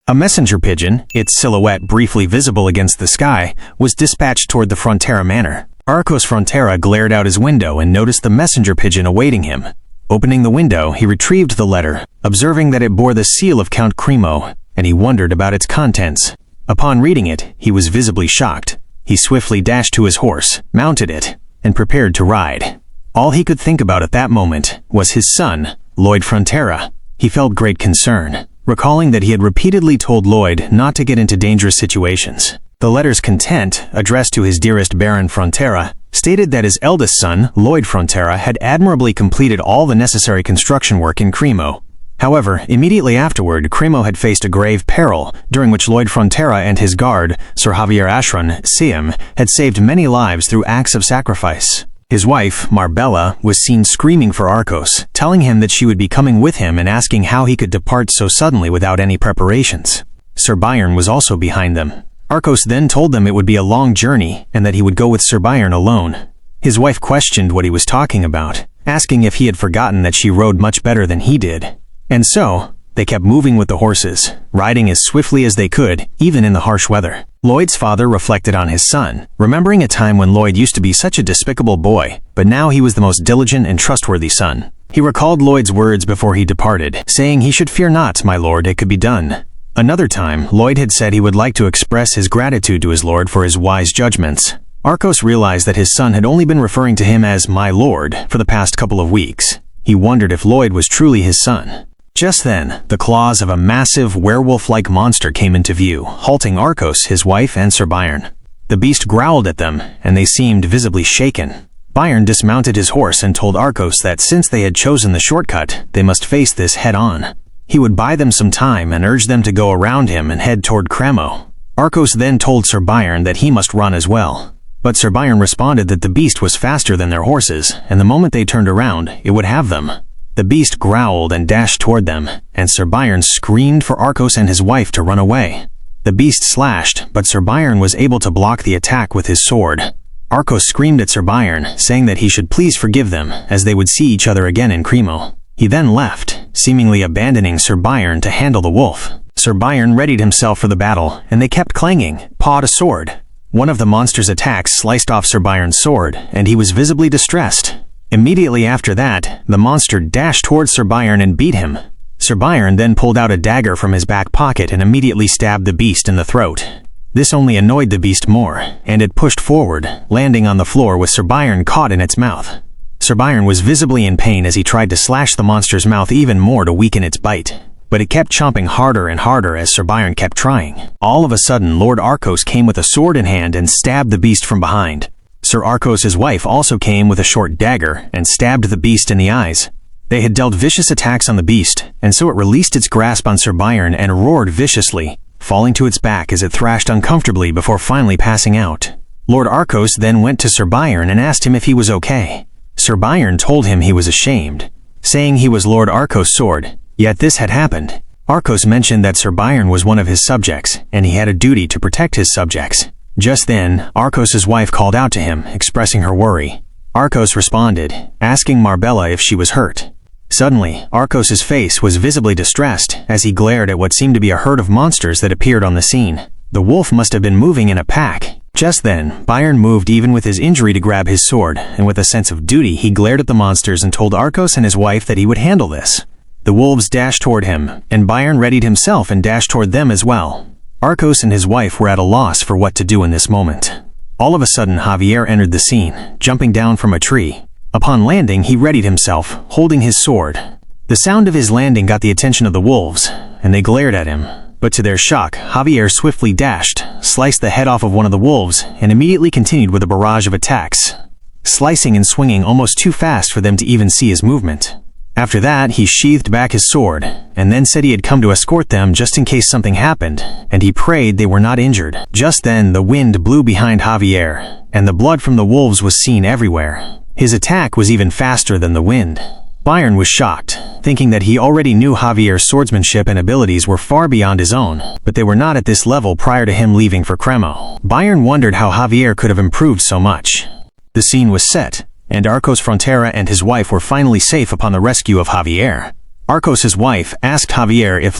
A messenger pigeon, its silhouette briefly visible against the sky, was dispatched toward the Frontera manor. Arcos Frontera glared out his window and noticed the messenger pigeon awaiting him. Opening the window, he retrieved the letter, observing that it bore the seal of Count Cremo, and he wondered about its contents. Upon reading it, he was visibly shocked. He swiftly dashed to his horse, mounted it, and prepared to ride. All he could think about at that moment was his son, Lloyd Frontera. He felt great concern, recalling that he had repeatedly told Lloyd not to get into dangerous situations. The letter's content, addressed to his dearest Baron Frontera, stated that his eldest son, Lloyd Frontera, had admirably completed all the necessary construction work in Cremo. However, immediately afterward, Cremo had faced a grave peril, during which Lloyd Frontera and his guard, Sir Javier Ashran, Siam, had saved many lives through acts of sacrifice. His wife, Marbella, was seen screaming for Arcos, telling him that she would be coming with him and asking how he could depart so suddenly without any preparations. Sir Bayern was also behind them. Arcos then told them it would be a long journey and that he would go with Sir Bayern alone. His wife questioned what he was talking about, asking if he had forgotten that she rode much better than he did. And so, they kept moving with the horses, riding as swiftly as they could, even in the harsh weather. Lloyd's father reflected on his son, remembering a time when Lloyd used to be such a despicable boy, but now he was the most diligent and trustworthy son. He recalled Lloyd's words before he departed, saying he should fear not, my lord, it could be done. Another time, Lloyd had said he would like to express his gratitude to his lord for his wise judgments. Arcos realized that his son had only been referring to him as my lord for the past couple of weeks. He wondered if Lloyd was truly his son. Just then, the claws of a massive, werewolf-like monster came into view, halting Arcos, his wife, and Sir Bayern. The beast growled at them, and they seemed visibly shaken. Bayern dismounted his horse and told Arcos that since they had chosen the shortcut, they must face this head-on. He would buy them some time and urge them to go around him and head toward Cremo. Arcos then told Sir Bayern that he must run as well. But Sir Bayern responded that the beast was faster than their horses, and the moment they turned around, it would have them. The beast growled and dashed toward them, and Sir Bayern screamed for Arcos and his wife to run away. The beast slashed, but Sir Bayern was able to block the attack with his sword. Arcos screamed at Sir Bayern, saying that he should please forgive them, as they would see each other again in Cremo. He then left, seemingly abandoning Sir Bayern to handle the wolf. Sir Bayern readied himself for the battle, and they kept clanging, pawed a sword. One of the monster's attacks sliced off Sir Bayern's sword, and he was visibly distressed. Immediately after that, the monster dashed towards Sir Bayern and beat him. Sir Bayern then pulled out a dagger from his back pocket and immediately stabbed the beast in the throat. This only annoyed the beast more, and it pushed forward, landing on the floor with Sir Bayern caught in its mouth. Sir Bayern was visibly in pain as he tried to slash the monster's mouth even more to weaken its bite. But it kept chomping harder and harder as Sir Bayern kept trying. All of a sudden, Lord Arcos came with a sword in hand and stabbed the beast from behind. Sir Arcos' wife also came with a short dagger and stabbed the beast in the eyes. They had dealt vicious attacks on the beast, and so it released its grasp on Sir Bayern and roared viciously, falling to its back as it thrashed uncomfortably before finally passing out. Lord Arcos then went to Sir Bayern and asked him if he was okay. Sir Bayern told him he was ashamed, saying he was Lord Arcos' sword, yet this had happened. Arcos mentioned that Sir Bayern was one of his subjects, and he had a duty to protect his subjects. Just then, Arcos' wife called out to him, expressing her worry. Arcos responded, asking Marbella if she was hurt. Suddenly, Arcos' face was visibly distressed as he glared at what seemed to be a herd of monsters that appeared on the scene. The wolf must have been moving in a pack. Just then, Bayern moved even with his injury to grab his sword, and with a sense of duty he glared at the monsters and told Arcos and his wife that he would handle this. The wolves dashed toward him, and Bayern readied himself and dashed toward them as well. Arcos and his wife were at a loss for what to do in this moment. All of a sudden, Javier entered the scene, jumping down from a tree. Upon landing, he readied himself, holding his sword. The sound of his landing got the attention of the wolves, and they glared at him. But to their shock, Javier swiftly dashed, sliced the head off of one of the wolves, and immediately continued with a barrage of attacks, slicing and swinging almost too fast for them to even see his movement. After that, he sheathed back his sword, and then said he had come to escort them just in case something happened, and he prayed they were not injured. Just then, the wind blew behind Javier, and the blood from the wolves was seen everywhere. His attack was even faster than the wind. Byron was shocked, thinking that he already knew Javier's swordsmanship and abilities were far beyond his own, but they were not at this level prior to him leaving for Cremo. Byron wondered how Javier could have improved so much. The scene was set, and Arcos Frontera and his wife were finally safe upon the rescue of Javier. Arcos, his wife, asked Javier if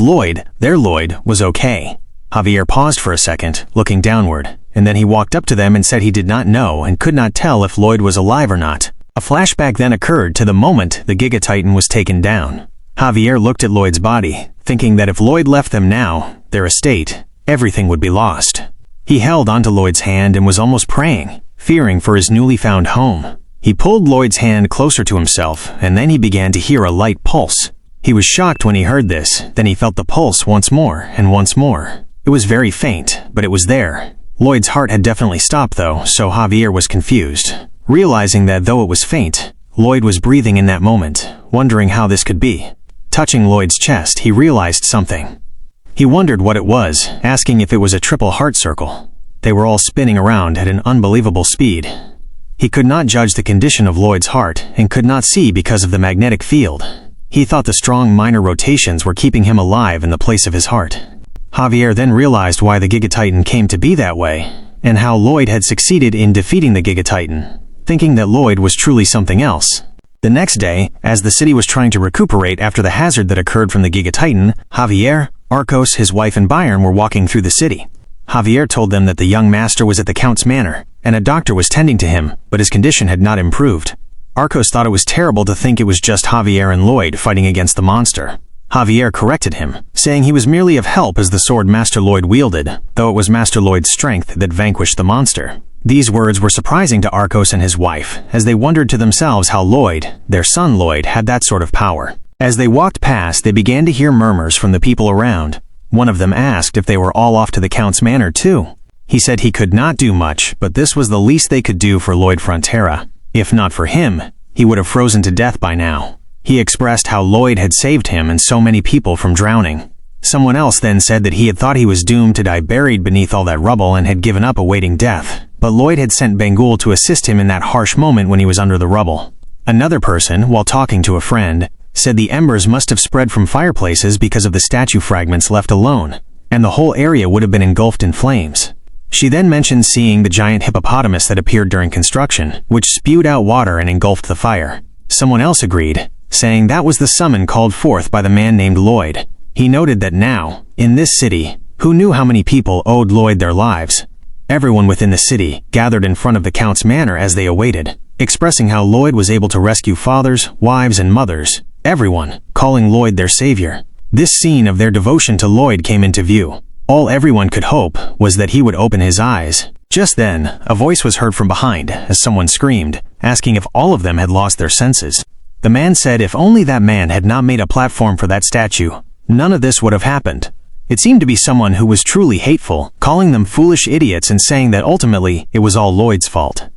their Lloyd, was okay. Javier paused for a second, looking downward, and then he walked up to them and said he did not know and could not tell if Lloyd was alive or not. A flashback then occurred to the moment the Giga Titan was taken down. Javier looked at Lloyd's body, thinking that if Lloyd left them now, their estate, everything would be lost. He held onto Lloyd's hand and was almost praying, fearing for his newly found home. He pulled Lloyd's hand closer to himself, and then he began to hear a light pulse. He was shocked when he heard this, then he felt the pulse once more and once more. It was very faint, but it was there. Lloyd's heart had definitely stopped though, so Javier was confused. Realizing that though it was faint, Lloyd was breathing in that moment, wondering how this could be. Touching Lloyd's chest, he realized something. He wondered what it was, asking if it was a triple heart circle. They were all spinning around at an unbelievable speed. He could not judge the condition of Lloyd's heart and could not see because of the magnetic field. He thought the strong minor rotations were keeping him alive in the place of his heart. Javier then realized why the Giga Titan came to be that way, and how Lloyd had succeeded in defeating the Giga Titan, thinking that Lloyd was truly something else. The next day, as the city was trying to recuperate after the hazard that occurred from the Giga Titan, Javier, Arcos, his wife, and Byron were walking through the city. Javier told them that the young master was at the Count's manor, and a doctor was tending to him, but his condition had not improved. Arcos thought it was terrible to think it was just Javier and Lloyd fighting against the monster. Javier corrected him, saying he was merely of help as the sword Master Lloyd wielded, though it was Master Lloyd's strength that vanquished the monster. These words were surprising to Arcos and his wife, as they wondered to themselves how Lloyd, their son Lloyd, had that sort of power. As they walked past, they began to hear murmurs from the people around. One of them asked if they were all off to the Count's manor too. He said he could not do much, but this was the least they could do for Lloyd Frontera. If not for him, he would have frozen to death by now. He expressed how Lloyd had saved him and so many people from drowning. Someone else then said that he had thought he was doomed to die buried beneath all that rubble and had given up awaiting death, but Lloyd had sent Bangul to assist him in that harsh moment when he was under the rubble. Another person, while talking to a friend, said the embers must have spread from fireplaces because of the statue fragments left alone, and the whole area would have been engulfed in flames. She then mentioned seeing the giant hippopotamus that appeared during construction, which spewed out water and engulfed the fire. Someone else agreed, saying that was the summon called forth by the man named Lloyd. He noted that now, in this city, who knew how many people owed Lloyd their lives? Everyone within the city gathered in front of the Count's manor as they awaited, expressing how Lloyd was able to rescue fathers, wives, and mothers, everyone, calling Lloyd their savior. This scene of their devotion to Lloyd came into view. All everyone could hope was that he would open his eyes. Just then, a voice was heard from behind as someone screamed, asking if all of them had lost their senses. The man said if only that man had not made a platform for that statue, none of this would have happened. It seemed to be someone who was truly hateful, calling them foolish idiots and saying that ultimately it was all Lloyd's fault.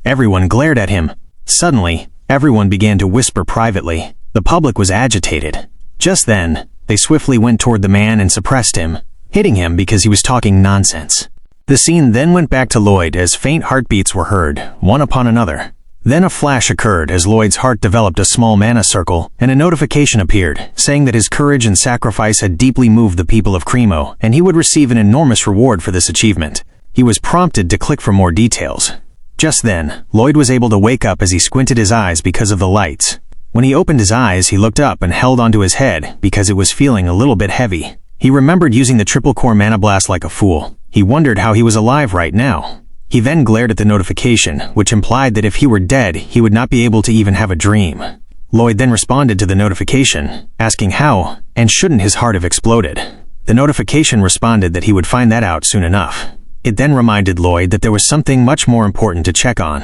Everyone glared at him. Suddenly, everyone began to whisper privately. The public was agitated. Just then, they swiftly went toward the man and suppressed him, hitting him because he was talking nonsense. The scene then went back to Lloyd as faint heartbeats were heard, one upon another. Then a flash occurred as Lloyd's heart developed a small mana circle, and a notification appeared, saying that his courage and sacrifice had deeply moved the people of Cremo, and he would receive an enormous reward for this achievement. He was prompted to click for more details. Just then, Lloyd was able to wake up as he squinted his eyes because of the lights. When he opened his eyes, he looked up and held onto his head because it was feeling a little bit heavy. He remembered using the triple core mana blast like a fool. He wondered how he was alive right now. He then glared at the notification, which implied that if he were dead, he would not be able to even have a dream. Lloyd then responded to the notification, asking how, and shouldn't his heart have exploded. The notification responded that he would find that out soon enough. It then reminded Lloyd that there was something much more important to check on.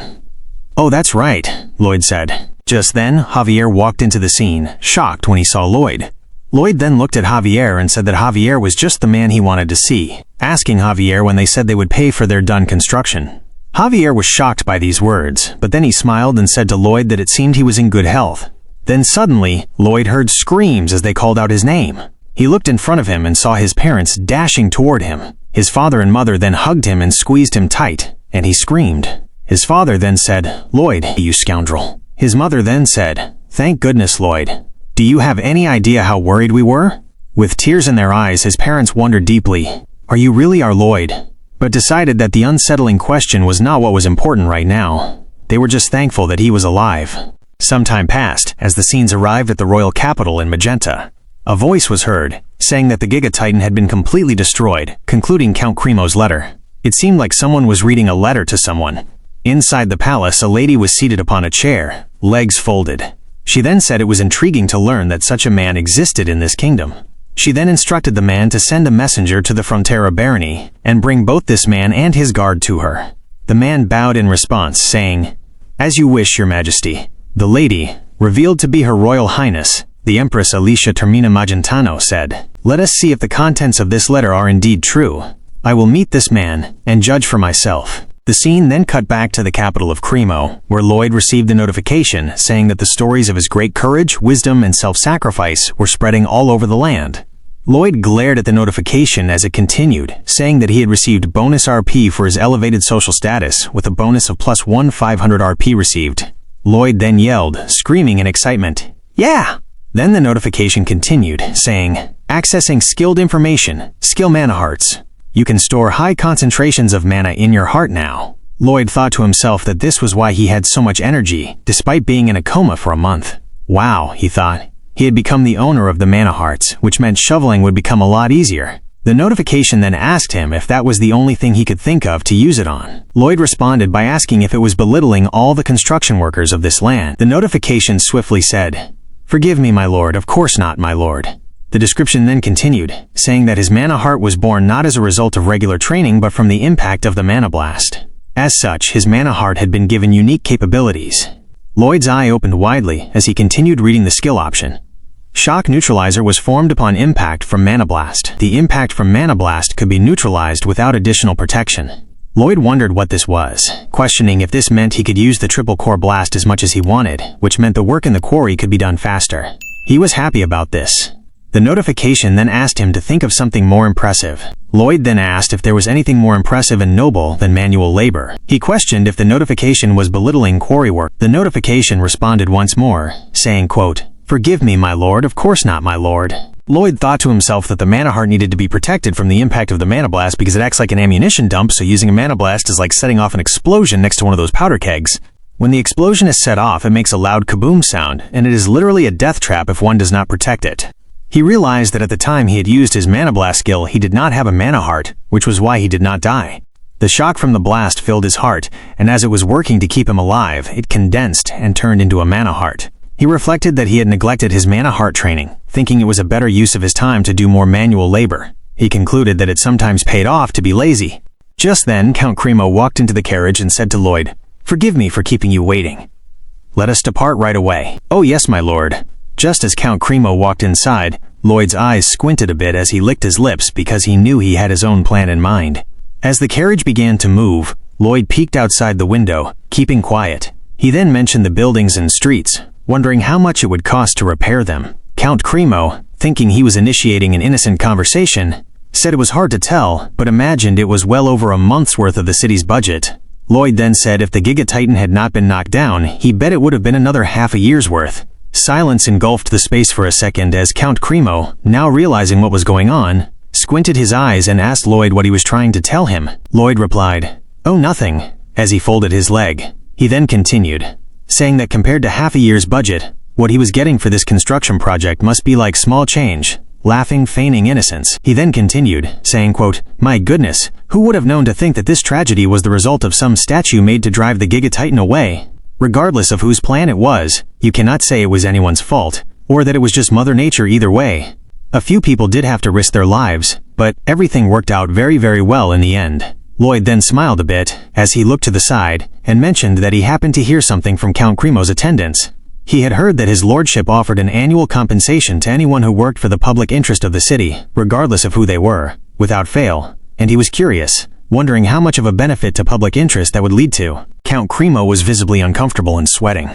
"Oh, that's right," Lloyd said. Just then, Javier walked into the scene, shocked when he saw Lloyd. Lloyd then looked at Javier and said that Javier was just the man he wanted to see, asking Javier when they said they would pay for their done construction. Javier was shocked by these words, but then he smiled and said to Lloyd that it seemed he was in good health. Then suddenly, Lloyd heard screams as they called out his name. He looked in front of him and saw his parents dashing toward him. His father and mother then hugged him and squeezed him tight, and he screamed. His father then said, "Lloyd, you scoundrel." His mother then said, "Thank goodness, Lloyd. Do you have any idea how worried we were?" With tears in their eyes, his parents wondered deeply, "Are you really our Lloyd?" But decided that the unsettling question was not what was important right now. They were just thankful that he was alive. Some time passed as the scenes arrived at the royal capital in Magenta. A voice was heard, saying that the Giga Titan had been completely destroyed, concluding Count Cremo's letter. It seemed like someone was reading a letter to someone. Inside the palace, a lady was seated upon a chair, legs folded. She then said it was intriguing to learn that such a man existed in this kingdom. She then instructed the man to send a messenger to the Frontera barony and bring both this man and his guard to her. The man bowed in response, saying, "As you wish, your majesty." The lady, revealed to be Her Royal Highness, the Empress Alicia Termina Magentano, said, "Let us see if the contents of this letter are indeed true. I will meet this man and judge for myself." The scene then cut back to the capital of Cremo, where Lloyd received a notification saying that the stories of his great courage, wisdom, and self-sacrifice were spreading all over the land. Lloyd glared at the notification as it continued, saying that he had received bonus RP for his elevated social status, with a bonus of +1 500 RP received. Lloyd then yelled, screaming in excitement, "Yeah!" Then the notification continued, saying, "Accessing skilled information, skill mana hearts. You can store high concentrations of mana in your heart now." Lloyd thought to himself that this was why he had so much energy, despite being in a coma for a month. Wow, he thought. He had become the owner of the mana hearts, which meant shoveling would become a lot easier. The notification then asked him if that was the only thing he could think of to use it on. Lloyd responded by asking if it was belittling all the construction workers of this land. The notification swiftly said, "Forgive me, my lord, of course not, my lord." The description then continued, saying that his mana heart was born not as a result of regular training but from the impact of the mana blast. As such, his mana heart had been given unique capabilities. Lloyd's eye opened widely as he continued reading the skill option. Shock Neutralizer was formed upon impact from Mana Blast. The impact from Mana Blast could be neutralized without additional protection. Lloyd wondered what this was, questioning if this meant he could use the triple core blast as much as he wanted, which meant the work in the quarry could be done faster. He was happy about this. The notification then asked him to think of something more impressive. Lloyd then asked if there was anything more impressive and noble than manual labor. He questioned if the notification was belittling quarry work. The notification responded once more, saying, quote, "Forgive me, my lord, of course not, my lord." Lloyd thought to himself that the mana heart needed to be protected from the impact of the mana blast because it acts like an ammunition dump, so using a mana blast is like setting off an explosion next to one of those powder kegs. When the explosion is set off, it makes a loud kaboom sound, and it is literally a death trap if one does not protect it. He realized that at the time he had used his mana blast skill, he did not have a mana heart, which was why he did not die. The shock from the blast filled his heart, and as it was working to keep him alive, it condensed and turned into a mana heart. He reflected that he had neglected his mana heart training, thinking it was a better use of his time to do more manual labor. He concluded that it sometimes paid off to be lazy. Just then, Count Cremo walked into the carriage and said to Lloyd, "Forgive me for keeping you waiting. Let us depart right away." "Oh yes, my lord." Just as Count Cremo walked inside, Lloyd's eyes squinted a bit as he licked his lips because he knew he had his own plan in mind. As the carriage began to move, Lloyd peeked outside the window, keeping quiet. He then mentioned the buildings and streets, wondering how much it would cost to repair them. Count Cremo, thinking he was initiating an innocent conversation, said it was hard to tell, but imagined it was well over a month's worth of the city's budget. Lloyd then said if the Giga Titan had not been knocked down, he bet it would have been another half a year's worth. Silence engulfed the space for a second as Count Cremo, now realizing what was going on, squinted his eyes and asked Lloyd what he was trying to tell him. Lloyd replied, "Oh, nothing," as he folded his leg. He then continued, saying that compared to half a year's budget, what he was getting for this construction project must be like small change, laughing, feigning innocence. He then continued, saying, quote, "My goodness, who would have known to think that this tragedy was the result of some statue made to drive the Giga Titan away? Regardless of whose plan it was, you cannot say it was anyone's fault, or that it was just Mother Nature either way. A few people did have to risk their lives, but everything worked out very, very well in the end." Lloyd then smiled a bit as he looked to the side and mentioned that he happened to hear something from Count Cremo's attendants. He had heard that his lordship offered an annual compensation to anyone who worked for the public interest of the city, regardless of who they were, without fail, and he was curious, wondering how much of a benefit to public interest that would lead to. Count Cremo was visibly uncomfortable and sweating.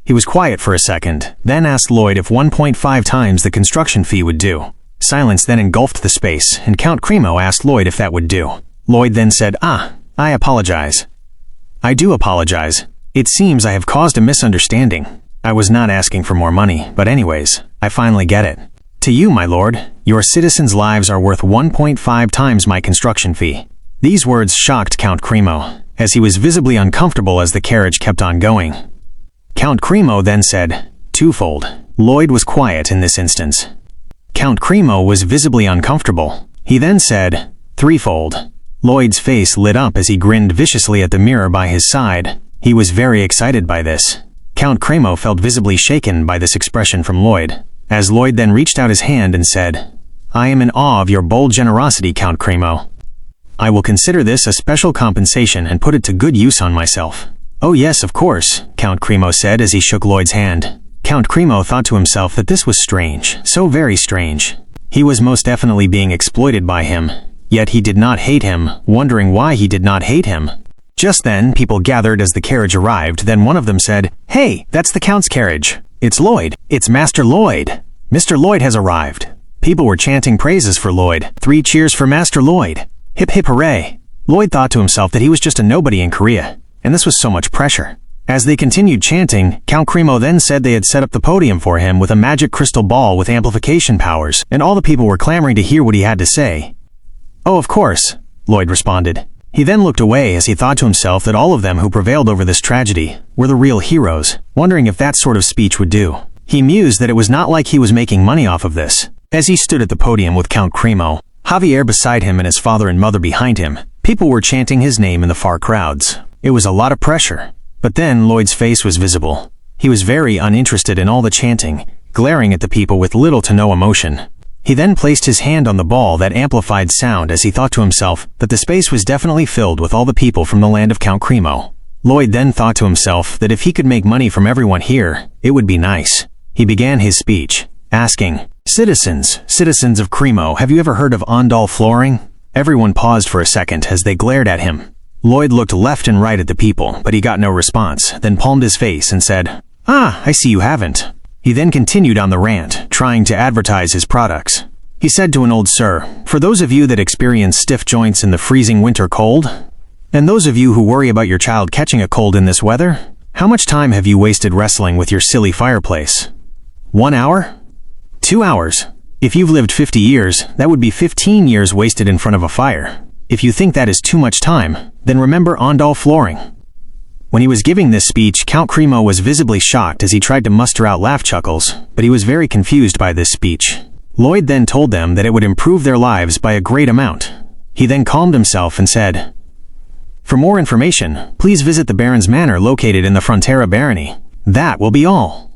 He was quiet for a second, then asked Lloyd if 1.5 times the construction fee would do. Silence then engulfed the space, and Count Cremo asked Lloyd if that would do. Lloyd then said, I apologize. I do apologize. It seems I have caused a misunderstanding. I was not asking for more money, but anyways, I finally get it. To you, my lord, your citizens' lives are worth 1.5 times my construction fee. These words shocked Count Cremo, as he was visibly uncomfortable as the carriage kept on going. Count Cremo then said, twofold. Lloyd was quiet in this instance. Count Cremo was visibly uncomfortable. He then said, threefold. Lloyd's face lit up as he grinned viciously at the mirror by his side. He was very excited by this. Count Cremo felt visibly shaken by this expression from Lloyd, as Lloyd then reached out his hand and said, I am in awe of your bold generosity, Count Cremo. I will consider this a special compensation and put it to good use on myself. Oh yes, of course, Count Cremo said as he shook Lloyd's hand. Count Cremo thought to himself that this was strange, so very strange. He was most definitely being exploited by him, yet he did not hate him, wondering why he did not hate him. Just then, people gathered as the carriage arrived, then one of them said, Hey, that's the Count's carriage. It's Lloyd. It's Master Lloyd. Mr. Lloyd has arrived. People were chanting praises for Lloyd. 3 cheers for Master Lloyd. Hip hip hooray. Lloyd thought to himself that he was just a nobody in Korea, and this was so much pressure. As they continued chanting, Count Cremo then said they had set up the podium for him with a magic crystal ball with amplification powers, and all the people were clamoring to hear what he had to say. Oh, of course, Lloyd responded. He then looked away as he thought to himself that all of them who prevailed over this tragedy were the real heroes, wondering if that sort of speech would do. He mused that it was not like he was making money off of this. As he stood at the podium with Count Cremo, Javier beside him and his father and mother behind him, people were chanting his name in the far crowds. It was a lot of pressure. But then Lloyd's face was visible. He was very uninterested in all the chanting, glaring at the people with little to no emotion. He then placed his hand on the ball that amplified sound as he thought to himself that the space was definitely filled with all the people from the land of Count Cremo. Lloyd then thought to himself that if he could make money from everyone here, it would be nice. He began his speech, asking, citizens of Cremo, have you ever heard of Ondal flooring? Everyone paused for a second as they glared at him. Lloyd looked left and right at the people, but he got no response, then palmed his face and said, I see you haven't. He then continued on the rant, trying to advertise his products. He said to an old sir, for those of you that experience stiff joints in the freezing winter cold, and those of you who worry about your child catching a cold in this weather, how much time have you wasted wrestling with your silly fireplace? 1 hour? 2 hours? If you've lived 50 years, that would be 15 years wasted in front of a fire. If you think that is too much time, then remember Ondal flooring. When he was giving this speech, Count Cremo was visibly shocked as he tried to muster out laugh chuckles, but he was very confused by this speech. Lloyd then told them that it would improve their lives by a great amount. He then calmed himself and said, for more information, please visit the Baron's Manor located in the Frontera Barony. That will be all.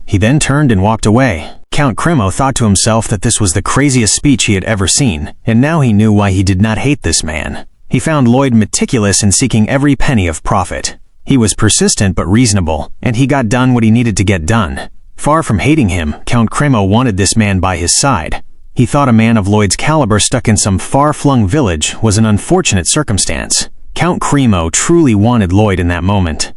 He then turned and walked away. Count Cremo thought to himself that this was the craziest speech he had ever seen, and now he knew why he did not hate this man. He found Lloyd meticulous in seeking every penny of profit. He was persistent but reasonable, and he got done what he needed to get done. Far from hating him, Count Cremo wanted this man by his side. He thought a man of Lloyd's caliber stuck in some far-flung village was an unfortunate circumstance. Count Cremo truly wanted Lloyd in that moment.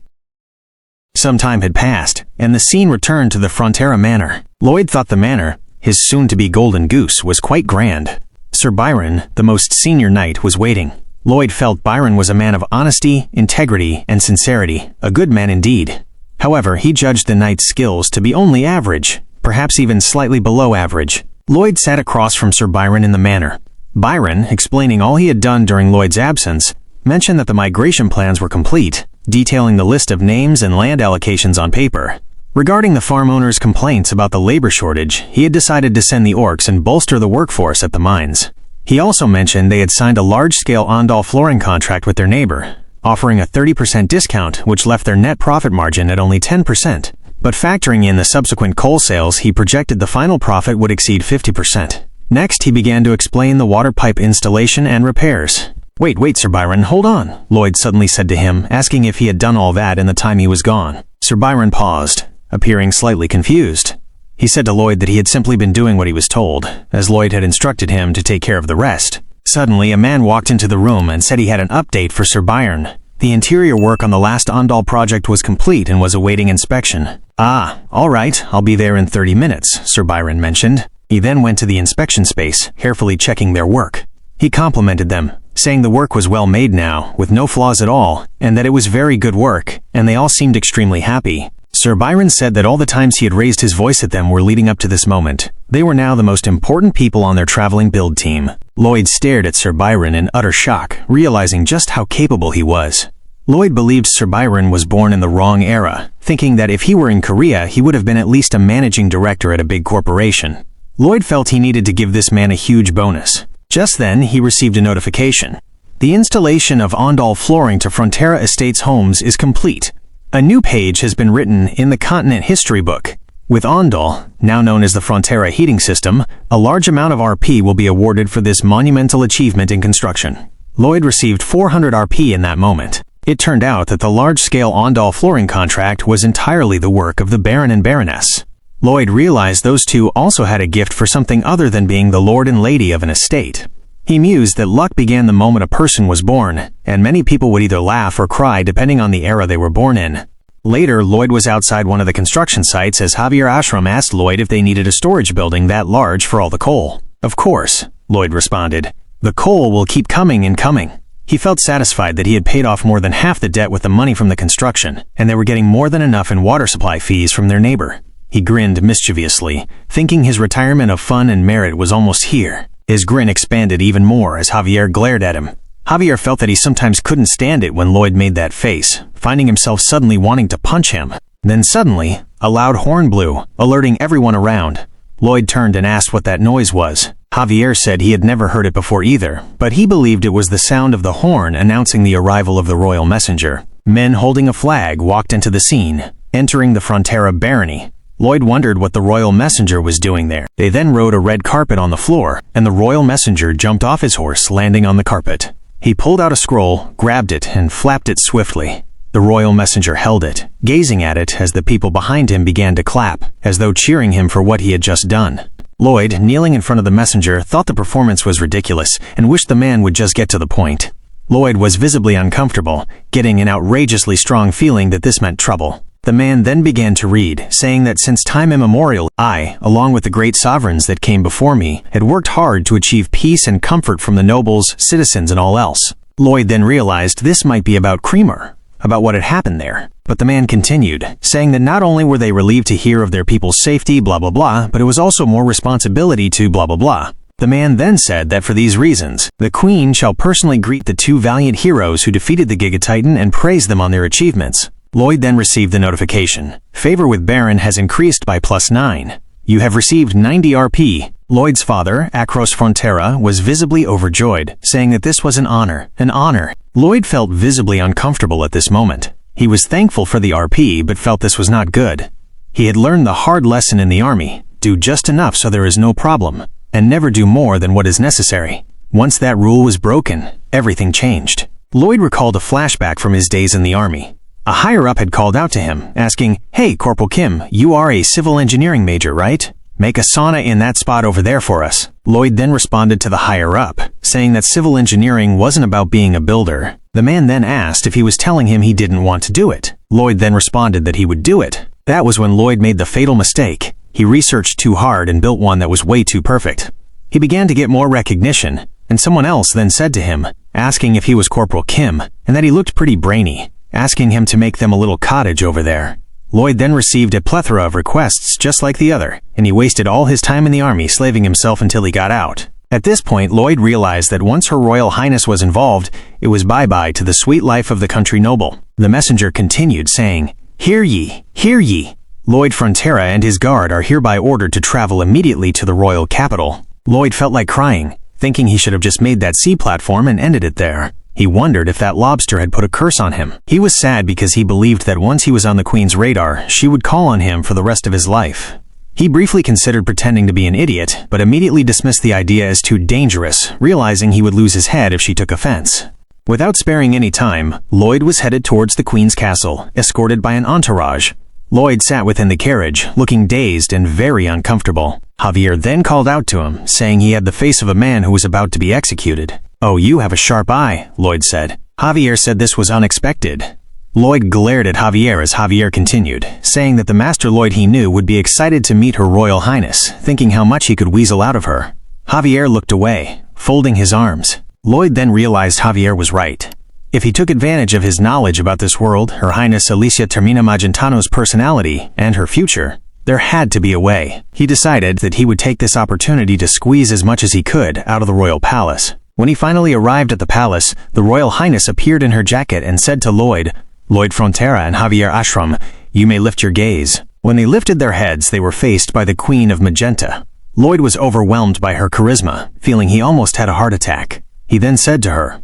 Some time had passed, and the scene returned to the Frontera Manor. Lloyd thought the manor, his soon-to-be golden goose, was quite grand. Sir Byron, the most senior knight, was waiting. Lloyd felt Byron was a man of honesty, integrity, and sincerity, a good man indeed. However, he judged the knight's skills to be only average, perhaps even slightly below average. Lloyd sat across from Sir Byron in the manor. Byron, explaining all he had done during Lloyd's absence, mentioned that the migration plans were complete, detailing the list of names and land allocations on paper. Regarding the farm owner's complaints about the labor shortage, he had decided to send the orcs and bolster the workforce at the mines. He also mentioned they had signed a large-scale Ondal flooring contract with their neighbor, offering a 30% discount, which left their net profit margin at only 10%. But factoring in the subsequent coal sales, he projected the final profit would exceed 50%. Next, he began to explain the water pipe installation and repairs. Wait, Sir Byron, hold on, Lloyd suddenly said to him, asking if he had done all that in the time he was gone. Sir Byron paused, appearing slightly confused. He said to Lloyd that he had simply been doing what he was told, as Lloyd had instructed him to take care of the rest. Suddenly, a man walked into the room and said he had an update for Sir Byron. The interior work on the last Ondal project was complete and was awaiting inspection. "Ah, all right, I'll be there in 30 minutes, Sir Byron mentioned. He then went to the inspection space, carefully checking their work. He complimented them, saying the work was well made now, with no flaws at all, and that it was very good work, and they all seemed extremely happy. Sir Byron said that all the times he had raised his voice at them were leading up to this moment. They were now the most important people on their traveling build team. Lloyd stared at Sir Byron in utter shock, realizing just how capable he was. Lloyd believed Sir Byron was born in the wrong era, thinking that if he were in Korea, he would have been at least a managing director at a big corporation. Lloyd felt he needed to give this man a huge bonus. Just then, he received a notification. The installation of Ondal flooring to Frontera Estates homes is complete. A new page has been written in the continent history book. With Ondal, now known as the Frontera heating system, a large amount of RP will be awarded for this monumental achievement in construction. Lloyd received 400 RP in that moment. It turned out that the large-scale Ondal flooring contract was entirely the work of the Baron and Baroness. Lloyd realized those two also had a gift for something other than being the lord and lady of an estate. He mused that luck began the moment a person was born, and many people would either laugh or cry depending on the era they were born in. Later, Lloyd was outside one of the construction sites as Javier Ashram asked Lloyd if they needed a storage building that large for all the coal. "Of course," Lloyd responded. "The coal will keep coming and coming." He felt satisfied that he had paid off more than half the debt with the money from the construction, and they were getting more than enough in water supply fees from their neighbor. He grinned mischievously, thinking his retirement of fun and merit was almost here. His grin expanded even more as Javier glared at him. Javier felt that he sometimes couldn't stand it when Lloyd made that face, finding himself suddenly wanting to punch him. Then suddenly, a loud horn blew, alerting everyone around. Lloyd turned and asked what that noise was. Javier said he had never heard it before either, but he believed it was the sound of the horn announcing the arrival of the royal messenger. Men holding a flag walked into the scene, entering the Frontera barony. Lloyd wondered what the royal messenger was doing there. They then rode a red carpet on the floor, and the royal messenger jumped off his horse, landing on the carpet. He pulled out a scroll, grabbed it, and flapped it swiftly. The royal messenger held it, gazing at it as the people behind him began to clap, as though cheering him for what he had just done. Lloyd, kneeling in front of the messenger, thought the performance was ridiculous and wished the man would just get to the point. Lloyd was visibly uncomfortable, getting an outrageously strong feeling that this meant trouble. The man then began to read, saying that since time immemorial, I, along with the great sovereigns that came before me, had worked hard to achieve peace and comfort from the nobles, citizens, and all else. Lloyd then realized this might be about Creamer, about what had happened there. But the man continued, saying that not only were they relieved to hear of their people's safety, blah blah blah, but it was also more responsibility to blah blah blah. The man then said that for these reasons, the Queen shall personally greet the two valiant heroes who defeated the Gigatitan and praise them on their achievements. Lloyd then received the notification. Favor with Baron has increased by +9. You have received 90 RP. Lloyd's father, Acros Frontera, was visibly overjoyed, saying that this was an honor. Lloyd felt visibly uncomfortable at this moment. He was thankful for the RP, but felt this was not good. He had learned the hard lesson in the army: do just enough so there is no problem, and never do more than what is necessary. Once that rule was broken, everything changed. Lloyd recalled a flashback from his days in the army. A higher-up had called out to him, asking, "Hey, Corporal Kim, you are a civil engineering major, right? Make a sauna in that spot over there for us." Lloyd then responded to the higher-up, saying that civil engineering wasn't about being a builder. The man then asked if he was telling him he didn't want to do it. Lloyd then responded that he would do it. That was when Lloyd made the fatal mistake. He researched too hard and built one that was way too perfect. He began to get more recognition, and someone else then said to him, asking if he was Corporal Kim, and that he looked pretty brainy, asking him to make them a little cottage over there. Lloyd then received a plethora of requests just like the other, and he wasted all his time in the army slaving himself until he got out. At this point, Lloyd realized that once Her Royal Highness was involved, it was bye-bye to the sweet life of the country noble. The messenger continued, saying, "Hear ye, hear ye! Lloyd Frontera and his guard are hereby ordered to travel immediately to the royal capital." Lloyd felt like crying, thinking he should have just made that sea platform and ended it there. He wondered if that lobster had put a curse on him. He was sad because he believed that once he was on the Queen's radar, she would call on him for the rest of his life. He briefly considered pretending to be an idiot, but immediately dismissed the idea as too dangerous, realizing he would lose his head if she took offense. Without sparing any time, Lloyd was headed towards the Queen's castle, escorted by an entourage. Lloyd sat within the carriage, looking dazed and very uncomfortable. Javier then called out to him, saying he had the face of a man who was about to be executed. "Oh, you have a sharp eye," Lloyd said. Javier said this was unexpected. Lloyd glared at Javier as Javier continued, saying that the Master Lloyd he knew would be excited to meet Her Royal Highness, thinking how much he could weasel out of her. Javier looked away, folding his arms. Lloyd then realized Javier was right. If he took advantage of his knowledge about this world, Her Highness Alicia Termina Magentano's personality, and her future, there had to be a way. He decided that he would take this opportunity to squeeze as much as he could out of the royal palace. When he finally arrived at the palace, the Royal Highness appeared in her jacket and said to Lloyd Frontera and Javier Ashram, "You may lift your gaze." When they lifted their heads, they were faced by the Queen of Magenta. Lloyd was overwhelmed by her charisma, feeling he almost had a heart attack. He then said to her,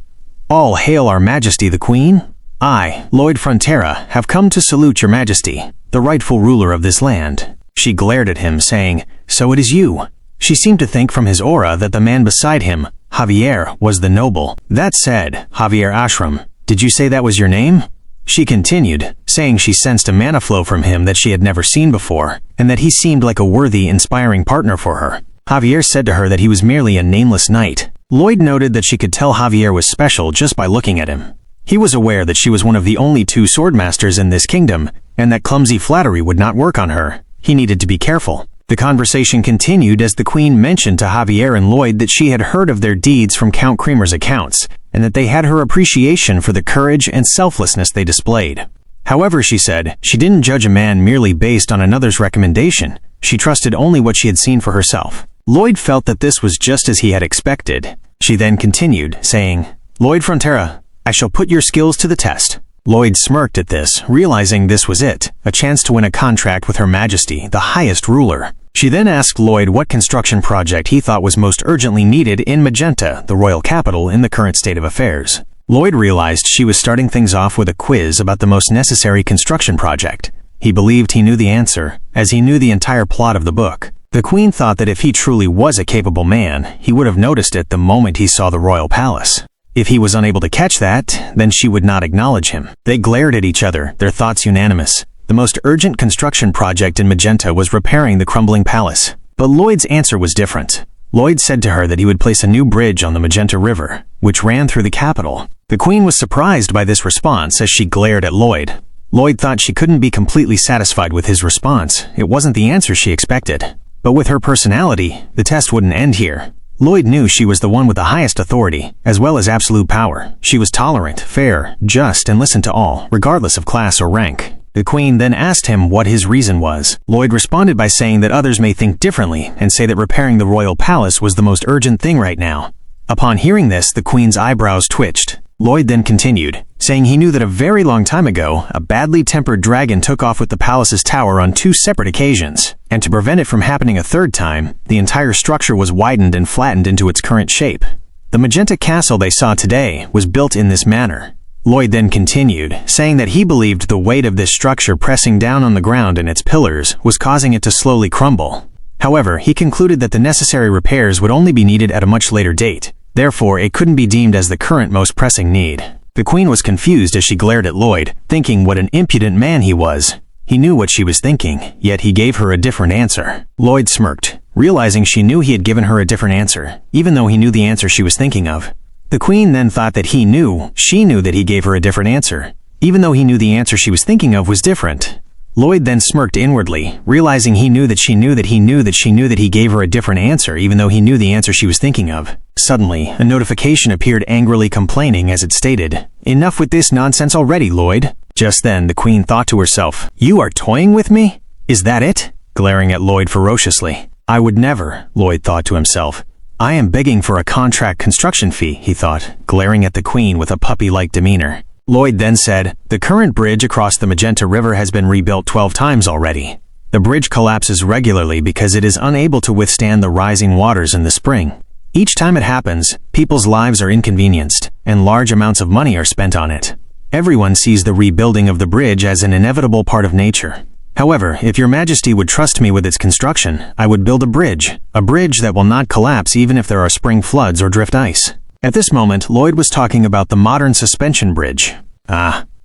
"All hail our Majesty the Queen. I, Lloyd Frontera, have come to salute your Majesty, the rightful ruler of this land." She glared at him, saying, "So it is you." She seemed to think from his aura that the man beside him, Javier, was the noble. That said, Javier Ashram, "Did you say that was your name?" She continued, saying she sensed a mana flow from him that she had never seen before, and that he seemed like a worthy, inspiring partner for her. Javier said to her that he was merely a nameless knight. Lloyd noted that she could tell Javier was special just by looking at him. He was aware that she was one of the only 2 swordmasters in this kingdom, and that clumsy flattery would not work on her. He needed to be careful. The conversation continued as the Queen mentioned to Javier and Lloyd that she had heard of their deeds from Count Creamer's accounts, and that they had her appreciation for the courage and selflessness they displayed. However, she said, she didn't judge a man merely based on another's recommendation. She trusted only what she had seen for herself. Lloyd felt that this was just as he had expected. She then continued, saying, "Lloyd Frontera, I shall put your skills to the test." Lloyd smirked at this, realizing this was it, a chance to win a contract with Her Majesty, the highest ruler. She then asked Lloyd what construction project he thought was most urgently needed in Magenta, the royal capital, in the current state of affairs. Lloyd realized she was starting things off with a quiz about the most necessary construction project. He believed he knew the answer, as he knew the entire plot of the book. The Queen thought that if he truly was a capable man, he would have noticed it the moment he saw the royal palace. If he was unable to catch that, then she would not acknowledge him. They glared at each other, their thoughts unanimous. The most urgent construction project in Magenta was repairing the crumbling palace. But Lloyd's answer was different. Lloyd said to her that he would place a new bridge on the Magenta River, which ran through the capital. The Queen was surprised by this response as she glared at Lloyd. Lloyd thought she couldn't be completely satisfied with his response. It wasn't the answer she expected. But with her personality, the test wouldn't end here. Lloyd knew she was the one with the highest authority, as well as absolute power. She was tolerant, fair, just, and listened to all, regardless of class or rank. The Queen then asked him what his reason was. Lloyd responded by saying that others may think differently and say that repairing the royal palace was the most urgent thing right now. Upon hearing this, the Queen's eyebrows twitched. Lloyd then continued, saying he knew that a very long time ago, a badly tempered dragon took off with the palace's tower on 2 separate occasions, and to prevent it from happening a third time, the entire structure was widened and flattened into its current shape. The Magenta Castle they saw today was built in this manner. Lloyd then continued, saying that he believed the weight of this structure pressing down on the ground and its pillars was causing it to slowly crumble. However, he concluded that the necessary repairs would only be needed at a much later date. Therefore, it couldn't be deemed as the current most pressing need. The Queen was confused as she glared at Lloyd, thinking what an impudent man he was. He knew what she was thinking, yet he gave her a different answer. Lloyd smirked, realizing she knew he had given her a different answer, even though he knew the answer she was thinking of. The Queen then thought that she knew that he gave her a different answer, even though he knew the answer she was thinking of was different. Lloyd then smirked inwardly, realizing he knew that she knew that he knew that she knew that he gave her a different answer even though he knew the answer she was thinking of. Suddenly, a notification appeared angrily complaining as it stated, "Enough with this nonsense already, Lloyd." Just then, the Queen thought to herself, "You are toying with me? Is that it?" Glaring at Lloyd ferociously. "I would never," Lloyd thought to himself. "I am begging for a contract construction fee," he thought, glaring at the Queen with a puppy-like demeanor. Lloyd then said, "The current bridge across the Magenta River has been rebuilt 12 times already. The bridge collapses regularly because it is unable to withstand the rising waters in the spring. Each time it happens, people's lives are inconvenienced, and large amounts of money are spent on it. Everyone sees the rebuilding of the bridge as an inevitable part of nature. However, if your Majesty would trust me with its construction, I would build a bridge that will not collapse even if there are spring floods or drift ice." At this moment, Lloyd was talking about the modern suspension bridge.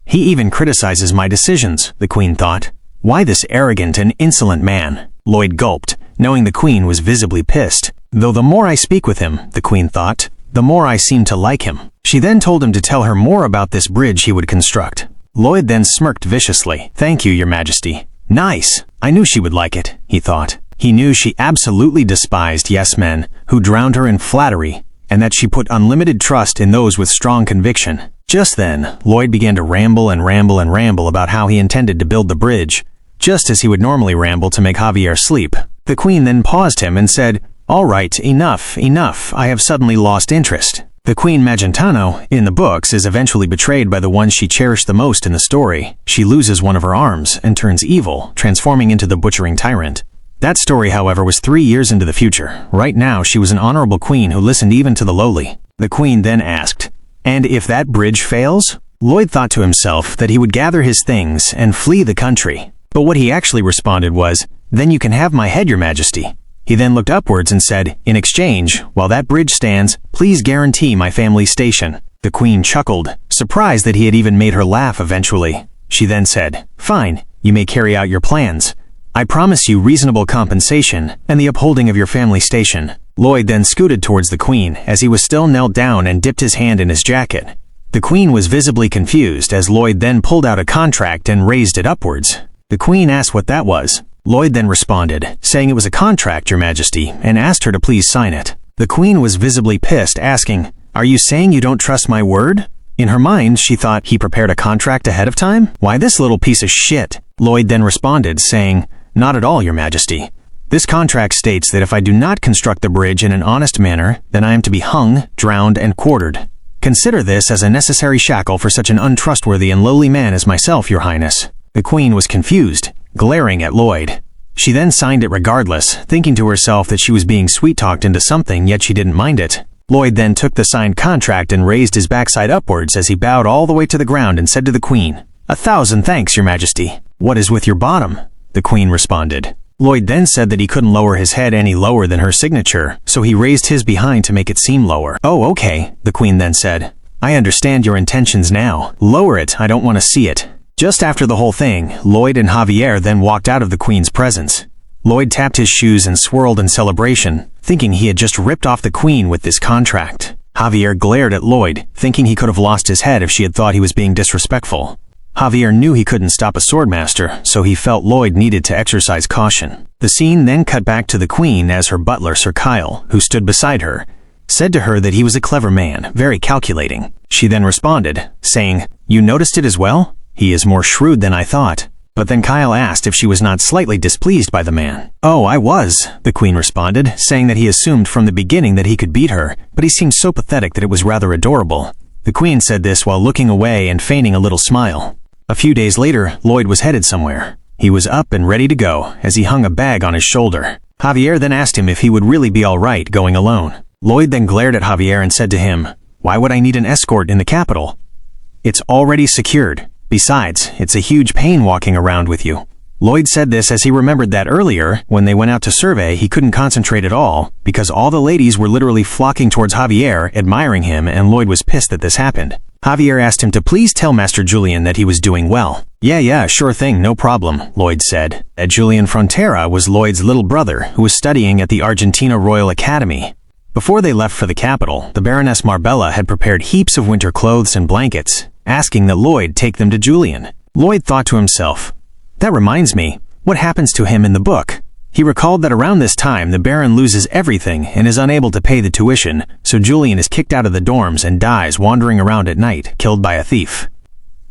He even criticizes my decisions, the Queen thought. Why this arrogant and insolent man? Lloyd gulped, knowing the Queen was visibly pissed. Though the more I speak with him, the Queen thought, the more I seemed to like him. She then told him to tell her more about this bridge he would construct. Lloyd then smirked viciously. Thank you, Your Majesty. Nice. I knew she would like it, he thought. He knew she absolutely despised yes-men who drowned her in flattery, and that she put unlimited trust in those with strong conviction. Just then, Lloyd began to ramble about how he intended to build the bridge, just as he would normally ramble to make Javier sleep. The Queen then paused him and said, "All right, enough, I have suddenly lost interest." The Queen Magentano, in the books, is eventually betrayed by the ones she cherished the most in the story. She loses one of her arms and turns evil, transforming into the butchering tyrant. That story, however, was 3 years into the future. Right now, she was an honorable queen who listened even to the lowly. The Queen then asked, "And if that bridge fails?" Lloyd thought to himself that he would gather his things and flee the country. But what he actually responded was, "Then you can have my head, Your Majesty." He then looked upwards and said, "In exchange, while that bridge stands, please guarantee my family's station." The Queen chuckled, surprised that he had even made her laugh eventually. She then said, "Fine, you may carry out your plans. I promise you reasonable compensation and the upholding of your family station." Lloyd then scooted towards the Queen as he was still knelt down and dipped his hand in his jacket. The Queen was visibly confused as Lloyd then pulled out a contract and raised it upwards. The Queen asked what that was. Lloyd then responded, saying it was a contract, Your Majesty, and asked her to please sign it. The Queen was visibly pissed, asking, "Are you saying you don't trust my word?" In her mind, she thought he prepared a contract ahead of time? Why, this little piece of shit. Lloyd then responded, saying, "Not at all, Your Majesty. This contract states that if I do not construct the bridge in an honest manner, then I am to be hung, drowned, and quartered. Consider this as a necessary shackle for such an untrustworthy and lowly man as myself, Your Highness." The Queen was confused, glaring at Lloyd. She then signed it regardless, thinking to herself that she was being sweet-talked into something, yet she didn't mind it. Lloyd then took the signed contract and raised his backside upwards as he bowed all the way to the ground and said to the Queen, "1,000 thanks, Your Majesty." "What is with your bottom?" the Queen responded. Lloyd then said that he couldn't lower his head any lower than her signature, so he raised his behind to make it seem lower. "Oh, okay," the Queen then said. "I understand your intentions now. Lower it, I don't want to see it." Just after the whole thing, Lloyd and Javier then walked out of the Queen's presence. Lloyd tapped his shoes and swirled in celebration, thinking he had just ripped off the Queen with this contract. Javier glared at Lloyd, thinking he could have lost his head if she had thought he was being disrespectful. Javier knew he couldn't stop a swordmaster, so he felt Lloyd needed to exercise caution. The scene then cut back to the Queen as her butler, Sir Kyle, who stood beside her, said to her that he was a clever man, very calculating. She then responded, saying, "You noticed it as well? He is more shrewd than I thought." But then Kyle asked if she was not slightly displeased by the man. "Oh, I was," the Queen responded, saying that he assumed from the beginning that he could beat her, but he seemed so pathetic that it was rather adorable. The Queen said this while looking away and feigning a little smile. A few days later, Lloyd was headed somewhere. He was up and ready to go, as he hung a bag on his shoulder. Javier then asked him if he would really be all right going alone. Lloyd then glared at Javier and said to him, "Why would I need an escort in the capital? It's already secured. Besides, it's a huge pain walking around with you." Lloyd said this as he remembered that earlier, when they went out to survey, he couldn't concentrate at all, because all the ladies were literally flocking towards Javier, admiring him, and Lloyd was pissed that this happened. Javier asked him to please tell Master Julian that he was doing well. Yeah, sure thing, no problem," Lloyd said. That Julian Frontera was Lloyd's little brother, who was studying at the Argentina Royal Academy. Before they left for the capital, the Baroness Marbella had prepared heaps of winter clothes and blankets, asking that Lloyd take them to Julian. Lloyd thought to himself, "That reminds me, what happens to him in the book?" He recalled that around this time the Baron loses everything and is unable to pay the tuition, so Julian is kicked out of the dorms and dies wandering around at night, killed by a thief.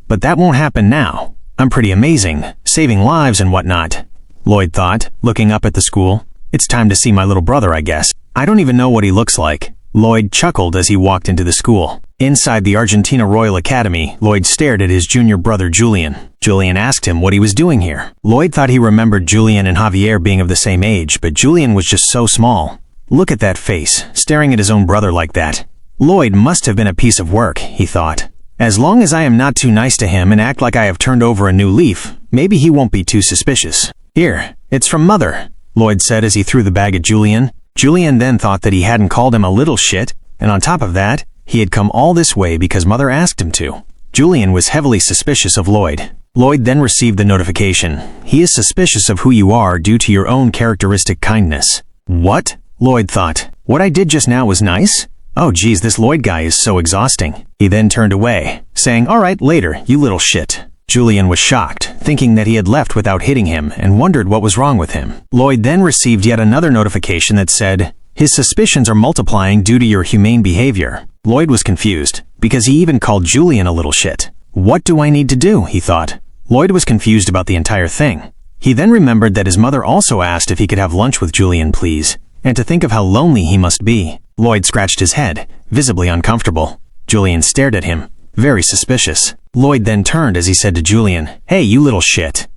But that won't happen now. I'm pretty amazing, saving lives and whatnot, Lloyd thought, looking up at the school. It's time to see my little brother, I guess. I don't even know what he looks like. Lloyd chuckled as he walked into the school. Inside the Argentina Royal Academy, Lloyd stared at his junior brother Julian. Julian asked him what he was doing here. Lloyd thought he remembered Julian and Javier being of the same age, but Julian was just so small. Look at that face, staring at his own brother like that. Lloyd must have been a piece of work, he thought. As long as I am not too nice to him and act like I have turned over a new leaf, maybe he won't be too suspicious. "Here, it's from Mother," Lloyd said as he threw the bag at Julian. Julian then thought that he hadn't called him a little shit, and on top of that, he had come all this way because Mother asked him to. Julian was heavily suspicious of Lloyd. Lloyd then received the notification. He is suspicious of who you are due to your own characteristic kindness. What? Lloyd thought. What I did just now was nice? "Oh geez, this Lloyd guy is so exhausting." He then turned away, saying, "All right, later, you little shit." Julian was shocked, thinking that he had left without hitting him, and wondered what was wrong with him. Lloyd then received yet another notification that said, "His suspicions are multiplying due to your humane behavior." Lloyd was confused, because he even called Julian a little shit. "What do I need to do?" he thought. Lloyd was confused about the entire thing. He then remembered that his mother also asked if he could have lunch with Julian, please, and to think of how lonely he must be. Lloyd scratched his head, visibly uncomfortable. Julian stared at him, very suspicious. Lloyd then turned as he said to Julian, "Hey, you little shit.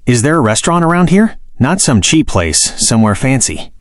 Is there a restaurant around here? Not some cheap place, somewhere fancy."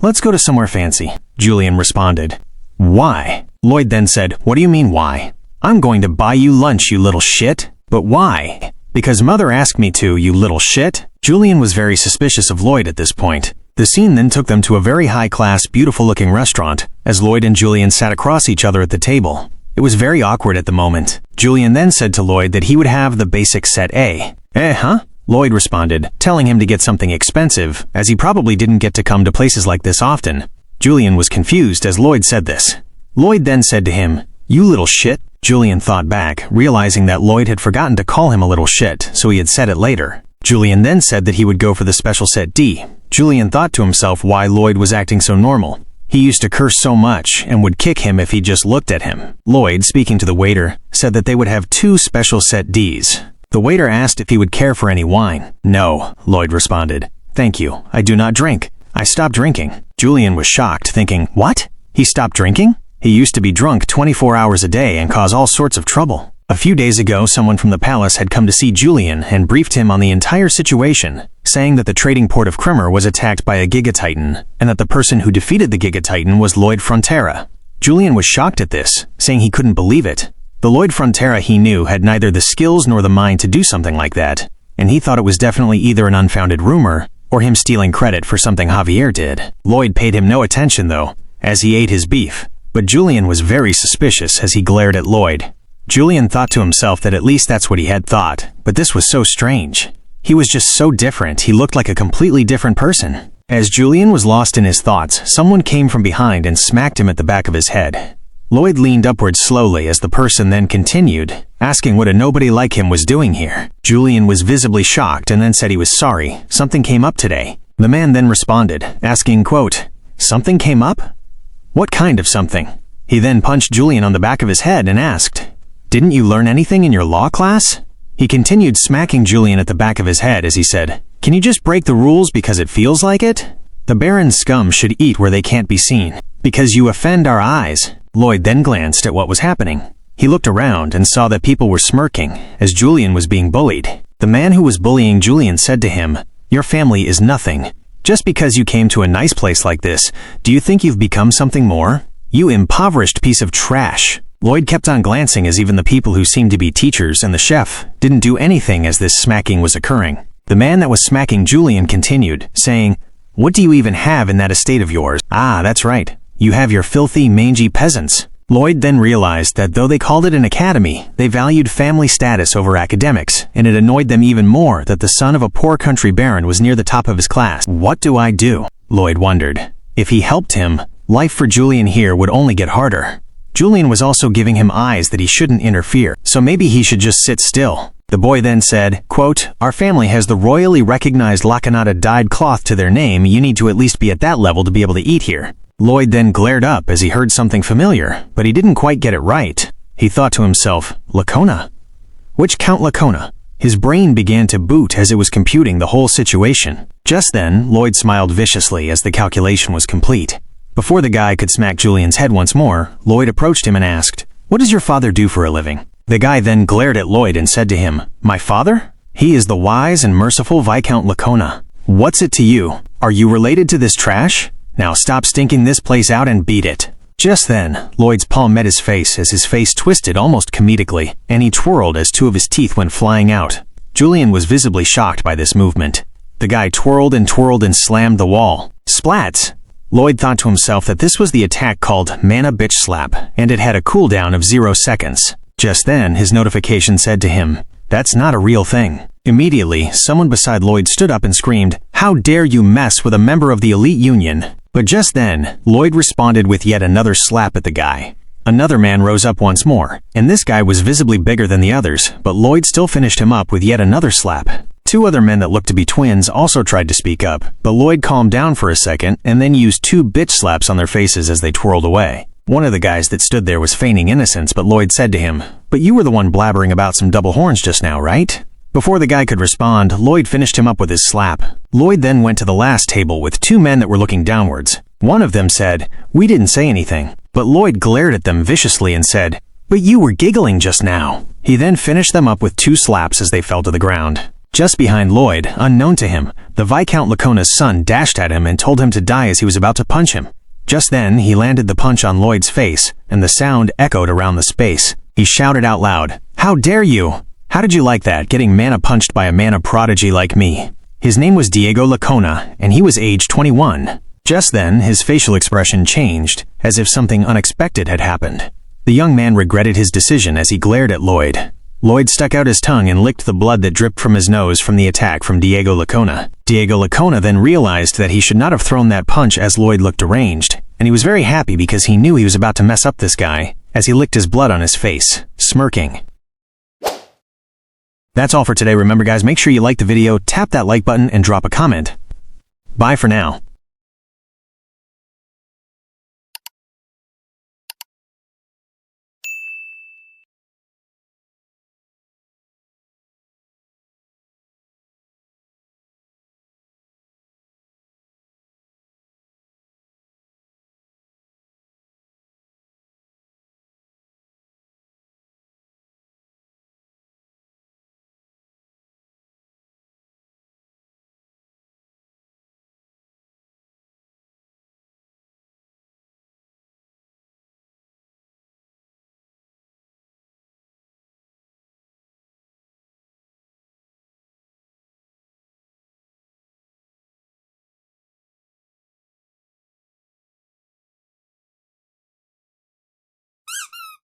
"Let's go to somewhere fancy," Julian responded. "Why?" Lloyd then said, "What do you mean, why?" "I'm going to buy you lunch, you little shit." "But why?" "Because mother asked me to, you little shit." Julian was very suspicious of Lloyd at this point. The scene then took them to a very high-class, beautiful-looking restaurant, as Lloyd and Julian sat across each other at the table. It was very awkward at the moment. Julian then said to Lloyd that he would have the basic set A. Huh? Lloyd responded, telling him to get something expensive, as he probably didn't get to come to places like this often. Julian was confused as Lloyd said this. Lloyd then said to him, "You little shit." Julian thought back, realizing that Lloyd had forgotten to call him a little shit, so he had said it later. Julian then said that he would go for the special set D. Julian thought to himself why Lloyd was acting so normal. He used to curse so much and would kick him if he just looked at him. Lloyd, speaking to the waiter, said that they would have 2 special set Ds. The waiter asked if he would care for any wine. "No," Lloyd responded. "Thank you. I do not drink. I stopped drinking." Julian was shocked, thinking, "What? He stopped drinking? He used to be drunk 24 hours a day and cause all sorts of trouble." A few days ago, someone from the palace had come to see Julian and briefed him on the entire situation, saying that the trading port of Krimmer was attacked by a Gigatitan, and that the person who defeated the Gigatitan was Lloyd Frontera. Julian was shocked at this, saying he couldn't believe it. The Lloyd Frontera he knew had neither the skills nor the mind to do something like that, and he thought it was definitely either an unfounded rumor or him stealing credit for something Javier did. Lloyd paid him no attention, though, as he ate his beef, but Julian was very suspicious as he glared at Lloyd. Julian thought to himself that at least that's what he had thought, but this was so strange. He was just so different, he looked like a completely different person. As Julian was lost in his thoughts, someone came from behind and smacked him at the back of his head. Lloyd leaned upward slowly as the person then continued, asking what a nobody like him was doing here. Julian was visibly shocked and then said he was sorry, something came up today. The man then responded, asking, quote, "Something came up? What kind of something?" He then punched Julian on the back of his head and asked, "Didn't you learn anything in your law class?" He continued smacking Julian at the back of his head as he said, "Can you just break the rules because it feels like it? The Baron's scum should eat where they can't be seen, because you offend our eyes." Lloyd then glanced at what was happening. He looked around and saw that people were smirking as Julian was being bullied. The man who was bullying Julian said to him, "Your family is nothing. Just because you came to a nice place like this, do you think you've become something more? You impoverished piece of trash." Lloyd kept on glancing as even the people who seemed to be teachers and the chef didn't do anything as this smacking was occurring. The man that was smacking Julian continued, saying, "What do you even have in that estate of yours? Ah, that's right. You have your filthy, mangy peasants." Lloyd then realized that though they called it an academy, they valued family status over academics, and it annoyed them even more that the son of a poor country baron was near the top of his class. What do I do? Lloyd wondered. If he helped him, life for Julian here would only get harder. Julian was also giving him eyes that he shouldn't interfere, so maybe he should just sit still. The boy then said, quote, "Our family has the royally recognized Lakanata dyed cloth to their name. You need to at least be at that level to be able to eat here." Lloyd then glared up as he heard something familiar, but he didn't quite get it right. He thought to himself, Lacona? Which Count Lacona? His brain began to boot as it was computing the whole situation. Just then, Lloyd smiled viciously as the calculation was complete. Before the guy could smack Julian's head once more, Lloyd approached him and asked, "What does your father do for a living?" The guy then glared at Lloyd and said to him, "My father? He is the wise and merciful Viscount Lacona. What's it to you? Are you related to this trash? Now stop stinking this place out and beat it." Just then, Lloyd's palm met his face as his face twisted almost comedically, and he twirled as 2 of his teeth went flying out. Julian was visibly shocked by this movement. The guy twirled and slammed the wall. Splats! Lloyd thought to himself that this was the attack called Mana Bitch Slap, and it had a cooldown of 0 seconds. Just then, his notification said to him, "That's not a real thing." Immediately, someone beside Lloyd stood up and screamed, "How dare you mess with a member of the elite union?" But just then, Lloyd responded with yet another slap at the guy. Another man rose up once more, and this guy was visibly bigger than the others, but Lloyd still finished him up with yet another slap. Two other men that looked to be twins also tried to speak up, but Lloyd calmed down for a second and then used 2 bitch slaps on their faces as they twirled away. One of the guys that stood there was feigning innocence, but Lloyd said to him, "But you were the one blabbering about some double horns just now, right?" Before the guy could respond, Lloyd finished him up with his slap. Lloyd then went to the last table with 2 men that were looking downwards. One of them said, "We didn't say anything," but Lloyd glared at them viciously and said, "But you were giggling just now." He then finished them up with 2 slaps as they fell to the ground. Just behind Lloyd, unknown to him, the Viscount Lacona's son dashed at him and told him to die as he was about to punch him. Just then, he landed the punch on Lloyd's face, and the sound echoed around the space. He shouted out loud, "How dare you! How did you like that, getting mana punched by a mana prodigy like me?" His name was Diego Lacona, and he was age 21. Just then, his facial expression changed, as if something unexpected had happened. The young man regretted his decision as he glared at Lloyd. Lloyd stuck out his tongue and licked the blood that dripped from his nose from the attack from Diego Lacona. Diego Lacona then realized that he should not have thrown that punch as Lloyd looked deranged, and he was very happy because he knew he was about to mess up this guy, as he licked his blood on his face, smirking. That's all for today. Remember guys, make sure you like the video, tap that like button, and drop a comment. Bye for now.